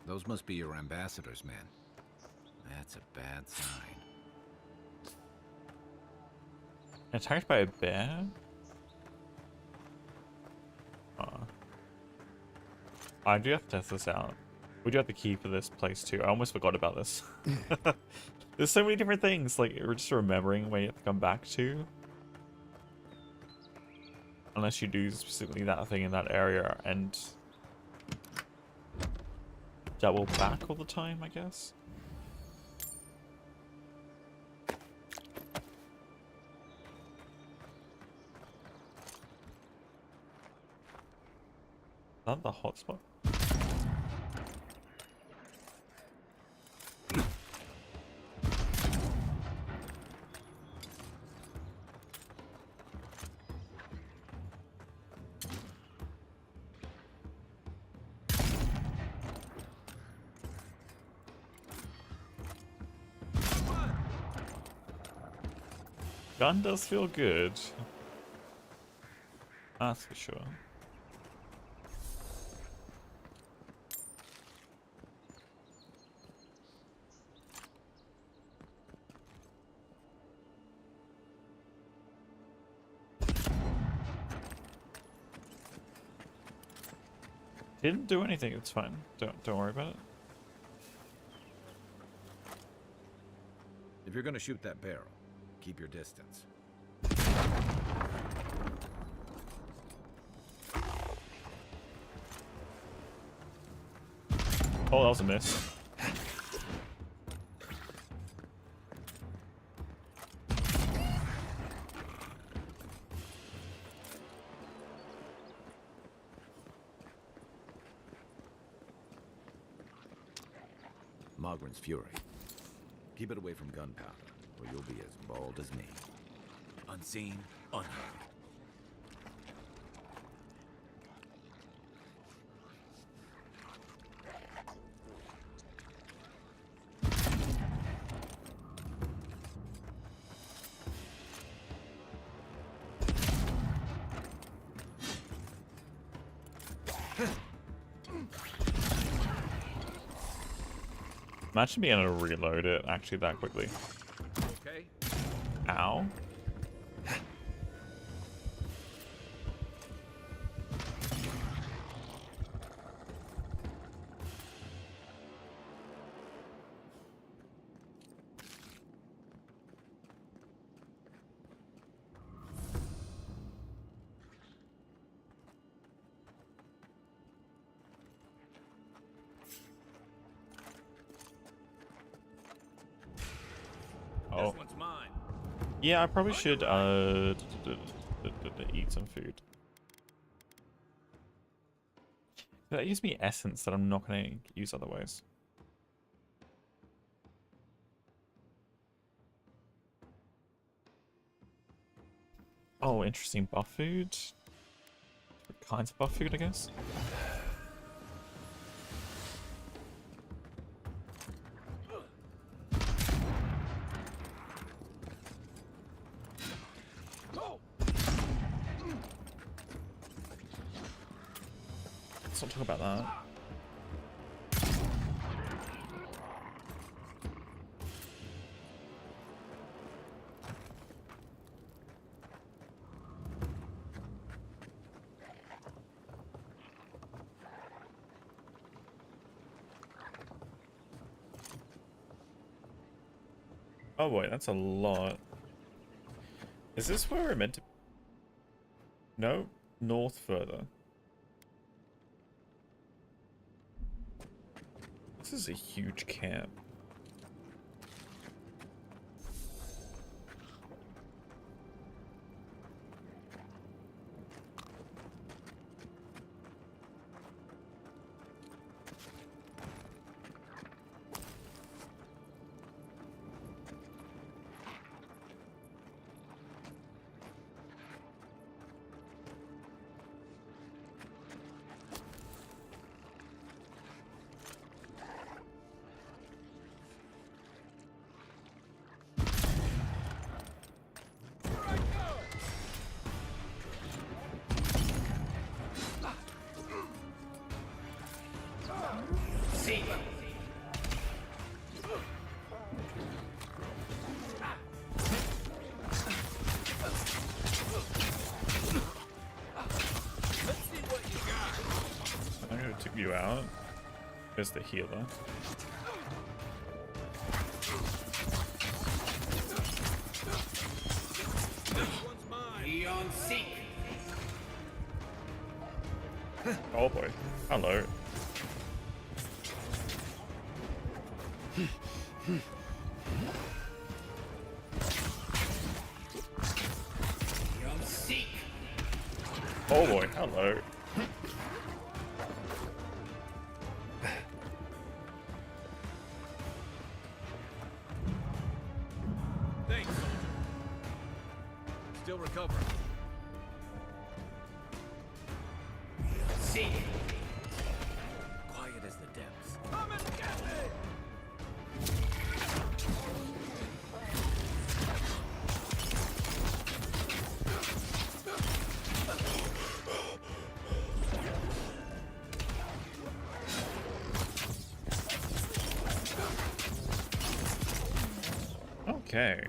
Those must be your ambassadors, man. That's a bad sign. Attacked by a bear? I do have to test this out. We do have the key for this place too. I almost forgot about this. There's so many different things, like we're just remembering where you have to come back to. Unless you do specifically that thing in that area and double back all the time, I guess. Is that the hotspot? Gun does feel good. That's for sure. Didn't do anything, it's fine. Don't worry about it. If you're gonna shoot that barrel, keep your distance. Oh, that was a miss. Mogren's Fury. Keep it away from gunpowder, or you'll be as bald as me. Unseen, unheard. Imagine being able to reload it actually that quickly. Okay. Ow. Oh. This one's mine. Yeah, I probably should eat some food. That gives me essence that I'm not going to use otherwise. Oh, interesting buff food. Different kinds of buff food, I guess. Let's not talk about that. Oh boy, that's a lot. Is this where we're meant to... No? North further. This is a huge camp. I'm gonna take you out. There's the healer. Oh boy. Hello. Oh boy, hello. Thanks, soldier. Still recovering. See. Quiet as the depths. Come and get me! Okay.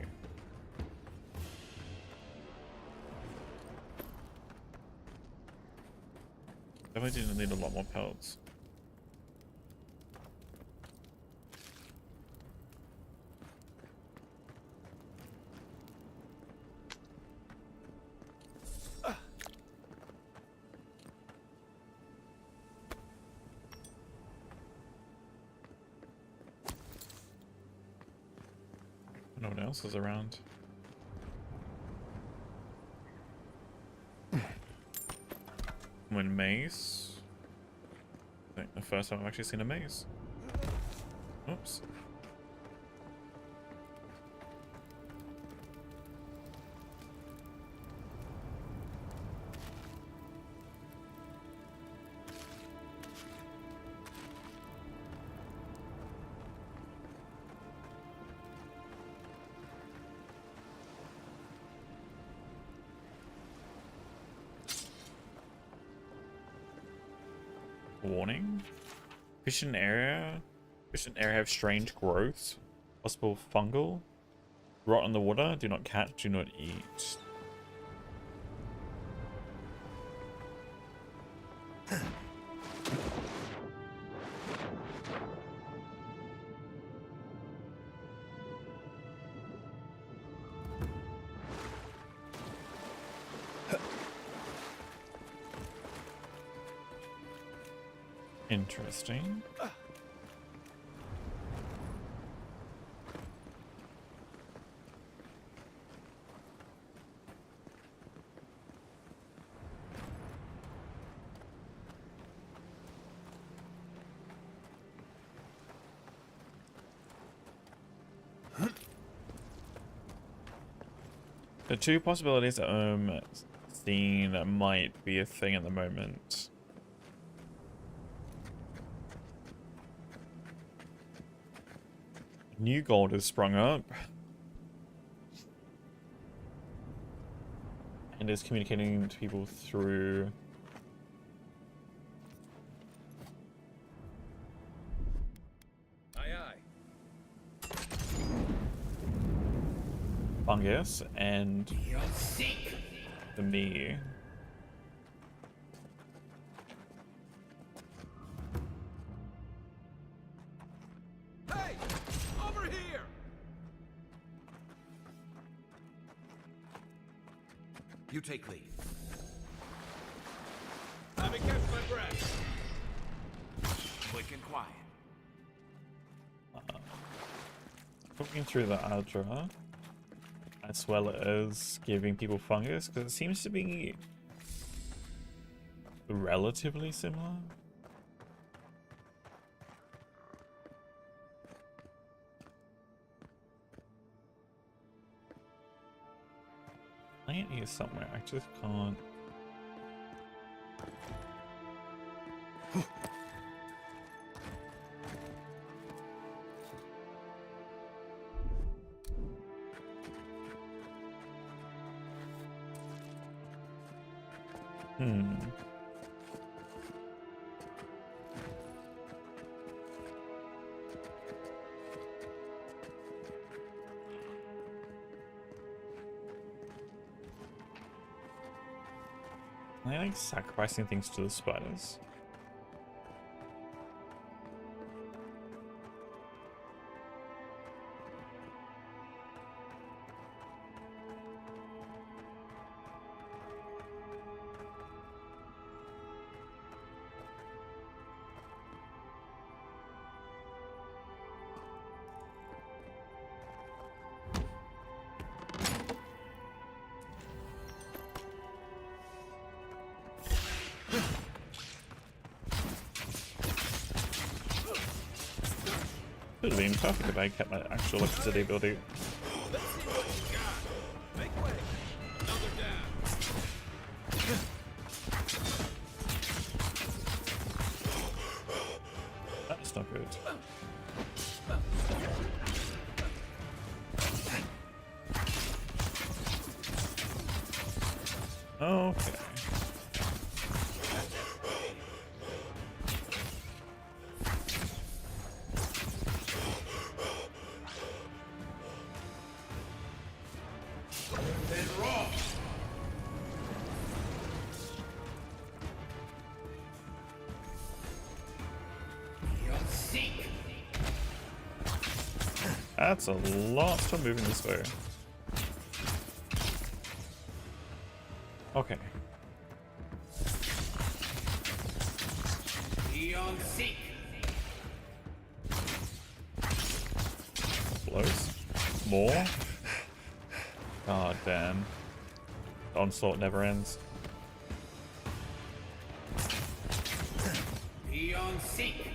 Definitely didn't need a lot more pelts. No one else is around. When maze. I think the first time I've actually seen a maze. Oops. Warning. Fish in area have strange growths. Possible fungal. Rot in the water. Do not catch, do not eat. Interesting. The two possibilities that I'm seeing that might be a thing at the moment. New gold has sprung up and is communicating to people through fungus and the me. You take lead. Let me catch my breath. Quick and quiet. Looking through the Adra, as well as giving people fungus, because it seems to be relatively similar. Plant here somewhere, I just can't. Am I like sacrificing things to the spiders? Would have been perfect if I kept my actual electricity ability. That's not good. Okay. That's a lot still moving this way. Okay. Close. More. God damn. Onslaught never ends. Beyond seek.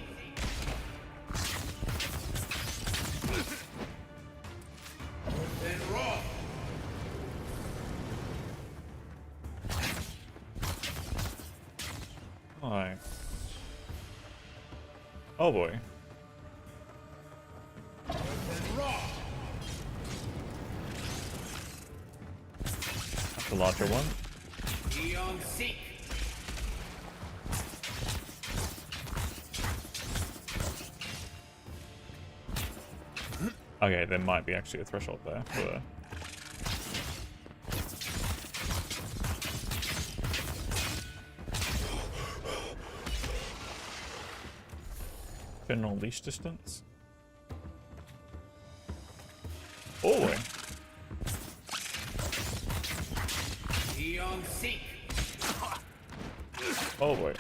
Then raw. Hi. Oh boy. That's a larger one. Beyond seek. Okay, there might be actually a threshold there. For... General leash distance. Oh boy. Beyond seek. Oh boy.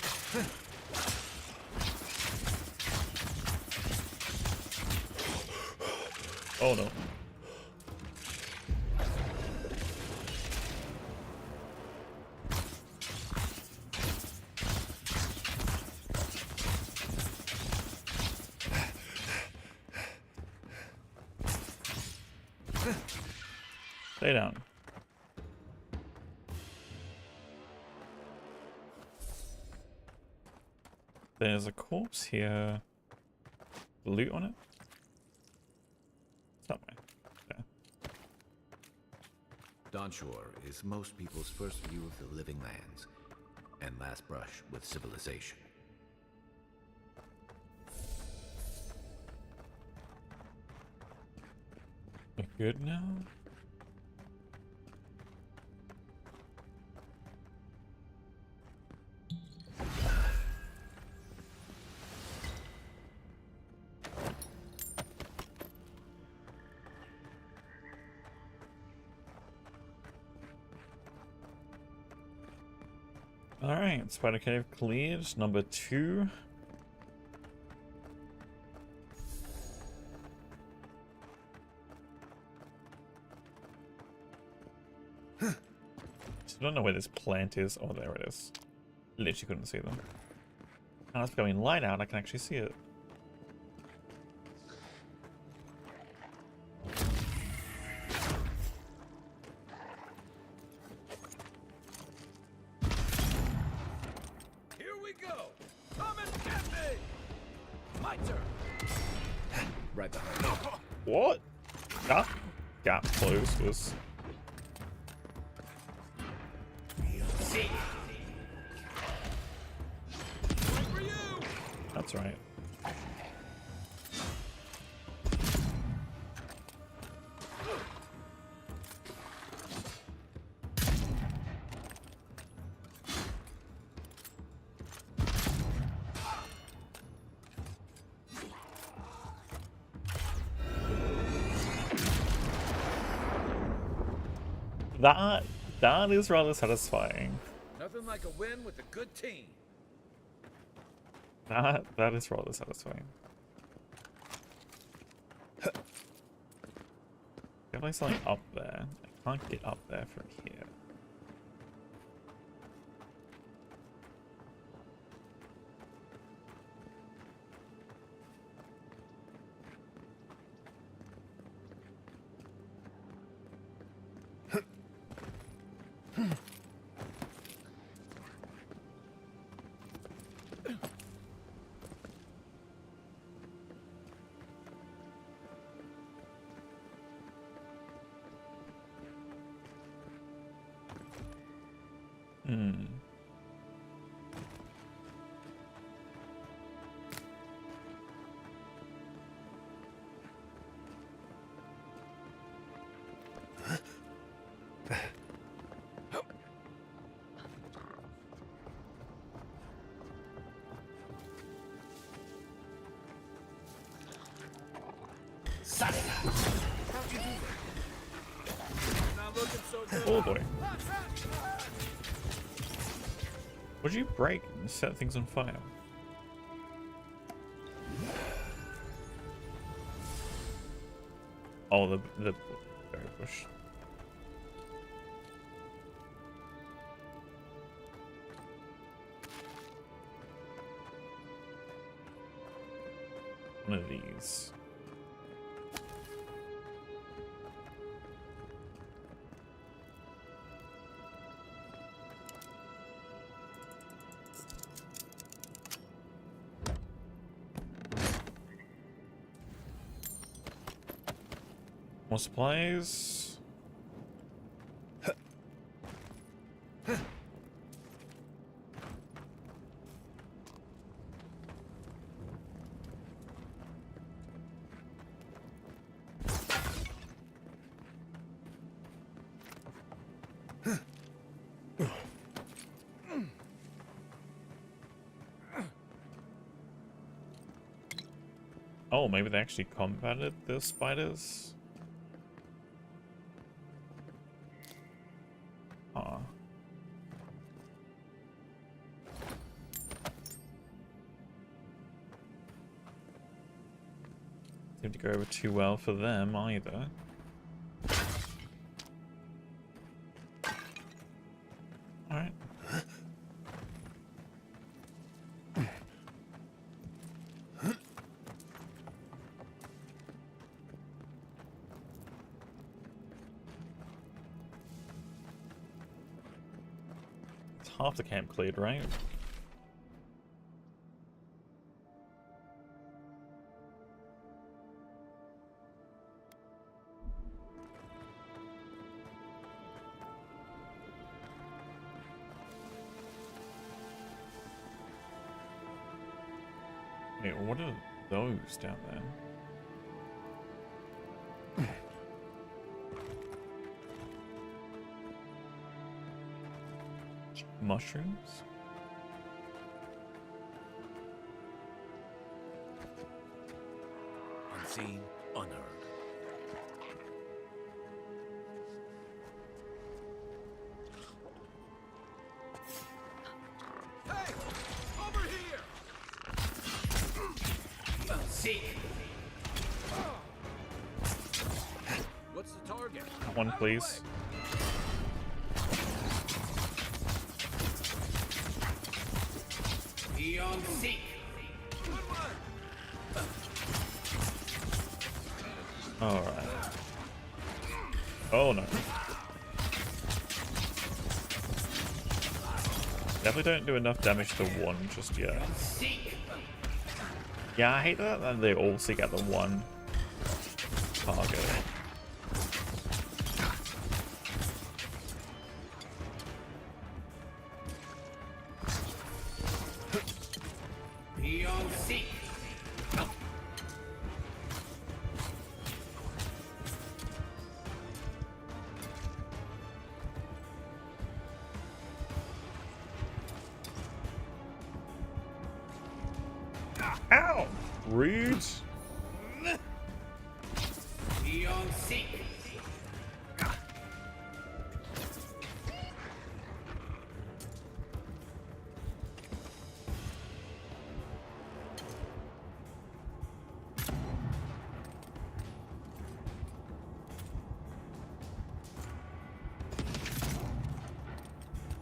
Oh no. Stay down. There's a corpse here. Loot on it? Somewhere. There. Dawnshore is most people's first view of the living lands and last brush with civilization. We good now? Alright, Spider Cave cleared. Number 2. I don't know where this plant is. Oh, there it is. Literally couldn't see them. Now it's going light out, I can actually see it. Here we go. Come and get me. My turn. Right behind you. What? That gap closed was... That's right. That is rather satisfying. Nothing like a win with a good team. That is rather satisfying. Definitely something up there. I can't get up there from here. Not looking so good. Oh boy. Would you break and set things on fire? Oh, the berry bush. One of these. More supplies. Oh, maybe they actually combated the spiders? Aw. Seemed to go over too well for them either. Alright. Half the camp cleared, right? Wait, what are those down there? Mushrooms? Unseen, unheard. Hey! Over here! Seek! What's the target? One, please. Be on seek. Alright. Oh no. Definitely don't do enough damage to one just yet. Yeah, I hate that they all seek out the one target. Be on seek. Ow! Rude. Be on seek.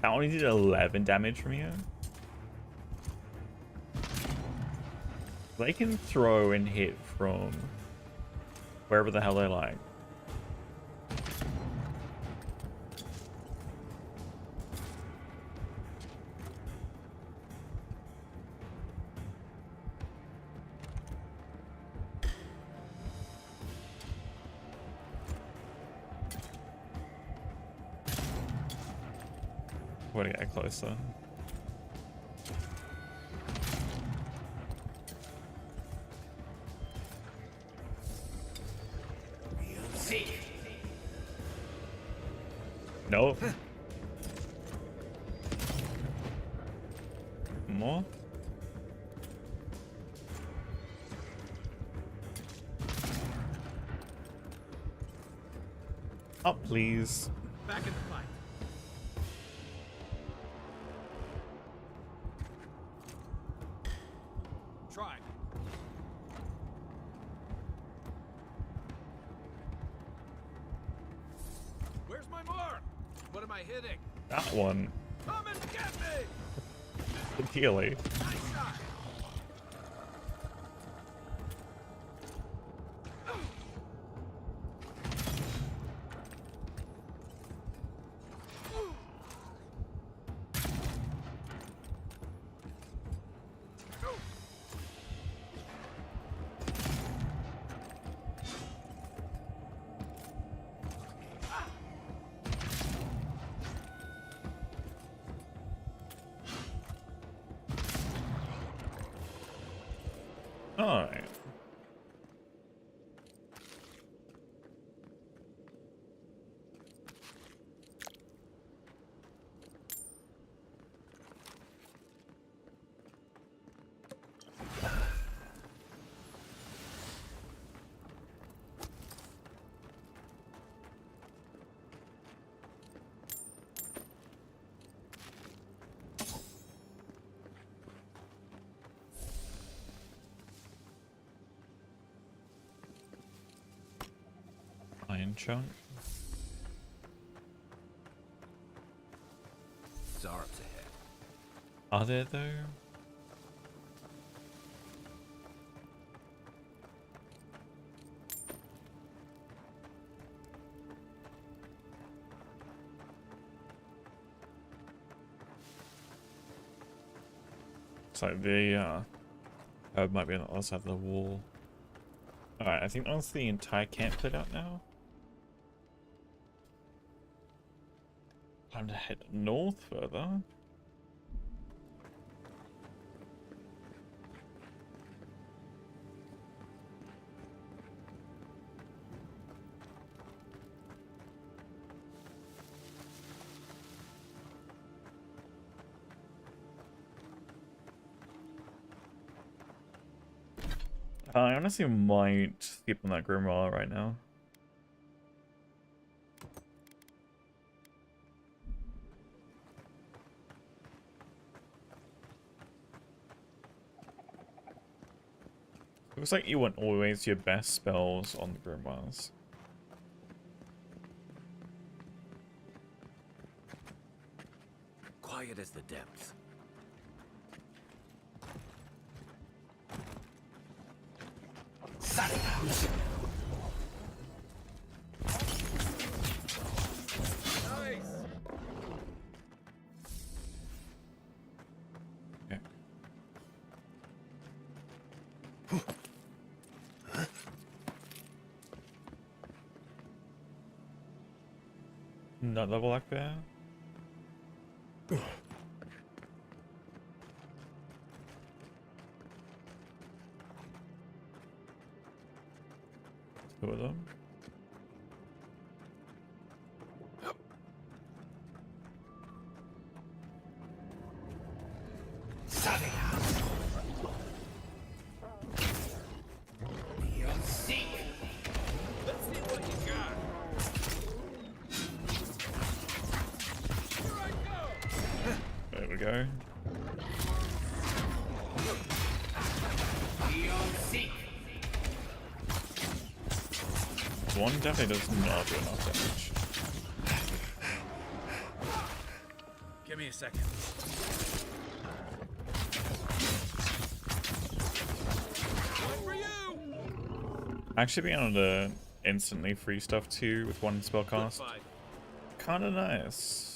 I only did 11 damage from here. They can throw and hit from wherever the hell they like. We're gonna get closer. Nope. More? Up, please. Back in the fight. Try. Where's my mark? What am I hitting? That one. Come and get me! Ideally. Nice shot. Alright. Iron chunk. Zarps ahead. Are there though? It's like the herb might be on the other side of the wall. Alright, I think that's the entire camp cleared out now. Time to head north further. I honestly might skip on that Grimoire right now. Looks like you want always your best spells on the Grimoires. Quiet as the depths. Nice. Okay. Not level like that. Two of them. Let's see what you got. Here I go. There we go. One definitely does not do enough damage. Give me a second. For you. Actually being able to instantly free stuff too with one spell cast. Kinda nice.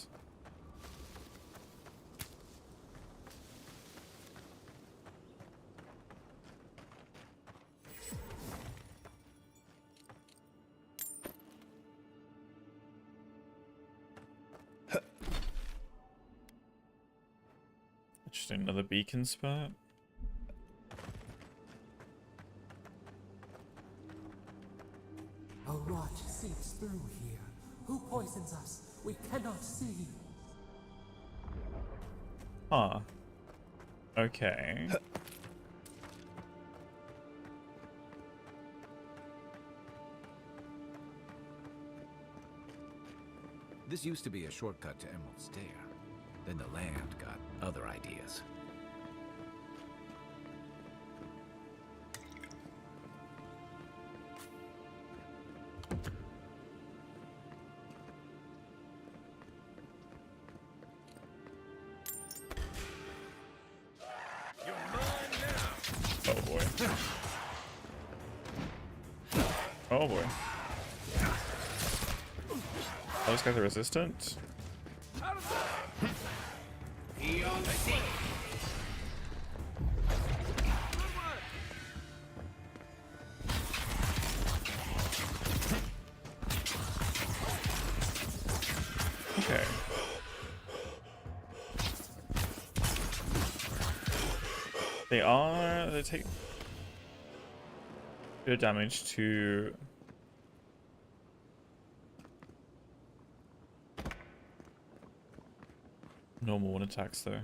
Interesting, another beacon spot. A rot seeps through here. Who poisons us? We cannot see. Huh. Okay. This used to be a shortcut to Emerald Stair. Then the land got other ideas. Oh boy. Oh boy. Those guys are resistant. Okay. They take good damage to normal one attacks though.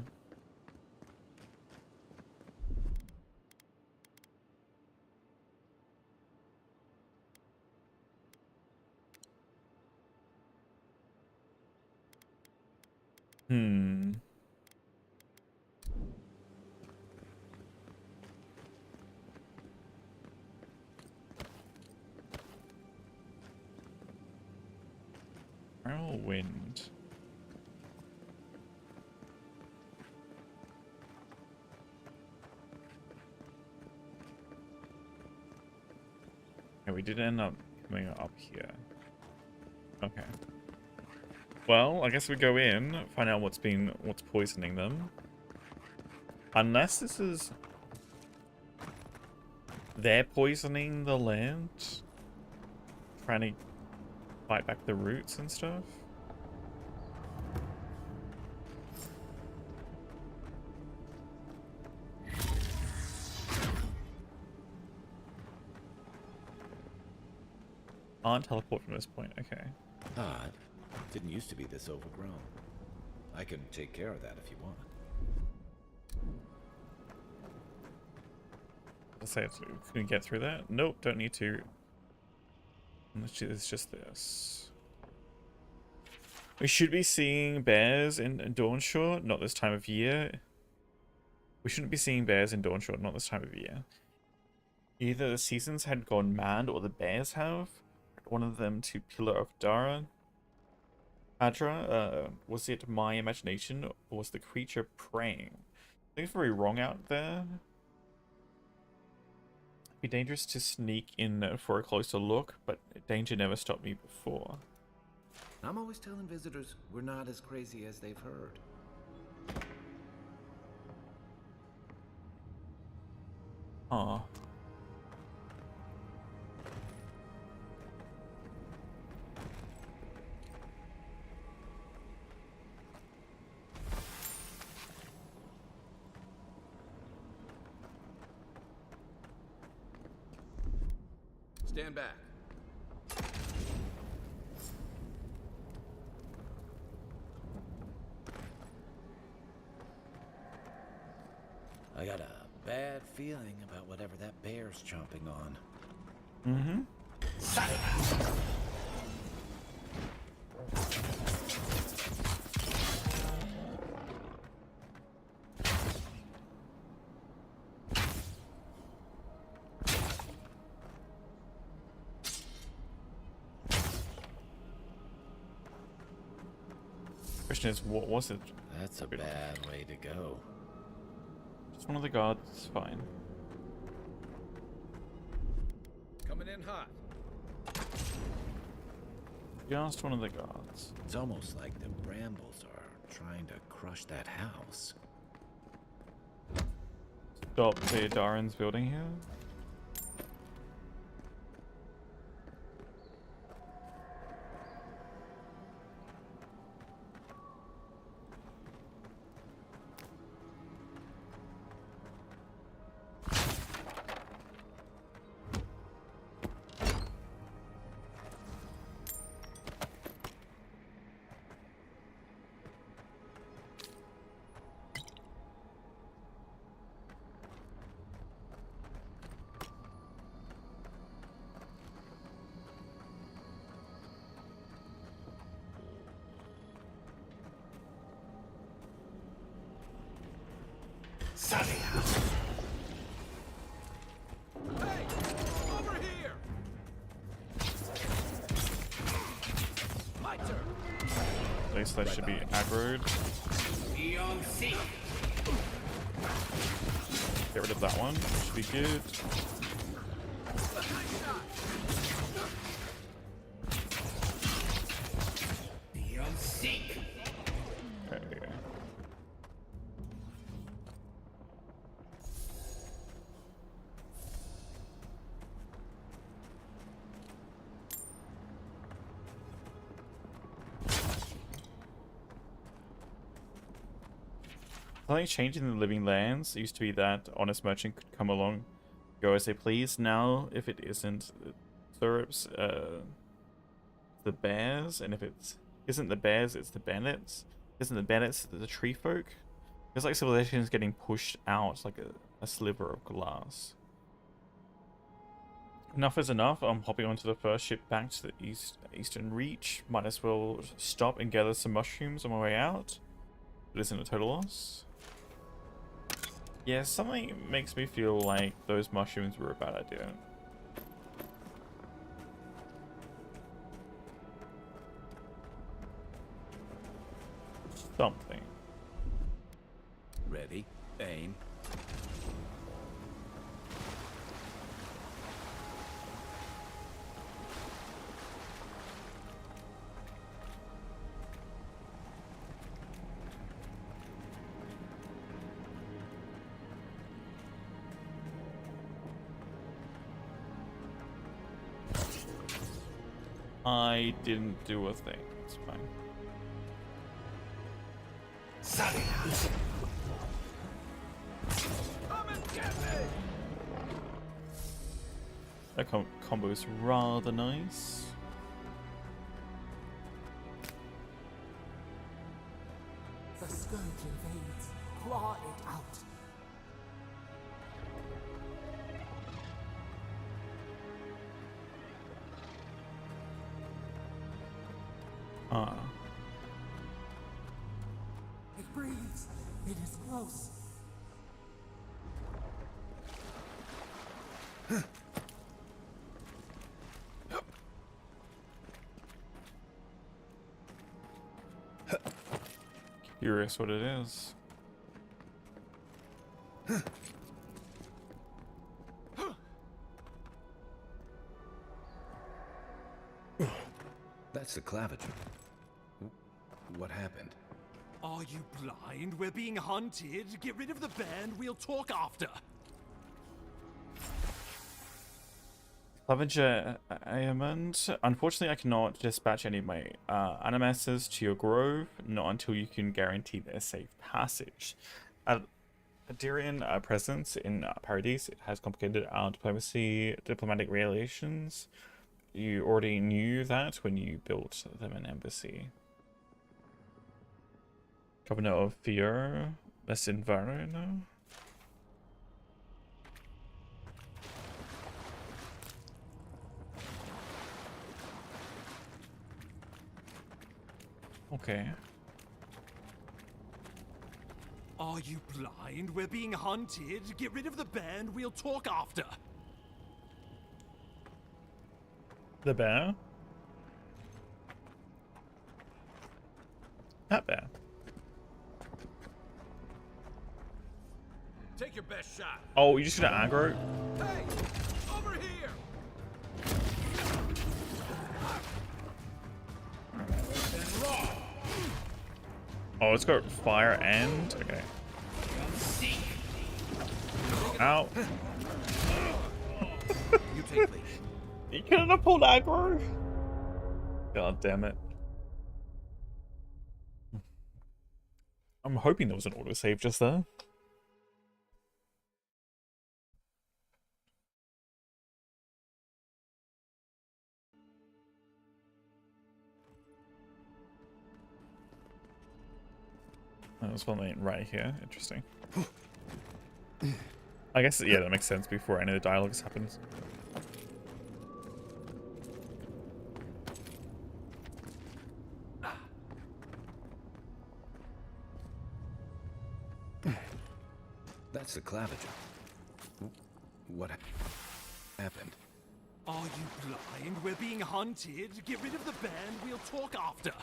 Wind. Yeah, we did end up coming up here. Okay. Well, I guess we go in, find out what's poisoning them. Unless this is... they're poisoning the land? Trying to fight back the roots and stuff? Can't teleport from this point, okay. Odd. Didn't used to be this overgrown. I can take care of that if you want. Let's say can we get through that? Nope, don't need to. It's just this. We should be seeing bears in Dawnshore, not this time of year. We shouldn't be seeing bears in Dawnshore, not this time of year. Either the seasons had gone mad or the bears have. One of them to Pillar of Dara. Adra, was it my imagination or was the creature preying? Things very wrong out there. It'd be dangerous to sneak in for a closer look, but danger never stopped me before. I'm always telling visitors we're not as crazy as they've heard. Aw. Stand back. I got a bad feeling about whatever that bear's chomping on. Mm-hmm. Question is, what was it? That's a bad way to go. Just one of the guards, fine. Coming in hot. Just one of the guards. It's almost like the brambles are trying to crush that house. Stop the Daren's building here. Hey! Over here! My turn! At least that should be aggroed. Get rid of that one. Should be good. Okay. I think changing the living lands, it used to be that honest merchant could come along, go as they please. Now, if it isn't Thurup's, the bears, and if it isn't the bears, it's the bandits. Isn't the bandits the tree folk? It's like civilization is getting pushed out like a sliver of glass. Enough is enough. I'm hopping onto the first ship back to the Eastern Reach. Might as well stop and gather some mushrooms on my way out. It isn't a total loss. Yeah, something makes me feel like those mushrooms were a bad idea. Something. Ready, aim. I didn't do a thing. It's fine. That combo is rather nice. The scourge invades. Claw it out. It breathes. It is close. Curious what it is. That's the claviger. What happened? Are you blind? We're being hunted. Get rid of the band. We'll talk after. Claviger Aemond. Unfortunately, I cannot dispatch any of my animators to your grove, not until you can guarantee their safe passage. Adirian presence in Paradise, it has complicated our diplomatic relations. You already knew that when you built them an embassy. Governor of Fear, Messinvarino. Okay. Are you blind? We're being hunted. Get rid of the band. We'll talk after. The bear? That bear. Take your best shot. Oh, you just gonna aggro? Hey! Over here! Oh, it's got fire and... Okay. Ow. You take lead. You couldn't have pulled aggro? God damn it. I'm hoping there was an autosave just there. That was one right here. Interesting. I guess, yeah, that makes sense before any of the dialogues happens. That's the Claviger. What happened? Are you blind? We're being hunted. Get rid of the band. We'll talk after.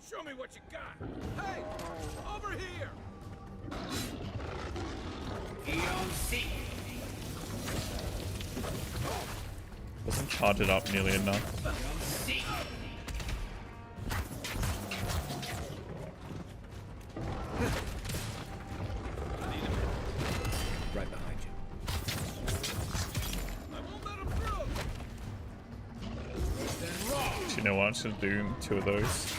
Show me what you got. Hey, over here. EOC. Doesn't charge it up nearly enough. Right behind you. I won't let him through. Do you know what? I should do 2 of those.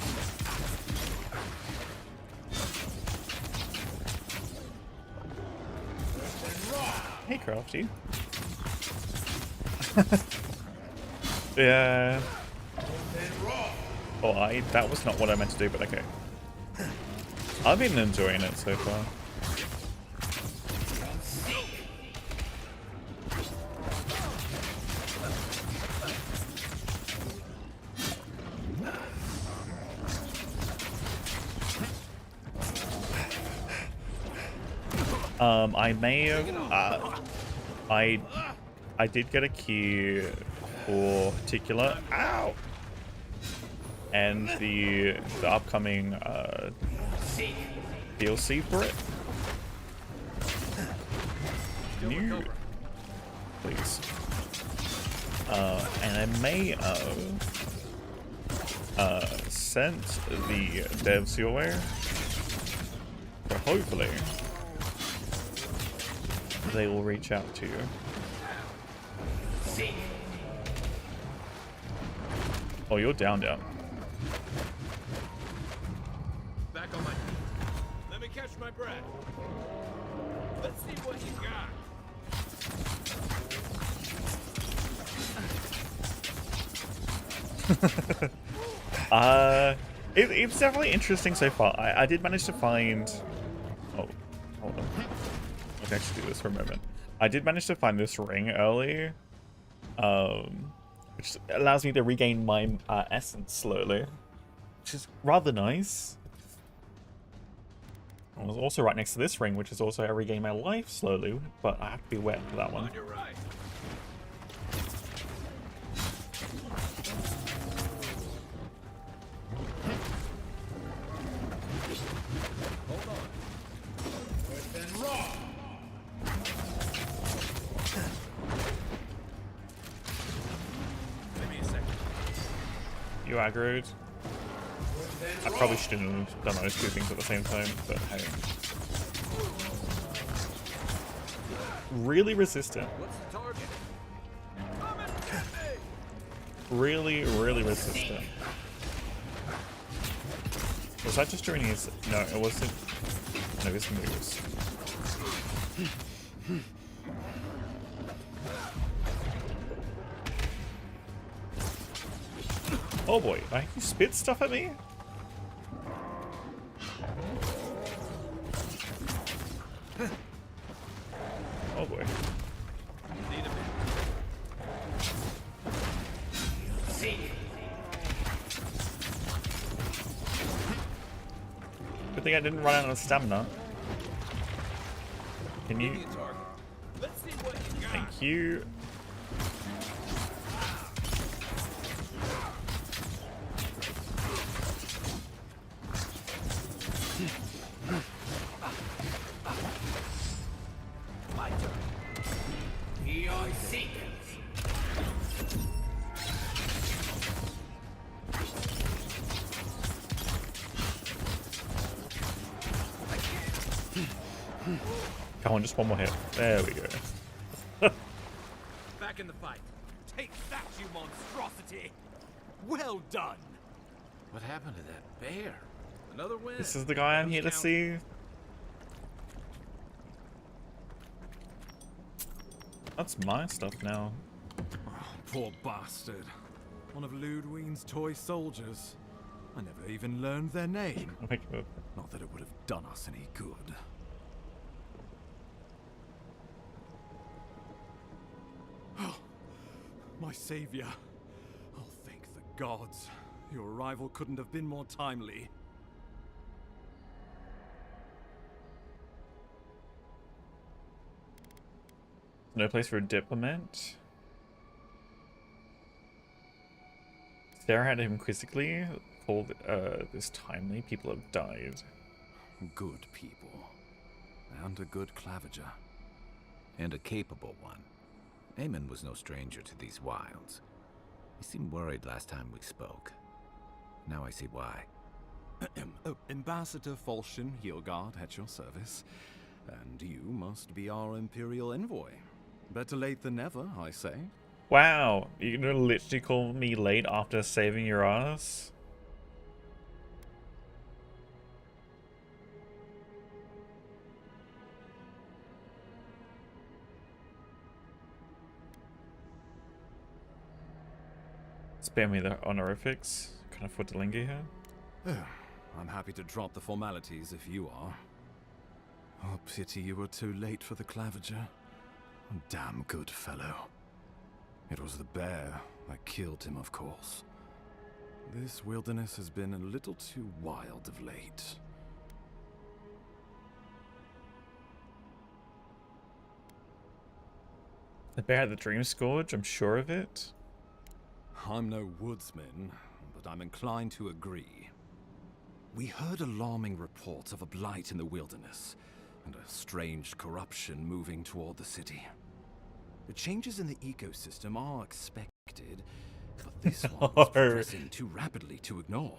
Hey, Crafty. Yeah. Oh, that was not what I meant to do, but okay. I've been enjoying it so far. I may have, I did get a key for particular, ow, and the upcoming DLC for it. New, please. And I may have sent the devs your way, so hopefully they will reach out to you. Oh, you're down. Back on my feet. Let me catch my breath. Let's see what you got. It's definitely interesting so far. I did manage to find. Oh, hold on. I can actually do this for a moment. I did manage to find this ring early, which allows me to regain my essence slowly, which is rather nice. I was also right next to this ring, which is also I regain my life slowly, but I have to be wet for that one. You're right. Hold on. We've been wrong. Give me a second. You aggroed. I probably shouldn't have done those 2 things at the same time, but hey. Really resistant. What's the target? Really resistant. Was that just during his... No, it wasn't. No, his moves. Oh boy, he spit stuff at me? Oh boy. Good thing I didn't run out of stamina. Can you? Thank you. Come on, just one more hit. There we go. Back in the fight. Take that, you monstrosity! Well done! What happened to that bear? Another win. This is the guy I'm here to see. That's my stuff now. Oh, poor bastard. One of Ludwine's toy soldiers. I never even learned their name. Not that it would have done us any good. Oh, my savior. Oh, gods, your arrival couldn't have been more timely. No place for a diplomat? Stare at him quizzically. Called this timely. People have died. Good people. And a good Claviger. And a capable one. Eamon was no stranger to these wilds. He seemed worried last time we spoke. Now I see why. Ambassador Falchion Heelguard at your service. And you must be our Imperial envoy. Better late than never, I say. Wow, you're gonna literally call me late after saving your ass? Spare me the honorifics. Can I afford to linger here? I'm happy to drop the formalities if you are. Oh, pity you were too late for the Claviger. Damn good fellow. It was the bear that killed him, of course. This wilderness has been a little too wild of late. The bear had the Dream Scourge, I'm sure of it. I'm no woodsman, but I'm inclined to agree. We heard alarming reports of a blight in the wilderness, and a strange corruption moving toward the city. The changes in the ecosystem are expected, but this one is progressing too rapidly to ignore.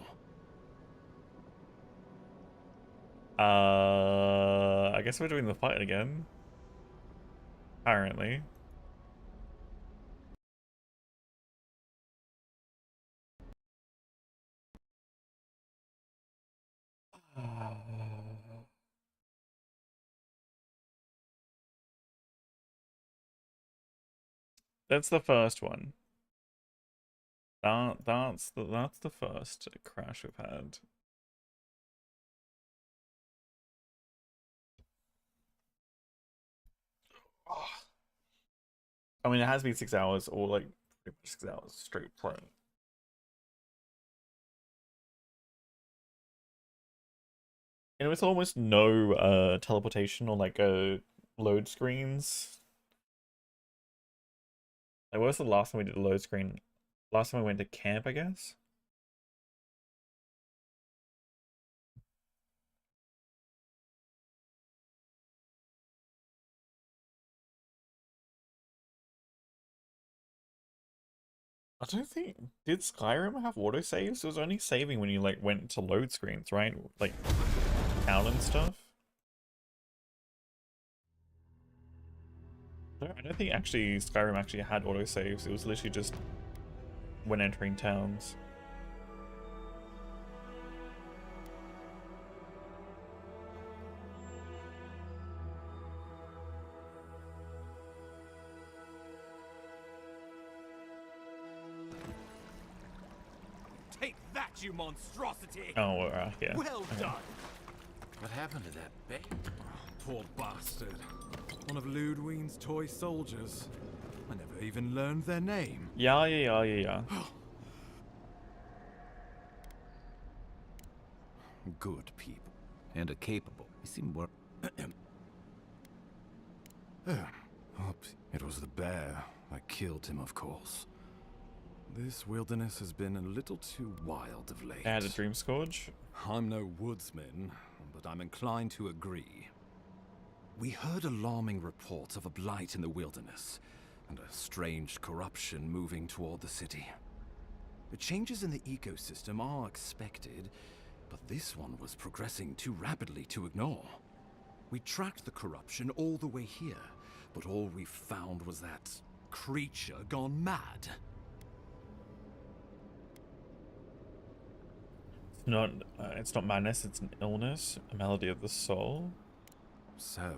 I guess we're doing the fight again. Apparently. That's the first one. That's the first crash we've had. I mean, it has been 6 hours, or like 6 hours straight play. And with almost no teleportation or like load screens. Like, what was the last time we did a load screen? Last time we went to camp, I guess? I don't think... Did Skyrim have autosaves? It was only saving when you like went to load screens, right? Like, town and stuff? I don't think actually Skyrim actually had autosaves. It was literally just when entering towns. Take that, you monstrosity! Oh, yeah. Well done! What happened to that bear? Poor bastard. One of Ludwine's toy soldiers. I never even learned their name. Yeah. Good people. And a capable. He seemed more... It was the bear that killed him, of course. This wilderness has been a little too wild of late. Add a Dream Scourge? I'm no woodsman, but I'm inclined to agree. We heard alarming reports of a blight in the wilderness, and a strange corruption moving toward the city. The changes in the ecosystem are expected, but this one was progressing too rapidly to ignore. We tracked the corruption all the way here, but all we found was that creature gone mad. It's not madness, it's an illness, a malady of the soul. So,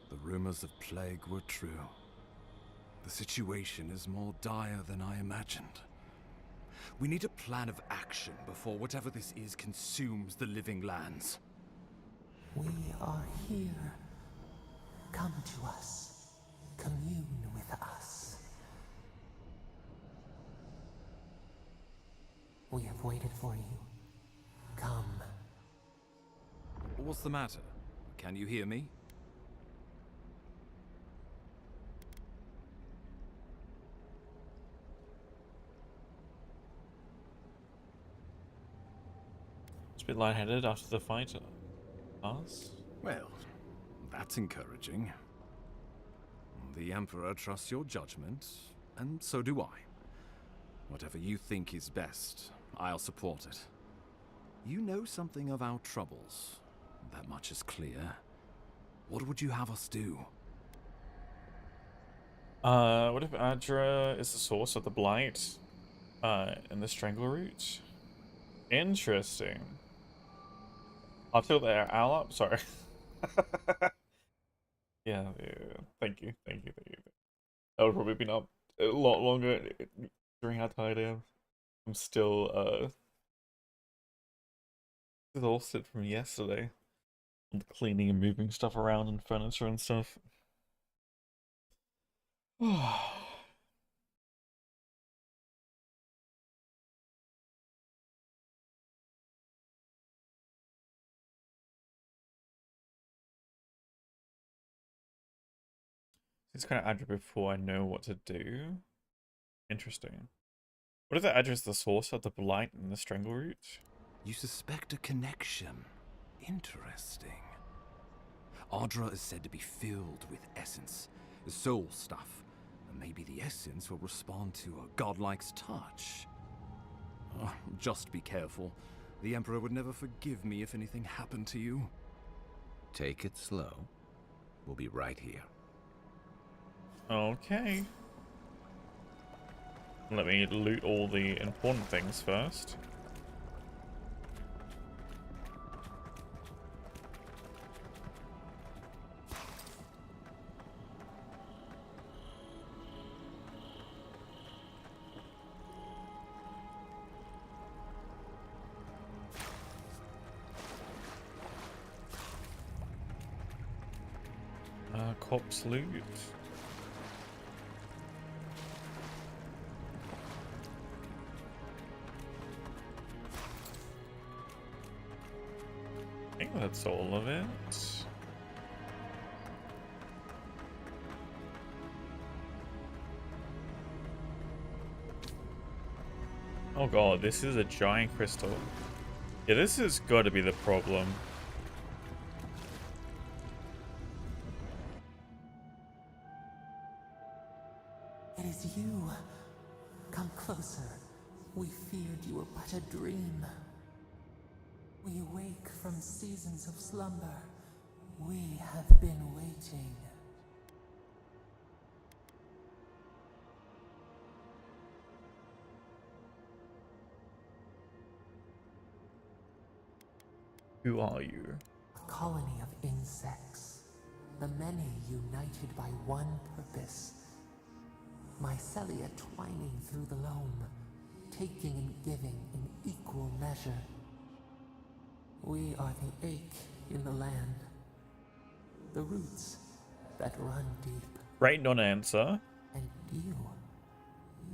the rumors of plague were true. The situation is more dire than I imagined. We need a plan of action before whatever this is consumes the living lands. We are here. Come to us. Commune with us. We have waited for you. Come. What's the matter? Can you hear me? It's a bit lightheaded after the fight. Us? Well, that's encouraging. The Emperor trusts your judgment, and so do I. Whatever you think is best, I'll support it. You know something of our troubles. That much is clear. What would you have us do? What if Adra is the source of the Blight, and the Strangleroot? Interesting. I'll tilt the owl up, sorry. yeah, thank you. That would probably been up a lot longer during our tie down. I'm still, exhausted from yesterday. Cleaning and moving stuff around and furniture and stuff. It's kind of address before I know what to do. Interesting. What if the address is the source of the Blight and the Strangleroot? You suspect a connection. Interesting. Ardra is said to be filled with essence, soul stuff, and maybe the essence will respond to a godlike's touch. Oh, just be careful. The Emperor would never forgive me if anything happened to you. Take it slow. We'll be right here. Okay. Let me loot all the important things first. Corpse loot. I think that's all of it. Oh god, this is a giant crystal. Yeah, this has got to be the problem. It is you. Come closer. We feared you were but a dream. We wake from seasons of slumber. We have been waiting. Who are you? A colony of insects. The many united by one purpose. Mycelia twining through the loam, taking and giving in equal measure. We are the ache in the land, the roots that run deep. Great non-answer. And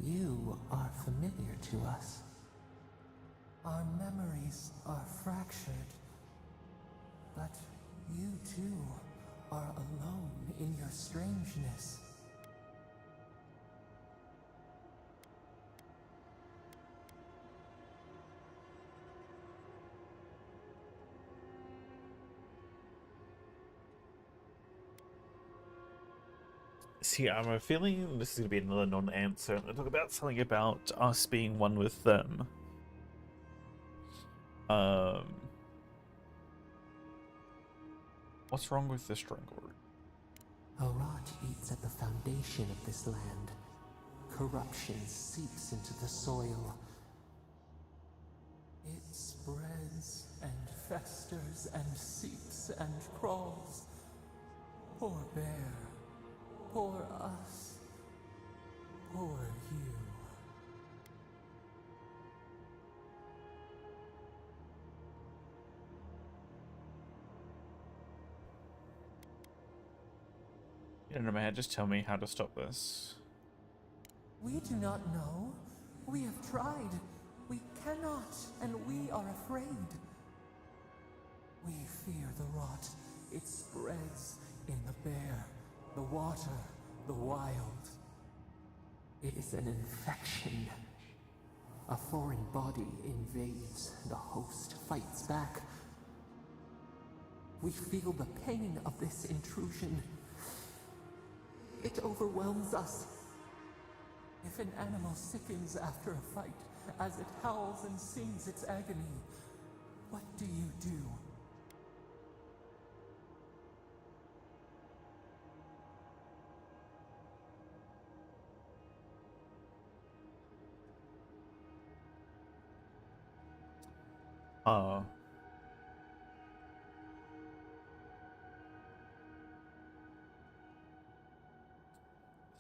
you are familiar to us. Our memories are fractured, but you too are alone in your strangeness. See, I'm a feeling this is going to be another non-answer. I'm going to talk about something about us being one with them. What's wrong with the Strangleroot? A rot eats at the foundation of this land. Corruption seeps into the soil. It spreads and festers and seeps and crawls. Poor bear. Poor us. Poor you. You don't know, man. Just tell me how to stop this. We do not know. We have tried. We cannot, and we are afraid. We fear the rot. It spreads in the bear, the water, the wild. It is an infection. A foreign body invades, the host fights back. We feel the pain of this intrusion. It overwhelms us. If an animal sickens after a fight, as it howls and sings its agony, what do you do?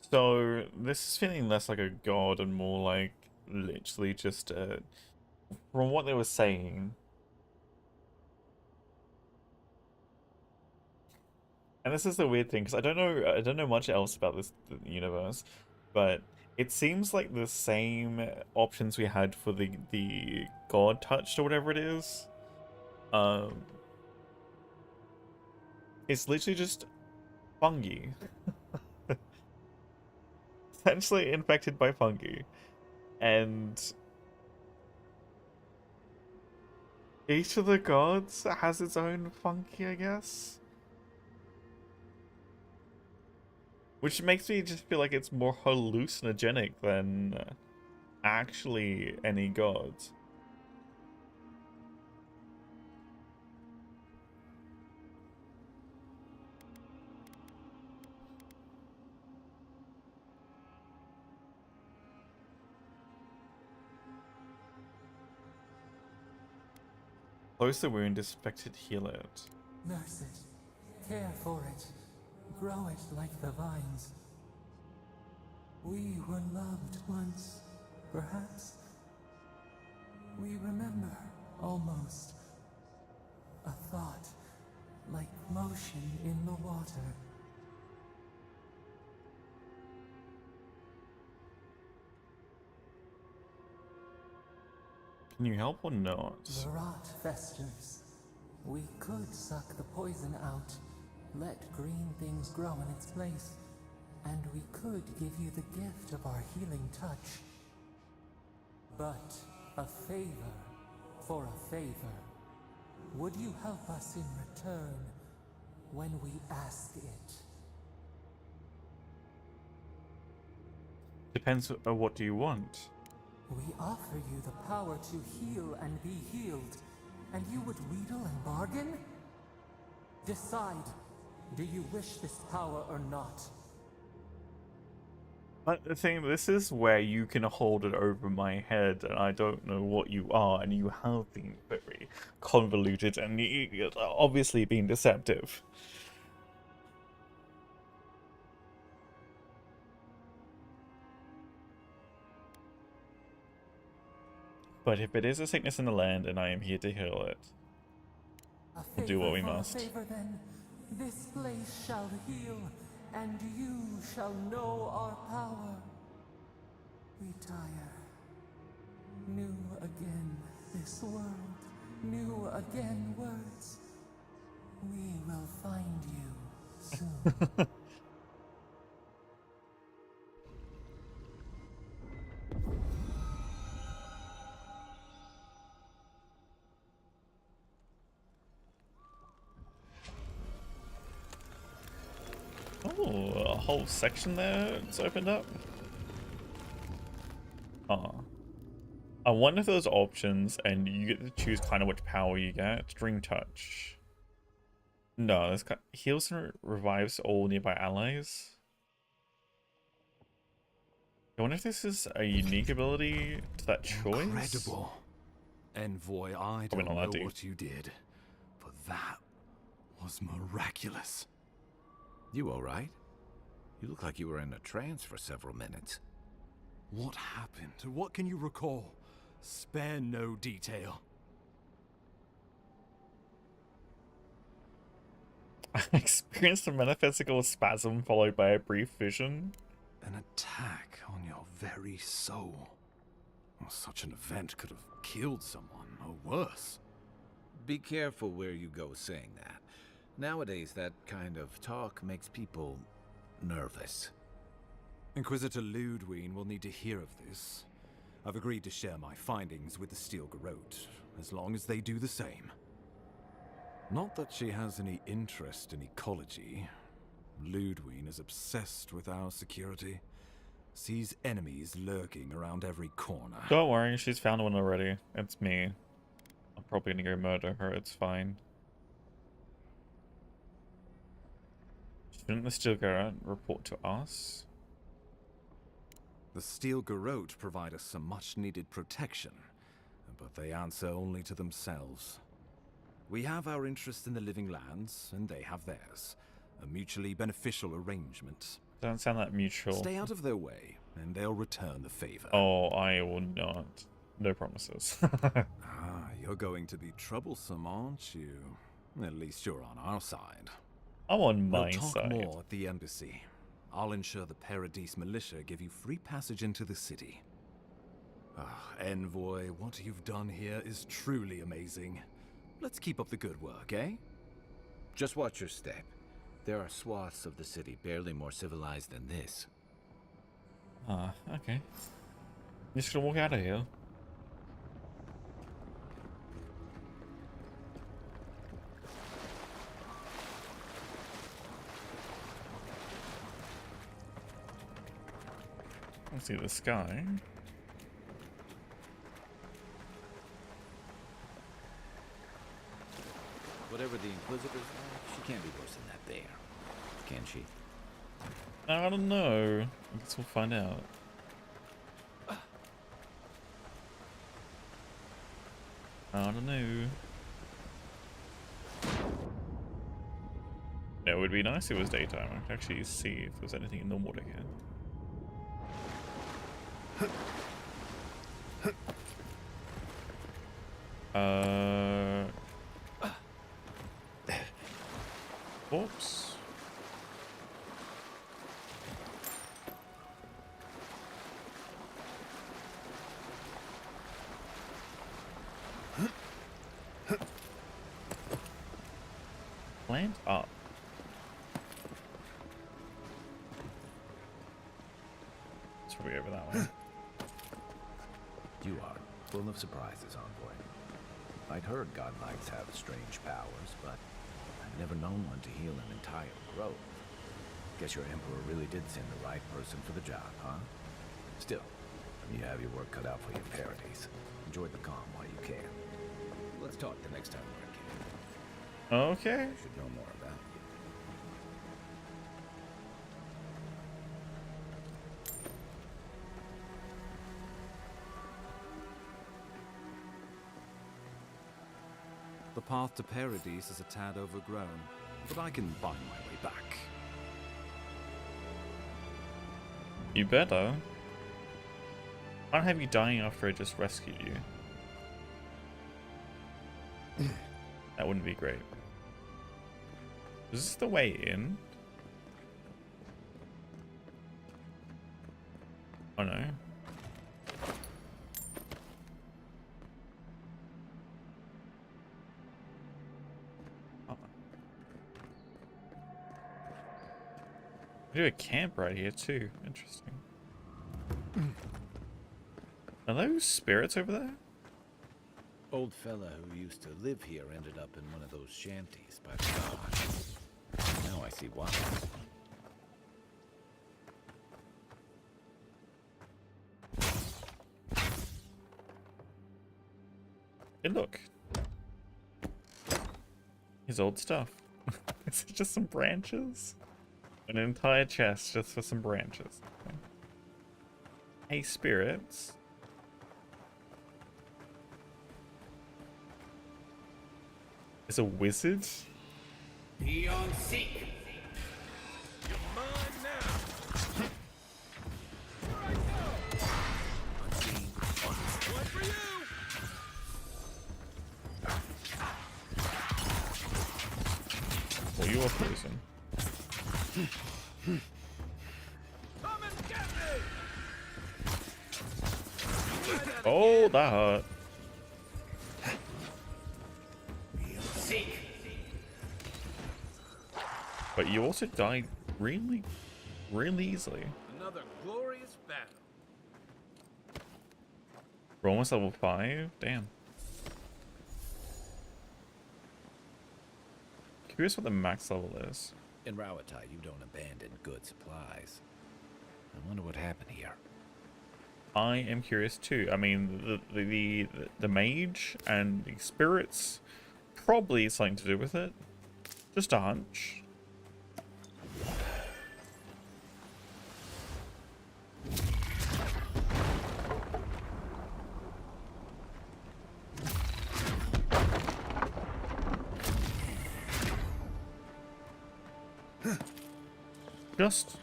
So this is feeling less like a god and more like literally just from what they were saying. And this is the weird thing because I don't know much else about this universe, but it seems like the same options we had for the god touched or whatever it is. It's literally just fungi. Essentially infected by fungi. And each of the gods has its own fungi, I guess. Which makes me just feel like it's more hallucinogenic than actually any gods. Close the wound, disinfect it, heal it. Nurse it, care for it, grow it like the vines. We were loved once, perhaps. We remember, almost. A thought, like motion in the water. Can you help or not? The rot festers. We could suck the poison out, let green things grow in its place, and we could give you the gift of our healing touch. But a favor for a favor. Would you help us in return when we ask it? Depends on what do you want. We offer you the power to heal and be healed, and you would wheedle and bargain? Decide, do you wish this power or not? But the thing, this is where you can hold it over my head, and I don't know what you are, and you have been very convoluted, and you've obviously been deceptive. But if it is a sickness in the land, and I am here to heal it, we'll do what we must. Favor, then. This place shall heal, and you shall know our power. Retire. New again this world, new again words. We will find you soon. Oh, a whole section there it's opened up. I wonder if there's options and you get to choose kind of which power you get. Dream Touch. No, this heals and revives all nearby allies. I wonder if this is a unique ability to that choice. Incredible. Envoy, I don't know what you did, but that was miraculous. You all right? You look like you were in a trance for several minutes. What happened? What can you recall? Spare no detail. I experienced a metaphysical spasm followed by a brief vision. An attack on your very soul. Such an event could have killed someone, or worse. Be careful where you go saying that. Nowadays, that kind of talk makes people nervous. Inquisitor Ludwig will need to hear of this. I've agreed to share my findings with the Steel Garrote, as long as they do the same. Not that she has any interest in ecology. Ludwig is obsessed with our security. Sees enemies lurking around every corner. Don't worry, she's found one already. It's me. I'm probably gonna go murder her, it's fine. Shouldn't the Steel Garrote report to us? The Steel Garrote provide us some much-needed protection, but they answer only to themselves. We have our interest in the living lands, and they have theirs. A mutually beneficial arrangement. Doesn't sound that mutual. Stay out of their way, and they'll return the favor. Oh, I will not. No promises. You're going to be troublesome, aren't you? At least you're on our side. I'm on my We'll talk side. more at the embassy. I'll ensure the Paradise militia give you free passage into the city. Envoy, what you've done here is truly amazing. Let's keep up the good work, eh? Just watch your step. There are swaths of the city barely more civilized than this. Okay. Just gonna walk out of here. Let's see the sky. Whatever the Inquisitor's like, she can't be worse than that bear. Can she? I don't know. I guess we'll find out. I don't know. It would be nice if it was daytime. I could actually see if there's anything in the water here. Oops. Land up. It's probably over that way. You are full of surprises, Envoy. I'd heard godlikes have strange powers, but I'd never known one to heal an entire grove. Guess your Emperor really did send the right person for the job, huh? Still, you have your work cut out for your Paradise. Enjoy the calm while you can. Let's talk the next time we're in. Okay. I should know more about you. The path to Paradise is a tad overgrown, but I can find my way back. You better. I don't have you dying after I just rescued you. That wouldn't be great. Is this the way in? Oh no. We do a camp right here too. Interesting. Are those spirits over there? Old fella who used to live here ended up in one of those shanties by the God. Now I see why. Hey, look. His old stuff. Is it just some branches? An entire chest just for some branches. Okay. Hey, spirits. Is a wizard? Beyond seek. You're mine now. Here I go. Unseen, honest. One for you. Well, you are poison. Come and get me. Oh, that hurt. But you also died really easily. Another glorious battle. We're almost level 5. Damn. Curious what the max level is. In Rauatai, you don't abandon good supplies. I wonder what happened here. I am curious too. I mean, the mage and the spirits probably something to do with it. Just a hunch.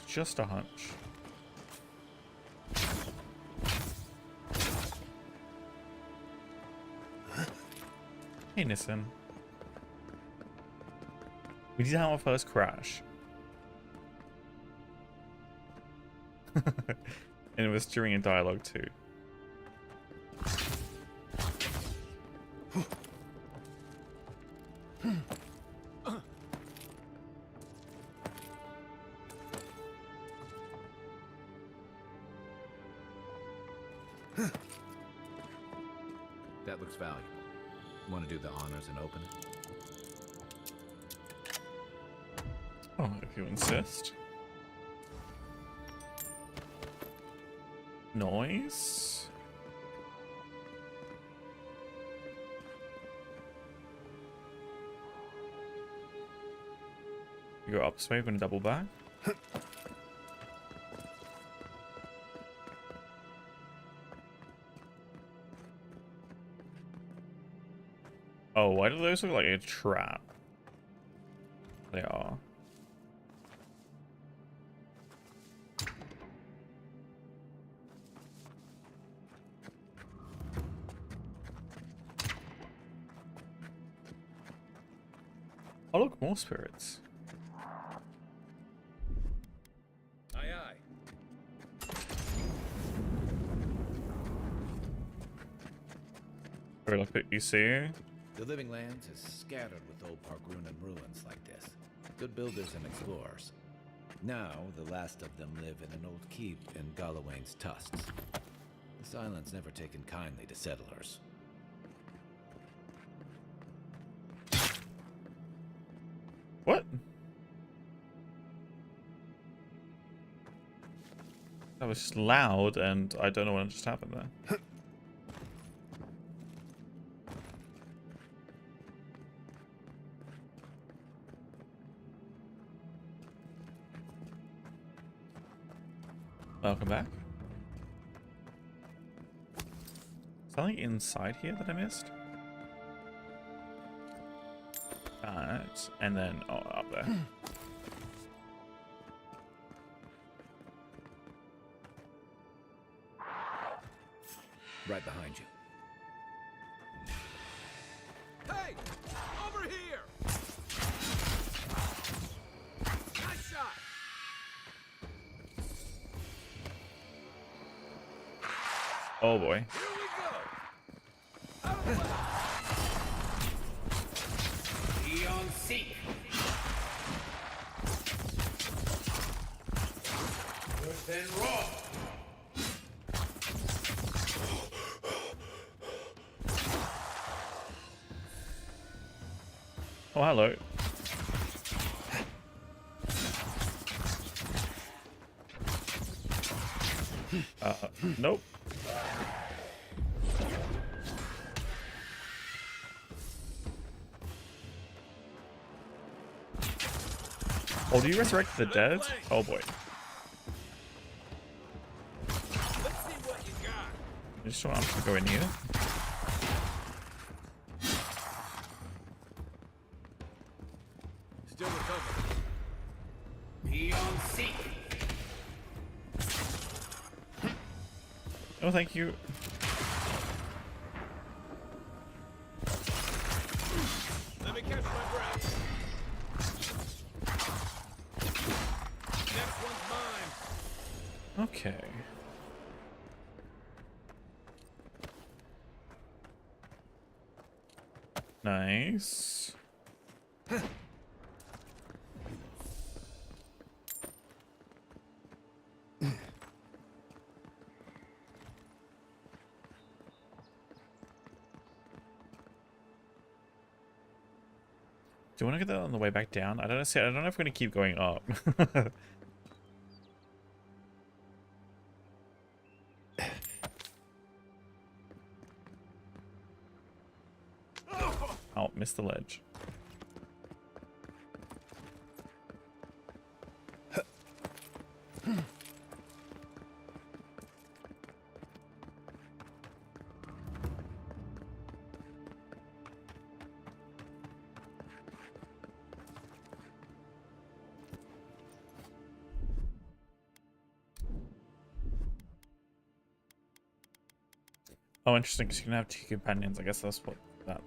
Just a hunch. Hey, Nissen. We did have our first crash. And it was during a dialogue too. That looks valuable. Want to do the honors and open it? Oh, if you insist. Noise. You go up smoke and double back. Oh, why do those look like a trap? They are. Oh look, more spirits. Aye, aye. Very look at you see. The Living Lands is scattered with old Pargrunan ruins like this. Good builders and explorers. Now, the last of them live in an old keep in Galawain's tusks. This island's never taken kindly to settlers. What? That was just loud and I don't know what just happened there. Welcome back. Something inside here that I missed? That, and then, oh, up there. Right behind you. Hey! Over here! Nice shot! Oh boy. Here we go! Out of the way! Be on seek! Push and roll! Oh, hello. Nope. Oh, do you resurrect the dead? Oh boy. I just want to go in here. Still recovering. Be on seek. Oh, thank you. Let me catch my breath. Next one's mine. Okay. Nice. Do you want to get that on the way back down? I don't know. I don't know if we're going to keep going up. Oh, missed the ledge. Oh, interesting, because you can have 2 companions. I guess that's what that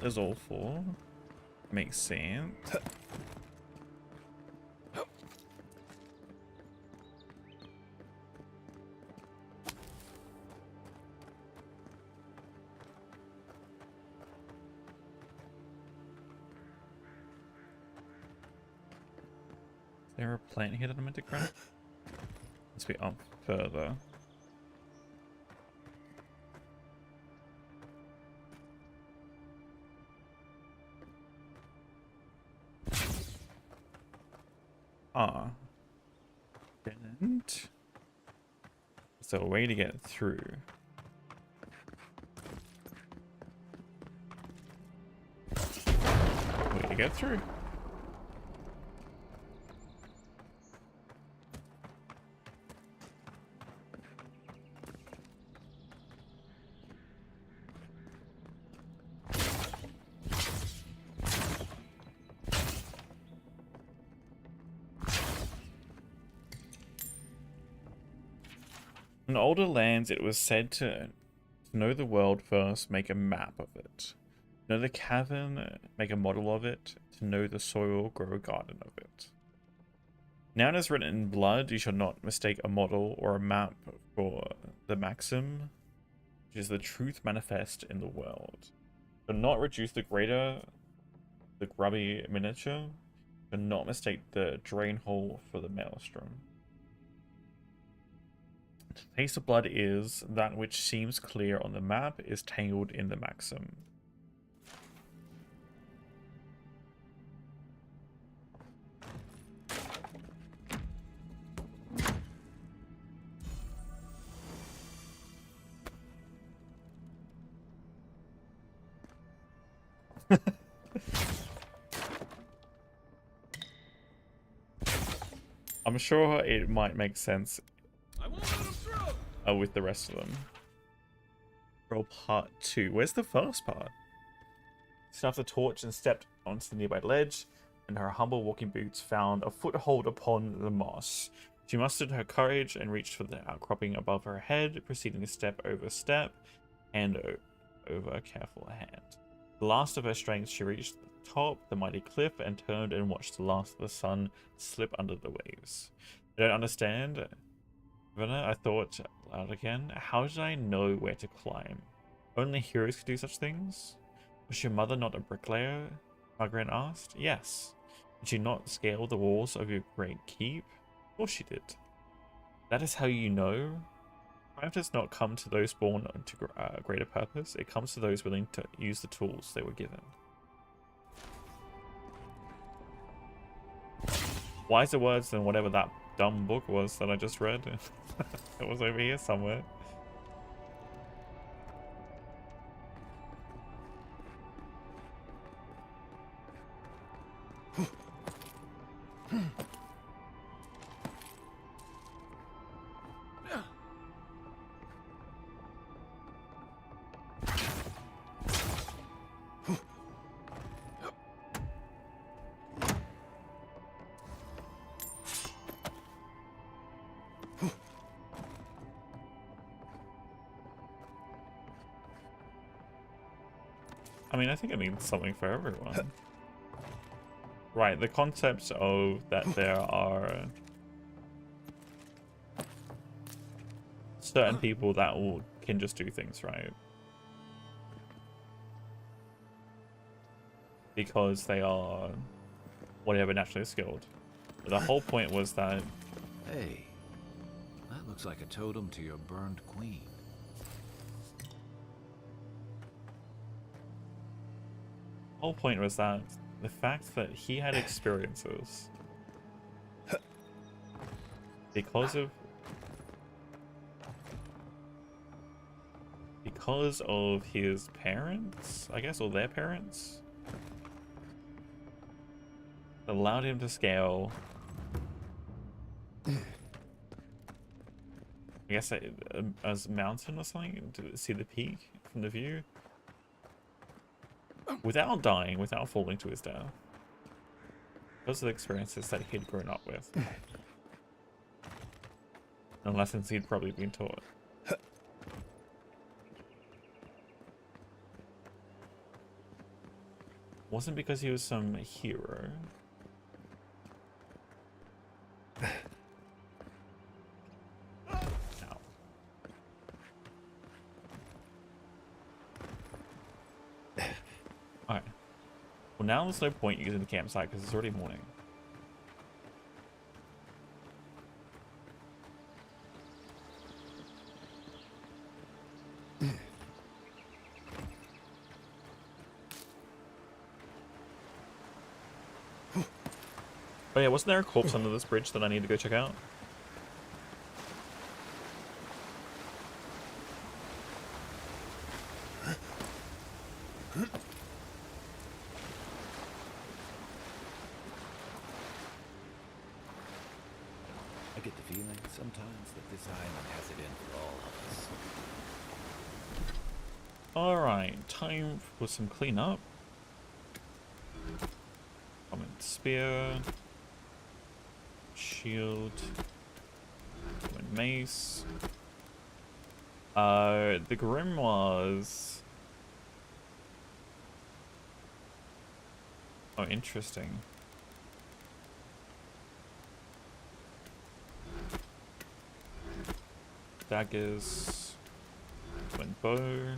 is all for. Makes sense. Is there a plant here that I meant to grab? Let's be up further. Ah. Didn't. So a way to get through. Way to get through. In older lands, it was said to know the world first, make a map of it. Know the cavern, make a model of it. To know the soil, grow a garden of it. Now it is written in blood, you shall not mistake a model or a map for the maxim, which is the truth manifest in the world. Do not reduce the grubby miniature. Do not mistake the drain hole for the maelstrom. The taste of blood is that which seems clear on the map is tangled in the maxim. I'm sure it might make sense with the rest of them. Roll part 2. Where's the first part? Snuffed the torch and stepped onto the nearby ledge, and her humble walking boots found a foothold upon the moss. She mustered her courage and reached for the outcropping above her head, proceeding step over step, hand over a careful hand. The last of her strength, she reached the top, the mighty cliff, and turned and watched the last of the sun slip under the waves. I don't understand. Verna, I thought aloud again. How did I know where to climb? Only heroes could do such things? Was your mother not a bricklayer? Margaret asked. Yes. Did she not scale the walls of your great keep? Of course she did. That is how you know? Triumph does not come to those born to greater purpose. It comes to those willing to use the tools they were given. Wiser words than whatever that dumb book was that I just read. It was over here somewhere. I mean, I think it means something for everyone. Right, the concept of that there are certain people that can just do things right. because they are whatever naturally skilled. But the whole point was that... Hey, that looks like a totem to your burned queen. The whole point was that the fact that he had experiences because of his parents, I guess, or their parents, allowed him to scale, I guess, as a mountain or something, to see the peak from the view without dying, without falling to his death. Those are the experiences that he'd grown up with, and lessons he'd probably been taught. Wasn't because he was some hero. Ow. Alright. Well, now there's no point using the campsite because it's already morning. Oh yeah, wasn't there a corpse under this bridge that I need to go check out? I get the feeling sometimes that this island has it in for all of us. Alright, time for some cleanup. Common spear. Shield. Common mace. The grimoires. Oh, interesting. Daggers. Twin bow.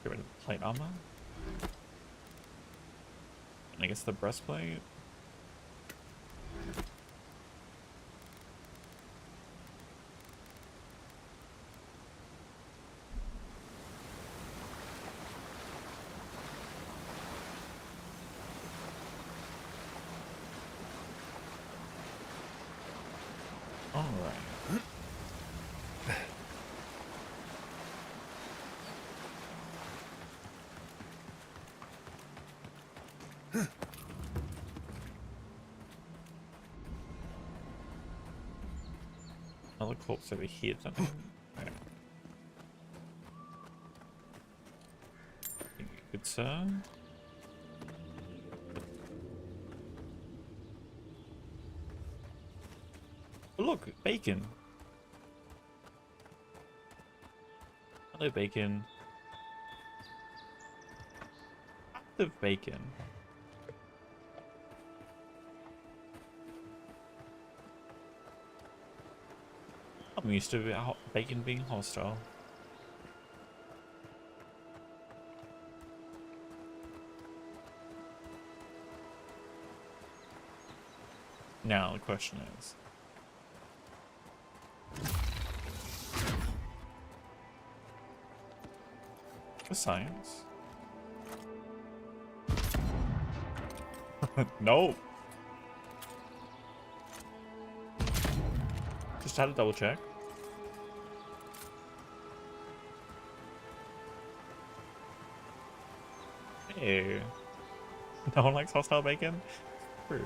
Get rid of the plate armor. And I guess the breastplate. All right. Another corpse over here. Something. Okay. Good sir. Oh, look, bacon. Hello, bacon. Active bacon. I'm used to bacon being hostile. Now the question is, for science? No. Just had to double check. Hey. No one likes hostile bacon? True.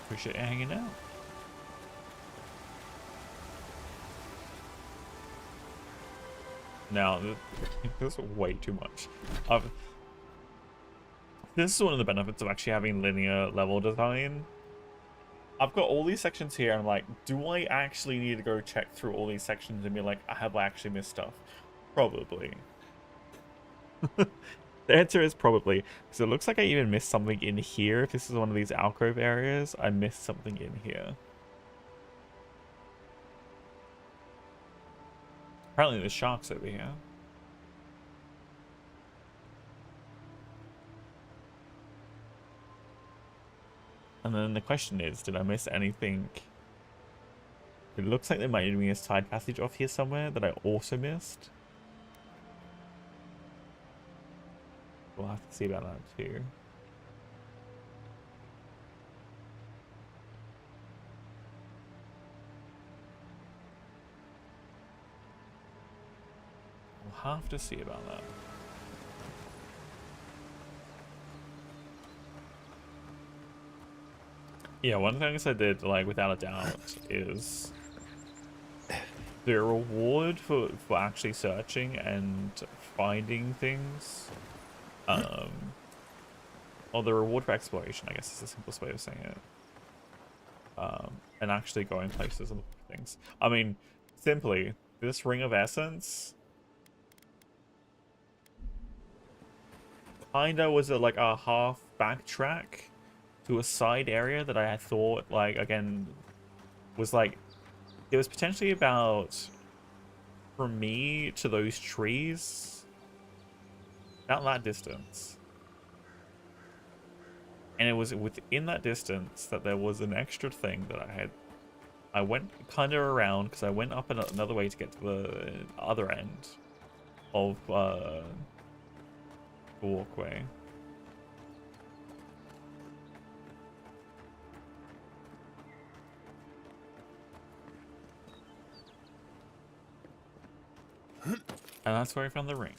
Appreciate you hanging out. Now, this is way too much. This is one of the benefits of actually having linear level design. I've got all these sections here, and I'm like, do I actually need to go check through all these sections and be like, have I actually missed stuff? Probably. The answer is probably, because it looks like I even missed something in here. If this is one of these alcove areas, I missed something in here. Apparently there's sharks over here. And then the question is, did I miss anything? It looks like there might be a side passage off here somewhere that I also missed. We'll have to see about that too. We'll have to see about that. Yeah, one of the things I did, like, without a doubt, is the reward for actually searching and finding things, or the reward for exploration, I guess is the simplest way of saying it, and actually going places and looking for things. I mean, simply, this Ring of Essence kinda was like a half backtrack to a side area that I had thought, like, again, was like, it was potentially about, from me to those trees, about that distance. And it was within that distance that there was an extra thing that I went kind of around, because I went up another way to get to the other end of the walkway. And that's where I found the ring.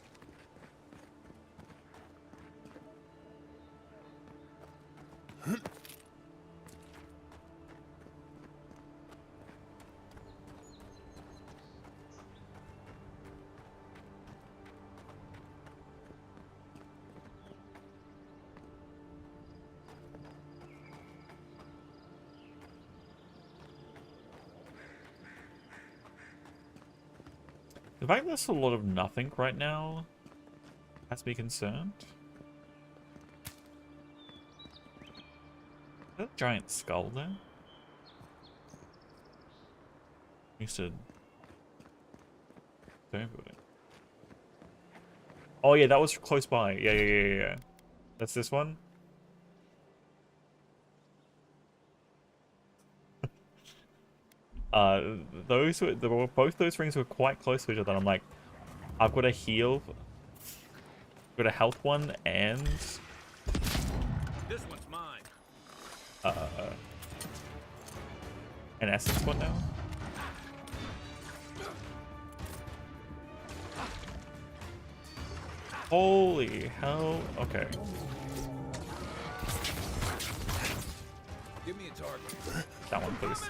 The fact there's a lot of nothing right now has to be concerned. Is that a giant skull there? Used to... Oh yeah, that was close by. Yeah. That's this one? Both those rings were quite close to each other. I'm like, I've got a heal, got a health one, and this one's mine. An essence one now. Holy hell! Okay. Give me a target. That one, please.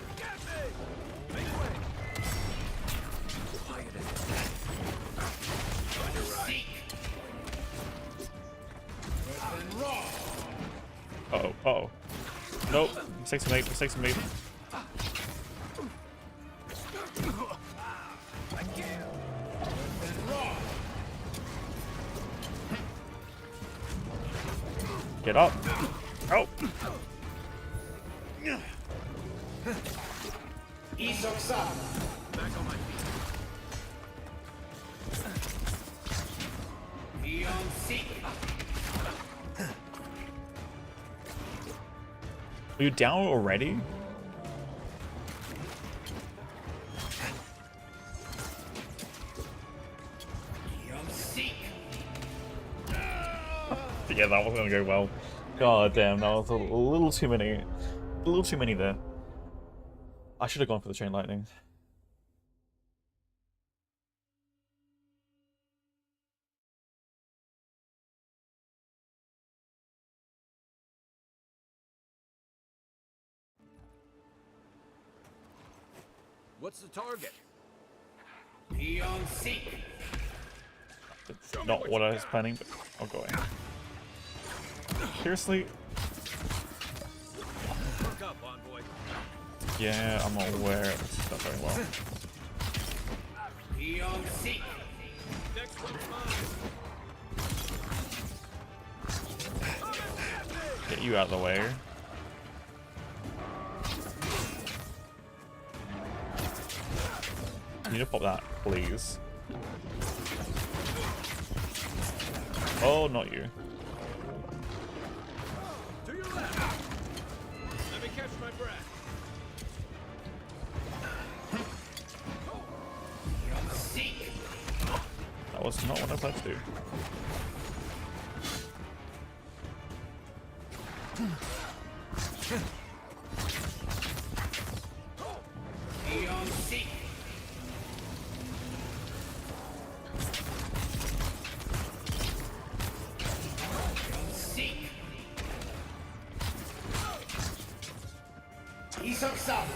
Uh-oh. Nope. Mistakes made. Get up. Oh. Back on my feet. Are you down already? Yeah, that wasn't gonna go well. God damn, that was a little too many. A little too many there. I should have gone for the chain lightning. What's the target? Eon Seek. not what I was planning, but I'll go in. Seriously? Look up, envoy. Yeah, I'm aware this is not going well. Eon Seek. Next one's mine. Get you out of the way. You need to pop that, please. Oh, not you. To your left. Let me catch my breath. That was not what I planned to do. Eon Seek. Seek. Isak Sab.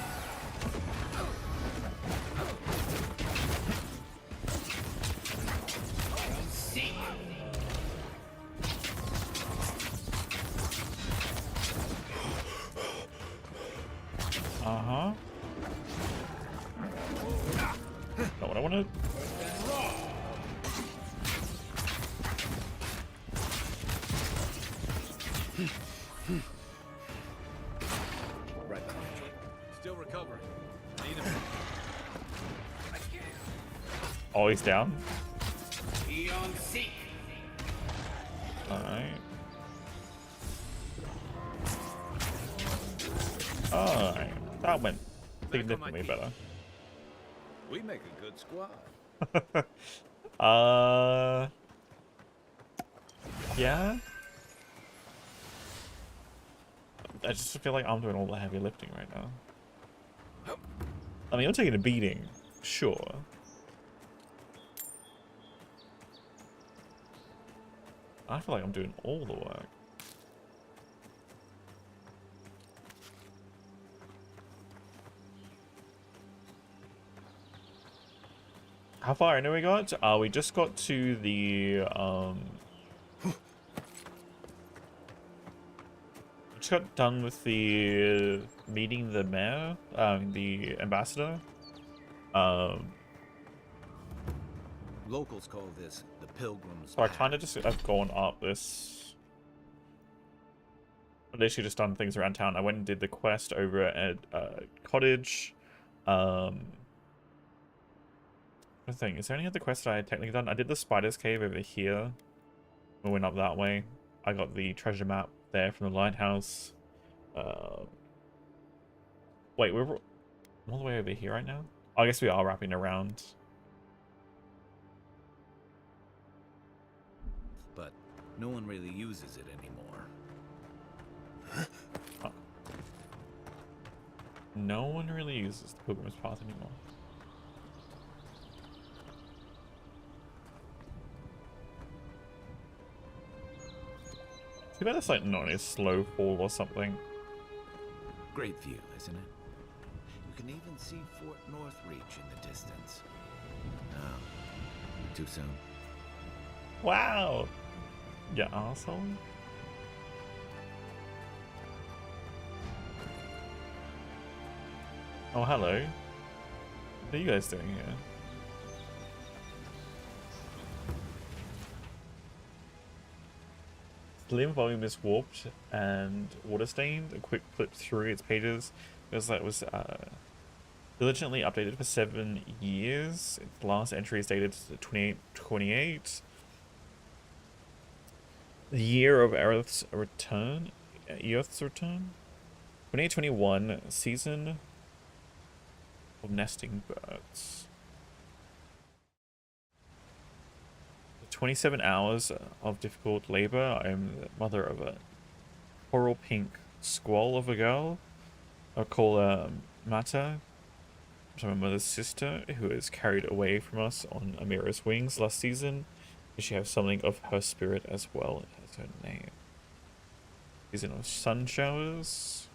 Seek. Uh-huh. Not what I wanted. Right. Still recovering. Need him. Oh, he's down. Eon Seek. Alright. Alright. That went significantly better. We make a good squad. Yeah? I just feel like I'm doing all the heavy lifting right now. I mean, I'm taking a beating, sure. I feel like I'm doing all the work. How far in we got? We just got to the just got done with the meeting the mayor, the ambassador. Locals call this the Pilgrim's So I kind of just have gone up this. I've literally just done things around town. I went and did the quest over at Cottage. The thing is there any other quests I had technically done? I did the Spider's Cave over here. We went up that way. I got the treasure map there from the lighthouse. Wait, we're all the way over here right now? I guess we are wrapping around. but no one really uses it anymore. Oh. No one really uses the Pilgrim's Path anymore. Too bad it's like not a slow fall or something. Great view, isn't it? You can even see Fort Northreach in the distance. Oh, too soon. Wow! You asshole. Oh, hello. What are you guys doing here? Slim volume is warped and water stained. A quick flip through its pages because that was diligently updated for 7 years. Its last entry is dated 28. The year of Earth's return. 2021 season of nesting birds. 27 hours of difficult labor. I am the mother of a coral pink squall of a girl. I'll call her Mata. I'm my mother's sister, who is carried away from us on Amira's wings last season. Does she have something of her spirit as well? It has her name. Season of sun showers.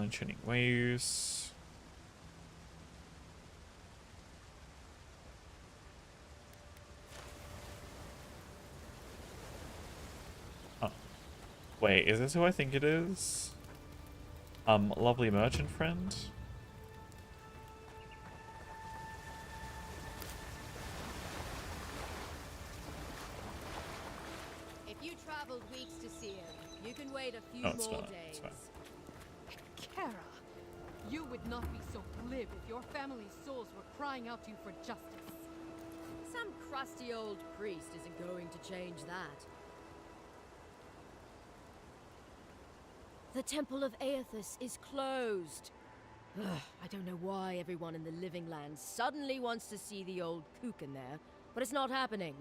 Churning waves. Wait, is this who I think it is? Lovely merchant friend? If you traveled weeks to see him, you can wait a few No, it's more not. days. It's fine. Kara, you would not be so glib if your family's souls were crying out to you for justice. Some crusty old priest isn't going to change that. The Temple of Aethys is closed. Ugh, I don't know why everyone in the Living Land suddenly wants to see the old kook in there, but it's not happening.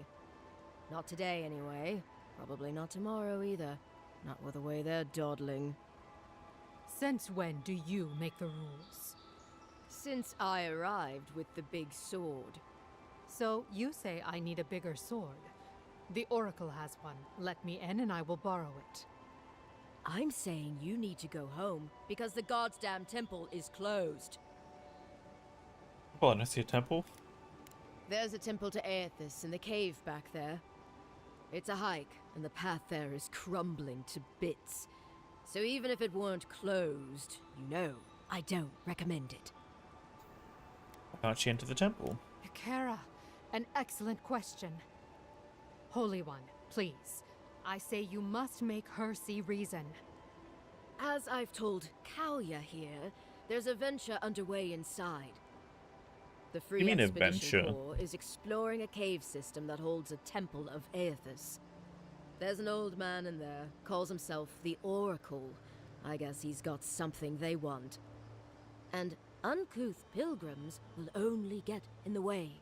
Not today, anyway. Probably not tomorrow either. Not with the way they're dawdling. Since when do you make the rules? Since I arrived with the big sword. So you say I need a bigger sword. The Oracle has one. Let me in and I will borrow it. I'm saying you need to go home because the goddamn temple is closed. Well, I see a temple. There's a temple to Aethys in the cave back there. It's a hike, and the path there is crumbling to bits. So even if it weren't closed, you know, I don't recommend it. Why can't she enter the temple? Kara, an excellent question. Holy One, please. I say you must make her see reason. As I've told Kalya here, there's a venture underway inside. The Free You mean Expedition adventure? Corps is exploring a cave system that holds a temple of Aethys. There's an old man in there, calls himself the Oracle. I guess he's got something they want. And uncouth pilgrims will only get in the way.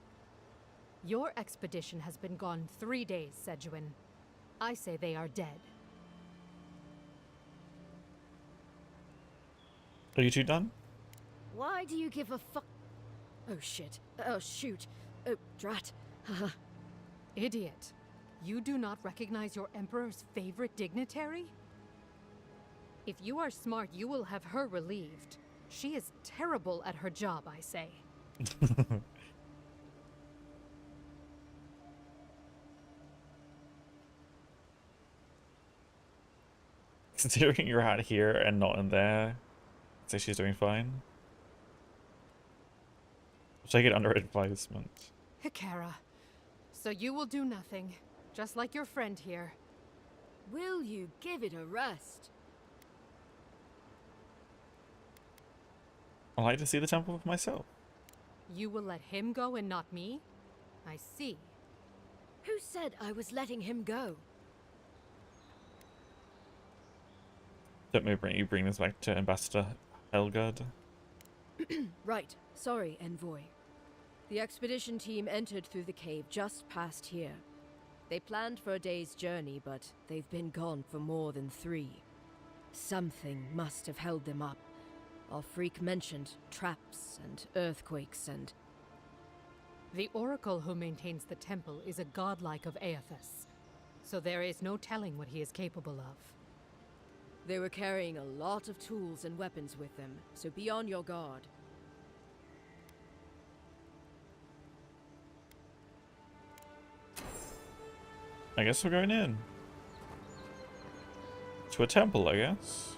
Your expedition has been gone 3 days, Sejuan. I say they are dead. Are you two done? Why do you give a fuck? Oh shit. Oh shoot. Oh drat. Haha. Idiot. You do not recognize your Emperor's favorite dignitary? If you are smart, you will have her relieved. She is terrible at her job, I say. Considering you're out here and not in there, I'd say she's doing fine. I'll take it under advisement. Hikara, so you will do nothing, just like your friend here. Will you give it a rest? I'd like to see the temple for myself. You will let him go and not me? I see. Who said I was letting him go? Let me bring this back to Ambassador Helgard. Right. Sorry, Envoy. The expedition team entered through the cave just past here. They planned for a day's journey, but they've been gone for more than 3. Something must have held them up. Our freak mentioned traps and earthquakes and... The Oracle who maintains the temple is a godlike of Aethys, so there is no telling what he is capable of. They were carrying a lot of tools and weapons with them, so be on your guard. I guess we're going in. To a temple, I guess.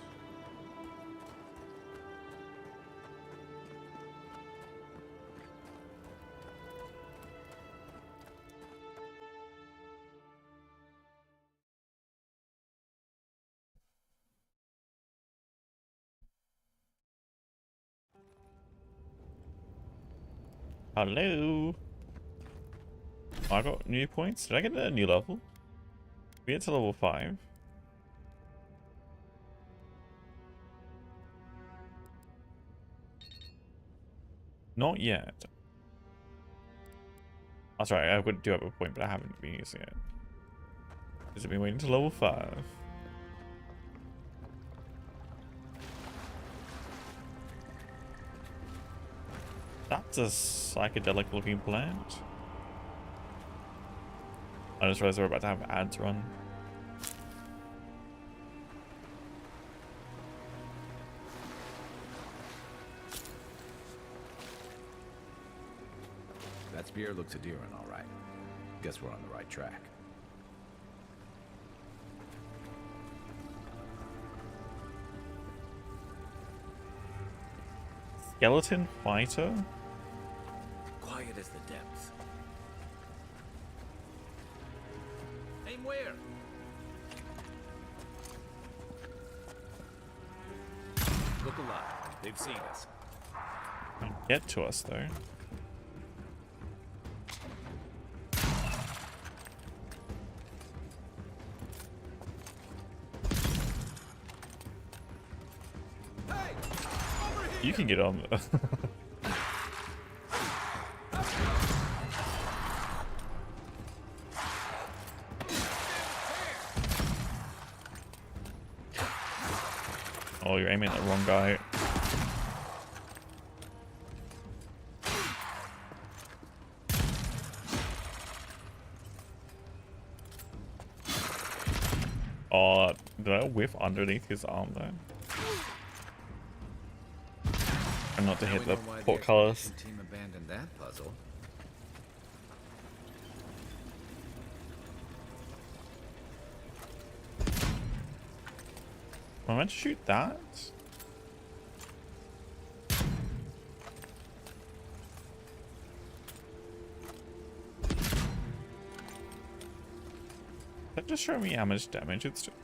Hello. I got new points. Did I get a new level? We get to level 5. Not yet. That's right, I do have a point, but I haven't been using it. Has it been waiting to level 5? That's a psychedelic looking plant. I just realized we're about to have ads run. That spear looks Adiran, all right. Guess we're on the right track. skeleton fighter? Quiet as the depths. Aim where? Look alive. They've seen us. Can't get to us though. You can get on. Oh, you're aiming at the wrong guy. Oh, did I whiff underneath his arm though? And not to hit the portcullis. Team abandoned that puzzle. Am I meant to shoot that? That just show me how much damage it's doing.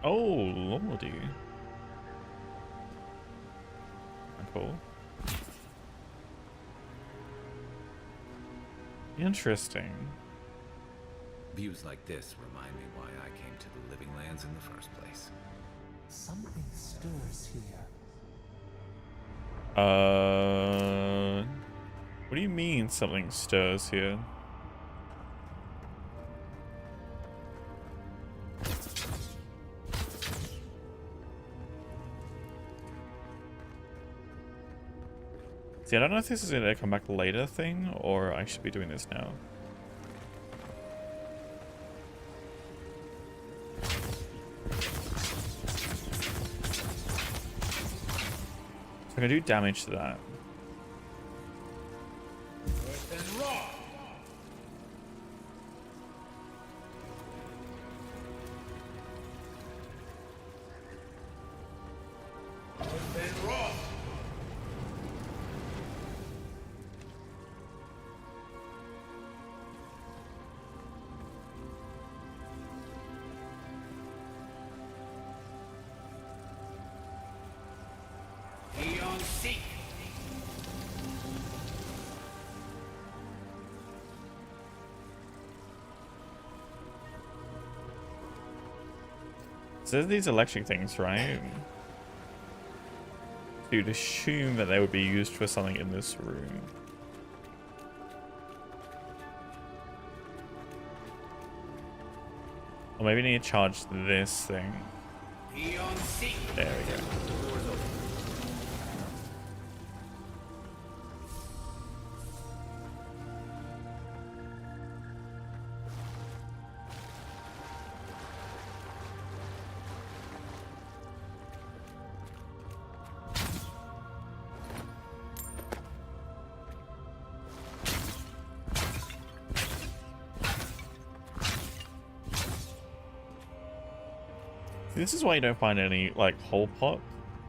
Oh, lordy. Cool. Interesting. Views like this remind me why I came to the Living Lands in the first place. Something stirs here. What do you mean something stirs here? See, I don't know if this is going to come back later thing, or I should be doing this now. So I'm going to do damage to that. So there's these electric things, right? So you'd assume that they would be used for something in this room. Or maybe I need to charge this thing. There we go. This is why you don't find any, like, whole pot,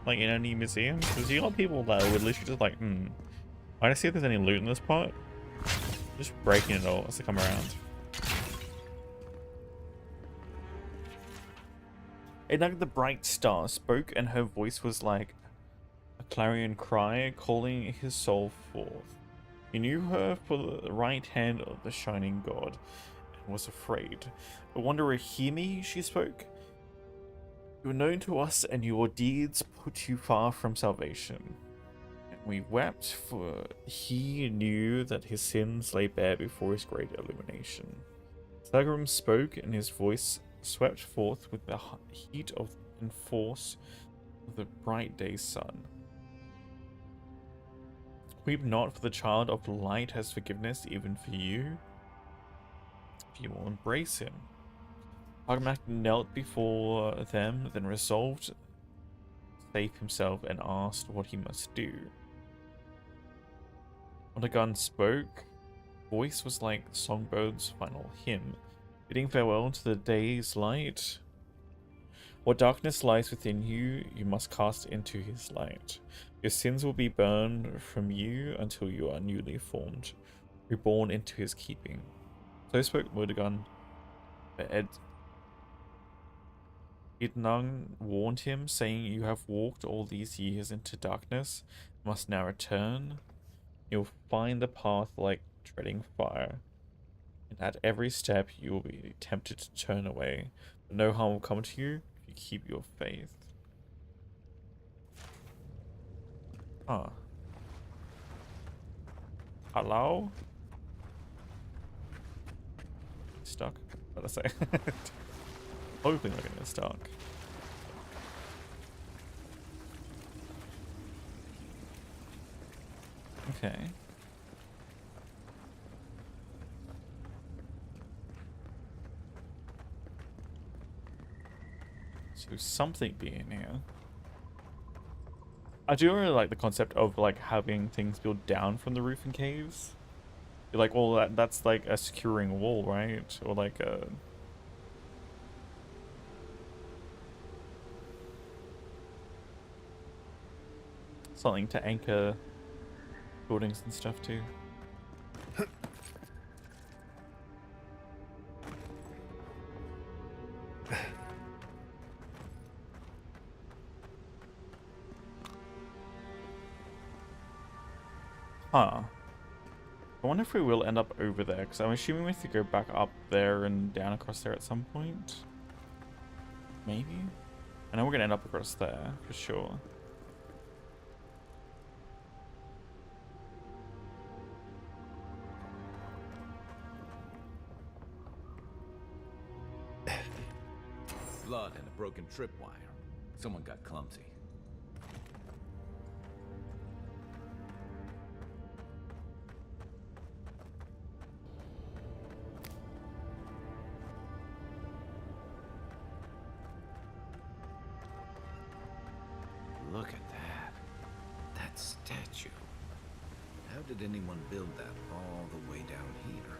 like, in any museum. Because you got people that would literally just like, I don't see if there's any loot in this pot. Just breaking it all as they come around. And like the bright star spoke and her voice was like a clarion cry calling his soul forth. He knew her for the right hand of the shining god and was afraid. The wanderer hear me, she spoke. You were known to us, and your deeds put you far from salvation. And we wept, for he knew that his sins lay bare before his great illumination. Thagrum spoke, and his voice swept forth with the heat of and force of the bright day's sun. Weep not, for the child of light has forgiveness even for you, if you will embrace him. Argamak knelt before them, then resolved to save himself and asked what he must do. Onagan spoke. Voice was like Songbird's final hymn, bidding farewell to the day's light. What darkness lies within you, you must cast into his light. Your sins will be burned from you until you are newly formed, reborn into his keeping. So spoke Murdagan, but Idnang warned him, saying, "You have walked all these years into darkness, must now return. You'll find the path like treading fire, and at every step you will be tempted to turn away, but no harm will come to you if you keep your faith." Huh. Hello? Stuck? What did I say? Hoping they're gonna get stuck. Okay. So something being here. I do really like the concept of like having things built down from the roof in caves. You're like, well, that's like a securing wall, right? Or like a something to anchor buildings and stuff too. Huh. I wonder if we will end up over there, because I'm assuming we have to go back up there and down across there at some point. Maybe? I know we're going to end up across there, for sure. Blood and a broken tripwire. Someone got clumsy. Look at that. That statue. How did anyone build that all the way down here?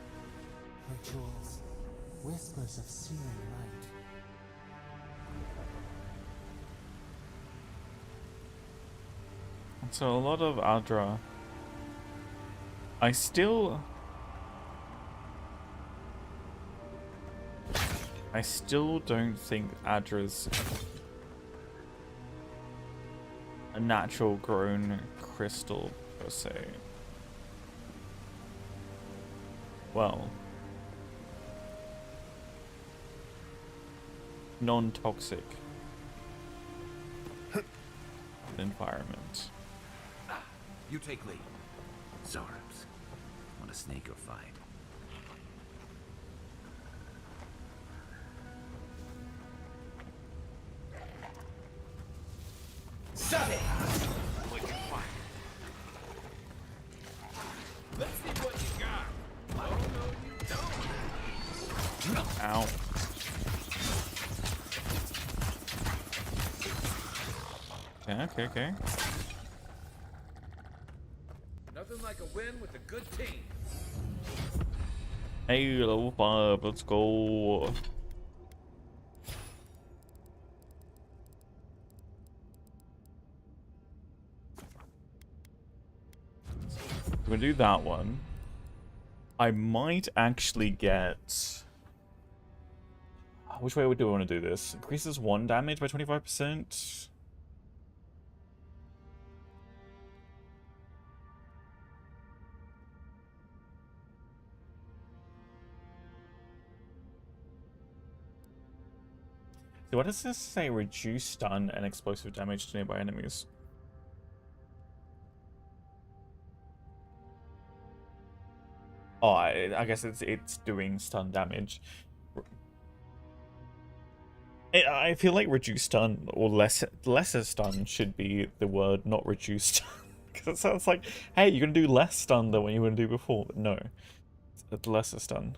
Rituals, whispers of searing light. So a lot of Adra. I still don't think Adra's a natural grown crystal per se. Well, non-toxic environment. You take lead. Zarps. Want to snake or fight? Shut it! Wicked fire. Let's see what you got. Oh, no, you don't. Ow. Okay. Nothing like a win with a good team. Hey, level 5, let's go. We're gonna do that one. I might actually get... Which way do we want to do this? Increases 1 damage by 25%. So what does this say? Reduce stun and explosive damage to nearby enemies. Oh, I guess it's doing stun damage. I feel like reduce stun or lesser stun should be the word, not reduce stun. Because it sounds like, hey, you're gonna do less stun than what you were gonna do before. But no, it's lesser stun.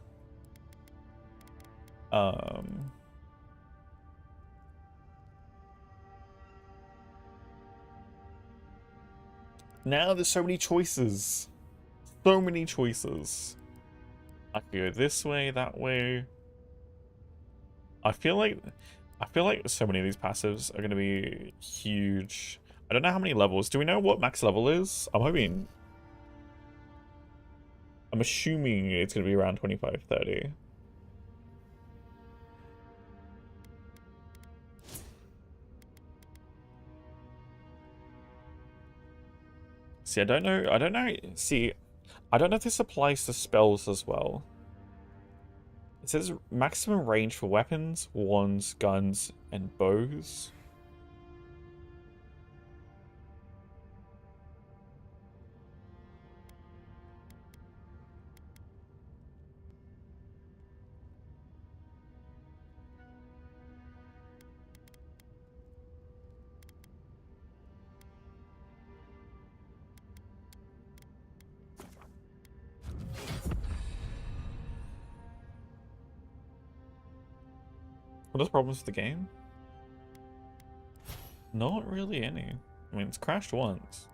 Now there's so many choices. So many choices. I could go this way, that way. I feel like so many of these passives are gonna be huge. I don't know how many levels. Do we know what max level is? I'm assuming it's gonna be around 25, 30. See, I don't know. See, I don't know if this applies to spells as well. It says maximum range for weapons, wands, guns, and bows. What are the problems with the game? Not really any. I mean, it's crashed once.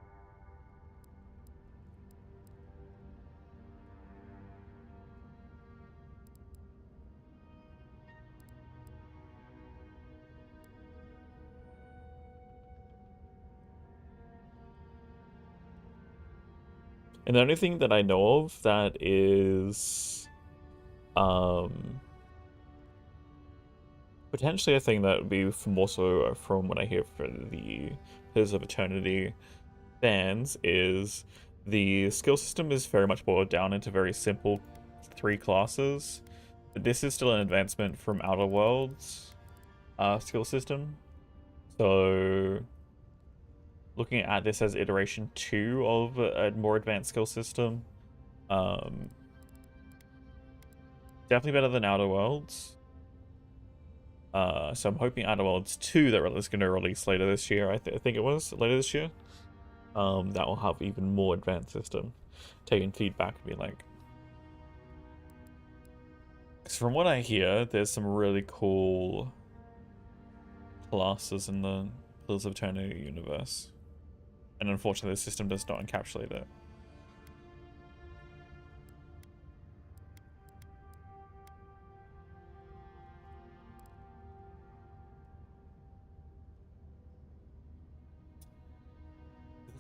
And the only thing that I know of that is potentially a thing that would be more so from what I hear for the Pillars of Eternity fans is the skill system is very much boiled down into very simple 3 classes. But this is still an advancement from Outer Worlds skill system. So looking at this as iteration 2 of a more advanced skill system. Definitely better than Outer Worlds. So I'm hoping Outer Worlds 2 that is going to release later this year, I think it was, later this year. That will have even more advanced system. Taking feedback and be like... So from what I hear, there's some really cool classes in the Pillars of Eternity universe. And unfortunately the system does not encapsulate it.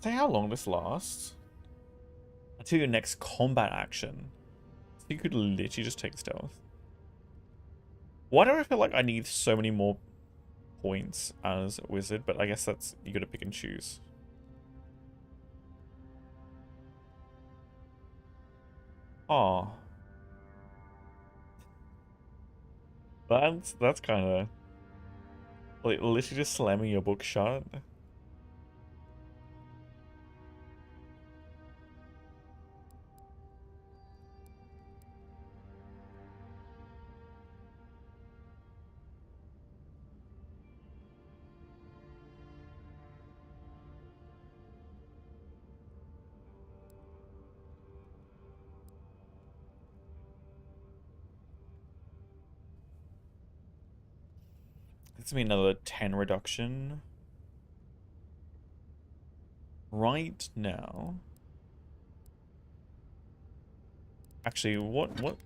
Say how long this lasts until your next combat action. So you could literally just take stealth. Why do I feel like I need so many more points as a wizard? But I guess that's, you gotta pick and choose. Oh, that's kind of like literally just slamming your book shut. It's me another 10 reduction. Right now. Actually, what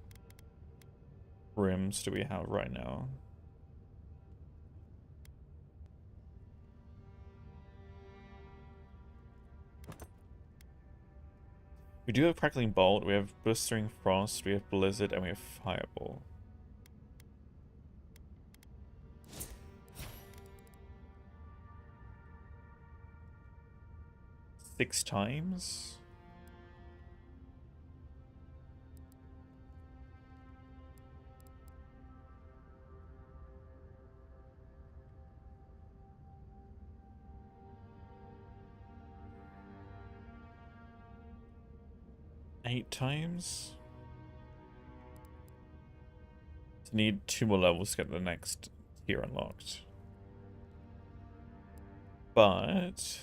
rims do we have right now? We do have Crackling Bolt, we have Blistering Frost, we have Blizzard, and we have Fireball. Six times? 8 times. So need 2 more levels to get the next tier unlocked. But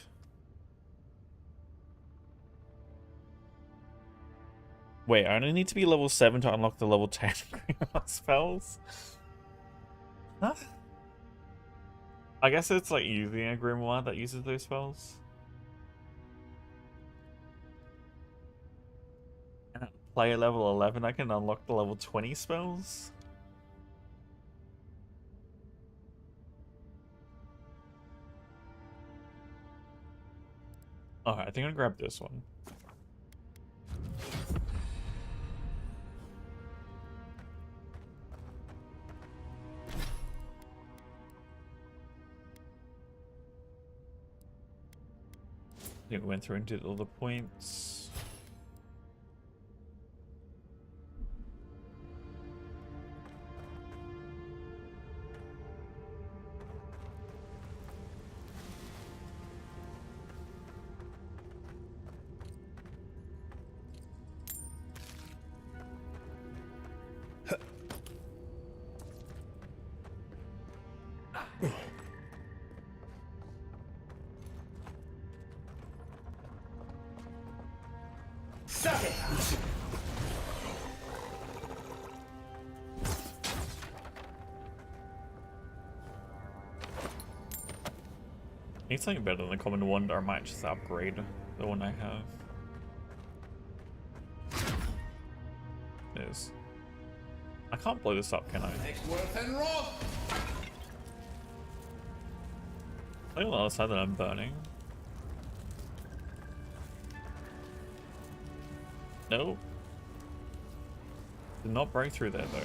wait, I only need to be level 7 to unlock the level 10 spells? Huh? I guess it's like using a grimoire that uses those spells. And at player level 11, I can unlock the level 20 spells? Alright, I think I'm gonna grab this one. I think we went through and did all the points. Suck it! Need something better than the common wand, or I might just upgrade the one I have. It is. I can't blow this up, can I? Look on the other side that I'm burning. No. Did not break through there though.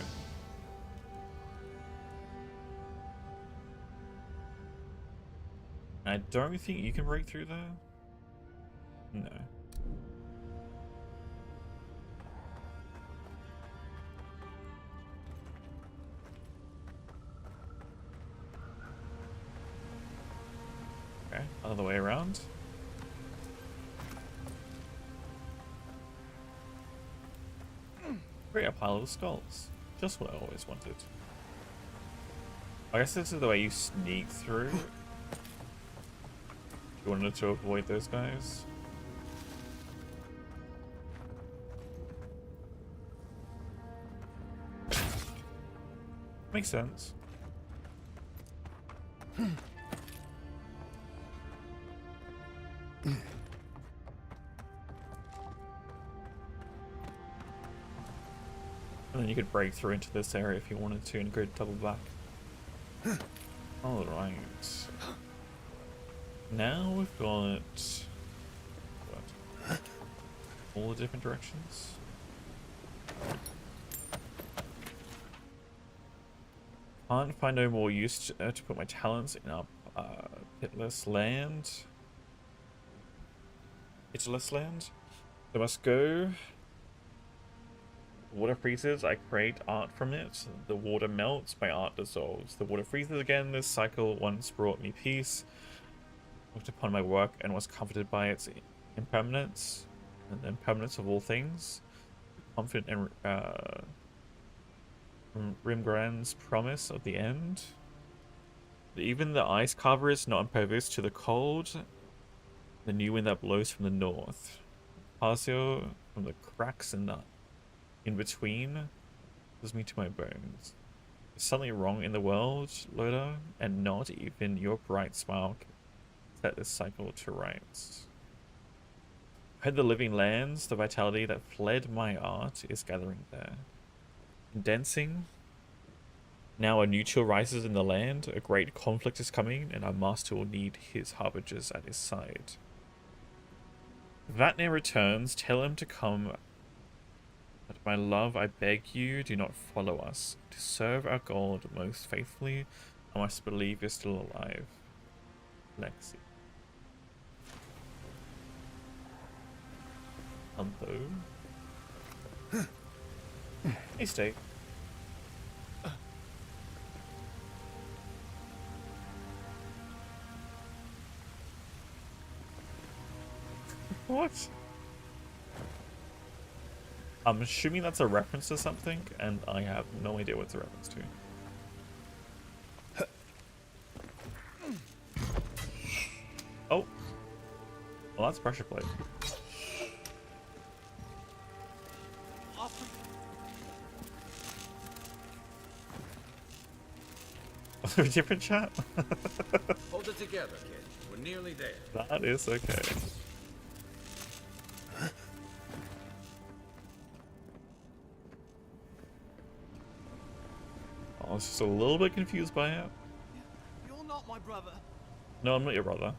I don't think you can break through there. No. Okay, other way around. Create a pile of skulls. Just what I always wanted. I guess this is the way you sneak through. If you wanted to avoid those guys. Makes sense. And then you could break through into this area if you wanted to and go double back. Alright. Now we've got what? All the different directions. Can't find no more use to put my talents in a pitless land. Pitless land? I must go. The water freezes, I create art from it. The water melts, my art dissolves. The water freezes again, this cycle once brought me peace. Looked upon my work and was comforted by its impermanence, and the impermanence of all things. Confident in Rimgran's promise of the end. Even the ice carver is not impervious to the cold. The new wind that blows from the north. Pasio from the cracks in the in between does me to my bones. There's something wrong in the world, Loda, and not even your bright smile can set this cycle to rights. I heard the living lands, the vitality that fled my art is gathering there. Condensing. Now a new chill rises in the land, a great conflict is coming, and our master will need his harbingers at his side. If Vatnir returns, tell him to come. But my love, I beg you, do not follow us. To serve our God most faithfully, I must believe you're still alive. Lexi. Hello. Hey, Steak. What? I'm assuming that's a reference to something, and I have no idea what it's a reference to. Oh. Well, that's pressure plate. A different chat? Hold it together, kid. We're nearly there. That is okay. I was just a little bit confused by it. You're not my brother. No, I'm not your brother.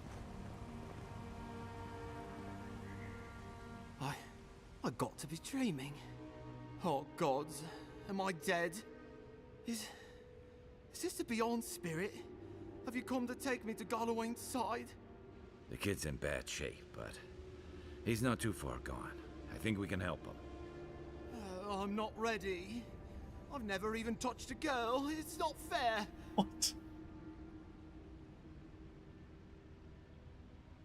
I got to be dreaming. Oh gods, am I dead? Is this the Beyond Spirit? Have you come to take me to Gallowayne's side? The kid's in bad shape, but he's not too far gone. I think we can help him. I'm not ready. I've never even touched a girl. It's not fair. What?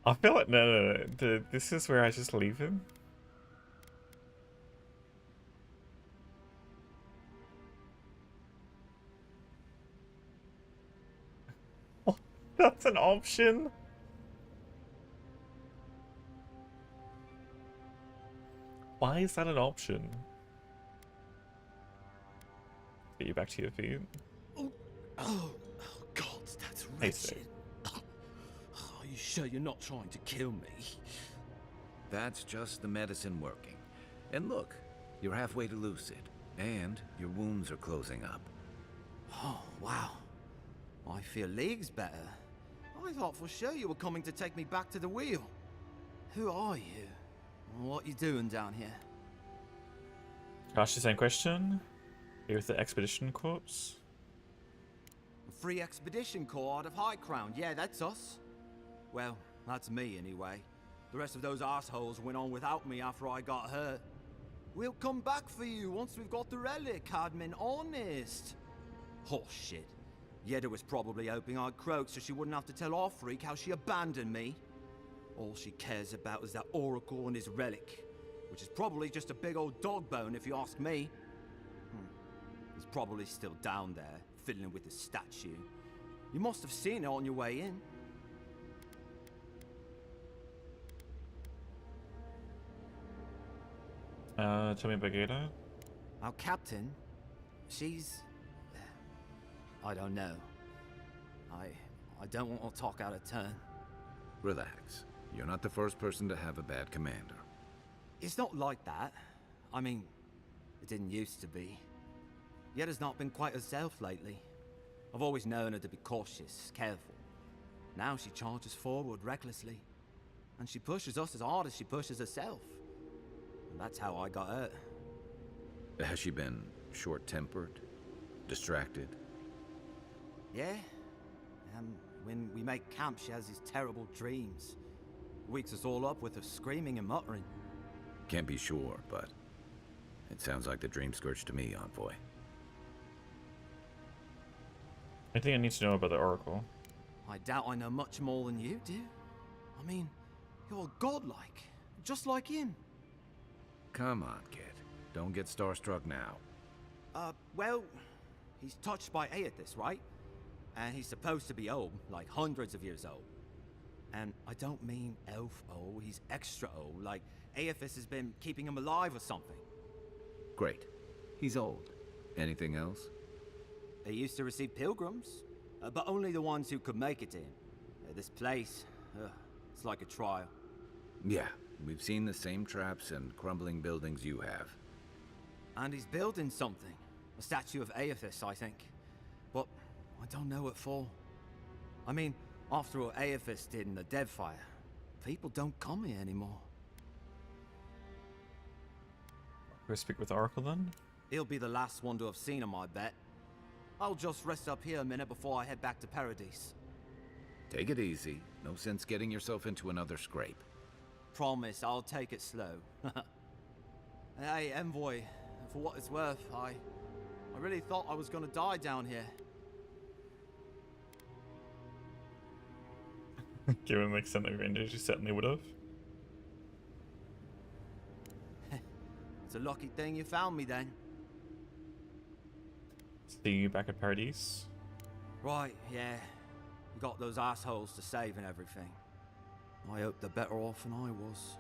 I feel like no. This is where I just leave him. That's an option. Why is that an option? Get you back to your feet. Oh God, that's wretched. Are you sure you're not trying to kill me? That's just the medicine working. And look, you're halfway to lucid, and your wounds are closing up. Oh, wow. I feel leagues better. I thought for sure you were coming to take me back to the wheel. Who are you? What you doing down here? Ask the same question. Here's the expedition corpse. A free expedition corps out of High Crown. Yeah, that's us. Well, that's me anyway. The rest of those assholes went on without me after I got hurt. We'll come back for you once we've got the relic, Cadman, honest. Oh shit. Yeda was probably hoping I'd croak so she wouldn't have to tell our freak how she abandoned me. All she cares about is that Oracle and his relic, which is probably just a big old dog bone if you ask me. He's probably still down there, fiddling with his statue. You must have seen it on your way in. Tell me about Gata. Our captain, she's... I don't know. I don't want to talk out of turn. Relax. You're not the first person to have a bad commander. It's not like that. I mean, it didn't used to be. Yeda's not been quite herself lately. I've always known her to be cautious, careful. Now she charges forward recklessly. And she pushes us as hard as she pushes herself. And that's how I got hurt. Has she been short-tempered? Distracted? Yeah. When we make camp, she has these terrible dreams. Wakes us all up with her screaming and muttering. Can't be sure, but it sounds like the dream scourge to me, Envoy. I think I need to know about the Oracle. I doubt I know much more than you do. I mean, you're godlike, just like him. Come on, kid. Don't get starstruck now. Well, he's touched by Aethys, right? And he's supposed to be old, like hundreds of years old. And I don't mean elf old, he's extra old, like Aethys has been keeping him alive or something. Great. He's old. Anything else? They used to receive pilgrims, but only the ones who could make it to him. This place, it's like a trial. Yeah, we've seen the same traps and crumbling buildings you have. And he's building something. A statue of Aethys, I think. But I don't know what for. I mean, after what Aethys did in the Deadfire, people don't come here anymore. Go speak with Oracle then? He'll be the last one to have seen him, I bet. I'll just rest up here a minute before I head back to Paradise. Take it easy. No sense getting yourself into another scrape. Promise, I'll take it slow. Hey, Envoy, for what it's worth, I really thought I was gonna die down here. Given the extent of your injuries, you certainly would have. It's a lucky thing you found me then. See you back at Paradise. Right, yeah. We got those assholes to save and everything. I hope they're better off than I was.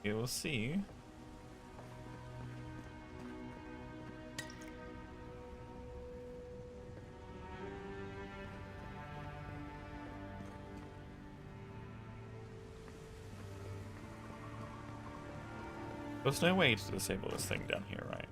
You will see. There's no way to disable this thing down here, right?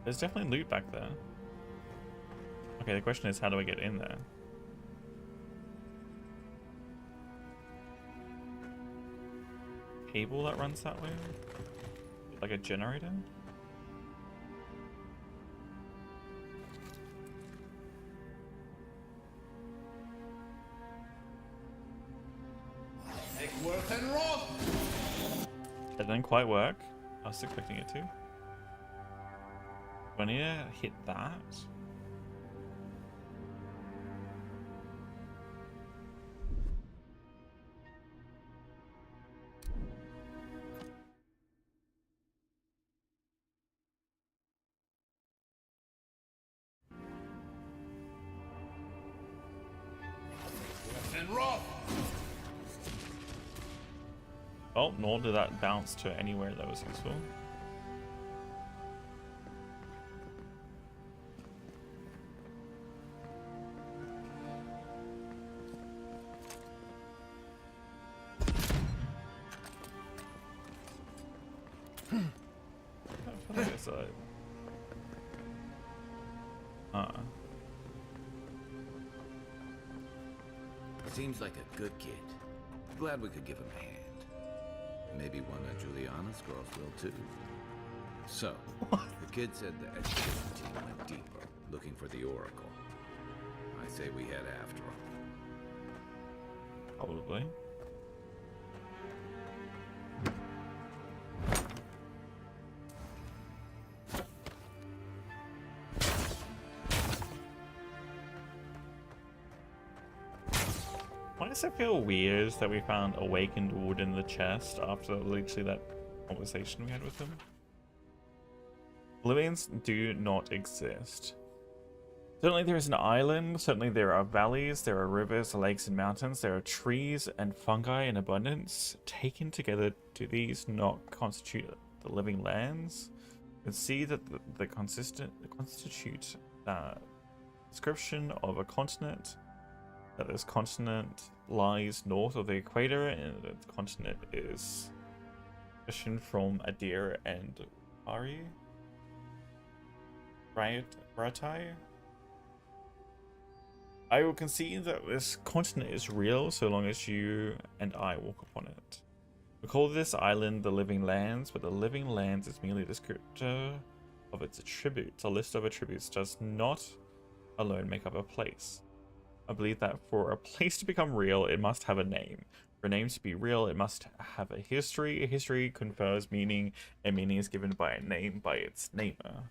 There's definitely loot back there. Okay, the question is, how do I get in there? Cable that runs that way? Like a generator? That didn't quite work. I was expecting it to. Do I need to hit that? Oh, nor did that bounce to anywhere that was useful. Seems like a good kid. Glad we could give him a hand. Maybe one of Juliana's girls will too. So, the kid said the expedition team went deeper, looking for the Oracle. I say we head after him. Probably. Why does it feel weird that we found awakened wood in the chest after literally that conversation we had with him? Livians do not exist. Certainly there is an island, certainly there are valleys, there are rivers, lakes and mountains, there are trees and fungi in abundance. Taken together, do these not constitute the living lands? You can see that the constitute description of a continent, that this continent lies north of the equator and the continent is positioned from Adir and Ari. Ratai? I will concede that this continent is real so long as you and I walk upon it. We call this island the Living Lands, but the Living Lands is merely a descriptor of its attributes. A list of attributes does not alone make up a place. I believe that for a place to become real, it must have a name. For a name to be real, it must have a history. A history confers meaning, and meaning is given by a name by its namer.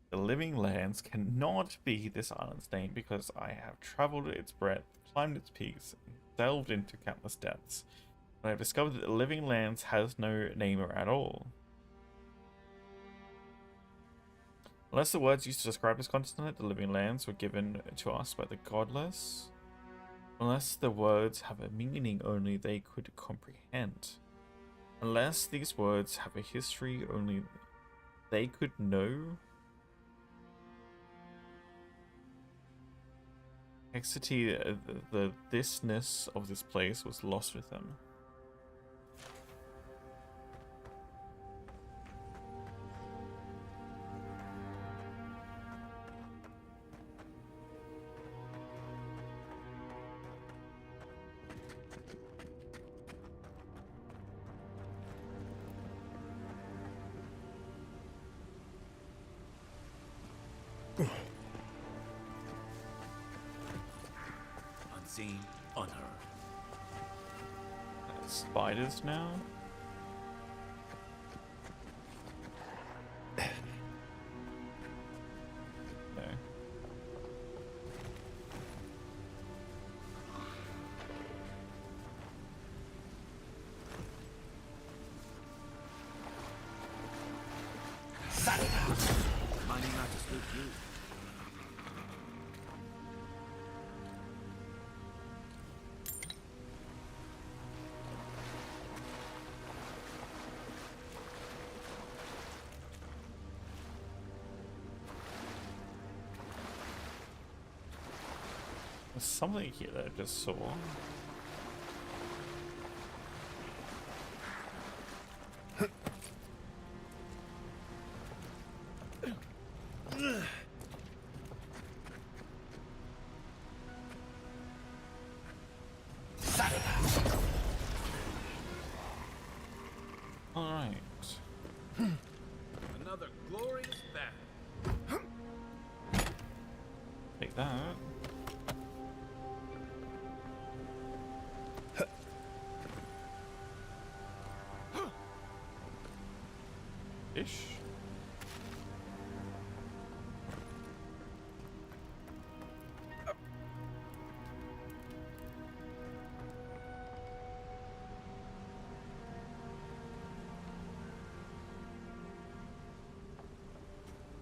The Living Lands cannot be this island's name because I have traveled its breadth, climbed its peaks, and delved into countless depths. And I have discovered that the Living Lands has no namer at all. Unless the words used to describe this continent, the Living Lands, were given to us by the godless. Unless the words have a meaning only they could comprehend. Unless these words have a history only they could know. Complexity, the thisness of this place was lost with them. Unseen, unheard. Spiders now? Okay. Minding not to spook you. There's something here that I just saw. Alright. Another glorious battle. Take that. Ish.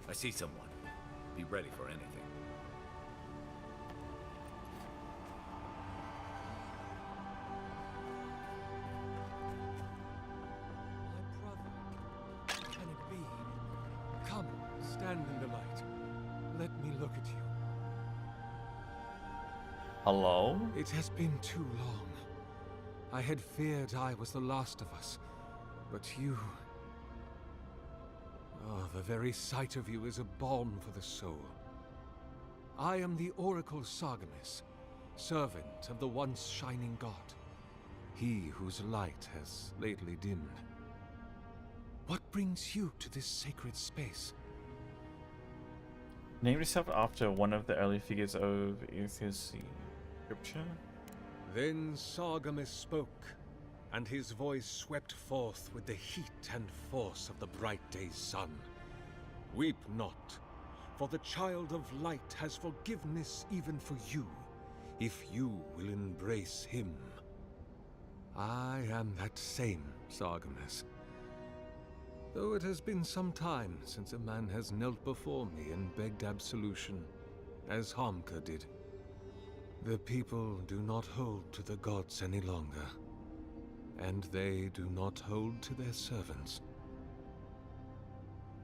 I see someone. Be ready for anything. Can it be? Come, stand in the light. Let me look at you. Hello? It has been too long. I had feared I was the last of us, but you... Oh, the very sight of you is a balm for the soul. I am the Oracle Sargamas, servant of the once shining god. He whose light has lately dimmed. What brings you to this sacred space? Name yourself after one of the early figures of Aethiosi scripture. Then Sargamas spoke, and his voice swept forth with the heat and force of the bright day's sun. Weep not, for the child of light has forgiveness even for you, if you will embrace him. I am that same Sargamas. Though it has been some time since a man has knelt before me and begged absolution, as Hamka did. The people do not hold to the gods any longer, and they do not hold to their servants.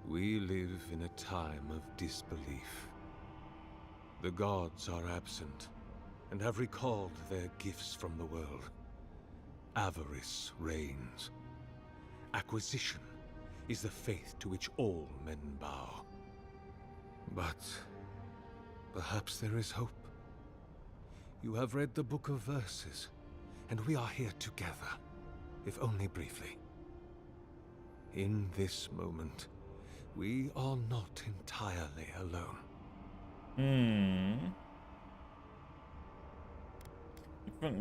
We live in a time of disbelief. The gods are absent, and have recalled their gifts from the world. Avarice reigns. Acquisition is the faith to which all men bow. But perhaps there is hope. You have read the Book of Verses, and we are here together, if only briefly. In this moment, we are not entirely alone.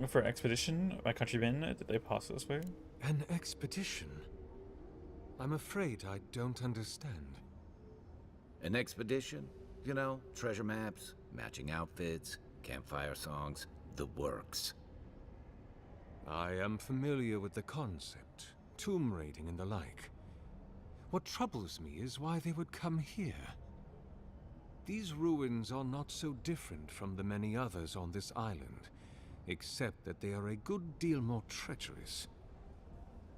For expedition, my countrymen, did they pass this way? An expedition? I'm afraid I don't understand. An expedition? You know, treasure maps, matching outfits, campfire songs, the works. I am familiar with the concept, tomb raiding and the like. What troubles me is why they would come here. These ruins are not so different from the many others on this island, except that they are a good deal more treacherous.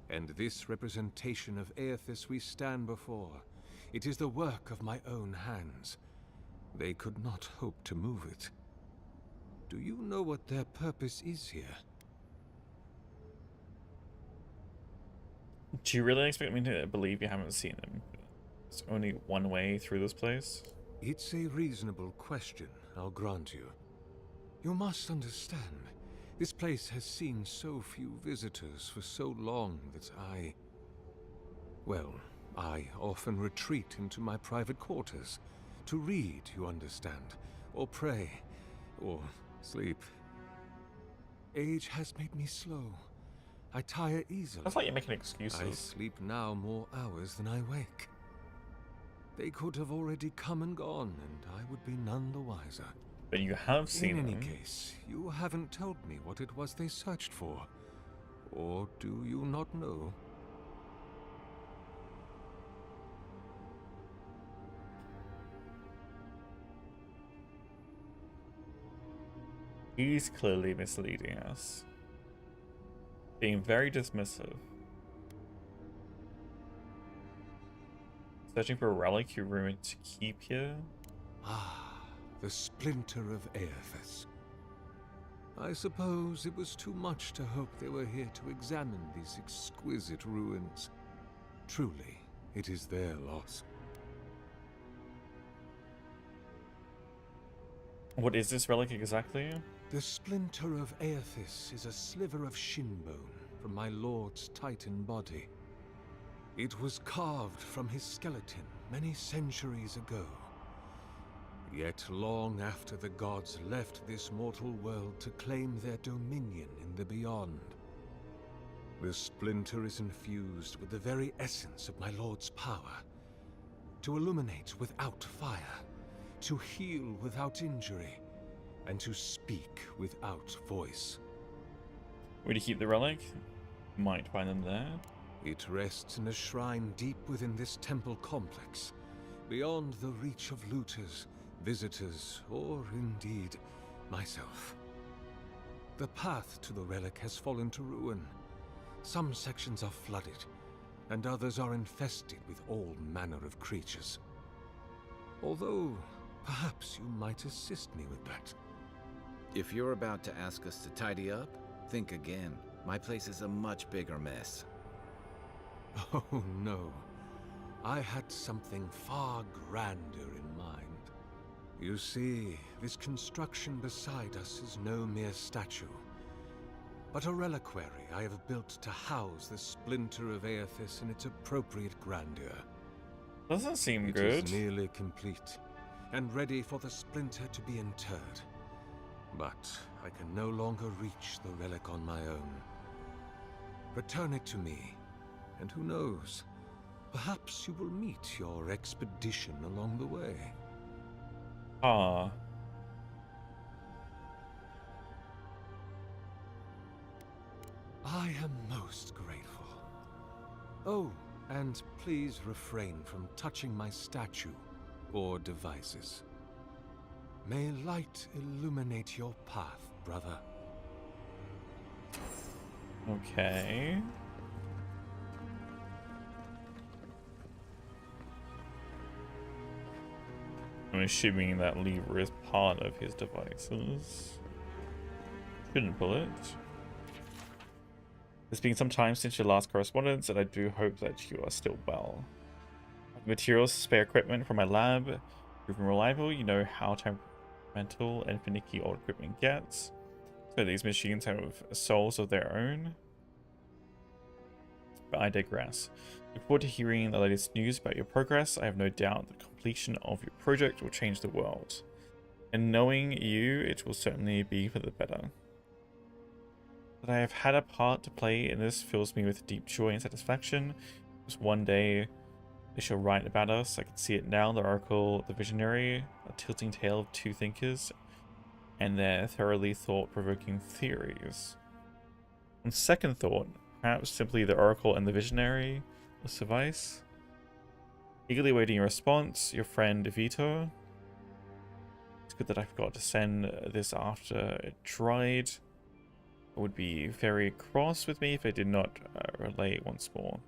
And this representation of Aethys we stand before, it is the work of my own hands. They could not hope to move it. Do you know what their purpose is here? Do you really expect me to believe you haven't seen them? There's only one way through this place? It's a reasonable question, I'll grant you. You must understand, this place has seen so few visitors for so long that I often retreat into my private quarters, To read, you understand, or pray, or sleep. Age has made me slow. I tire easily. That's like you're making excuses. I sleep now more hours than I wake. They could have already come and gone, and I would be none the wiser. But you have seen them. In them. any case, you haven't told me what it was they searched for. Or do you not know? He's clearly misleading us. Being very dismissive. Searching for a relic you rumored to keep here? Ah, the splinter of Aethys. I suppose it was too much to hope they were here to examine these exquisite ruins. Truly, it is their loss. What is this relic exactly? The splinter of Aethys is a sliver of shinbone from my lord's titan body. It was carved from his skeleton many centuries ago. Yet long after the gods left this mortal world to claim their dominion in the beyond. The splinter is infused with the very essence of my lord's power. To illuminate without fire, to heal without injury, and to speak without voice. Where do you keep the relic? Might find them there. It rests in a shrine deep within this temple complex, beyond the reach of looters, visitors, or indeed, myself. The path to the relic has fallen to ruin. Some sections are flooded, and others are infested with all manner of creatures. Although, perhaps you might assist me with that. If you're about to ask us to tidy up, think again. My place is a much bigger mess. Oh no. I had something far grander in mind. You see, this construction beside us is no mere statue, but a reliquary I have built to house the splinter of Aethys in its appropriate grandeur. Doesn't seem good. It is nearly complete, and ready for the splinter to be interred. But I can no longer reach the relic on my own. Return it to me, and who knows, perhaps you will meet your expedition along the way. Ah. I am most grateful. Oh, and please refrain from touching my statue or devices. May light illuminate your path, brother. Okay. I'm assuming that lever is part of his devices. Shouldn't pull it. It's been some time since your last correspondence, and I do hope that you are still well. I have materials, spare equipment from my lab. Proven reliable, you know how temperamental and finicky old equipment gets. So these machines have souls of their own. But I digress. Look forward to hearing the latest news about your progress. I have no doubt the completion of your project will change the world. And knowing you, it will certainly be for the better. That I have had a part to play in this fills me with deep joy and satisfaction. Because one day they shall write about us. I can see it now. The Oracle, the Visionary, a tilting tale of two thinkers, and their thoroughly thought-provoking theories. On second thought, perhaps simply the Oracle and the Visionary will suffice. Eagerly waiting your response, your friend Vito. It's good that I forgot to send this after it dried. It would be very cross with me if I did not relay it once more.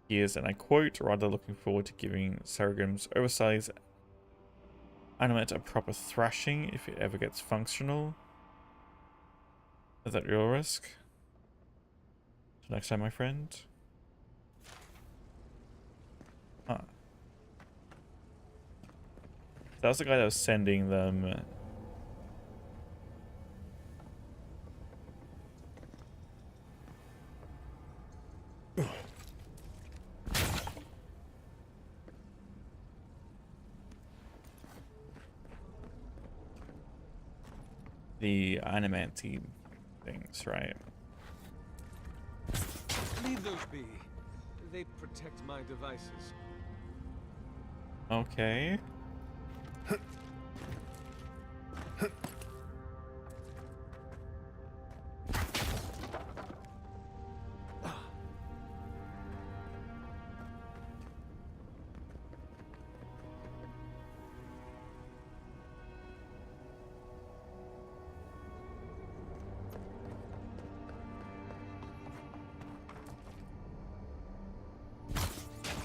Here's, and I quote, rather looking forward to giving Saragram's oversized animate a proper thrashing if it ever gets functional. Is that your risk? Till next time, my friend. Huh. That was the guy that was sending them. the animancy things, right? Leave those be. They protect my devices. Okay.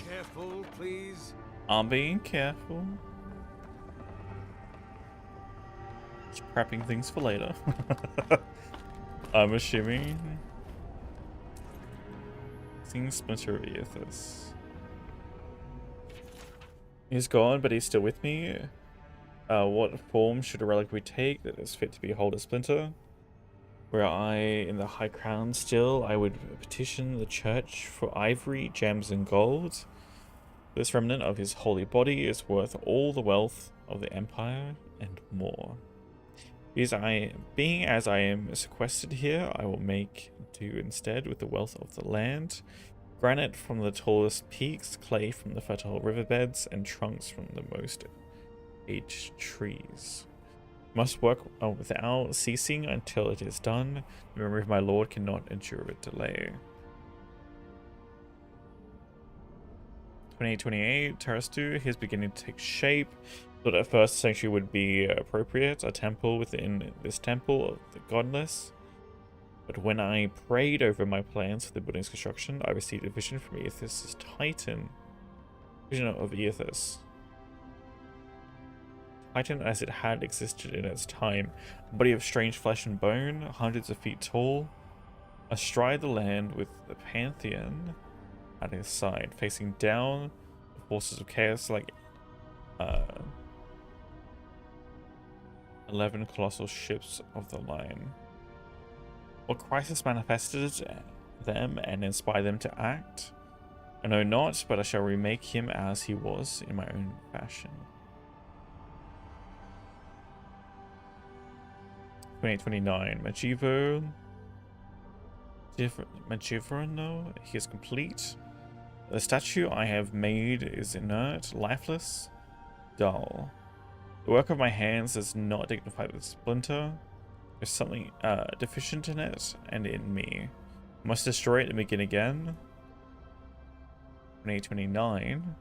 Careful, please. I'm being careful. Just prepping things for later. I'm assuming. Seeing Splinter of Eothas. He's gone, but he's still with me. What form should a reliquary take that is fit to behold a Splinter? Were I in the High Crown still, I would petition the church for ivory, gems, and gold. This remnant of his holy body is worth all the wealth of the Empire and more. Being as I am sequestered here, I will make do instead with the wealth of the land. Granite from the tallest peaks, clay from the fertile riverbeds, and trunks from the most aged trees. Must work without ceasing until it is done. The memory of my lord cannot endure a delay. 2028, Terrastu, he is beginning to take shape. Thought at first a sanctuary would be appropriate, a temple within this temple of the godless. But when I prayed over my plans for the building's construction, I received a vision from Eothas' Titan. Vision of Eothas. Titan as it had existed in its time. A body of strange flesh and bone, hundreds of feet tall. Astride the land with the Pantheon at his side, facing down the forces of chaos like 11 colossal ships of the line. What crisis manifested them and inspired them to act? I know not, but I shall remake him as he was in my own fashion. 2029, Majivo, he is complete. The statue I have made is inert, lifeless, dull. The work of my hands does not dignify the Splinter. There's something deficient in it and in me. I must destroy it and begin again. 2029,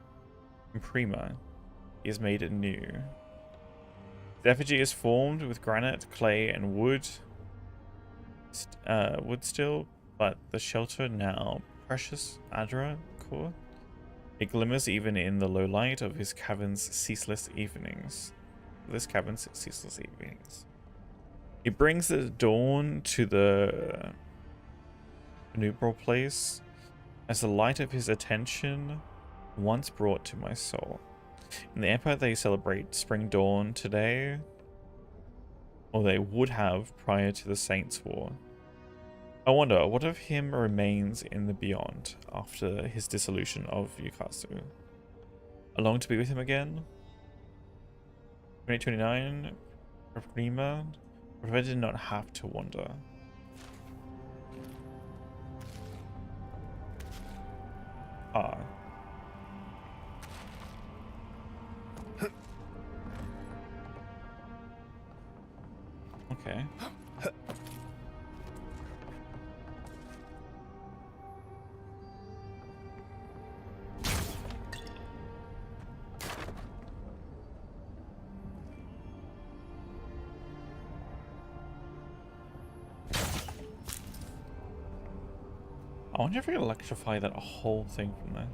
Prima, he has made it new. The effigy is formed with granite, clay, and wood. Wood still, but the shelter now precious Adra core. It glimmers even in the low light of his cavern's ceaseless evenings. He brings the dawn to the innumerable place as the light of his attention once brought to my soul. In the Empire they celebrate Spring Dawn today, or they would have prior to the Saints' War. I wonder, what of him remains in the beyond after his dissolution of Yukasu? I long to be with him again. 2029, Prima, if I did not have to wander. Ah. Okay. I wonder if I can electrify that whole thing from there.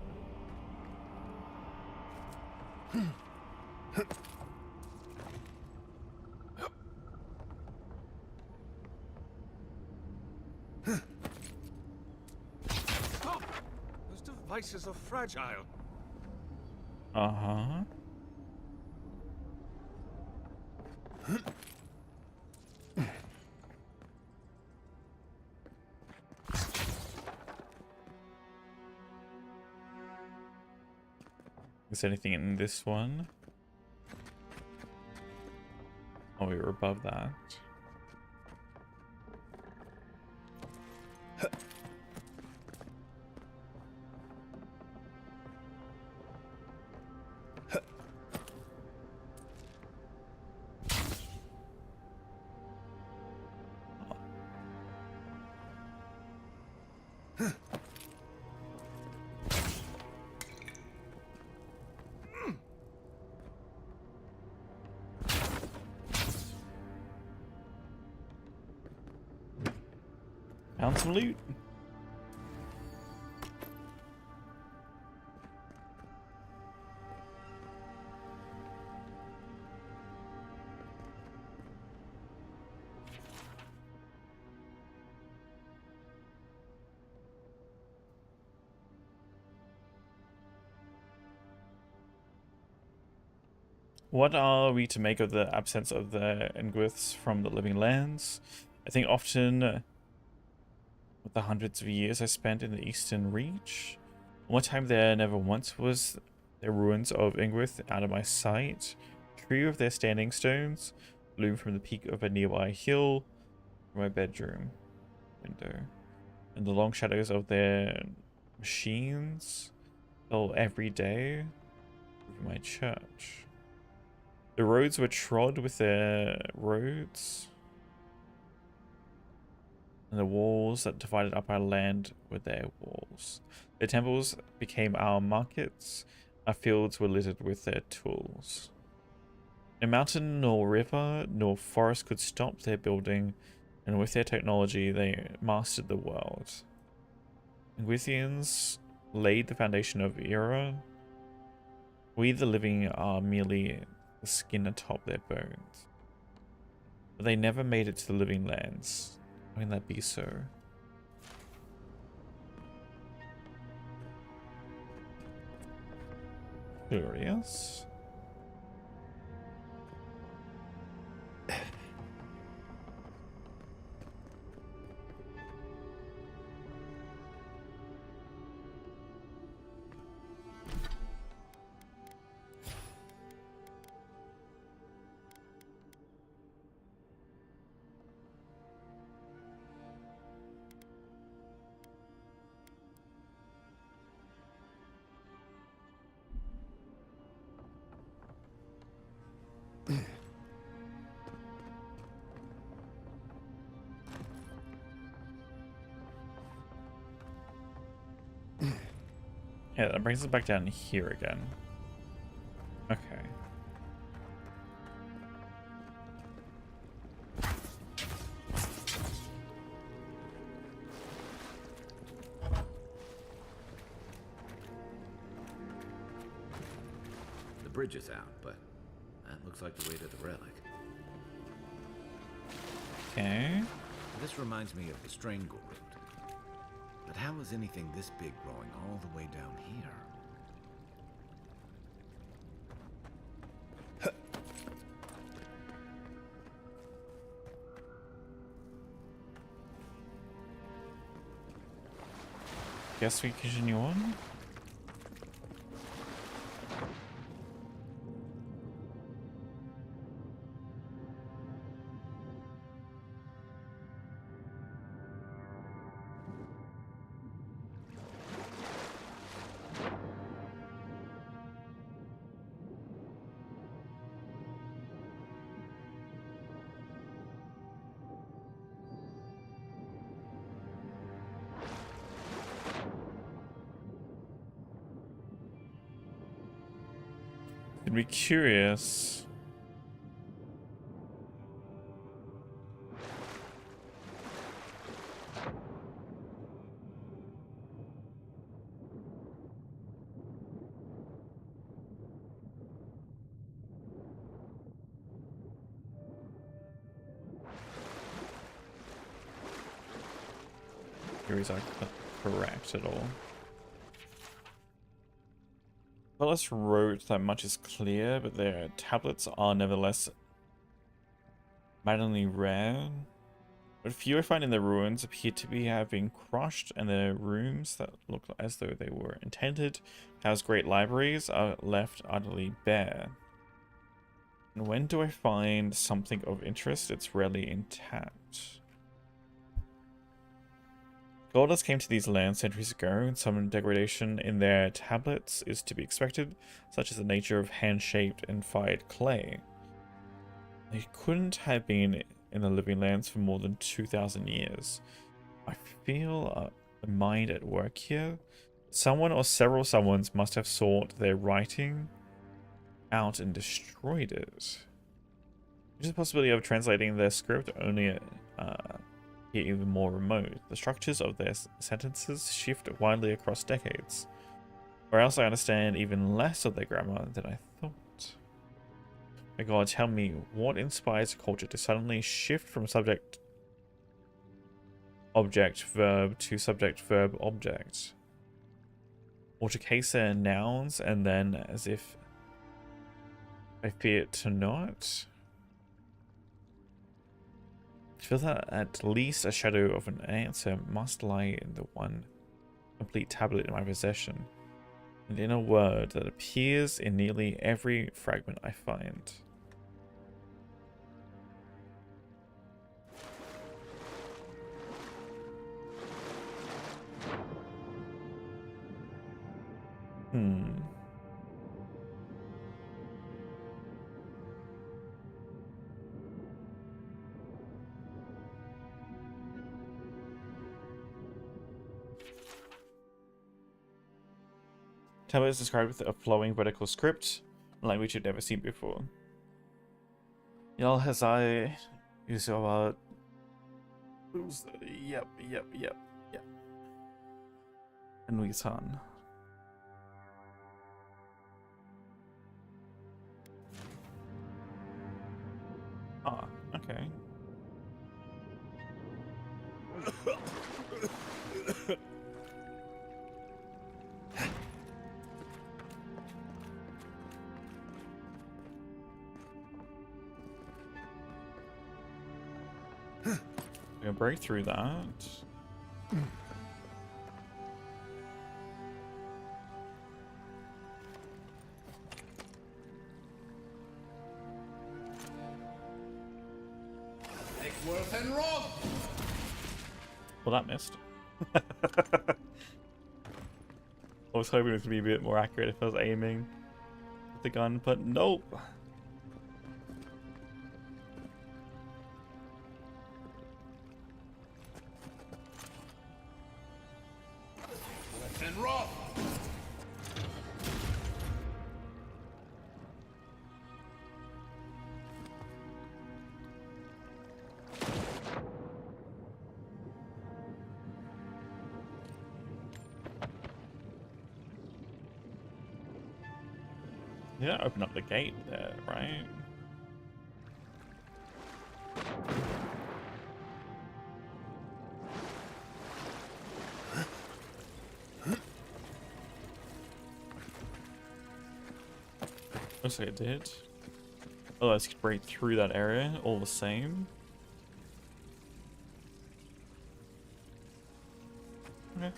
Stop! Those devices are fragile. Uh-huh. Is there anything in this one? Oh, we were above that. Found some loot. What are we to make of the absence of the Engwiths from the Living Lands? I think often with the hundreds of years I spent in the Eastern Reach. One time there never once was the ruins of Ingwith out of my sight. Three of their standing stones loom from the peak of a nearby hill from my bedroom window. And the long shadows of their machines fell every day over my church. The roads were trod with their roads, and the walls that divided up our land were their walls. Their temples became our markets, our fields were littered with their tools. No mountain, nor river, nor forest could stop their building, and with their technology they mastered the world. Ingwithians laid the foundation of Era. We the living are merely the skin atop their bones. But they never made it to the Living Lands. How can that be so? Curious. Yeah, that brings us back down here again. Okay. The bridge is out, but that looks like the way to the relic. Okay. This reminds me of the Strangle route. But how is anything this big growing all the way down here? Guess we continue on. I'd be curious. Theories aren't correct at all. Bellis wrote that much is clear, but their tablets are nevertheless maddeningly rare. But few I find in the ruins appear to be having crushed, and the rooms that look as though they were intended to house great libraries are left utterly bare. And when do I find something of interest, it's rarely intact. Golders came to these lands centuries ago, and some degradation in their tablets is to be expected, such as the nature of hand-shaped and fired clay. They couldn't have been in the Living Lands for more than 2,000 years. I feel a mind at work here. Someone or several someones must have sought their writing out and destroyed it. There's a possibility of translating their script only appear even more remote. The structures of their sentences shift widely across decades. Or else I understand even less of their grammar than I thought. My God, tell me, what inspires a culture to suddenly shift from subject object verb to subject verb object? Or to case their nouns and then, as if I fear to not? I feel that at least a shadow of an answer must lie in the one complete tablet in my possession, and in a word that appears in nearly every fragment I find. Tablet is described with a flowing vertical script, a language you've never seen before. Yal Hazai is about. Yep. And Wisan. Ah, okay. We're gonna break through that. Eckworth and Rob! Well, that missed. I was hoping it was gonna be a bit more accurate if I was aiming with the gun, but nope. And Rob! Yeah, open up the gate there, right? Looks like it did. Oh, let's break through that area all the same. Okay.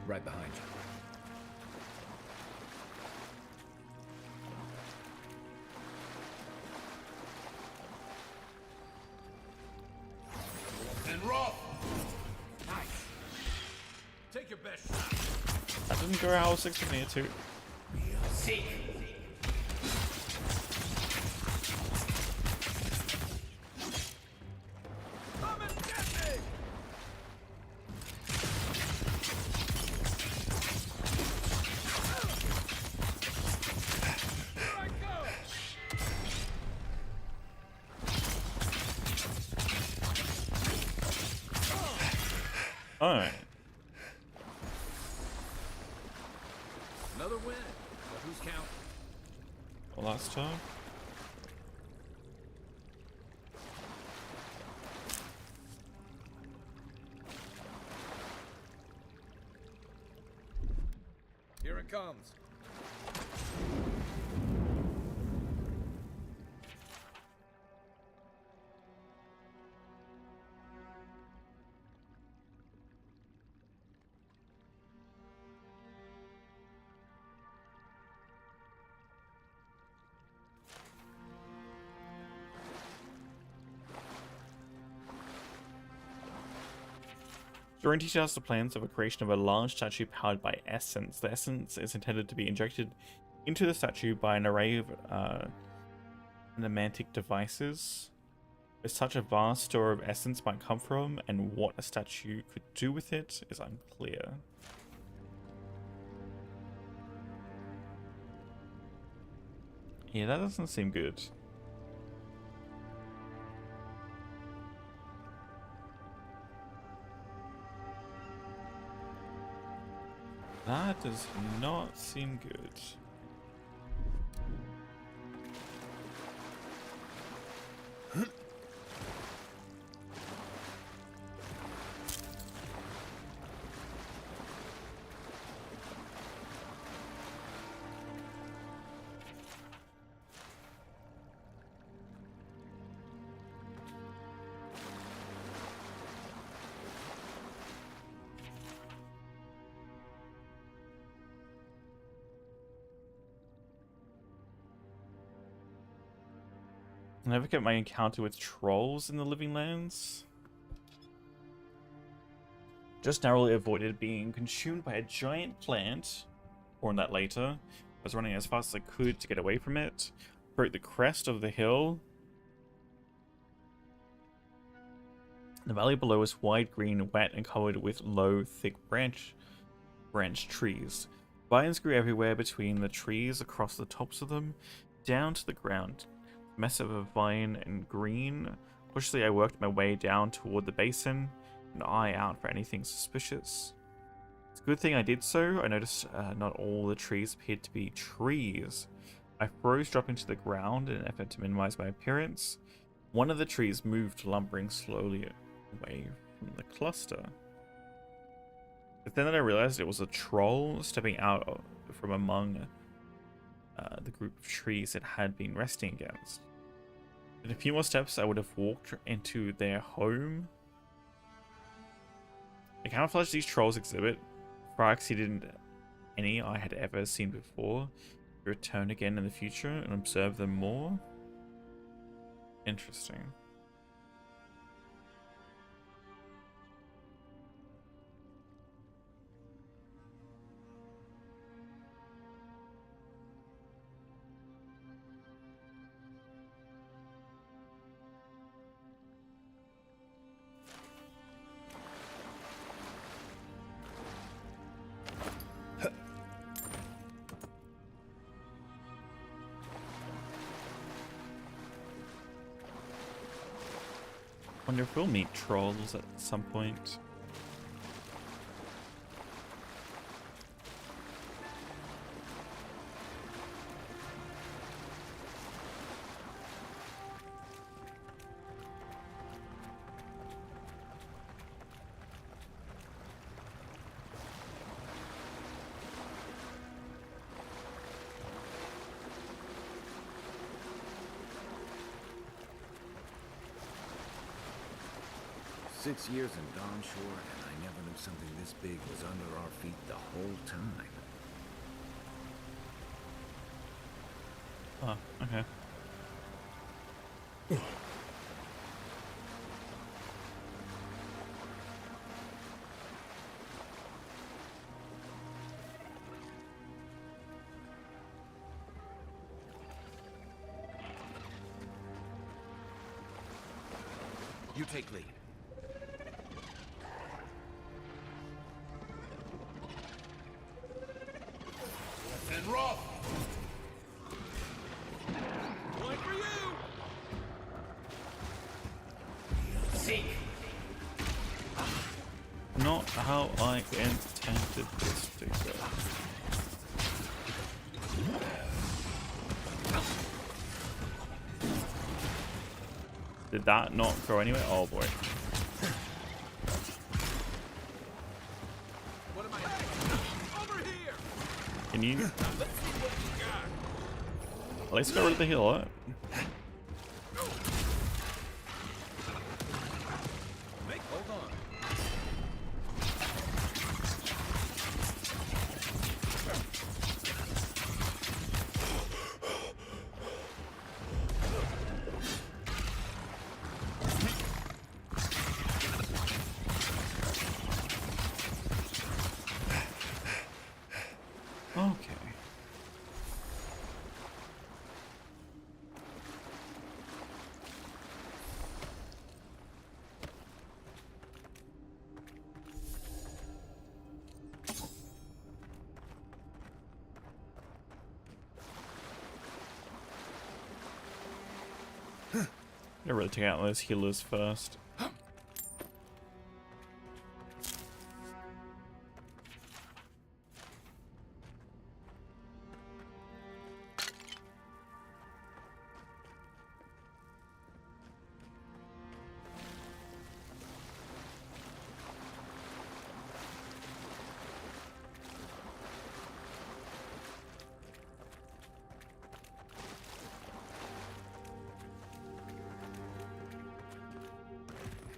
Right behind you. And Rob! Nice. Take your best shot. That didn't go how I was expecting it to. Seek. Come and get me! Here I go! Alright. Another win. But who's counting? Well, that's tough. Here it comes. During details the plans of a creation of a large statue powered by essence. The essence is intended to be injected into the statue by an array of pneumatic devices. Where such a vast store of essence might come from, and what a statue could do with it, is unclear. Yeah, that doesn't seem good. That does not seem good. I never get my encounter with trolls in the Living Lands. Just narrowly avoided being consumed by a giant plant. More on that later. I was running as fast as I could to get away from it. Broke the crest of the hill. The valley below was wide, green, wet, and covered with low, thick branched trees. Vines grew everywhere between the trees, across the tops of them, down to the ground. Mess of a vine and green. Cautiously, I worked my way down toward the basin, an eye out for anything suspicious. It's a good thing I did so. I noticed not all the trees appeared to be trees. I froze, dropping to the ground in an effort to minimize my appearance. One of the trees moved, lumbering slowly away from the cluster. But then I realized it was a troll stepping out from among the group of trees it had been resting against. In a few more steps, I would have walked into their home. The camouflage these trolls exhibit far exceeded any I had ever seen before. To return again in the future and observe them more. Interesting. Wonder if we'll meet trolls at some point. Six years in Dawnshore, and I never knew something this big was under our feet the whole time. Oh, okay. You take lead. And rough. One for you. Seek. Not how I intended this to go. Did that not go anywhere? Oh boy. What am I? Over here. Can you? Let's see what you got. At least get rid of the healer. Hold on. Okay. Gonna really take out those healers first.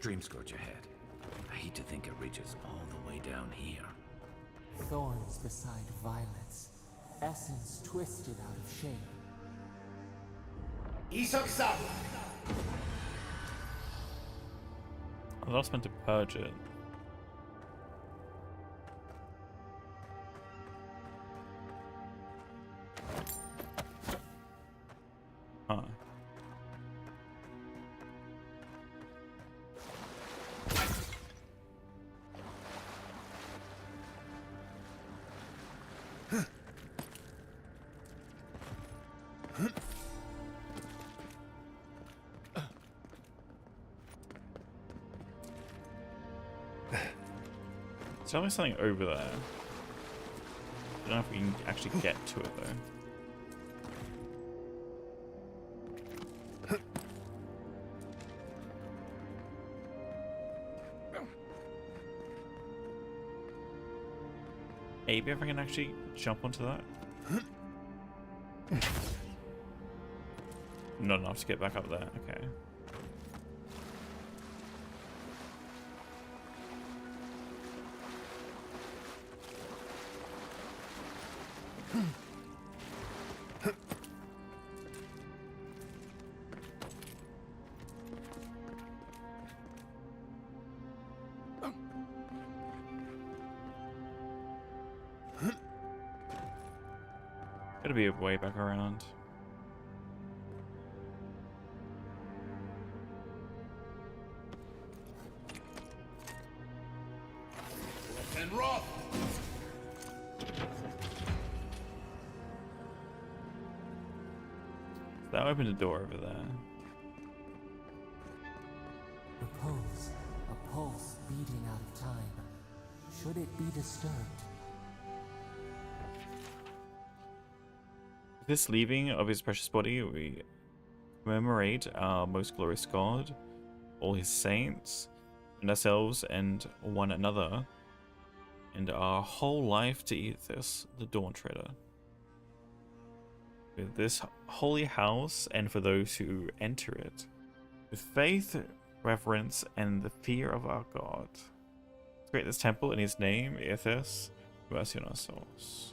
Dreamscourge ahead. I hate to think it reaches all the way down here. Thorns beside violets. Essence twisted out of shape. I was meant to purge it. Huh. Tell me something over there. I don't know if we can actually get to it though. Maybe if I can actually jump onto that. Not enough to get back up there. Okay. Gotta be a way back around. And rock. That opened a door over there. Repose, a pulse beating out of time. Should it be disturbed? With this leaving of his precious body, we commemorate our most glorious God, all his saints, and ourselves and one another, and our whole life to Aethys, the Dawn Treader. With this holy house, and for those who enter it, with faith, reverence, and the fear of our God. Let's create this temple in his name, Aethys, mercy on our souls.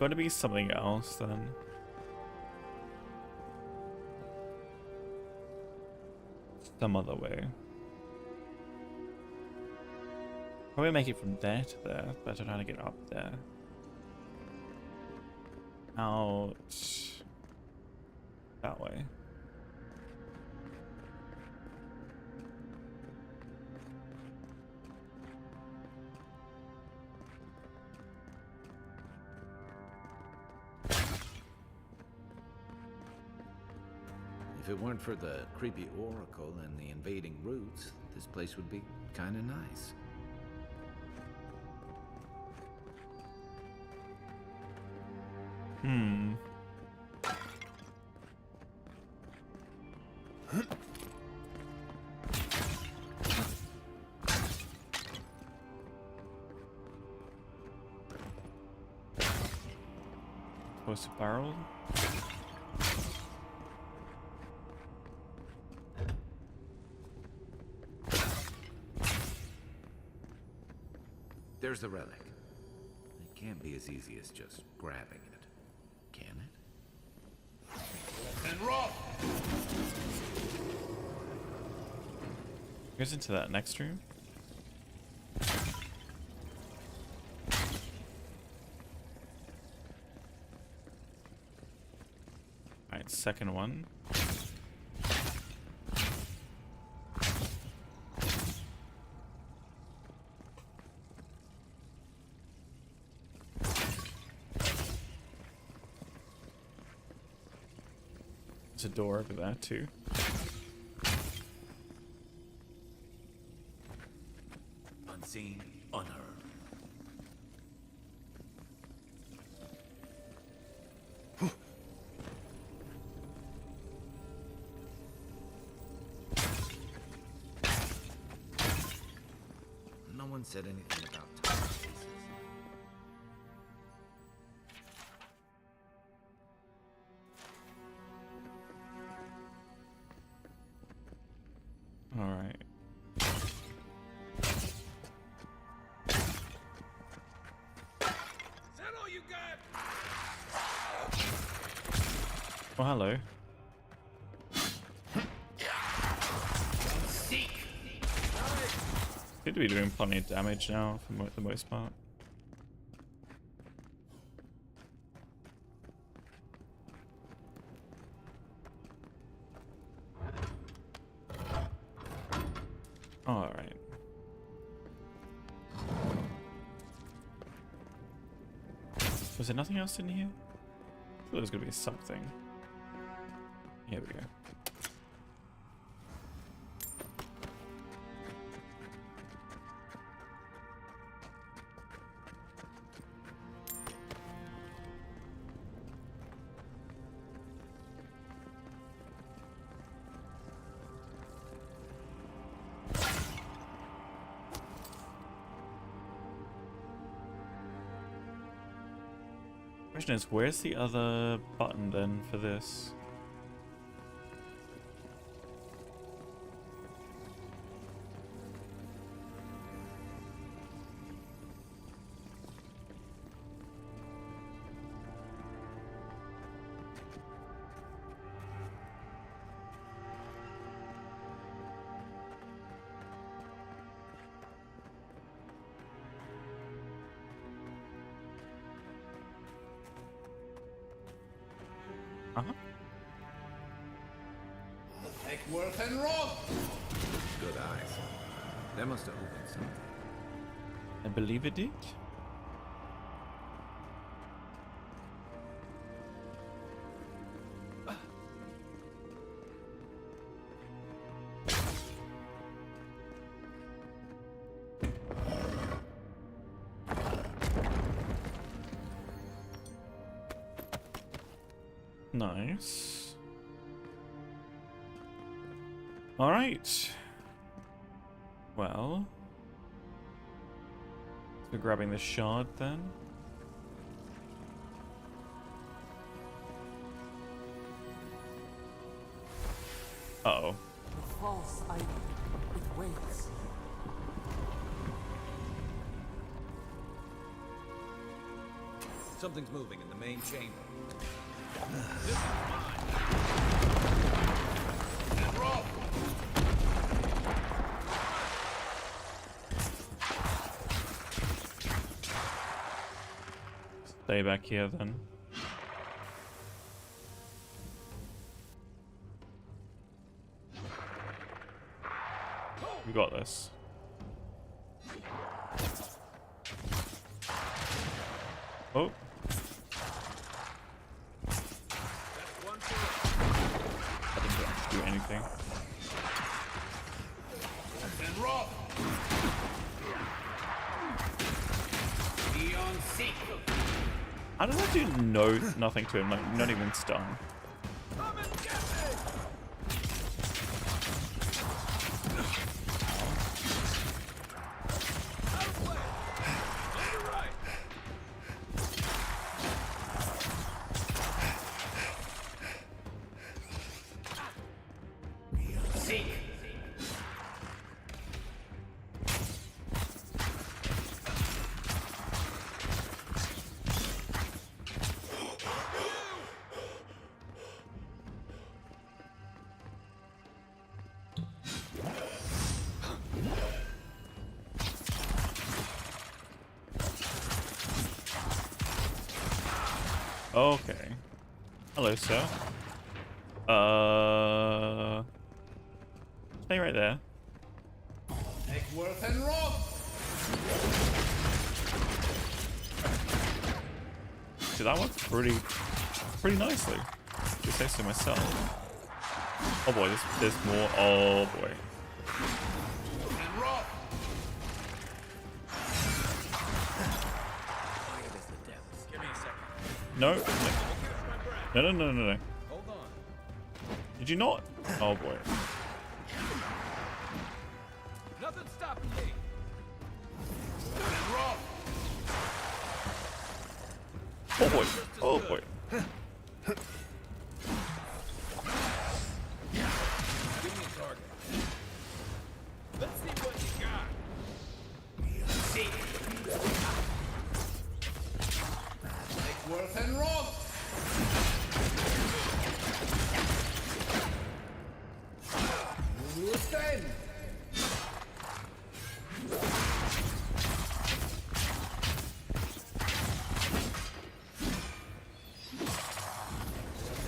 Gotta be something else then. Some other way. Probably make it from there to there, but I don't know how to get up there. Out that way. If it weren't for the creepy oracle and the invading roots, this place would be kinda nice. Supposed to barrel? There's the relic. It can't be as easy as just grabbing it, can it? And rock. Goes into that next room. Alright, second one. There's a door over there too. Unseen, unheard. No one said anything about timepieces. All right. Is that all you got? Oh, hello. Seem to be doing plenty of damage now for the most part. Alright. Was there nothing else in here? I thought there was gonna be something. Here we go. Question is, where's the other button then for this? Worth and wrong. Good eyes. That must have opened something. I believe it did. Nice. All right. Well, so grabbing the shard then. Uh-oh. The false idol. It waits. Something's moving in the main chamber. This is mine. And roll. Stay back here then. We got this. Oh. I didn't do anything. And roll. Beyond sequel. How does that do nothing to him? Like, not even stun. Okay. Hello, sir. Stay right there. Eckworth and Roth! See, that worked pretty nicely. Just say so myself. Oh boy, there's more. Oh boy. And Roth! Give me a second. No. No. Hold on. Did you not? Oh boy. Nothing stopping me. And Roth! Oh boy. Oh boy. Give me a target. Let's see what you got. See. Eckworth and Roth! Ten.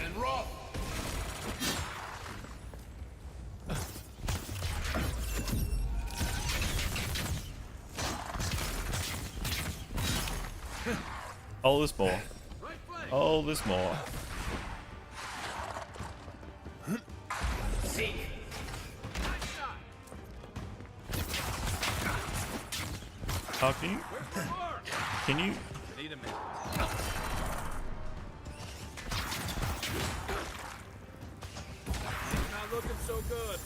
And Roth! Oh, there's more. Oh, there's more. See. How can you? Need a minute. Not looking so good.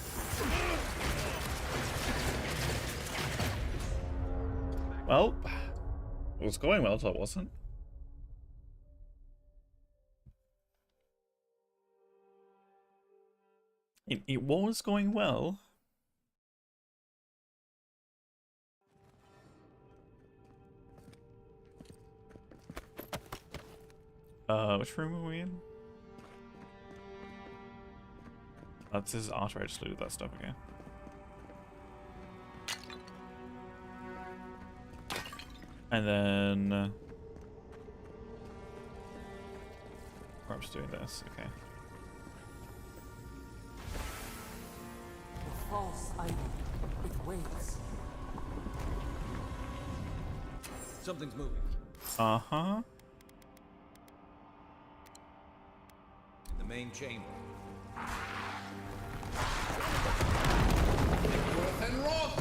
Well, it was going well till it wasn't. It was going well. Which room are we in? This is after I just looted that stuff again. And then... I'm just doing this, okay. The false idol. It waits. Something's moving. Uh-huh. In the main chamber. Eckworth and Roth!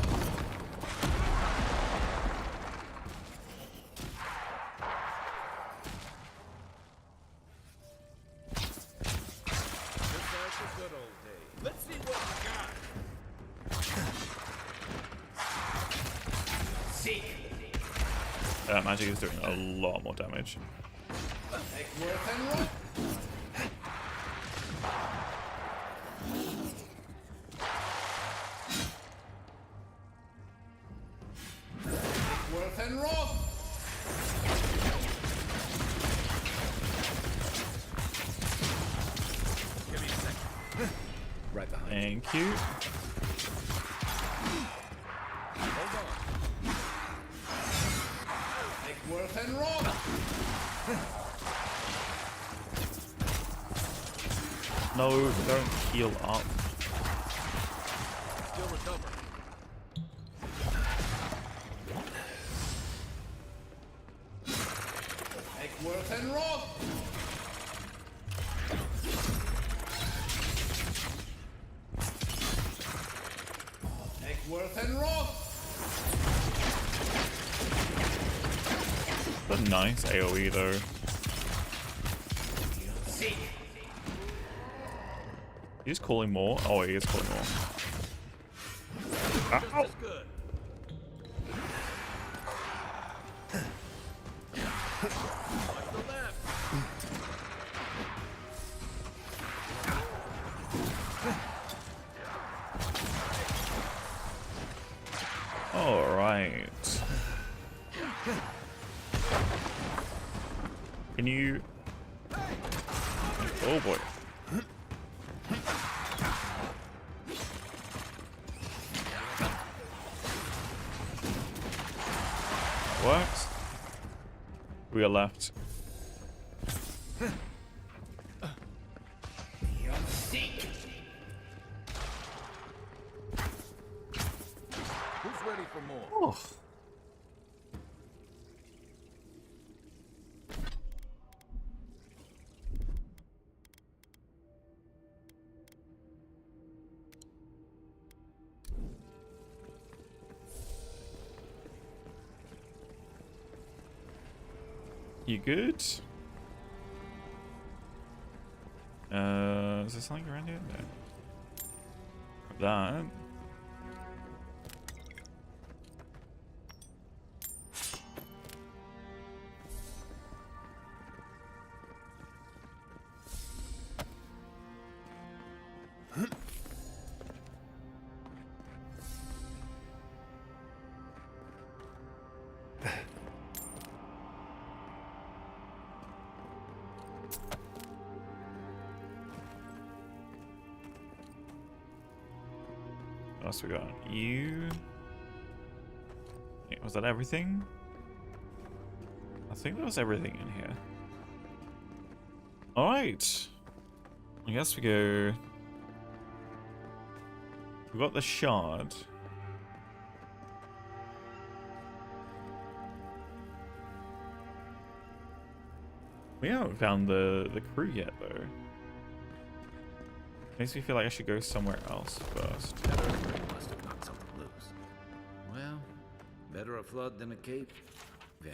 Just like the good old days. Let's see what we got. See. That magic is doing a lot more damage. Eckworth and Roth! Eckworth and Roth! Give me a second. Right behind you. Thank you. Hold on. Eckworth and Roth! No, don't heal up. Still recovering. Eckworth and Roth! Eckworth and Roth! That's a nice AoE though. See. He's calling more. Oh, he is calling more. Ow. Just as good. Watch the left. All right. Can you? Oh boy. Works. We are left. You good? Is there something around here? No. That. What else we got? You. Wait, was that everything? I think that was everything in here. Alright. I guess we go. We got the shard. We haven't found the crew yet, though. Makes me feel like I should go somewhere else first. That earthquake must have knocked something loose. Well, better a flood than a cape, then.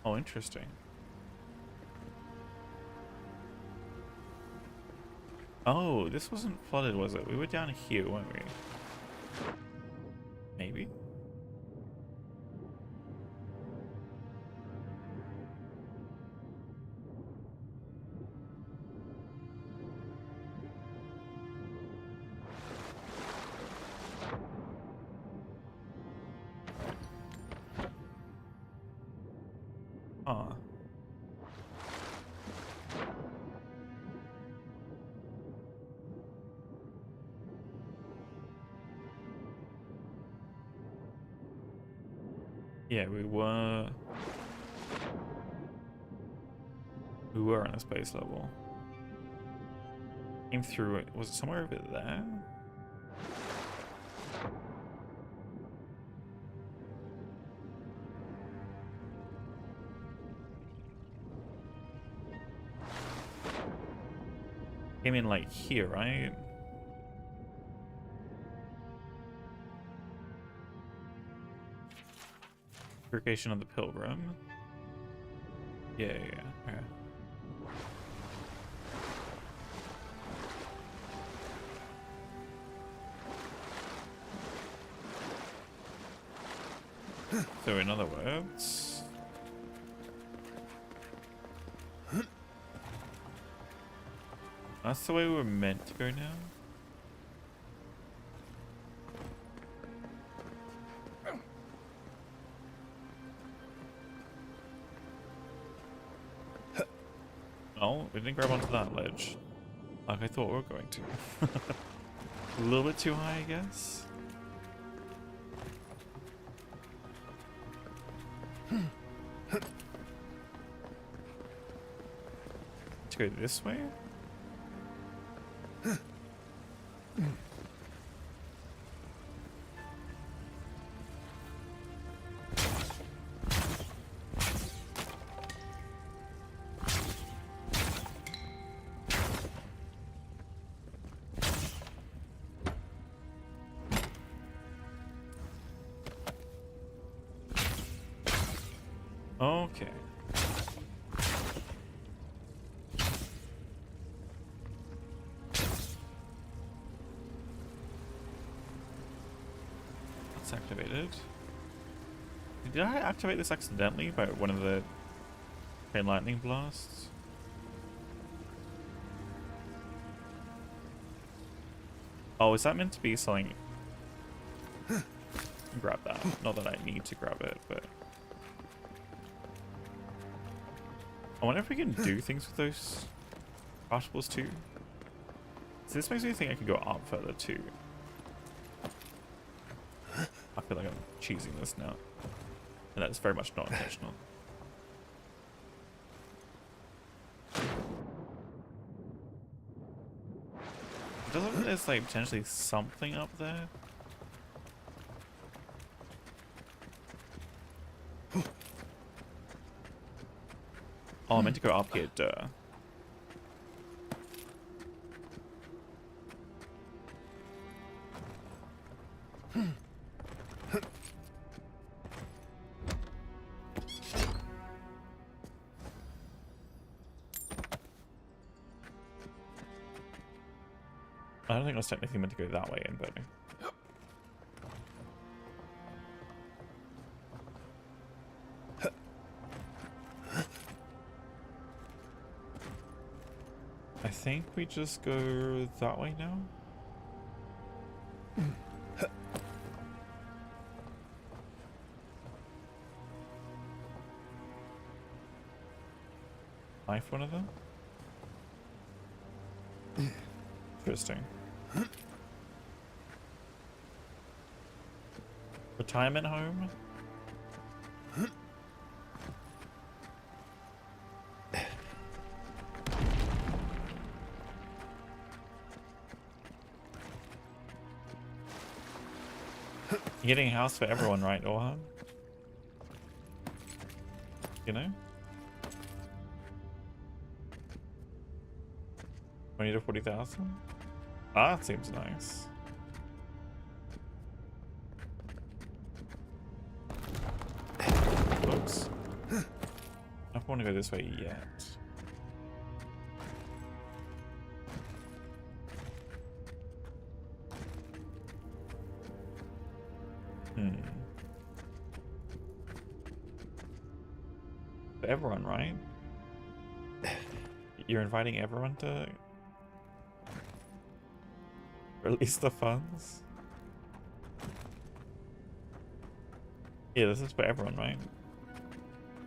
Oh, interesting. Oh, this wasn't flooded, was it? We were down here, weren't we? Maybe? Huh. Yeah, we were on a space level. Came through it. Was it somewhere over there? Came in like here, right? Purification of the Pilgrim. Yeah. Okay. So in other words, that's the way we're meant to go now. Oh, we didn't grab onto that ledge like I thought we were going to. A little bit too high, I guess. To go this way? Okay. That's activated. Did I activate this accidentally by one of the chain lightning blasts? Oh, is that meant to be something? Grab that. Not that I need to grab it, but I wonder if we can do things with those particles too. So this makes me think I can go up further too. I feel like I'm cheesing this now. And that's very much not intentional. Doesn't look like there's like potentially something up there? Oh, I meant to go up here, duh. I don't think I was technically meant to go that way in, but... I think we just go that way now. Knife one of them? Interesting. Retirement home? You're getting a house for everyone, right, Orhan? You know? 20 to 40,000? Ah, that seems nice. Oops. I don't want to go this way yet. For everyone, right? You're inviting everyone to release the funds? Yeah, this is for everyone, right?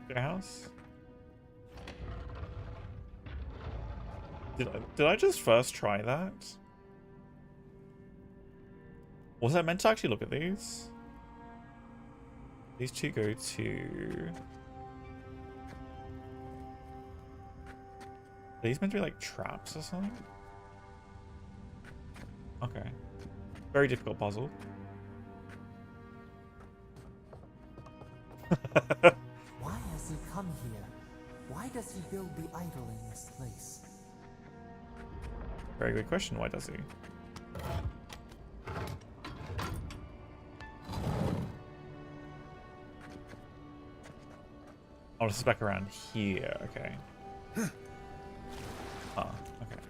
Your house? Did I just first try that? Was I meant to actually look at these? These two go to... Are these meant to be like traps or something? Okay. Very difficult puzzle. Why has he come here? Why does he build the idol in this place? Very good question. Why does he? Oh, this is back around here. Okay. Ah, okay.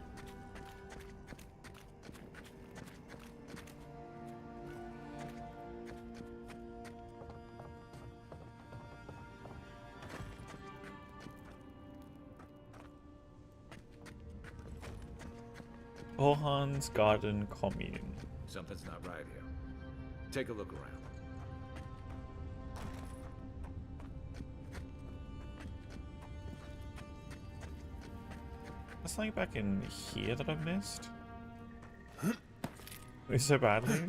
Orhan's Garden Commune. Something's not right here. Take a look around. There's something back in here that I've missed. So badly.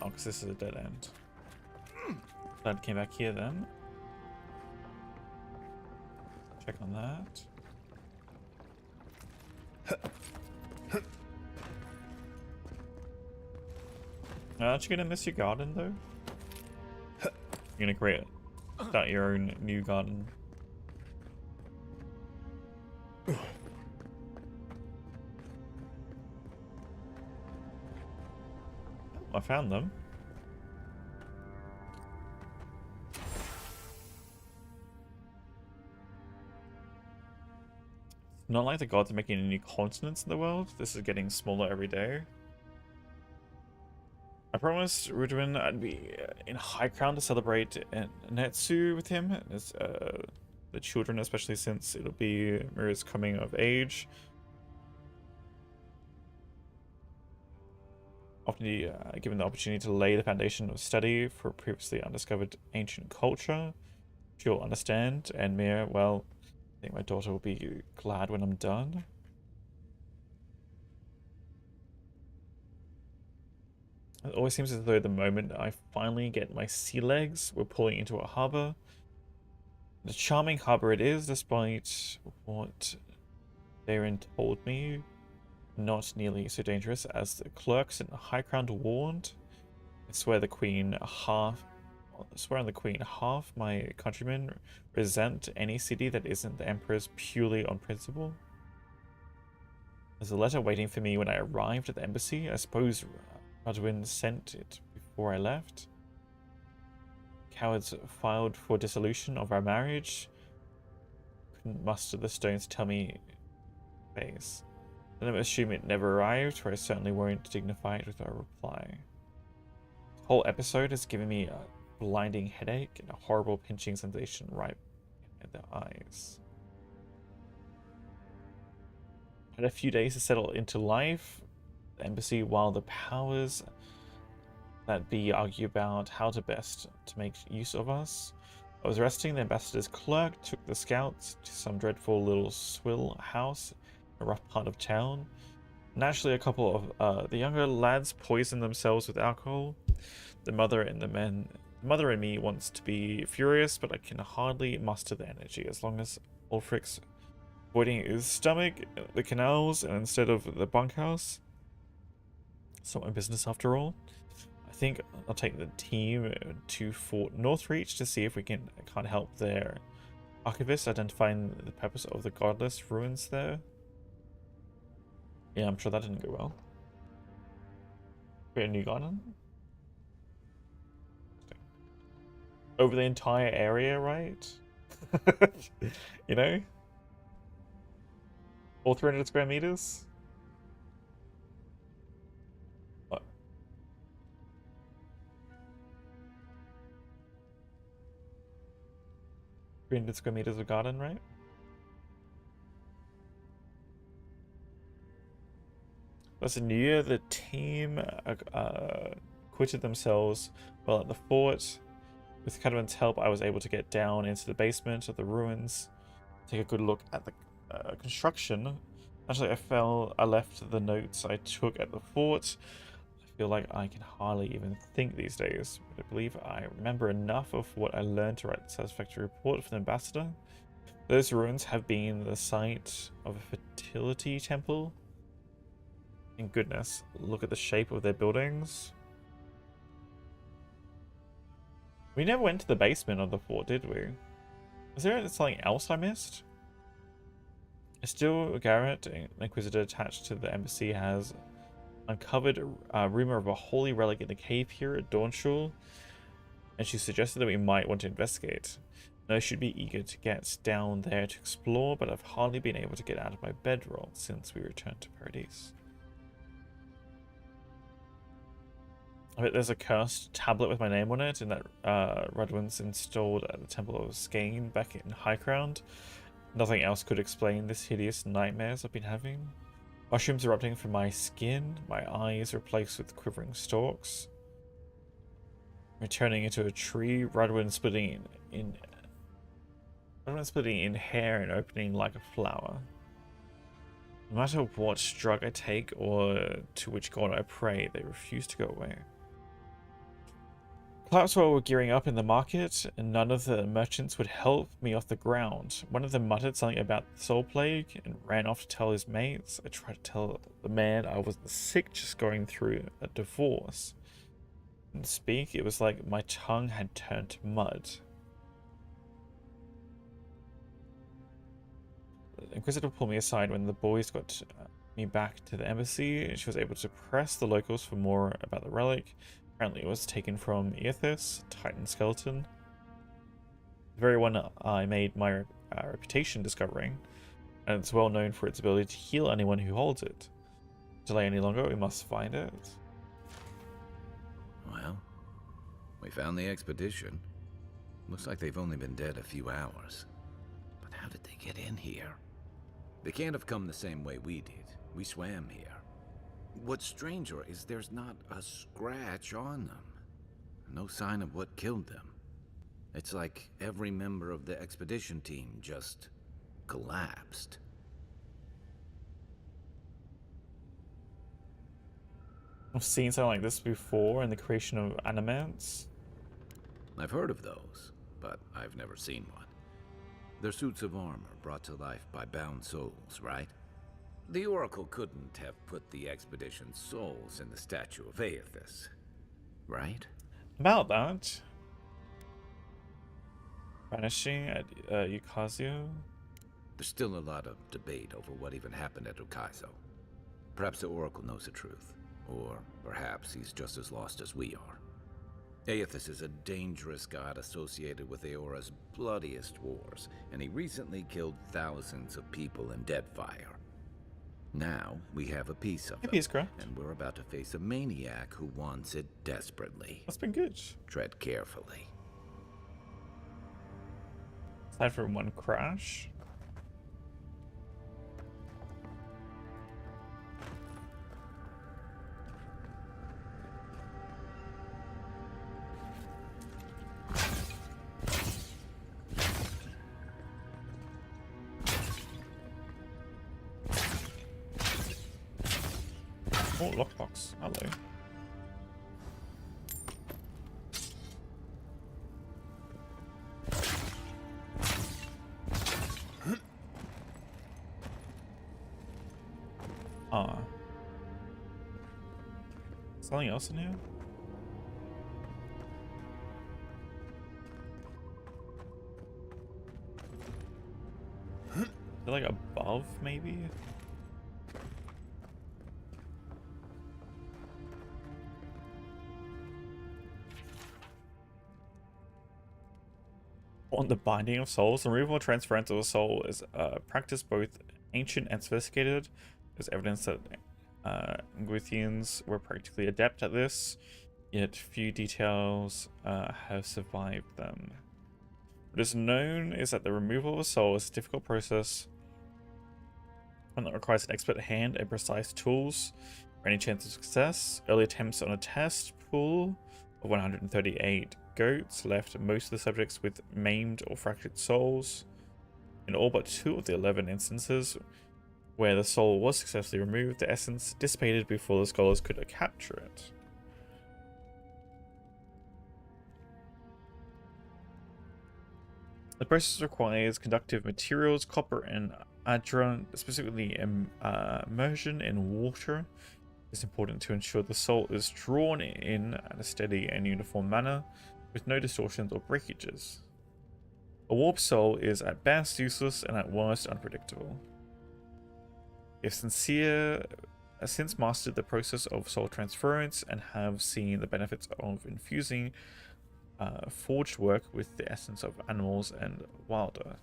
Oh, because this is a dead end. Glad it came back here then. Check on that. Aren't you gonna miss your garden though? You're gonna start your own new garden. I found them. Not like the gods are making any new continents in the world. This is getting smaller every day. I promised Ruduin I'd be in High Crown to celebrate Netsu with him, as the children, especially since it'll be Mira's coming of age. Often given the opportunity to lay the foundation of study for previously undiscovered ancient culture, she'll understand, and Mira, well, I think my daughter will be glad when I'm done. It always seems as though the moment I finally get my sea legs, we're pulling into a harbor. The charming harbor it is, despite what Darren told me. Not nearly so dangerous as the clerks in High Crown warned. I swear on the Queen, half my countrymen resent any city that isn't the Emperor's purely on principle. There's a letter waiting for me when I arrived at the embassy. I suppose Radwin sent it before I left. Cowards filed for dissolution of our marriage. Couldn't muster the stones to tell me face. Then I assume it never arrived, for I certainly won't dignify it with a reply. The whole episode has given me a blinding headache and a horrible pinching sensation right in the eyes. Had a few days to settle into life. The embassy, while the powers that be argue about how to best to make use of us. I was arresting the ambassador's clerk, took the scouts to some dreadful little swill house in a rough part of town. Naturally, a couple of the younger lads poisoned themselves with alcohol. The mother in me wants to be furious, but I can hardly muster the energy as long as Ulfric's avoiding his stomach, the canals, and instead of the bunkhouse. It's not my business after all. I think I'll take the team to Fort Northreach to see if we can't help their archivist identifying the purpose of the godless ruins there. Yeah, I'm sure that didn't go well. Create a new garden. Over the entire area, right? You know? All 300 square meters? What? $300 square meters of garden, right? That's a new year. The team quitted themselves while at the fort. With Cadamon's help, I was able to get down into the basement of the ruins, take a good look at the construction. Actually, I left the notes I took at the fort. I feel like I can hardly even think these days, but I believe I remember enough of what I learned to write a satisfactory report for the ambassador. Those ruins have been the site of a fertility temple. And goodness, look at the shape of their buildings. We never went to the basement of the fort, did we? Is there something else I missed? Still, Garrett, an inquisitor attached to the embassy, has uncovered a rumor of a holy relic in the cave here at Dawnshul, and she suggested that we might want to investigate. I should be eager to get down there to explore, but I've hardly been able to get out of my bedroll since we returned to Paradise. I bet there's a cursed tablet with my name on it, and that Radwin's installed at the Temple of Skane back in Highground. Nothing else could explain this hideous nightmares I've been having. Mushrooms erupting from my skin, my eyes replaced with quivering stalks. Returning into a tree, Radwin splitting in hair and opening like a flower. No matter what drug I take or to which god I pray, they refuse to go away. Perhaps while we're gearing up in the market, and none of the merchants would help me off the ground. One of them muttered something about the soul plague and ran off to tell his mates. I tried to tell the man I wasn't sick, just going through a divorce. And to speak, it was like my tongue had turned to mud. The Inquisitor pulled me aside when the boys got me back to the embassy. She was able to press the locals for more about the relic. Apparently it was taken from Eothas, Titan skeleton. The very one I made my reputation discovering, and it's well known for its ability to heal anyone who holds it. Delay any longer, we must find it. Well, we found the expedition. Looks like they've only been dead a few hours. But how did they get in here? They can't have come the same way we did. We swam here. What's stranger is there's not a scratch on them. No sign of what killed them. It's like every member of the expedition team just collapsed. I've seen something like this before in the creation of Animants. I've heard of those, but I've never seen one. They're suits of armor brought to life by bound souls, right? The Oracle couldn't have put the expedition's souls in the statue of Eothas, right? About that. Vanishing at Ukazio. There's still a lot of debate over what even happened at Ukaizo. Perhaps the Oracle knows the truth. Or perhaps he's just as lost as we are. Aethys is a dangerous god associated with Eora's bloodiest wars, and he recently killed thousands of people in Deadfire. Now, we have a piece of him, and we're about to face a maniac who wants it desperately. That's been good. Tread carefully. Aside from one crash. Oh, lockbox. Hello. Ah. Something else in here? Is it like above, maybe? On the binding of souls, the removal and transference of a soul is a practice both ancient and sophisticated. There's evidence that Nguthians were practically adept at this, yet few details have survived them. What is known is that the removal of a soul is a difficult process, one that requires an expert hand and precise tools for any chance of success. Early attempts on a test pool of 138 goats left most of the subjects with maimed or fractured souls. In all but 2 of the 11 instances where the soul was successfully removed, the essence dissipated before the scholars could capture it. The process requires conductive materials, copper and adra, specifically immersion in water. It's important to ensure the soul is drawn in at a steady and uniform manner, with no distortions or breakages. A warped soul is at best useless and at worst unpredictable. If Sincere has since mastered the process of soul transference and have seen the benefits of infusing forged work with the essence of animals and wilder.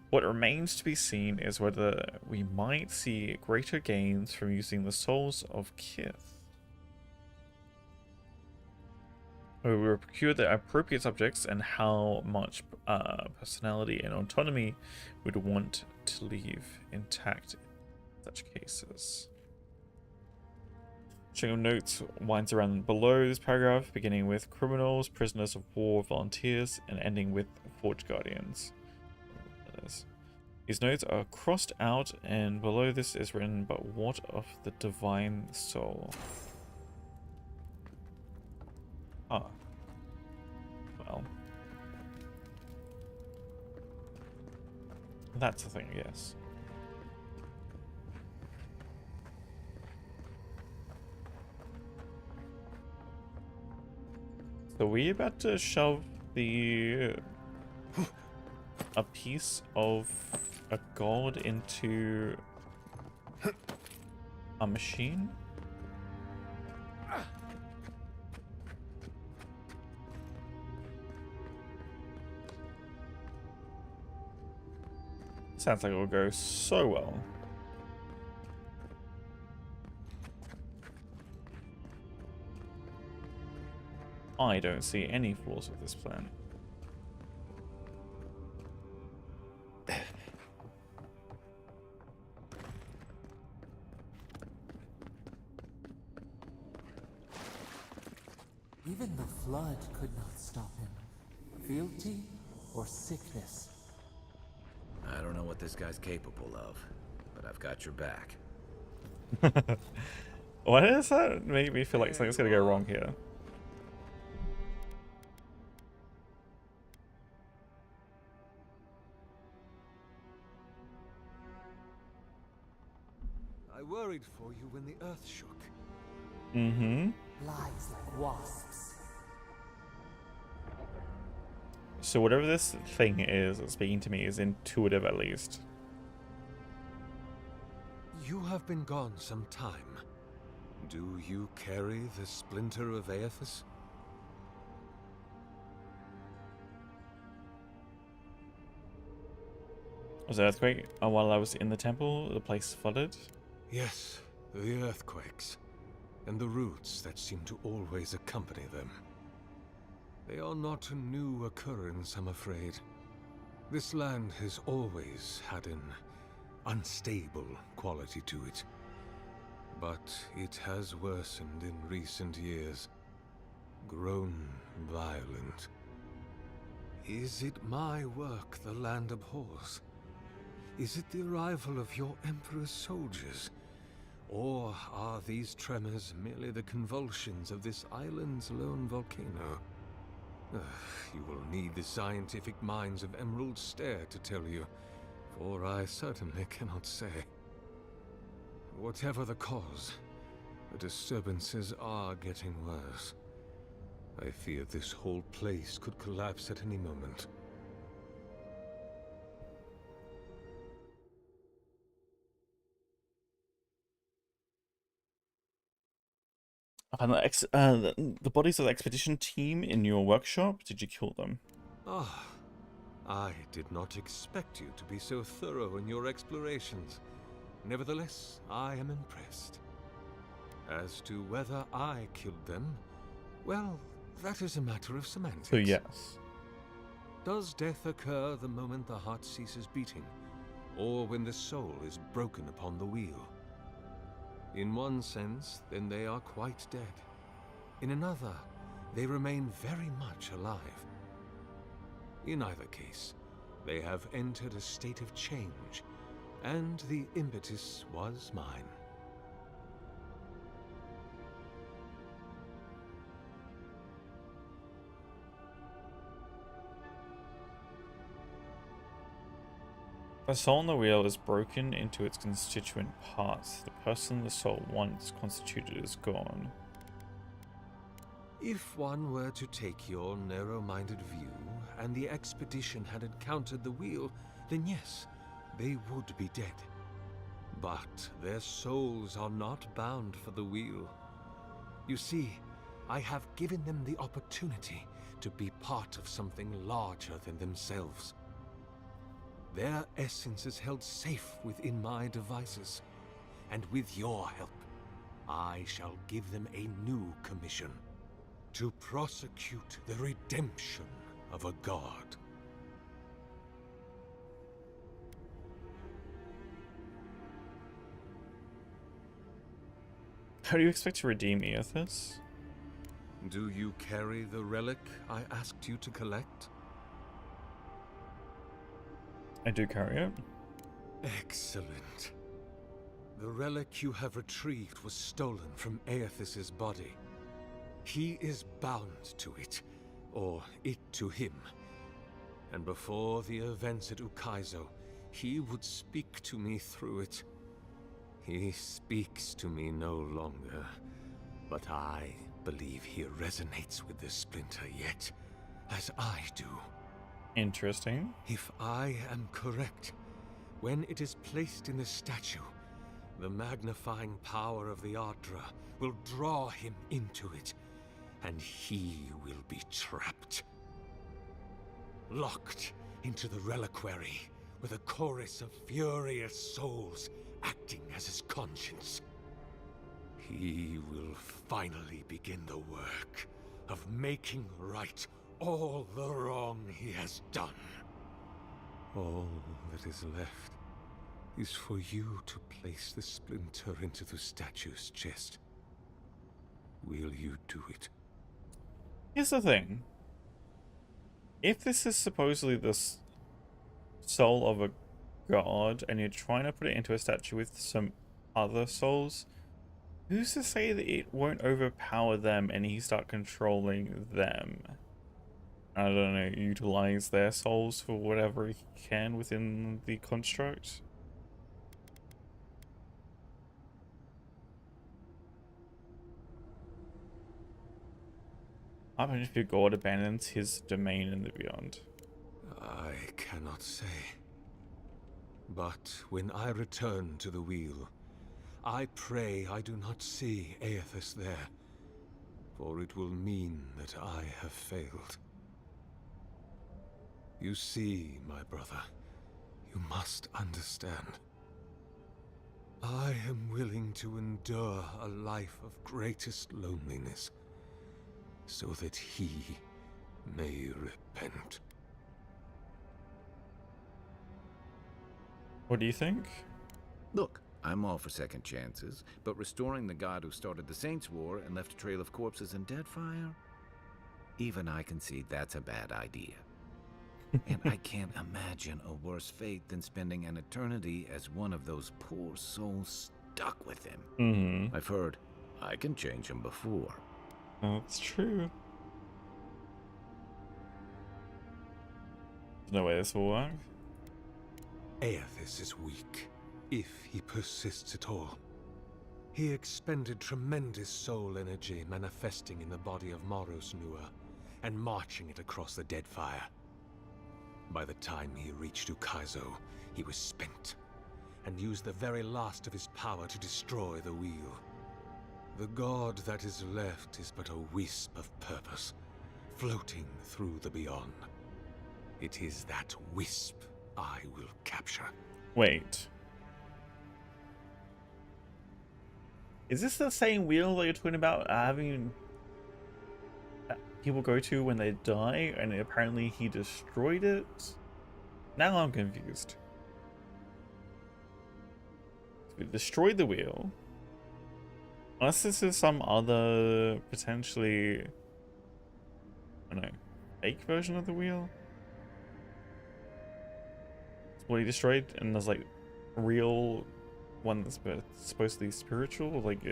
What remains to be seen is whether we might see greater gains from using the souls of Kith. We will procure the appropriate subjects and how much personality and autonomy we'd want to leave intact in such cases. String of notes winds around below this paragraph, beginning with criminals, prisoners of war, volunteers, and ending with forged guardians. These notes are crossed out, and below this is written, "But what of the divine soul?" Ah. Well. That's the thing, yes. So we about to shove a piece of a god into a machine? Sounds like it will go so well. I don't see any flaws with this plan. Even the flood could not stop him. Fealty or sickness. I don't know what this guy's capable of, but I've got your back. Why does that make me feel like something's gonna go wrong here? I worried for you when the earth shook. Mm-hmm. Lies like wasps. So whatever this thing is that's speaking to me is intuitive at least. You have been gone some time. Do you carry the splinter of Aethys? Was an earthquake while I was in the temple? The place flooded? Yes, the earthquakes, and the roots that seem to always accompany them. They are not a new occurrence, I'm afraid. This land has always had an unstable quality to it. But it has worsened in recent years, grown violent. Is it my work the land abhors? Is it the arrival of your Emperor's soldiers? Or are these tremors merely the convulsions of this island's lone volcano? You will need the scientific minds of Emerald Stair to tell you, for I certainly cannot say. Whatever the cause, the disturbances are getting worse. I fear this whole place could collapse at any moment. I found the bodies of the expedition team in your workshop. Did you kill them? Ah, I did not expect you to be so thorough in your explorations. Nevertheless, I am impressed. As to whether I killed them, well, that is a matter of semantics. So yes. Does death occur the moment the heart ceases beating, or when the soul is broken upon the wheel? In one sense, then they are quite dead. In another, they remain very much alive. In either case, they have entered a state of change, and the impetus was mine. The soul on the wheel is broken into its constituent parts. The person the soul once constituted is gone. If one were to take your narrow-minded view, and the expedition had encountered the wheel, then yes, they would be dead. But their souls are not bound for the wheel. You see, I have given them the opportunity to be part of something larger than themselves. Their essence is held safe within my devices, and with your help, I shall give them a new commission: to prosecute the redemption of a god. How do you expect to redeem Aethys? Do you carry the relic I asked you to collect? I do carry it. Excellent. The relic you have retrieved was stolen from Aethys' body. He is bound to it, or it to him. And before the events at Ukaizo, he would speak to me through it. He speaks to me no longer, but I believe he resonates with the splinter yet, as I do. Interesting. If I am correct, when it is placed in the statue, the magnifying power of the Ardra will draw him into it, and he will be trapped. Locked into the reliquary with a chorus of furious souls acting as his conscience. He will finally begin the work of making right all the wrong he has done. All that is left is for you to place the splinter into the statue's chest. Will you do it? Here's the thing. If this is supposedly the soul of a god, and you're trying to put it into a statue with some other souls, who's to say that it won't overpower them and he start controlling them? I don't know, utilize their souls for whatever he can within the construct? I don't know if your god abandons his domain in the beyond. I cannot say. But when I return to the wheel, I pray I do not see Aethys there, for it will mean that I have failed. You see, my brother, you must understand. I am willing to endure a life of greatest loneliness, so that he may repent. What do you think? Look, I'm all for second chances, but restoring the god who started the Saints' War and left a trail of corpses and Deadfire? Even I concede that's a bad idea. And I can't imagine a worse fate than spending an eternity as one of those poor souls stuck with him. Mm-hmm. I've heard I can change him before. That's true. There's no way this will work. Aethys is weak, if he persists at all. He expended tremendous soul energy manifesting in the body of Moros Nua and marching it across the Deadfire. By the time he reached Ukaizo, he was spent, and used the very last of his power to destroy the wheel. The god that is left is but a wisp of purpose, floating through the beyond. It is that wisp I will capture. Wait. Is this the same wheel that you're talking about having people go to when they die, and apparently he destroyed it? Now I'm confused. We destroyed the wheel. Unless this is some other potentially, I don't know, fake version of the wheel. It's what he destroyed, and there's like a real one that's supposed to be spiritual, like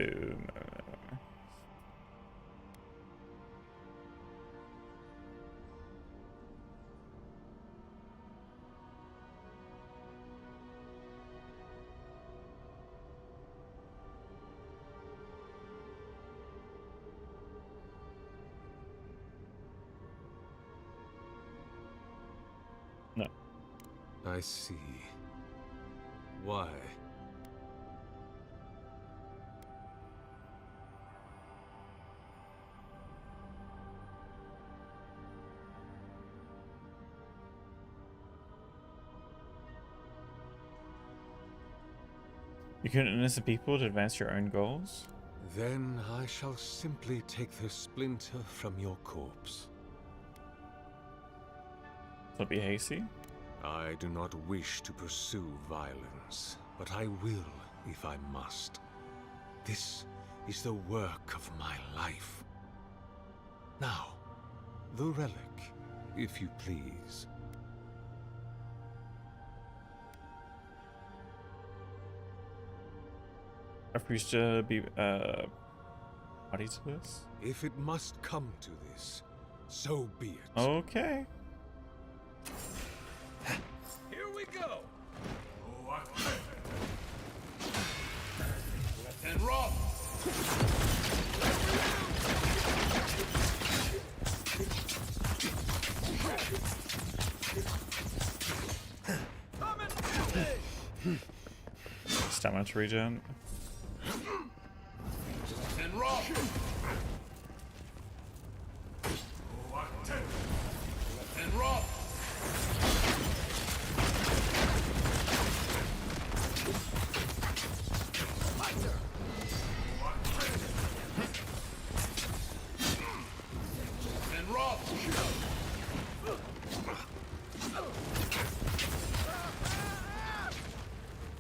no. I see. Why? You kill innocent people to advance your own goals? Then I shall simply take the splinter from your corpse. Don't be hasty. I do not wish to pursue violence, but I will if I must. This is the work of my life. Now, the relic, if you please. I refuse to be party to this. If it must come to this, so be it. Okay. Here we go. Left hand rock. Stamina to regen. Left hand rock. Left hand rock.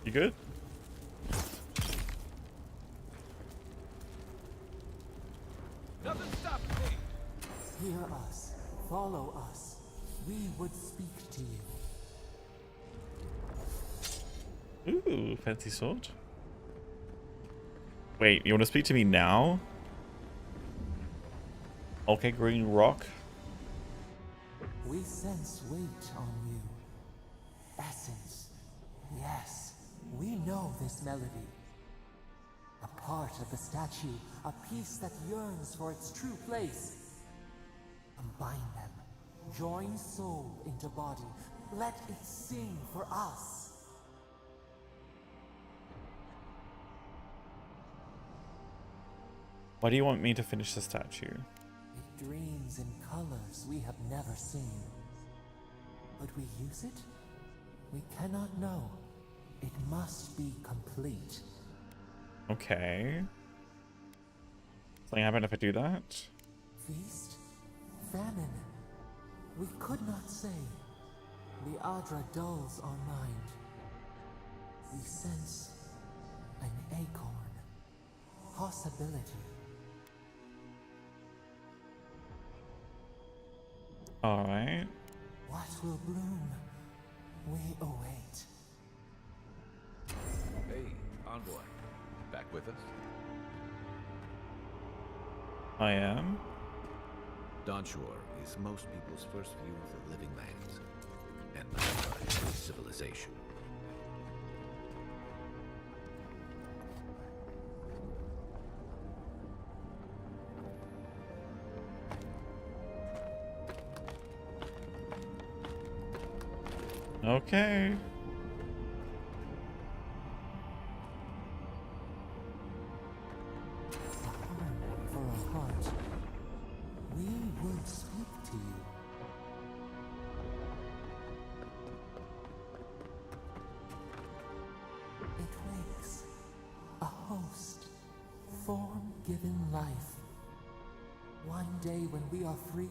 You good? Nothing stops me. Hear us. Follow us. We would speak to you. Ooh, fancy sword. Wait, you want to speak to me now? Okay, green rock. We sense weight on you. Essence. Yes, we know this melody. A part of the statue, a piece that yearns for its true place. Combine them. Join soul into body. Let it sing for us. Why do you want me to finish the statue? It dreams in colors we have never seen. But we use it? We cannot know. It must be complete. Okay. Something happen if I do that? Feast? Famine? We could not say. The Adra dulls our mind. We sense an acorn. Possibility. Alright. What will bloom? We await. Hey, Envoy. Back with us? I am. Dawnshore is most people's first view of the living lands, and Nightmare is civilization. Okay. For a heart, we will speak to you. It wakes a host, form given life. One day when we are free,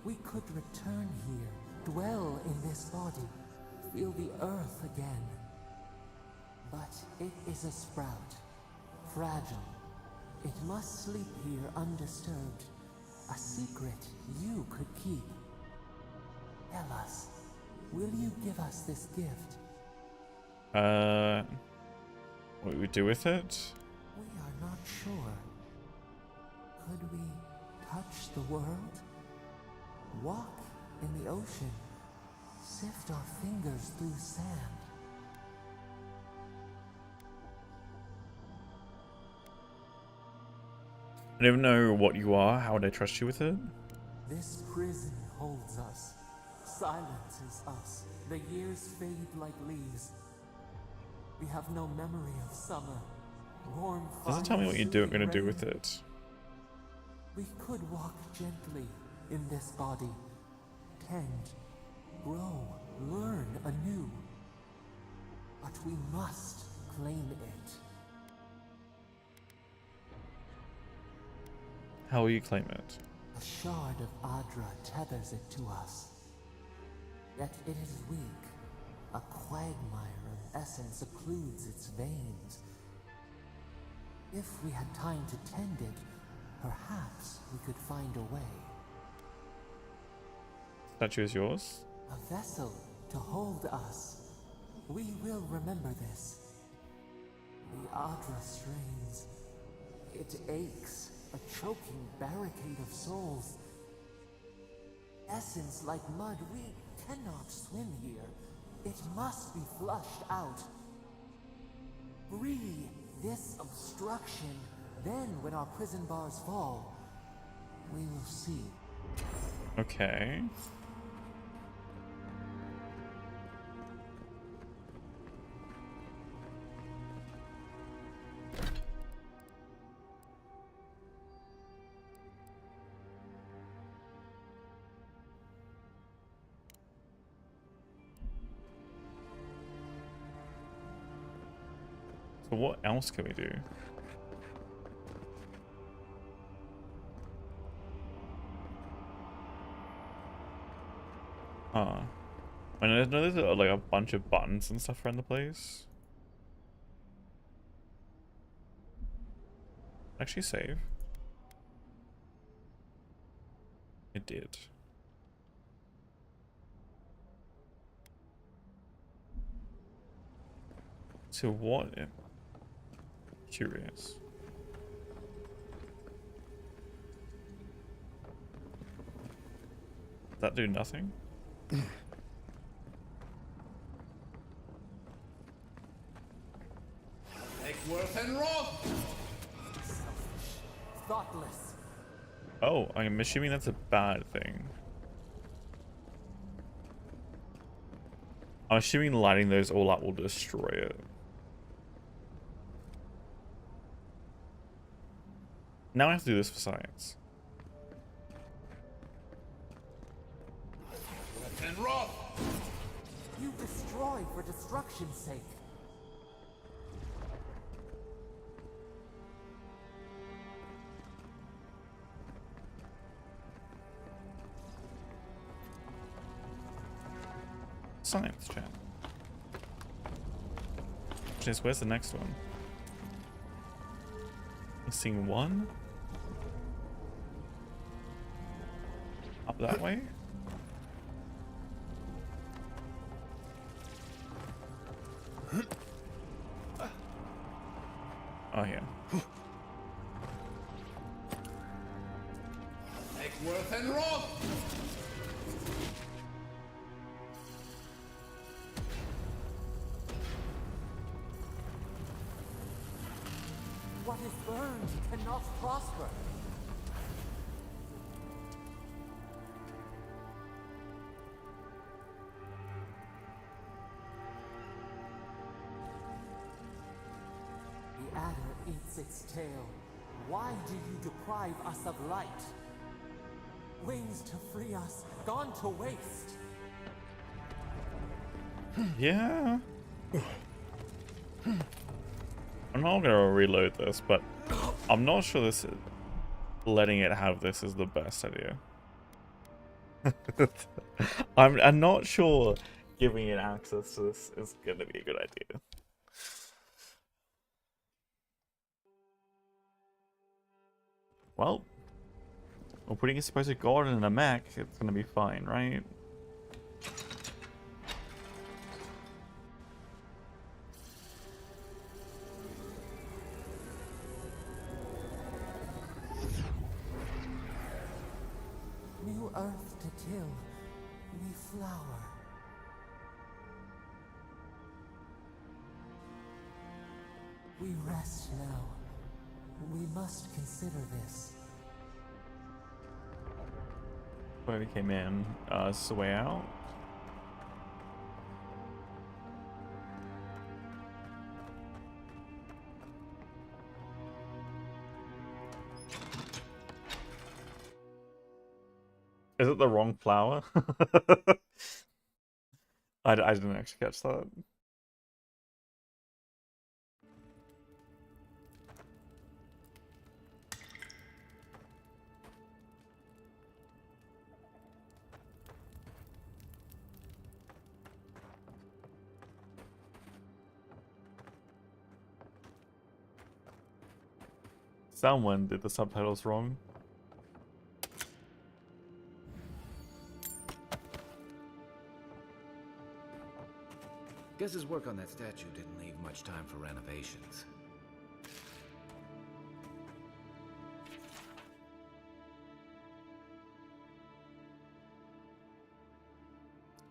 we could return here, dwell in this body, feel the earth again. But it is a sprout, fragile. It must sleep here undisturbed. A secret you could keep. Tell us, will you give us this gift? What do we do with it? We are not sure. Could we touch the world? Walk in the ocean? Sift our fingers through sand? I don't even know what you are. How would I trust you with it? This prison holds us, silences us. The years fade like leaves. We have no memory of summer. Warm Doesn't tell me what you're gonna do with it. We could walk gently in this body, tend, grow, learn anew. But we must claim it. How will you claim it? A shard of Adra tethers it to us. Yet it is weak. A quagmire of essence occludes its veins. If we had time to tend it, perhaps we could find a way. Statue is yours? A vessel to hold us. We will remember this. The Adra strains. It aches, a choking barricade of souls. Essence like mud, we cannot swim here. It must be flushed out. Free this obstruction. Then, when our prison bars fall, we will see. Okay. So what else can we do? Huh. I know there's like a bunch of buttons and stuff around the place. Actually save. It did. So what? Curious. Does that do nothing? Eckworth and Roth! Thoughtless. Oh, I'm assuming that's a bad thing. I'm assuming lighting those all up will destroy it. Now I have to do this for science. And rough! You destroy for destruction's sake. Science chat. Just where's the next one? Missing one? Up that way? Oh yeah. Egworth and Roth! What is burned cannot prosper. The adder eats its tail. Why do you deprive us of light? Wings to free us, gone to waste. Yeah. I'm not gonna reload this, but I'm not sure this is, letting it have this is the best idea. I'm not sure giving it access to this is gonna be a good idea. Well, we're putting a supposed god in a mech, it's gonna be fine, right? New earth to till, new flower. We rest now. We must consider this. Where we came in, is this the way out? Is it the wrong flower? I didn't actually catch that. Someone did the subtitles wrong. Guess his work on that statue didn't leave much time for renovations.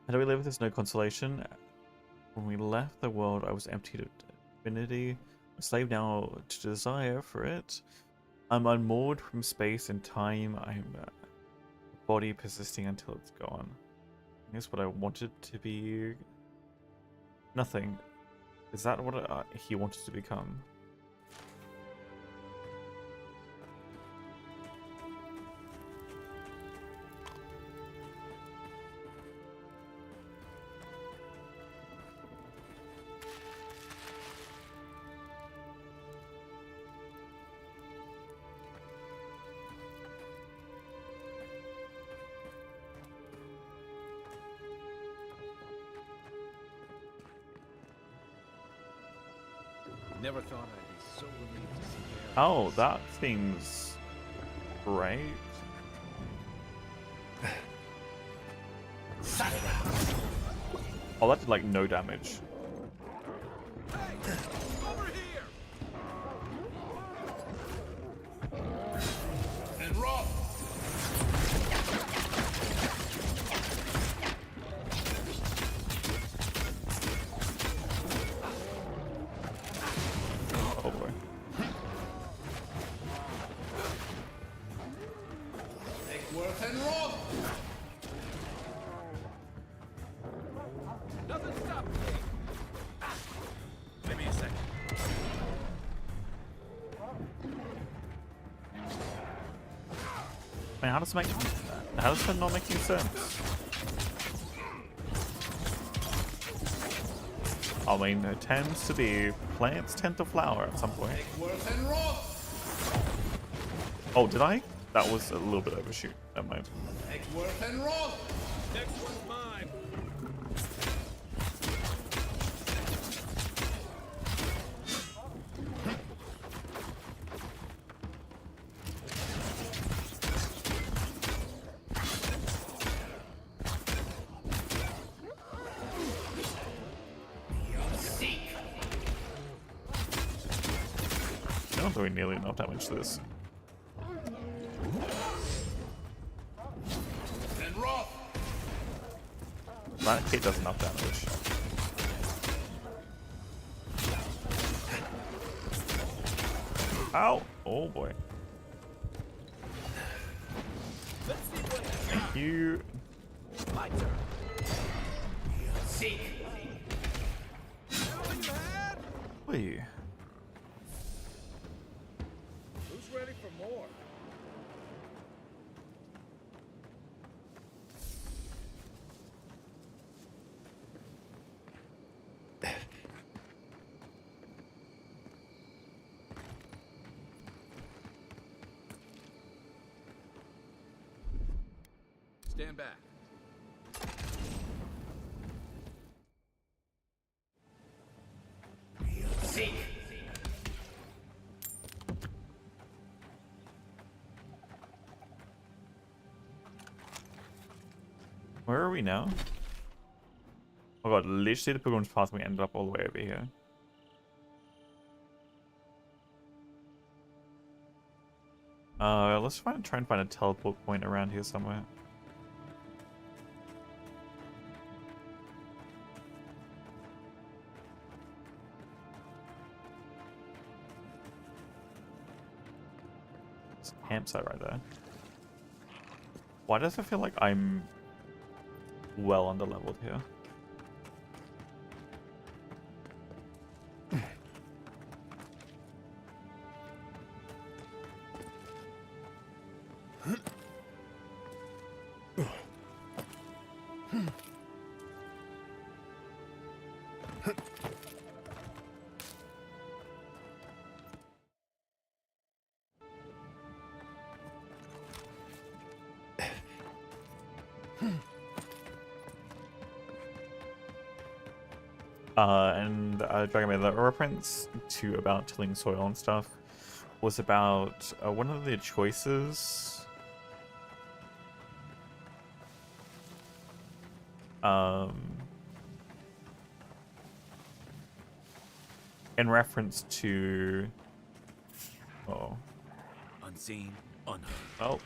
How do we live with this? No consolation. When we left the world, I was emptied of divinity, a slave now to desire for it. I'm unmoored from space and time. I'm a body persisting until it's gone. I guess what I wanted to be. Nothing. Is that what he wanted to become? Never thought I'd be so relieved to see Mary. Oh, that seems great. Oh, that did like no damage. And Roth! Oh boy. Egworth and Roth! Nothing stopping me. Give me a second. Man, how does that not make any sense? I mean, it tends to be plants tend to flower at some point. Oh, did I? That was a little bit overshoot. Never mind. Next one's mine. I'm not doing nearly enough damage to this. That hit does enough damage. Ow! Oh boy. Thank you. Wait. Who's ready for more? Stand back. Seek. Where are we now? Oh god, literally the pilgrim's path we ended up all the way over here. Let's try and find a teleport point around here somewhere. It's a campsite right there. Why does it feel like I'm well under-leveled here? And Dragon the reference to about tilling soil and stuff was about one of the choices. In reference to Unseen, unheard. Oh.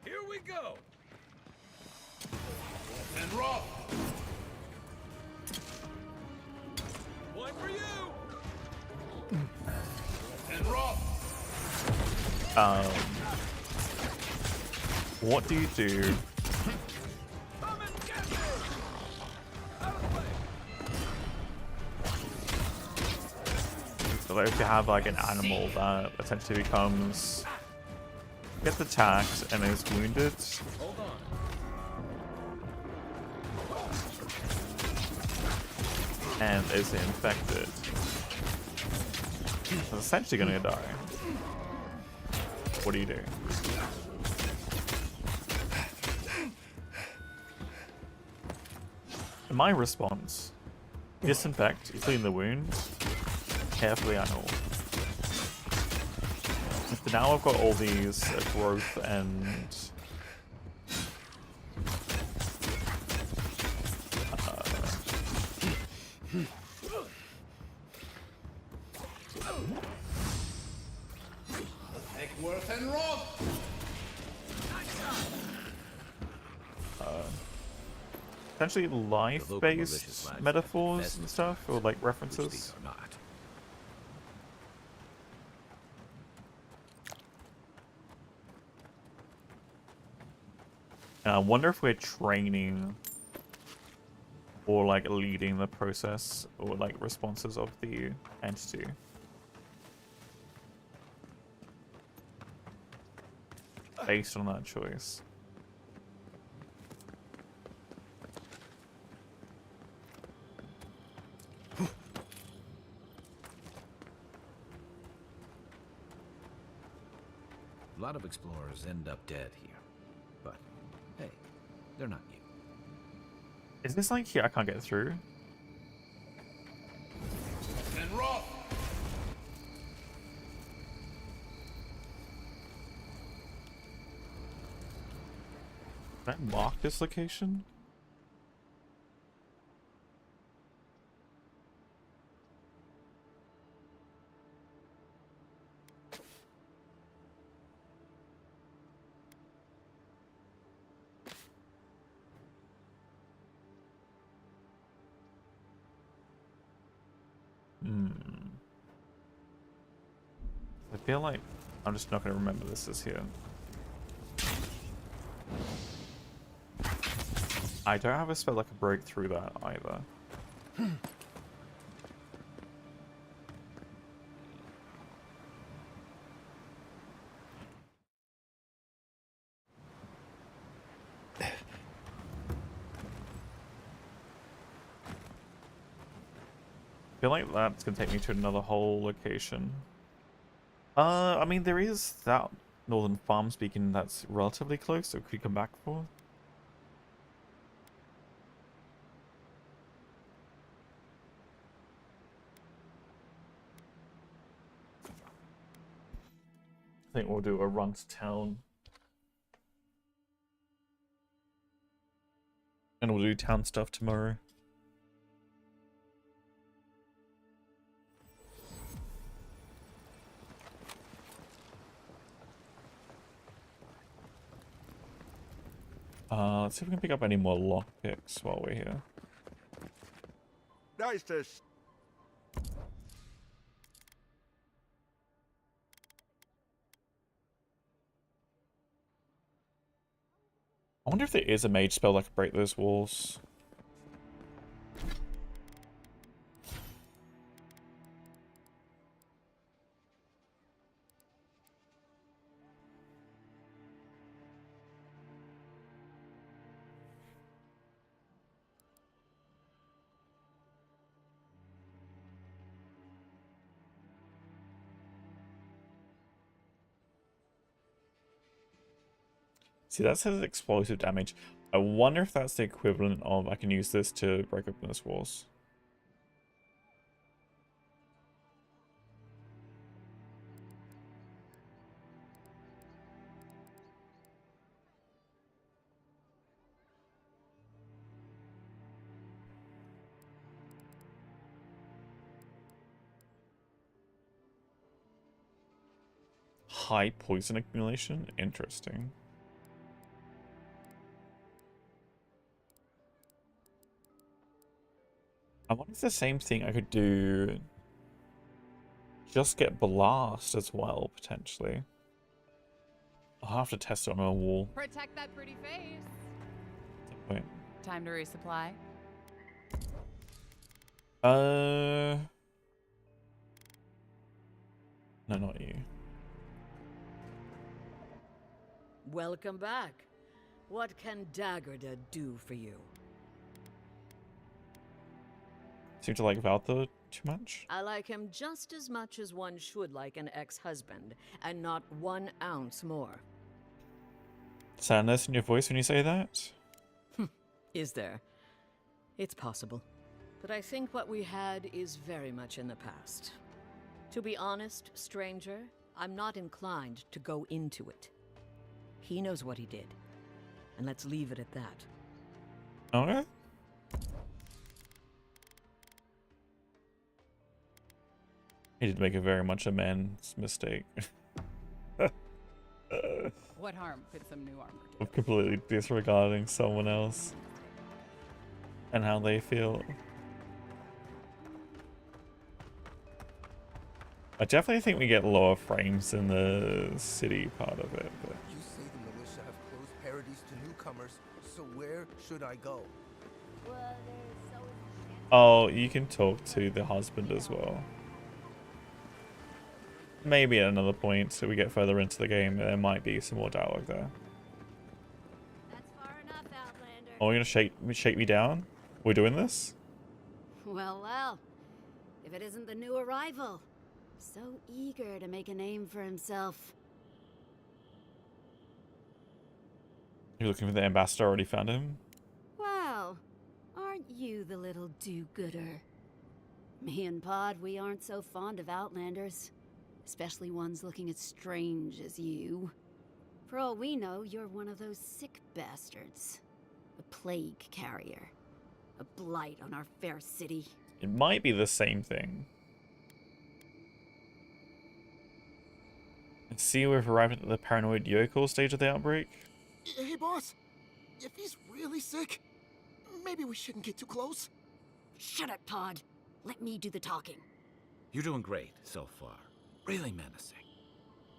Here we go. And rock. One for you. And rock. What do you do? So like if you have like an animal that essentially becomes gets attacked and is wounded. Hold on. And is infected. It's essentially gonna die. What do you do? And my response: disinfect, clean the wound, carefully annul. So now I've got all these growth and essentially life-based metaphors and stuff, or like references. And I wonder if we're training or like leading the process or like responses of the entity. based on that choice. A lot of explorers end up dead here. But, hey, they're not you. Is this like here I can't get through? And rough. Can I mark this location? I feel like I'm just not going to remember this is here. I don't have a spell that can break through that either. I feel like that's going to take me to another whole location. I mean, there is that Northern Farms beacon that's relatively close, so could you come back for? I think we'll do a run to town. And we'll do town stuff tomorrow. Let's see if we can pick up any more lockpicks while we're here. Nice to... I wonder if there is a mage spell that could break those walls. See, that says explosive damage. I wonder if that's the equivalent of I can use this to break open those walls. High poison accumulation? Interesting. I wonder if it's the same thing I could do. Just get blast as well, potentially. I'll have to test it on a wall. Protect that pretty face. Wait. Time to resupply. No, not you. Welcome back. What can Daggerda do for you? Seem to like Valther too much? I like him just as much as one should like an ex-husband, and not 1 ounce more. Sadness in your voice when you say that? Is there? It's possible. But I think what we had is very much in the past. To be honest, stranger, I'm not inclined to go into it. He knows what he did. And let's leave it at that. Okay. He did make a very much a man's mistake. What harm could some new armor do? Of completely disregarding someone else and how they feel. I definitely think we get lower frames in the city part of it, but You say the militia have closed Paradise to newcomers, so where should I go? oh, you can talk to the husband as well. maybe at another point, so we get further into the game, there might be some more dialogue there. That's far enough, Outlander. Oh, you're gonna shake me down? We're doing this? Well, well. If it isn't the new arrival. So eager to make a name for himself. You're looking for the ambassador, already found him? Well, aren't you the little do-gooder? Me and Pod, we aren't so fond of Outlanders. Especially ones looking as strange as you. For all we know, you're one of those sick bastards. A plague carrier. A blight on our fair city. It might be the same thing. Let's see, we've arrived at the paranoid Yoko stage of the outbreak. Hey, boss. If he's really sick, maybe we shouldn't get too close. Shut up, Pod. Let me do the talking. You're doing great so far. Really menacing.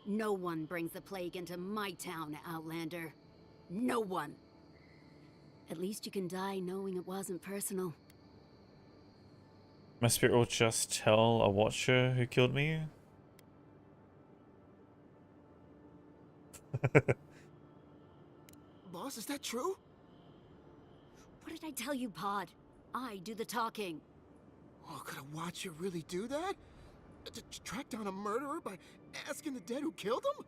No one brings the plague into my town, Outlander. No one. At least you can die knowing it wasn't personal. My spirit will just tell a watcher who killed me. Boss, is that true? What did I tell you, Pod? I do the talking. Oh, could a watcher really do that? To track down a murderer by asking the dead who killed him?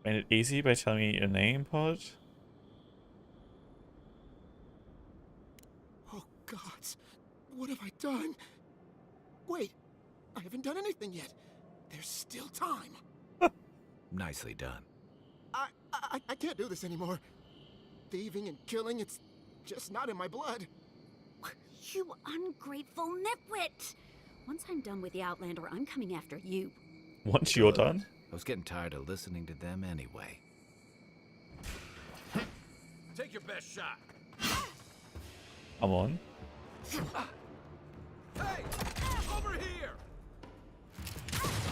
Made it easy by telling me your name, Pod? Oh, gods. What have I done? Wait, I haven't done anything yet. There's still time. Nicely done. I can't do this anymore. Thieving and killing, it's just not in my blood. You ungrateful nitwit! Once I'm done with the Outlander, I'm coming after you. Once you're done? I was getting tired of listening to them anyway. Take your best shot. I'm on. Hey! Over here!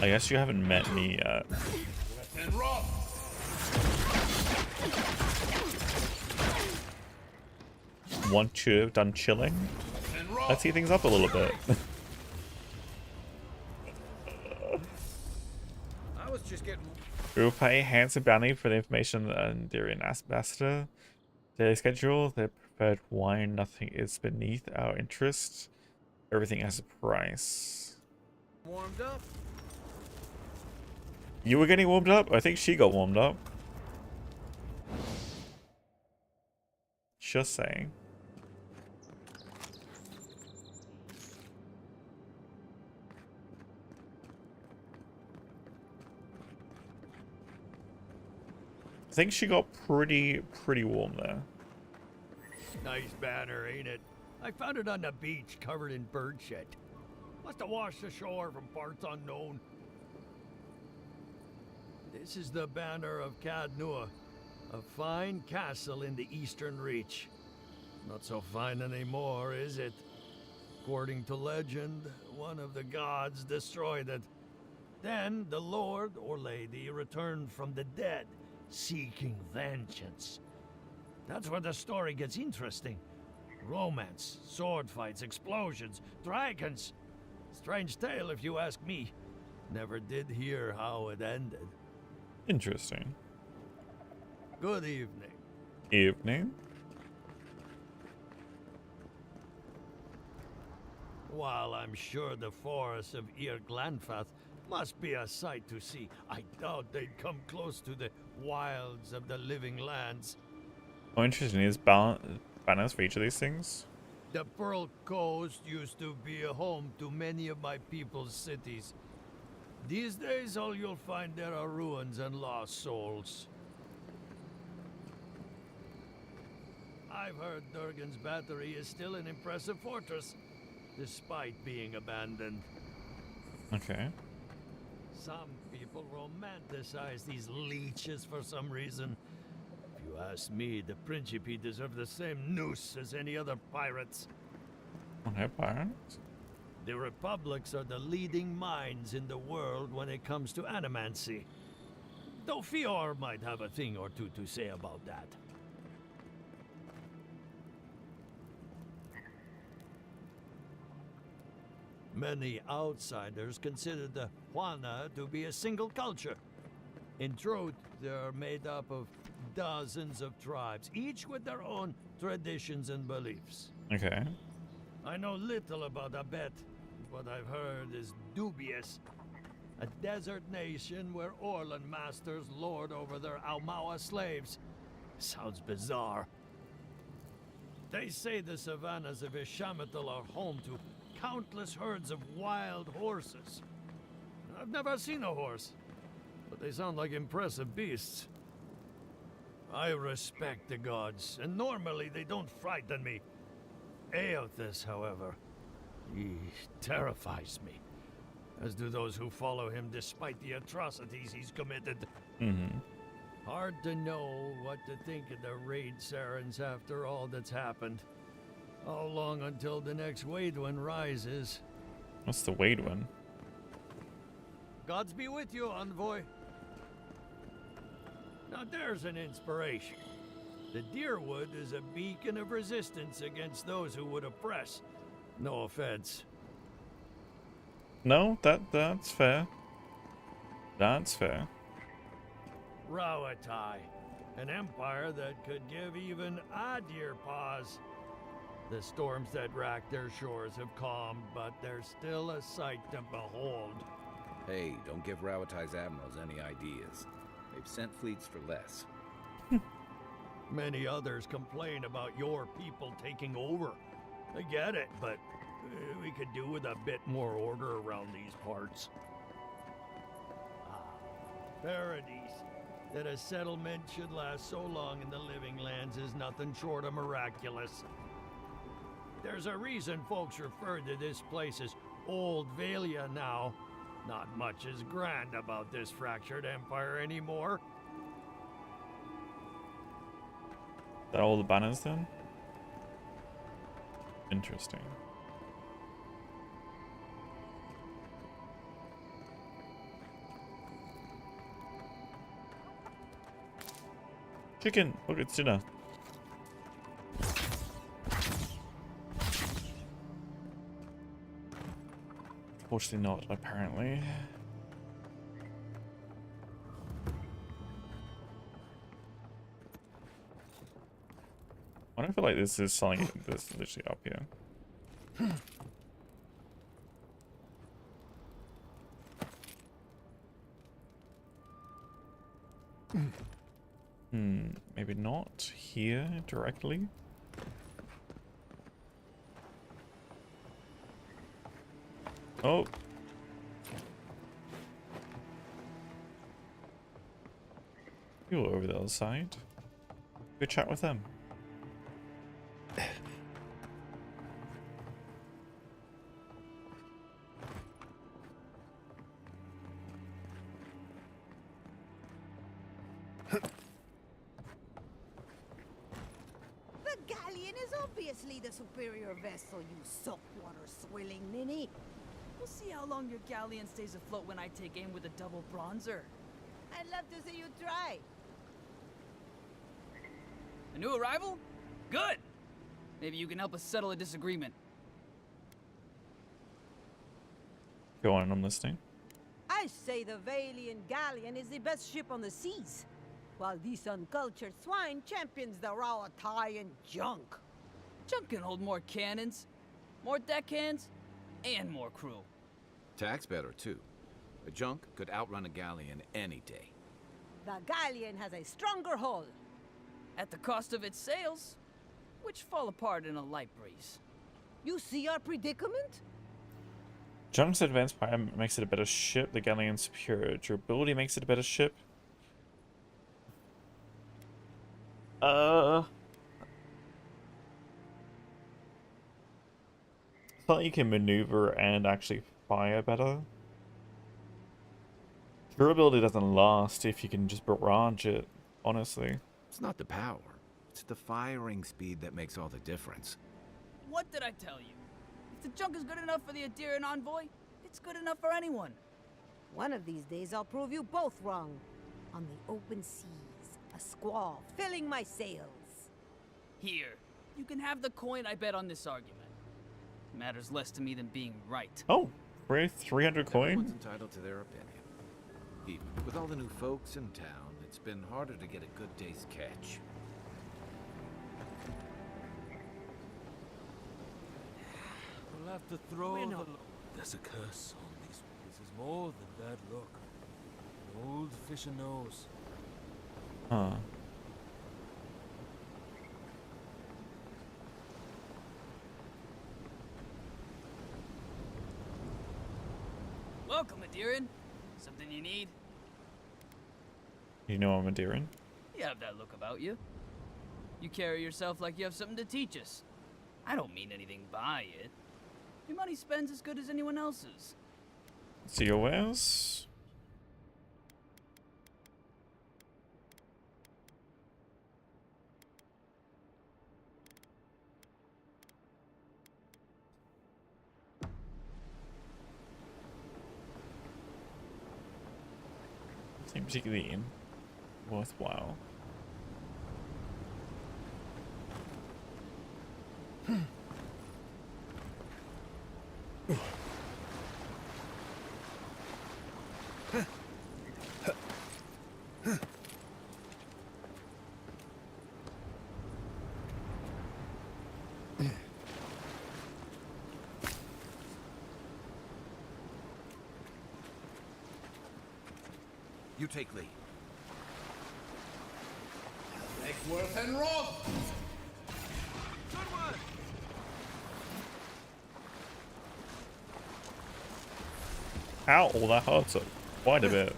I guess you haven't met me yet. And roll! Once you've done chilling, let's heat things up a little bit. I was just getting... We will pay a handsome bounty for the information and their ambassador. Daily schedule, their preferred wine, nothing is beneath our interest. Everything has a price. Warmed up? You were getting warmed up? I think she got warmed up. Just saying. I think she got pretty warm there. Nice banner, ain't it? I found it on the beach, covered in bird shit. Must have washed ashore from parts unknown. This is the banner of Cad Nua, a fine castle in the Eastern Reach. Not so fine anymore, is it? According to legend, one of the gods destroyed it. Then the lord or lady returned from the dead, seeking vengeance. That's where the story gets interesting. Romance, sword fights, explosions, dragons. Strange tale if you ask me. Never did hear how it ended. Interesting. Good evening. Evening. While I'm sure the forests of Ir Glanfath must be a sight to see, I doubt they'd come close to the wilds of the living lands. Oh, interesting. Is banners for each of these things? The Pearl Coast used to be a home to many of my people's cities. These days, all you'll find there are ruins and lost souls. I've heard Durgan's battery is still an impressive fortress, despite being abandoned. Okay. Some people romanticize these leeches for some reason. If you ask me, the Principe deserve the same noose as any other pirates. Okay, pirates. The Republics are the leading minds in the world when it comes to animancy. Though Fior might have a thing or two to say about that. Many outsiders consider the Juana to be a single culture. In truth, they're made up of dozens of tribes, each with their own traditions and beliefs. Okay. I know little about Abet. What I've heard is dubious. A desert nation where Orlan masters lord over their Aumaua slaves. Sounds bizarre. They say the savannas of Ishamatal are home to countless herds of wild horses. I've never seen a horse, but they sound like impressive beasts. I respect the gods, and normally they don't frighten me. Eothas, however, he terrifies me, as do those who follow him despite the atrocities he's committed. Hard to know what to think of the raid Sarens after all that's happened. How long until the next Waidwen rises? What's the Waidwen? Gods be with you, envoy. Now there's an inspiration. The Deerwood is a beacon of resistance against those who would oppress. No offense. No, that's fair. That's fair. Rauatai, an empire that could give even Adir pause. The storms that rack their shores have calmed, but they're still a sight to behold. Hey, don't give Rauatai's admirals any ideas. They've sent fleets for less. Many others complain about your people taking over. I get it, but we could do with a bit more order around these parts. Paradise. That a settlement should last so long in the Living Lands is nothing short of miraculous. There's a reason folks refer to this place as Old Valia now. Not much is grand about this fractured empire anymore. That all the banners then? Interesting. Chicken! Look, it's dinner. Fortunately not, apparently. I don't feel like this is something that's literally up here. Maybe not here directly. Oh. People over the other side. Go chat with them. The galleon is obviously the superior vessel, you saltwater swilling ninny. We'll see how long your galleon stays afloat when I take aim with a double bronzer. I'd love to see you try. A new arrival? Good! Maybe you can help us settle a disagreement. Go on, I'm listening. I say the Valian galleon is the best ship on the seas, while these uncultured swine champions the Rauatai and junk. Junk can hold more cannons, more deckhands, and more crew. Tack's better, too. A junk could outrun a galleon any day. The galleon has a stronger hull. At the cost of its sails, which fall apart in a light breeze. You see our predicament? Junk's advanced power makes it a better ship. The galleon's superior durability makes it a better ship. Thought you can maneuver and actually fire better. Durability doesn't last if you can just barrage it, honestly. It's not the power. It's the firing speed that makes all the difference. What did I tell you? If the junk is good enough for the Adirian envoy, it's good enough for anyone. One of these days I'll prove you both wrong. On the open seas, a squall filling my sails. Here, you can have the coin I bet on this argument. matters less to me than being right. Oh, 300 coin? Everyone's entitled to their opinion. Even with all the new folks in town, it's been harder to get a good day's catch. We'll have to throw There's a curse on these. This is more than bad luck. An old fisher knows. Huh. Welcome, Adiran. Something you need? You know I'm a Deeren? You have that look about you. You carry yourself like you have something to teach us. I don't mean anything by it. Your money spends as good as anyone else's. See your wares? Seem particularly worthwhile. You take lead. Legworth and Rob! Good one! Ow, well, that hurts it quite a bit.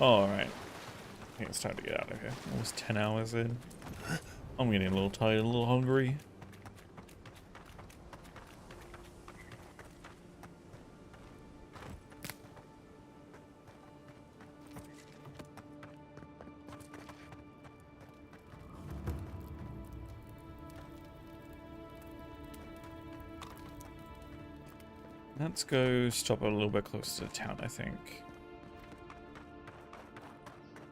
Alright. I think it's time to get out of here. Almost 10 hours in. I'm getting a little tired, a little hungry. Let's go stop a little bit closer to town, I think.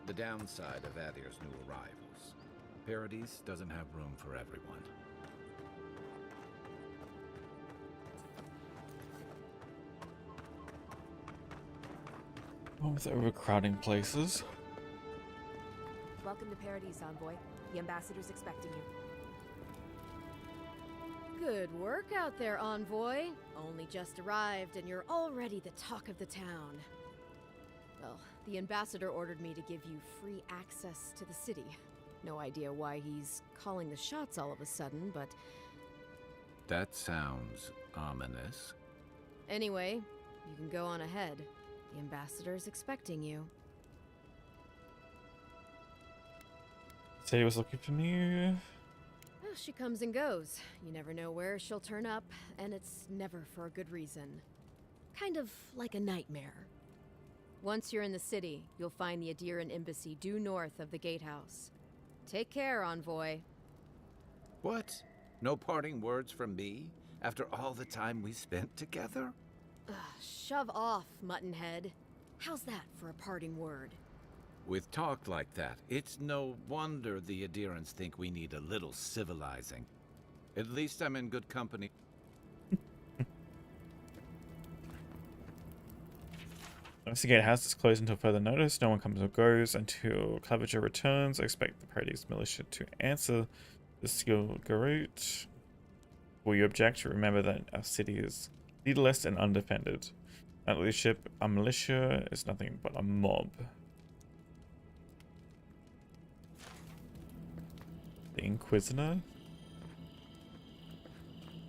The downside of Adir's new arrivals. Paradis doesn't have room for everyone. Oh, with overcrowding places. Welcome to Paradis, Envoy. The ambassador's expecting you. Good work out there, Envoy. Only just arrived and you're already the talk of the town. Well, the ambassador ordered me to give you free access to the city. No idea why he's calling the shots all of a sudden, but... That sounds ominous. Anyway, you can go on ahead. The ambassador's expecting you. Said he was looking for me. Well, she comes and goes. You never know where she'll turn up, and it's never for a good reason. Kind of like a nightmare. Once you're in the city, you'll find the Adiran embassy due north of the gatehouse. Take care, Envoy. What? No parting words from me? After all the time we spent together? Shove off, Muttonhead. How's that for a parting word? With talk like that, it's no wonder the Adirans think we need a little civilizing. At least I'm in good company. Once the gatehouse is closed until further notice, no one comes or goes until Claviger returns. I expect the Paradis militia to answer the skill garrote. Will you object? Remember that our city is leaderless and undefended. Our leadership, our militia is nothing but a mob. The Inquisitor?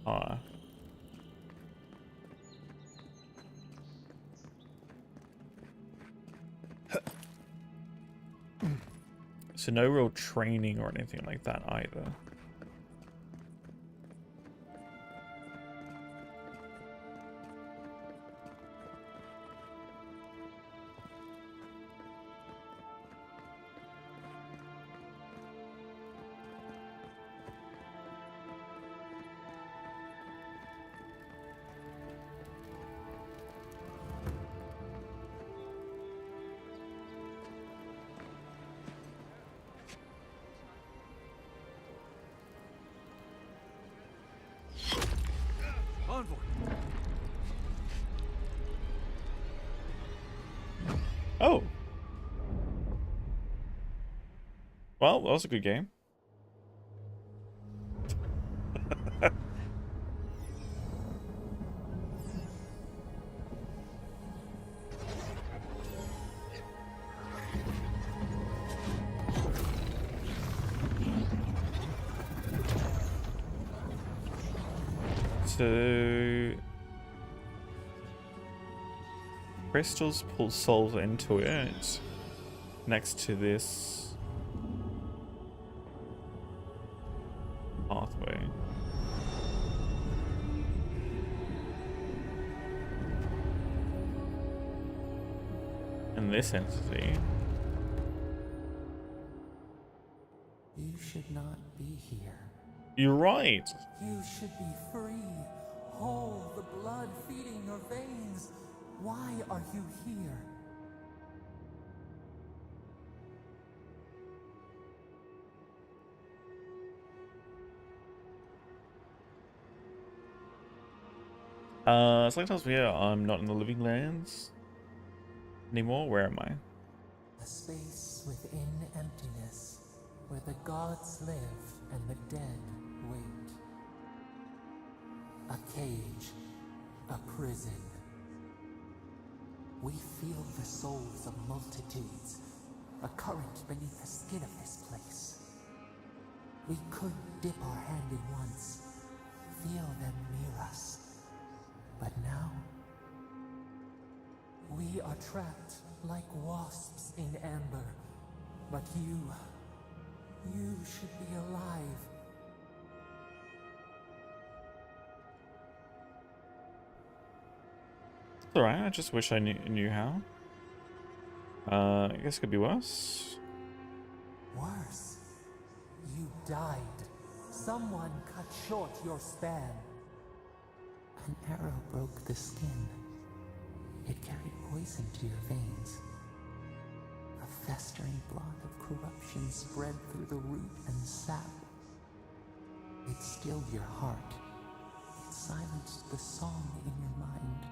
Ah. So no real training or anything like that either. Oh. Well, that was a good game. So crystals pull souls into it next to this pathway. And this entity. You should not be here. You're right. You should be free, whole, the blood feeding your veins. Why are you here? Something tells me I'm not in the living lands anymore. Where am I? A space within emptiness, where the gods live and the dead wait. A cage, a prison. We feel the souls of multitudes, a current beneath the skin of this place. We could dip our hand in once, feel them near us. But now, we are trapped like wasps in amber. But you should be alive. It's alright, I just wish I knew how. I guess it could be worse. Worse. You died. Someone cut short your span. An arrow broke the skin. It carried poison to your veins. A festering blot of corruption spread through the root and sap. It stilled your heart. It silenced the song in your mind.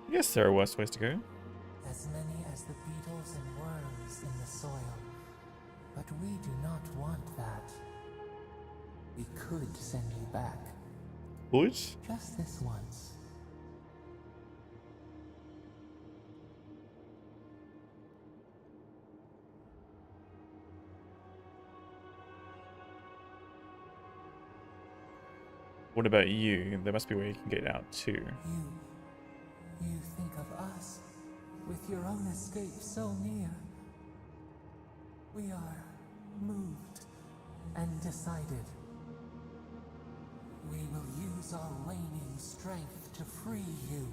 I guess there are worse ways to go. As many as the beetles and worms in the soil. But we do not want that. We could send you back. Would? Just this once. What about you? There must be a way you can get out too. You think of us, with your own escape so near. We are moved and decided. We will use our waning strength to free you.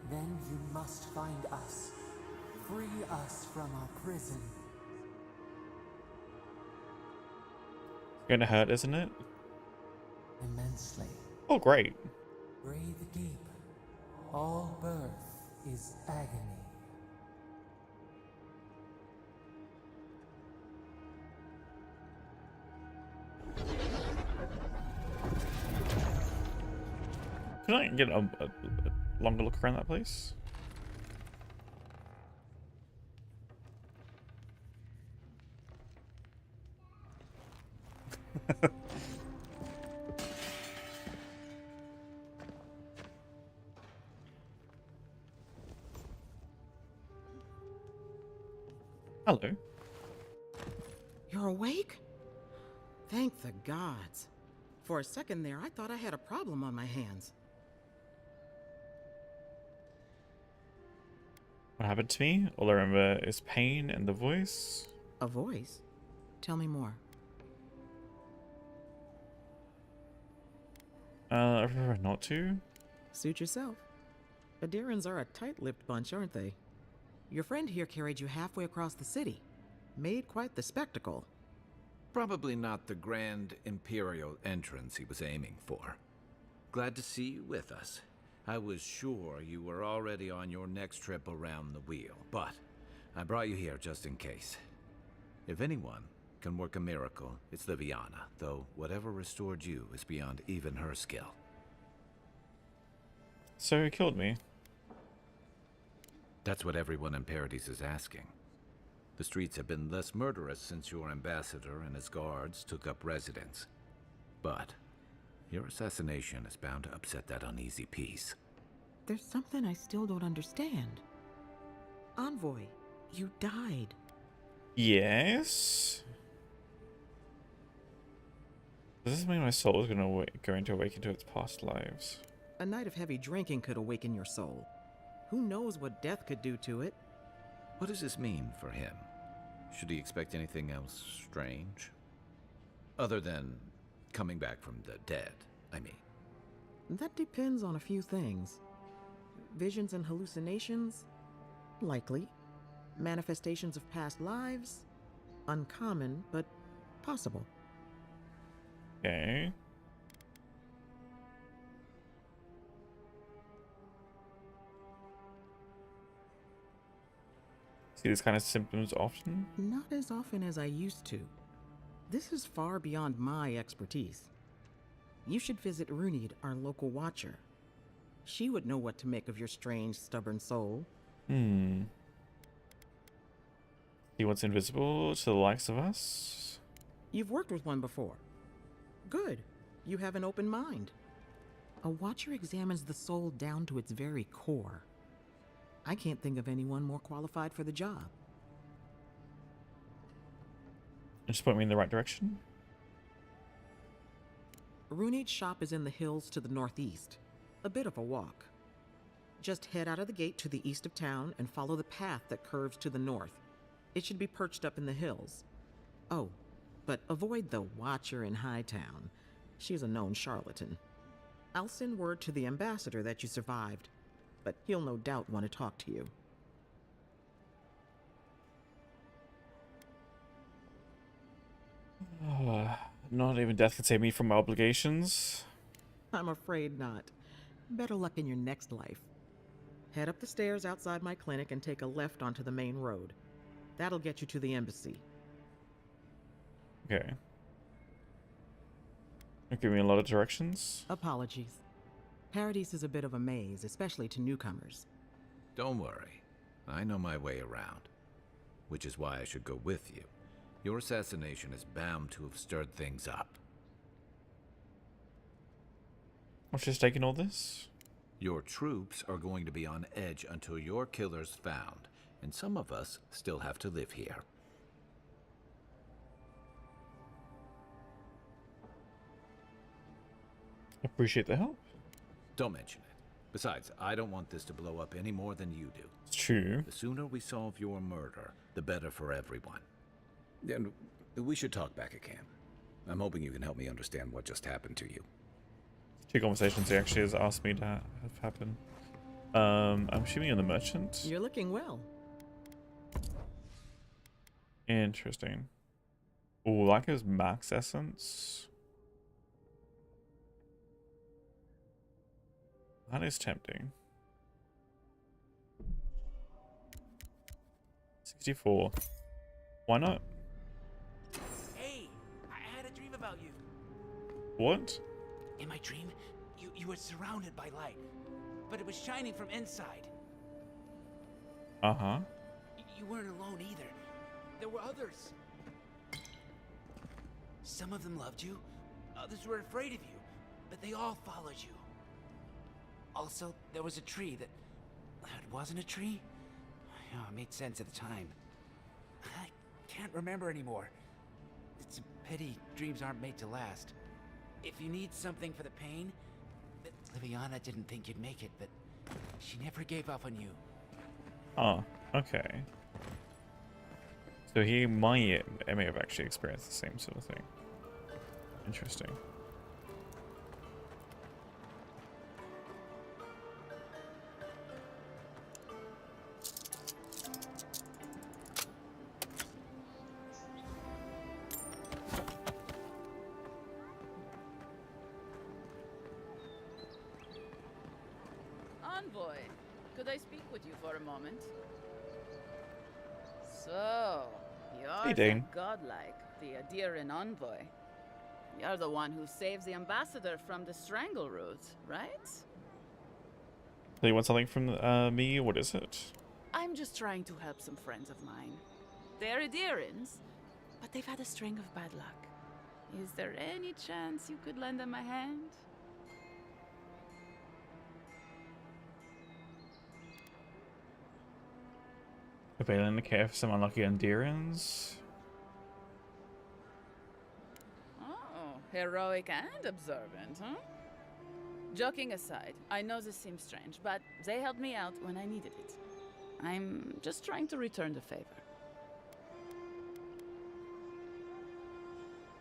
Then you must find us. Free us from our prison. It's gonna hurt, isn't it? Immensely. Oh, great. Breathe deep. All birth is agony. Can I get a longer look around that place? Hello. You're awake? Thank the gods. For a second there, I thought I had a problem on my hands. What happened to me? All I remember is pain and the voice. A voice? Tell me more. I prefer not to. Suit yourself. Adirans are a tight-lipped bunch, aren't they? Your friend here carried you halfway across the city. Made quite the spectacle. Probably not the grand Imperial entrance he was aiming for. Glad to see you with us. I was sure you were already on your next trip around the wheel, but I brought you here just in case. If anyone can work a miracle, it's Liviana, though whatever restored you is beyond even her skill. So he killed me. That's what everyone in Paradise is asking. The streets have been less murderous since your ambassador and his guards took up residence. But your assassination is bound to upset that uneasy peace. There's something I still don't understand. Envoy, you died. Yes? Does this mean my soul is going to awaken to its past lives? A night of heavy drinking could awaken your soul. Who knows what death could do to it? What does this mean for him? Should he expect anything else strange? Other than coming back from the dead, I mean. That depends on a few things. Visions and hallucinations? Likely. Manifestations of past lives? Uncommon, but possible. Okay. See these kind of symptoms often? Not as often as I used to. This is far beyond my expertise. You should visit Runid, our local watcher. She would know what to make of your strange, stubborn soul. See what's invisible to the likes of us? You've worked with one before. Good. You have an open mind. A watcher examines the soul down to its very core. I can't think of anyone more qualified for the job. Just point me in the right direction? Runid's shop is in the hills to the northeast. A bit of a walk. Just head out of the gate to the east of town and follow the path that curves to the north. It should be perched up in the hills. Oh, but avoid the Watcher in Hightown. She's a known charlatan. I'll send word to the ambassador that you survived, but he'll no doubt want to talk to you. Not even death can save me from my obligations. I'm afraid not. Better luck in your next life. Head up the stairs outside my clinic and take a left onto the main road. That'll get you to the embassy. Okay. You're giving me a lot of directions. Apologies. Paradise is a bit of a maze, especially to newcomers. Don't worry. I know my way around. Which is why I should go with you. Your assassination is bound to have stirred things up. What's just taking all this? Your troops are going to be on edge until your killer's found, and some of us still have to live here. Appreciate the help. Don't mention it. Besides, I don't want this to blow up any more than you do. It's true. The sooner we solve your murder, the better for everyone. And we should talk back at camp. I'm hoping you can help me understand what just happened to you. 2 conversations he actually has asked me to have happen. I'm assuming you're the merchant. You're looking well. Interesting. Oh, like his max essence. That is tempting. 64. Why not? Hey, I had a dream about you. What? In my dream, you were surrounded by light, but it was shining from inside. Uh-huh. You weren't alone either. There were others. Some of them loved you, others were afraid of you, but they all followed you. Also, there was a tree that... It wasn't a tree? Oh, it made sense at the time. I can't remember anymore. It's a pity dreams aren't made to last. If you need something for the pain... Liviana didn't think you'd make it, but she never gave up on you. Oh, okay. So he may have actually experienced the same sort of thing. Interesting. Envoy, could I speak with you for a moment? So, you're Hey, Dane. so godlike. the Adiran envoy. You're the one who saves the ambassador from the strangle root, right? Do you want something from me? What is it? I'm just trying to help some friends of mine. They're Adirans, but they've had a string of bad luck. Is there any chance you could lend them a hand? Availing the care for some unlucky Endirans. Oh, heroic and observant, huh? Joking aside, I know this seems strange, but they helped me out when I needed it. I'm just trying to return the favor.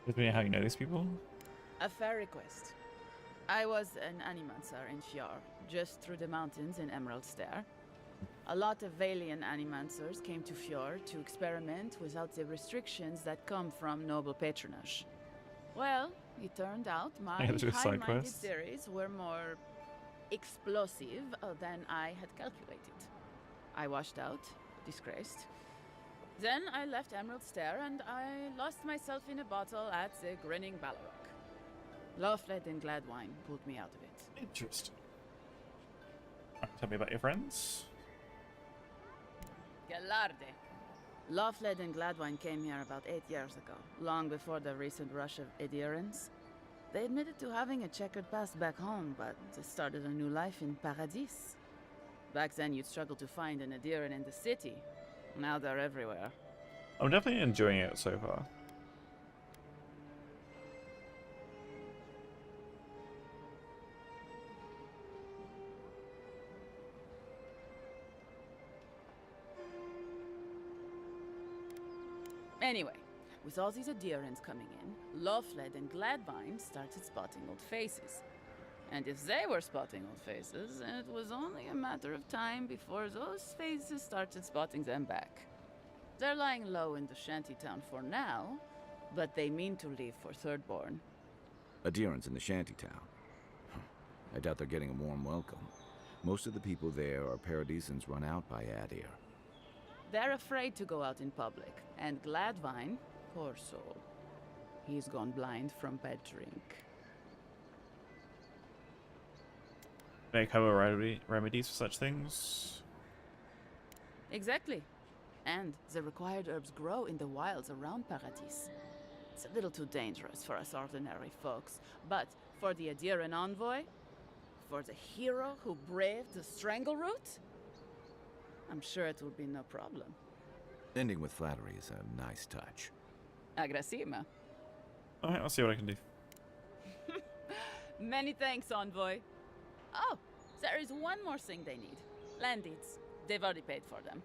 With me, how you know these people? A fair request. I was an animancer in Fjord, just through the mountains in Emerald Stair. A lot of Valian animancers came to Fjord to experiment without the restrictions that come from noble patronage. Well, it turned out my high-minded theories were more explosive than I had calculated. I washed out, disgraced. Then I left Emerald Stair and I lost myself in a bottle at the Grinning Ballarok. Lothfled and Gladwine pulled me out of it. Interesting. Tell me about your friends. Galarde. Lothfled and Gladwine came here about 8 years ago, long before the recent rush of Adirans. They admitted to having a checkered past back home, but they started a new life in Paradis. Back then you'd struggle to find an Adiran in the city. Now they're everywhere. I'm definitely enjoying it so far. Anyway, with all these Adirans coming in, Lothfled and Gladvine started spotting old faces. And if they were spotting old faces, it was only a matter of time before those faces started spotting them back. They're lying low in the shantytown for now, but they mean to leave for Thirdborn. Adirans in the shantytown. I doubt they're getting a warm welcome. Most of the people there are Paradisans run out by Adir. They're afraid to go out in public, and Gladvine, poor soul, he's gone blind from bad drink. Make home remedies for such things? Exactly. And the required herbs grow in the wilds around Paradis. It's a little too dangerous for us ordinary folks, but for the Adiran envoy, for the hero who braved the strangle root, I'm sure it will be no problem. Ending with flattery is a nice touch. Agrasima. Alright, I'll see what I can do. Many thanks, envoy. Oh, there is one more thing they need. Land deeds. They've already paid for them.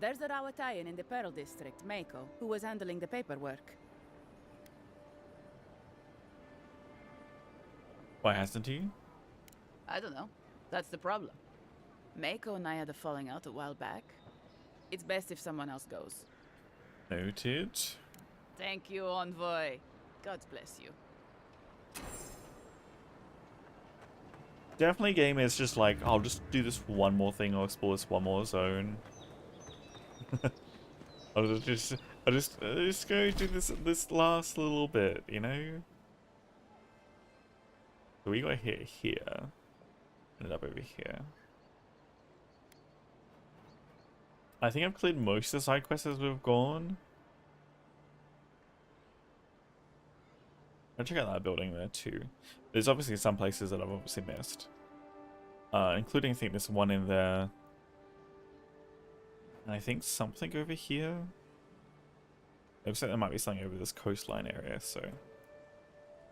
There's a Rawatayan in the Pearl District, Mako, who was handling the paperwork. Why hasn't he? I don't know. That's the problem. Mako and I had a falling out a while back. It's best if someone else goes. Noted. Thank you, envoy. God bless you. Definitely game is just like, I'll just do this one more thing or explore this one more zone. I'll just go do this last little bit, you know? So we got hit here. Ended up over here. I think I've cleared most of the side quests as we've gone. I'll check out that building there too. There's obviously some places that I've obviously missed. Including I think this one in there. And I think something over here. Looks like there might be something over this coastline area, so I'm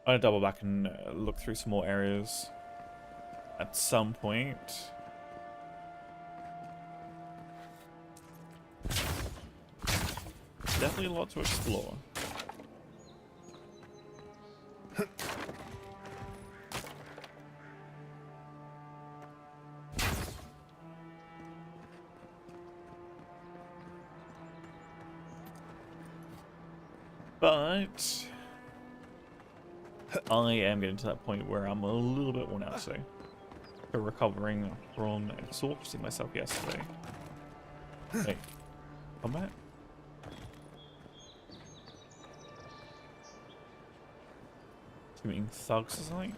gonna double back and look through some more areas at some point. Definitely a lot to explore. But I am getting to that point where I'm a little bit worn out, so recovering from exhausting myself yesterday. Wait, combat? Two being thugs or something?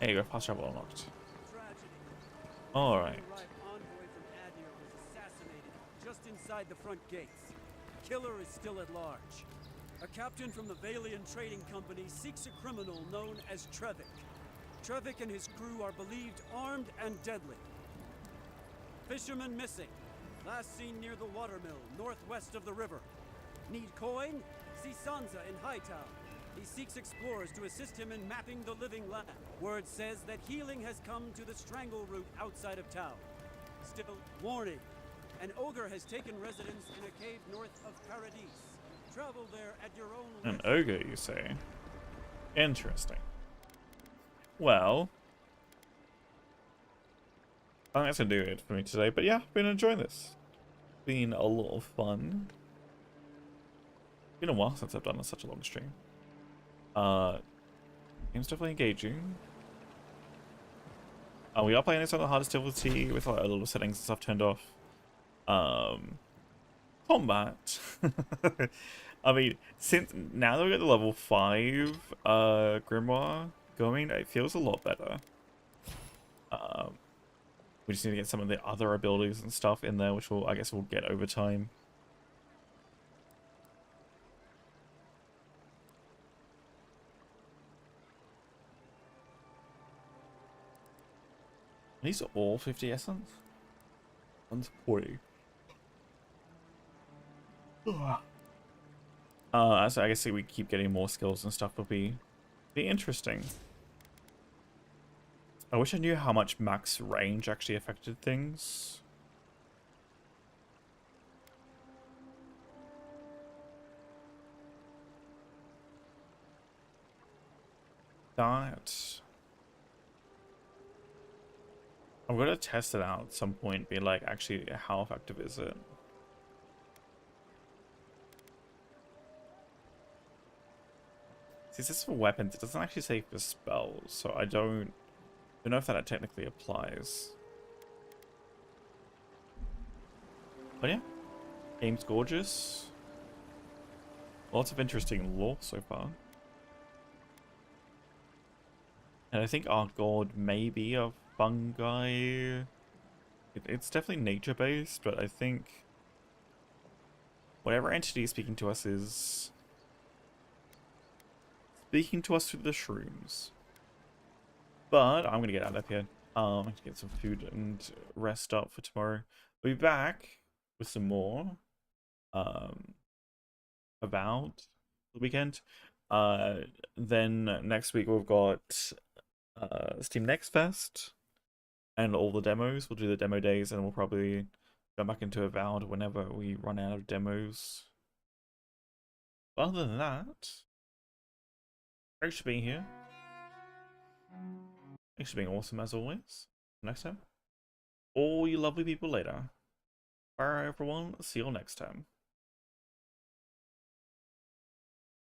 There you go, fast travel unlocked. Alright. Just inside the front gates. Killer is still at large. A captain from the Valian Trading Company seeks a criminal known as Trevik. Trevik and his crew are believed armed and deadly. Fisherman missing. Last seen near the watermill, northwest of the river. Need coin? See Sansa in Hightown. He seeks explorers to assist him in mapping the living land. Word says that healing has come to the Strangle Root outside of town. Still, warning. An ogre has taken residence in a cave north of Paradise. Travel there at your own risk. An ogre, you say? Interesting. Well, I think that's gonna do it for me today. But yeah, been enjoying this. Been a lot of fun. Been a while since I've done such a long stream. Game's definitely engaging. We are playing this on the hardest difficulty with like a lot of settings and stuff turned off. Combat. I mean, since now that we got the level 5 Grimoire going, it feels a lot better. We just need to get some of the other abilities and stuff in there, which I guess we'll get over time. These are all 50 essence? 140. So I guess we keep getting more skills and stuff will be interesting. I wish I knew how much max range actually affected things. That I'm gonna test it out at some point, be like, actually, how effective is it? See, this is for weapons. It doesn't actually say for spells, so I don't know if that technically applies. But yeah, game's gorgeous. Lots of interesting lore so far. And I think our god may be a fungi. It's definitely nature-based, but I think whatever entity is speaking to us is speaking to us through the shrooms. But I'm gonna get out of here. I'm gonna get some food and rest up for tomorrow. We'll be back with some more about the weekend. Then next week we've got Steam Next Fest and all the demos. We'll do the demo days, and we'll probably go back into Avowed whenever we run out of demos. But other than that, thanks for being here. Thanks for being awesome as always. Next time, all you lovely people later. Bye everyone, see you all next time.